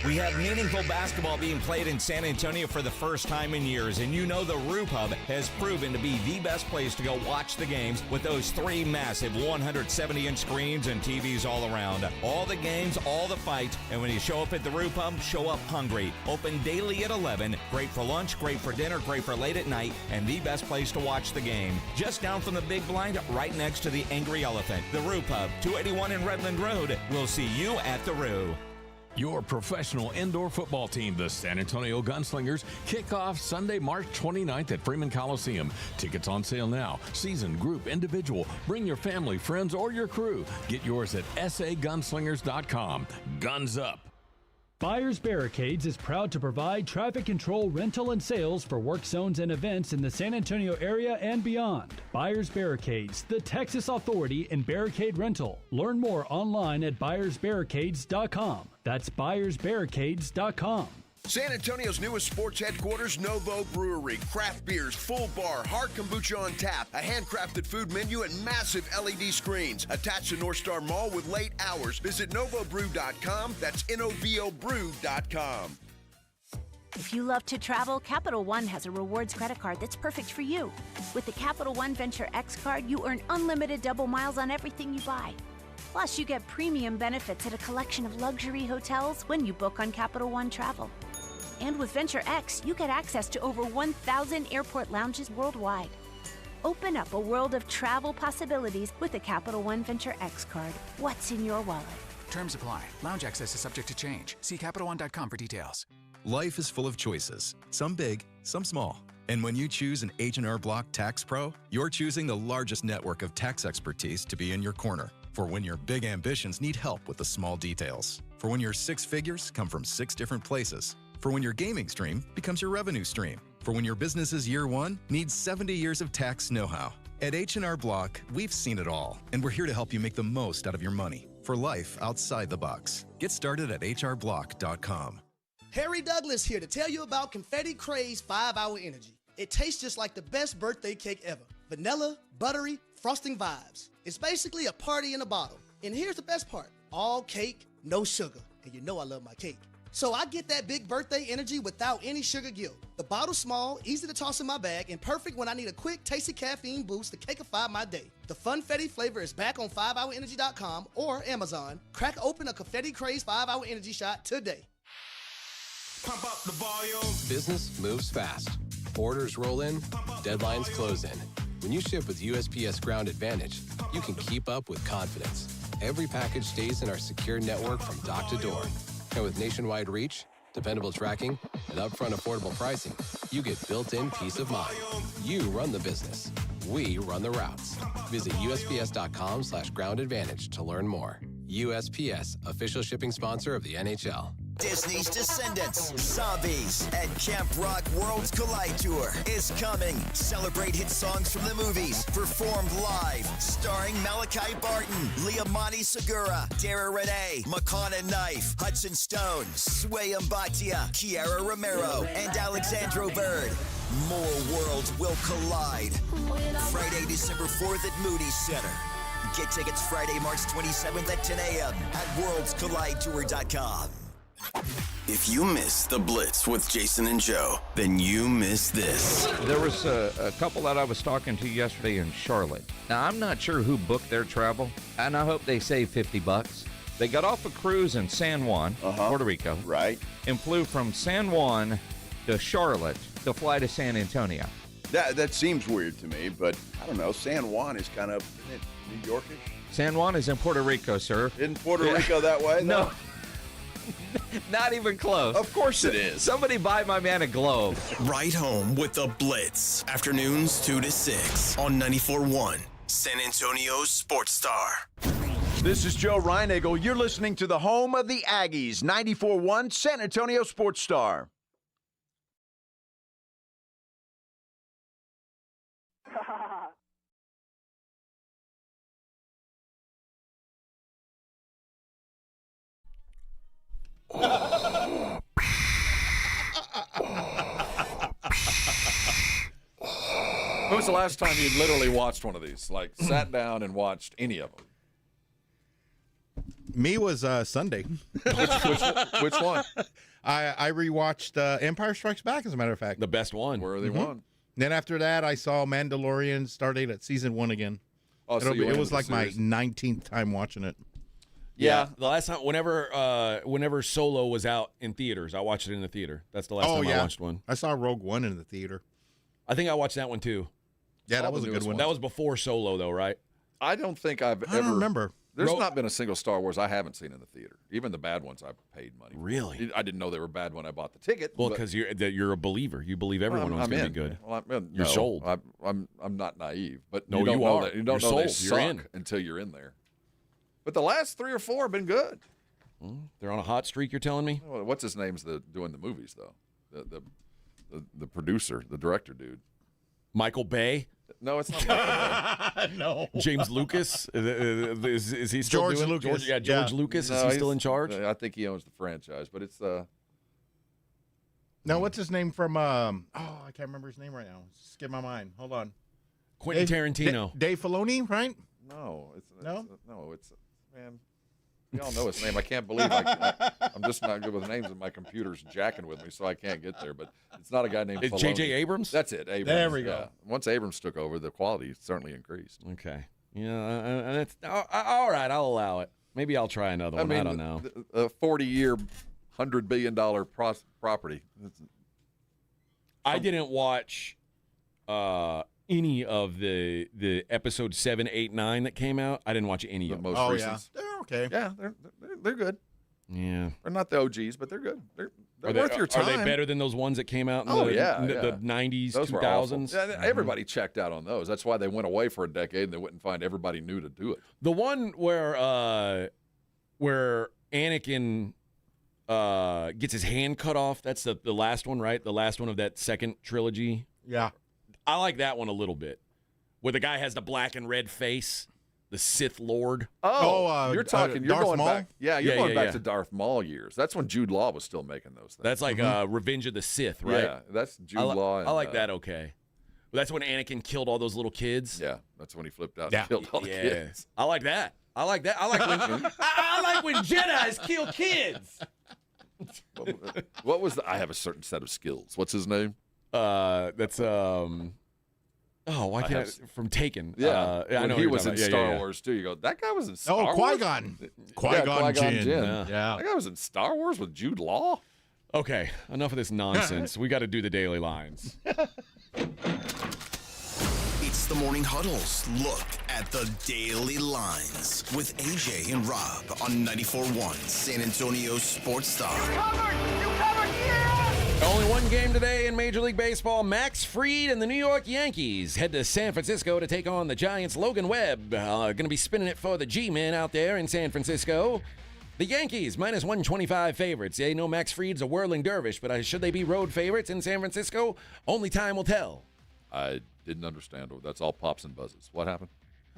We have meaningful basketball being played in San Antonio for the first time in years, and you know the Roo Pub has proven to be the best place to go watch the games with those 3 massive 170-inch screens and TVs all around. All the games, all the fights, and when you show up at the Roo Pub, show up hungry. Open daily at 11. Great for lunch, great for dinner, great for late at night, and the best place to watch the game. Just down from the big blind, right next to the Angry Elephant. The Roo Pub, 281 in Redland Road. We'll see you at the Roo. Your professional indoor football team, the San Antonio Gunslingers, kick off Sunday, March 29th at Freeman Coliseum. Tickets on sale now. Season, group, individual. Bring your family, friends, or your crew. Get yours at sagunslingers.com. Guns up. Buyers Barricades is proud to provide traffic control, rental, and sales for work zones and events in the San Antonio area and beyond. Buyers Barricades, the Texas authority in barricade rental. Learn more online at buyersbarricades.com. That's buyersbarricades.com. San Antonio's newest sports headquarters, Novo Brewery. Craft beers, full bar, hard kombucha on tap, a handcrafted food menu, and massive LED screens. Attached to North Star Mall with late hours. Visit novobrew.com. That's novobrew.com. If you love to travel, Capital One has a rewards credit card that's perfect for you. With the Capital One Venture X card, you earn unlimited double miles on everything you buy. Plus, you get premium benefits at a collection of luxury hotels when you book on Capital One Travel. And with Venture X, you get access to over 1,000 airport lounges worldwide. Open up a world of travel possibilities with the Capital One Venture X card. What's in your wallet? Terms apply. Lounge access is subject to change. See CapitalOne.com for details. Life is full of choices, some big, some small. And when you choose an H&R Block Tax Pro, you're choosing the largest network of tax expertise to be in your corner. For when your big ambitions need help with the small details. For when your 6 figures come from 6 different places. For when your gaming stream becomes your revenue stream. For when your business's year 1 needs 70 years of tax know-how. At H&R Block, we've seen it all, and we're here to help you make the most out of your money for life outside the box. Get started at hrblock.com. Harry Douglas here to tell you about Confetti Craze 5-Hour Energy. It tastes just like the best birthday cake ever. Vanilla, buttery, frosting vibes. It's basically a party in a bottle. And here's the best part. All cake, no sugar. And you know I love my cake. So I get that big birthday energy without any sugar guilt. The bottle's small, easy to toss in my bag, and perfect when I need a quick, tasty caffeine boost to cakeify my day. The Funfetti flavor is back on 5hourenergy.com or Amazon. Crack open a Confetti Craze 5-Hour Energy shot today. Pump up the volume. Business moves fast. Orders roll in, deadlines close in. When you ship with USPS Ground Advantage, you can keep up with confidence. Every package stays in our secure network from dock to door. And with nationwide reach, dependable tracking, and upfront affordable pricing, you get built-in peace of mind. You run the business. We run the routes. Visit USPS.com/Ground Advantage to learn more. USPS, official shipping sponsor of the NHL. Disney's Descendants, Zombies, and Camp Rock Worlds Collide Tour is coming. Celebrate hit songs from the movies, performed live, starring Malachi Barton, Liamani Segura, Dara Renee, Makana Knife, Hudson Stone, Sway Mbatia, Kiara Romero, and Alexandro Bird. More worlds will collide. Friday, December 4th at Moody Center. Get tickets Friday, March 27th at 10 a.m. at worldscollidetour.com. If you miss the Blitz with Jason and Joe, then you miss this. There was a couple that I was talking to yesterday in Charlotte. Now, I'm not sure who booked their travel, and I hope they save $50. They got off a cruise in San Juan, Puerto Rico. Right. And flew from San Juan to Charlotte to fly to San Antonio. That seems weird to me, but I don't know. San Juan is kind of, isn't it New Yorkish? San Juan is in Puerto Rico, sir. Isn't Puerto Rico that way, though? No. Not even close. Of course it is. Somebody buy my man a globe. Right home with the Blitz. Afternoons 2 to 6 on 94.1 San Antonio's Sports Star. This is Joe Reinagle. You're listening to the home of the Aggies, 94.1 San Antonio Sports Star. When was the last time you literally watched one of these? Like, sat down and watched any of them? Me was Sunday. Which one? I rewatched Empire Strikes Back, as a matter of fact. The best one. Worthy one. Then after that, I saw Mandalorian starting at season 1 again. Oh, so it was like my 19th time watching it. Yeah, the last time, whenever Solo was out in theaters, I watched it in the theater. That's the last time I watched one. I saw Rogue One in the theater. I think I watched that one too. Yeah, that was a good one. That was before Solo, though, right? I don't think I've ever. I don't remember. There's not been a single Star Wars I haven't seen in the theater. Even the bad ones, I paid money for. Really? I didn't know they were bad when I bought the ticket. Well, because you're a believer. You believe everyone was going to be good. Well, you're sold. I'm not naive, but no, you don't you know are. that. You don't you're know sold. they suck you're in. until you're in there. But the last 3 or 4 have been good. They're on a hot streak. You're telling me? Well, what's his name's doing the movies though? The producer, the director dude. Michael Bay. No, it's not Michael Bay. No. James Lucas? Is he still George doing Lucas. George Lucas. No, is he still in charge? I think he owns the franchise, but it's Now, what's his name from? I can't remember his name right now. Skip my mind. Hold on. Quentin Tarantino. Dave Filoni, right? No, it's man. We all know his name. I can't believe I'm just not good with names, and my computer's jacking with me, so I can't get there. But it's not a guy named Filoni. J.J. Abrams? That's it. Abrams. There we go. Yeah. Once Abrams took over, the quality certainly increased. Okay. Yeah, that's all right. I'll allow it. Maybe I'll try another one. I don't know. A 40-year, $100 billion property. I didn't watch any of the episode 7, 8, 9 that came out. I didn't watch any of them. Most recent. Yeah. They're okay. Yeah, they're good. Yeah. They're not the OGs, but they're good. They're worth your time. Are they better than those ones that came out in the 90s, those 2000s? Yeah, everybody checked out on those. That's why they went away for a decade and they wouldn't find everybody new to do it. The one where Anakin gets his hand cut off, that's the last one, right? The last one of that second trilogy. Yeah. I like that one a little bit. Where the guy has the black and red face, the Sith Lord. You're talking. You're Darth going Maul? back. Yeah, you're going back yeah. to Darth Maul years. That's when Jude Law was still making those things. That's like Revenge of the Sith, right? Yeah, that's Jude Law. And, I like that. Okay, but that's when Anakin killed all those little kids. Yeah, that's when he flipped out and killed all the kids. I like that. I like that. I like when I like when Jedis kill kids. What was I have a certain set of skills. What's his name? That's why can't from Taken? Yeah, I know he was in Star Wars. Wars too. You go, that guy was in Star Wars. Qui-Gon. Qui-Gon Jinn. Yeah, Yeah. that guy was in Star Wars with Jude Law. Okay, enough of this nonsense. We got to do the daily lines. It's the Morning Huddle's look at the daily lines with AJ and Rob on 94.1 San Antonio Sports Star. Only one game today in Major League Baseball. Max Fried and the New York Yankees head to San Francisco to take on the Giants' Logan Webb. Going to be spinning it for the G-men out there in San Francisco. The Yankees, minus 125 favorites. They know Max Fried's a whirling dervish, but should they be road favorites in San Francisco? Only time will tell. I didn't understand. That's all pops and buzzes. What happened?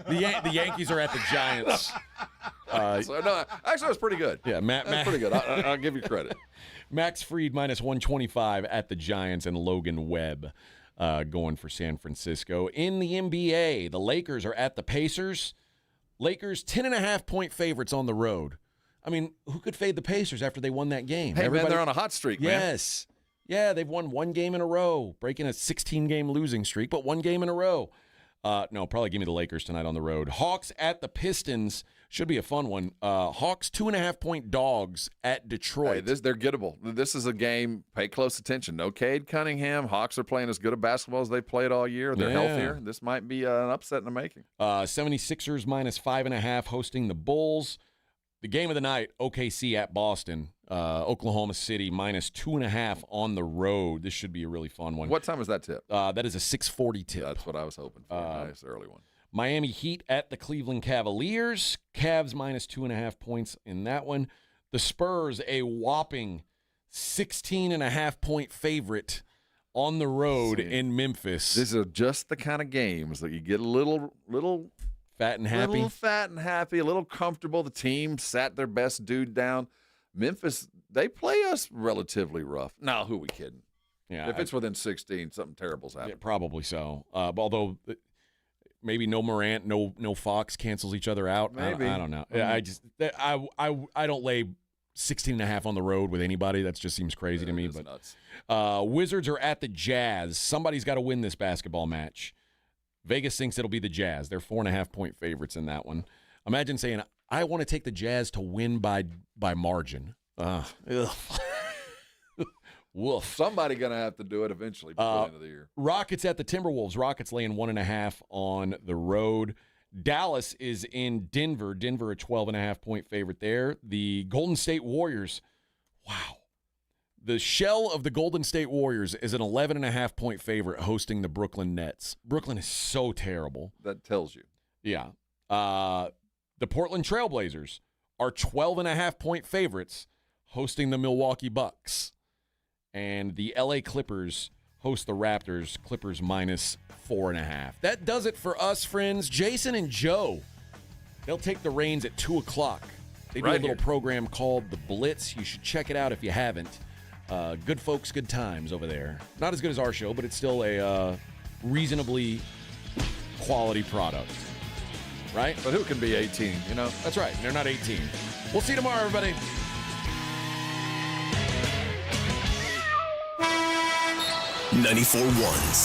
The Yankees are at the Giants. Actually, that was pretty good. Yeah, That's pretty good. I'll give you credit. Max Fried minus 125 at the Giants and Logan Webb going for San Francisco. In the NBA, the Lakers are at the Pacers. Lakers 10.5-point favorites on the road. I mean, who could fade the Pacers after they won that game? Hey, man, they're on a hot streak, man. Yes. Yeah, they've won one game in a row, breaking a 16-game losing streak, but one game in a row. No, probably give me the Lakers tonight on the road. Hawks at the Pistons. Should be a fun one. Hawks 2.5-point dogs at Detroit. Hey, they're gettable. This is a game. Pay close attention. No Cade Cunningham. Hawks are playing as good a basketball as they played all year. They're healthier. This might be an upset in the making. 76ers minus 5.5 hosting the Bulls. The game of the night, OKC at Boston. Oklahoma City minus 2.5 on the road. This should be a really fun one. What time is that tip? That is a 6:40 tip. That's what I was hoping for. Nice early one. Miami Heat at the Cleveland Cavaliers. Cavs minus 2.5 points in that one. The Spurs, a whopping 16.5-point favorite on the road in Memphis. These are just the kind of games that you get a little fat and happy. A little fat and happy, a little comfortable. The team sat their best dude down. Memphis, they play us relatively rough. Now, who are we kidding? Yeah, if it's within 16, something terrible's happening. Yeah, probably so. Although maybe no Morant, no Fox cancels each other out. Maybe. I don't know. I don't lay 16.5 on the road with anybody. That just seems crazy to me. But nuts. Wizards are at the Jazz. Somebody's got to win this basketball match. Vegas thinks it'll be the Jazz. They're 4.5-point favorites in that one. Imagine saying, I want to take the Jazz to win by margin. Woof. Somebody going to have to do it eventually before the end of the year. Rockets at the Timberwolves. Rockets laying 1.5 on the road. Dallas is in Denver. Denver a 12.5-point favorite there. The Golden State Warriors. Wow. The shell of the Golden State Warriors is an 11.5-point favorite hosting the Brooklyn Nets. Brooklyn is so terrible. That tells you. Yeah. The Portland Trailblazers are 12.5-point favorites hosting the Milwaukee Bucks. And the LA Clippers host the Raptors. Clippers minus 4.5. That does it for us, friends. Jason and Joe, they'll take the reins at 2 o'clock. They do a little program called The Blitz. You should check it out if you haven't. Good folks, good times over there. Not as good as our show, but it's still a reasonably quality product. Right? But who can be 18, you know? That's right. They're not 18. We'll see you tomorrow, everybody. 94.1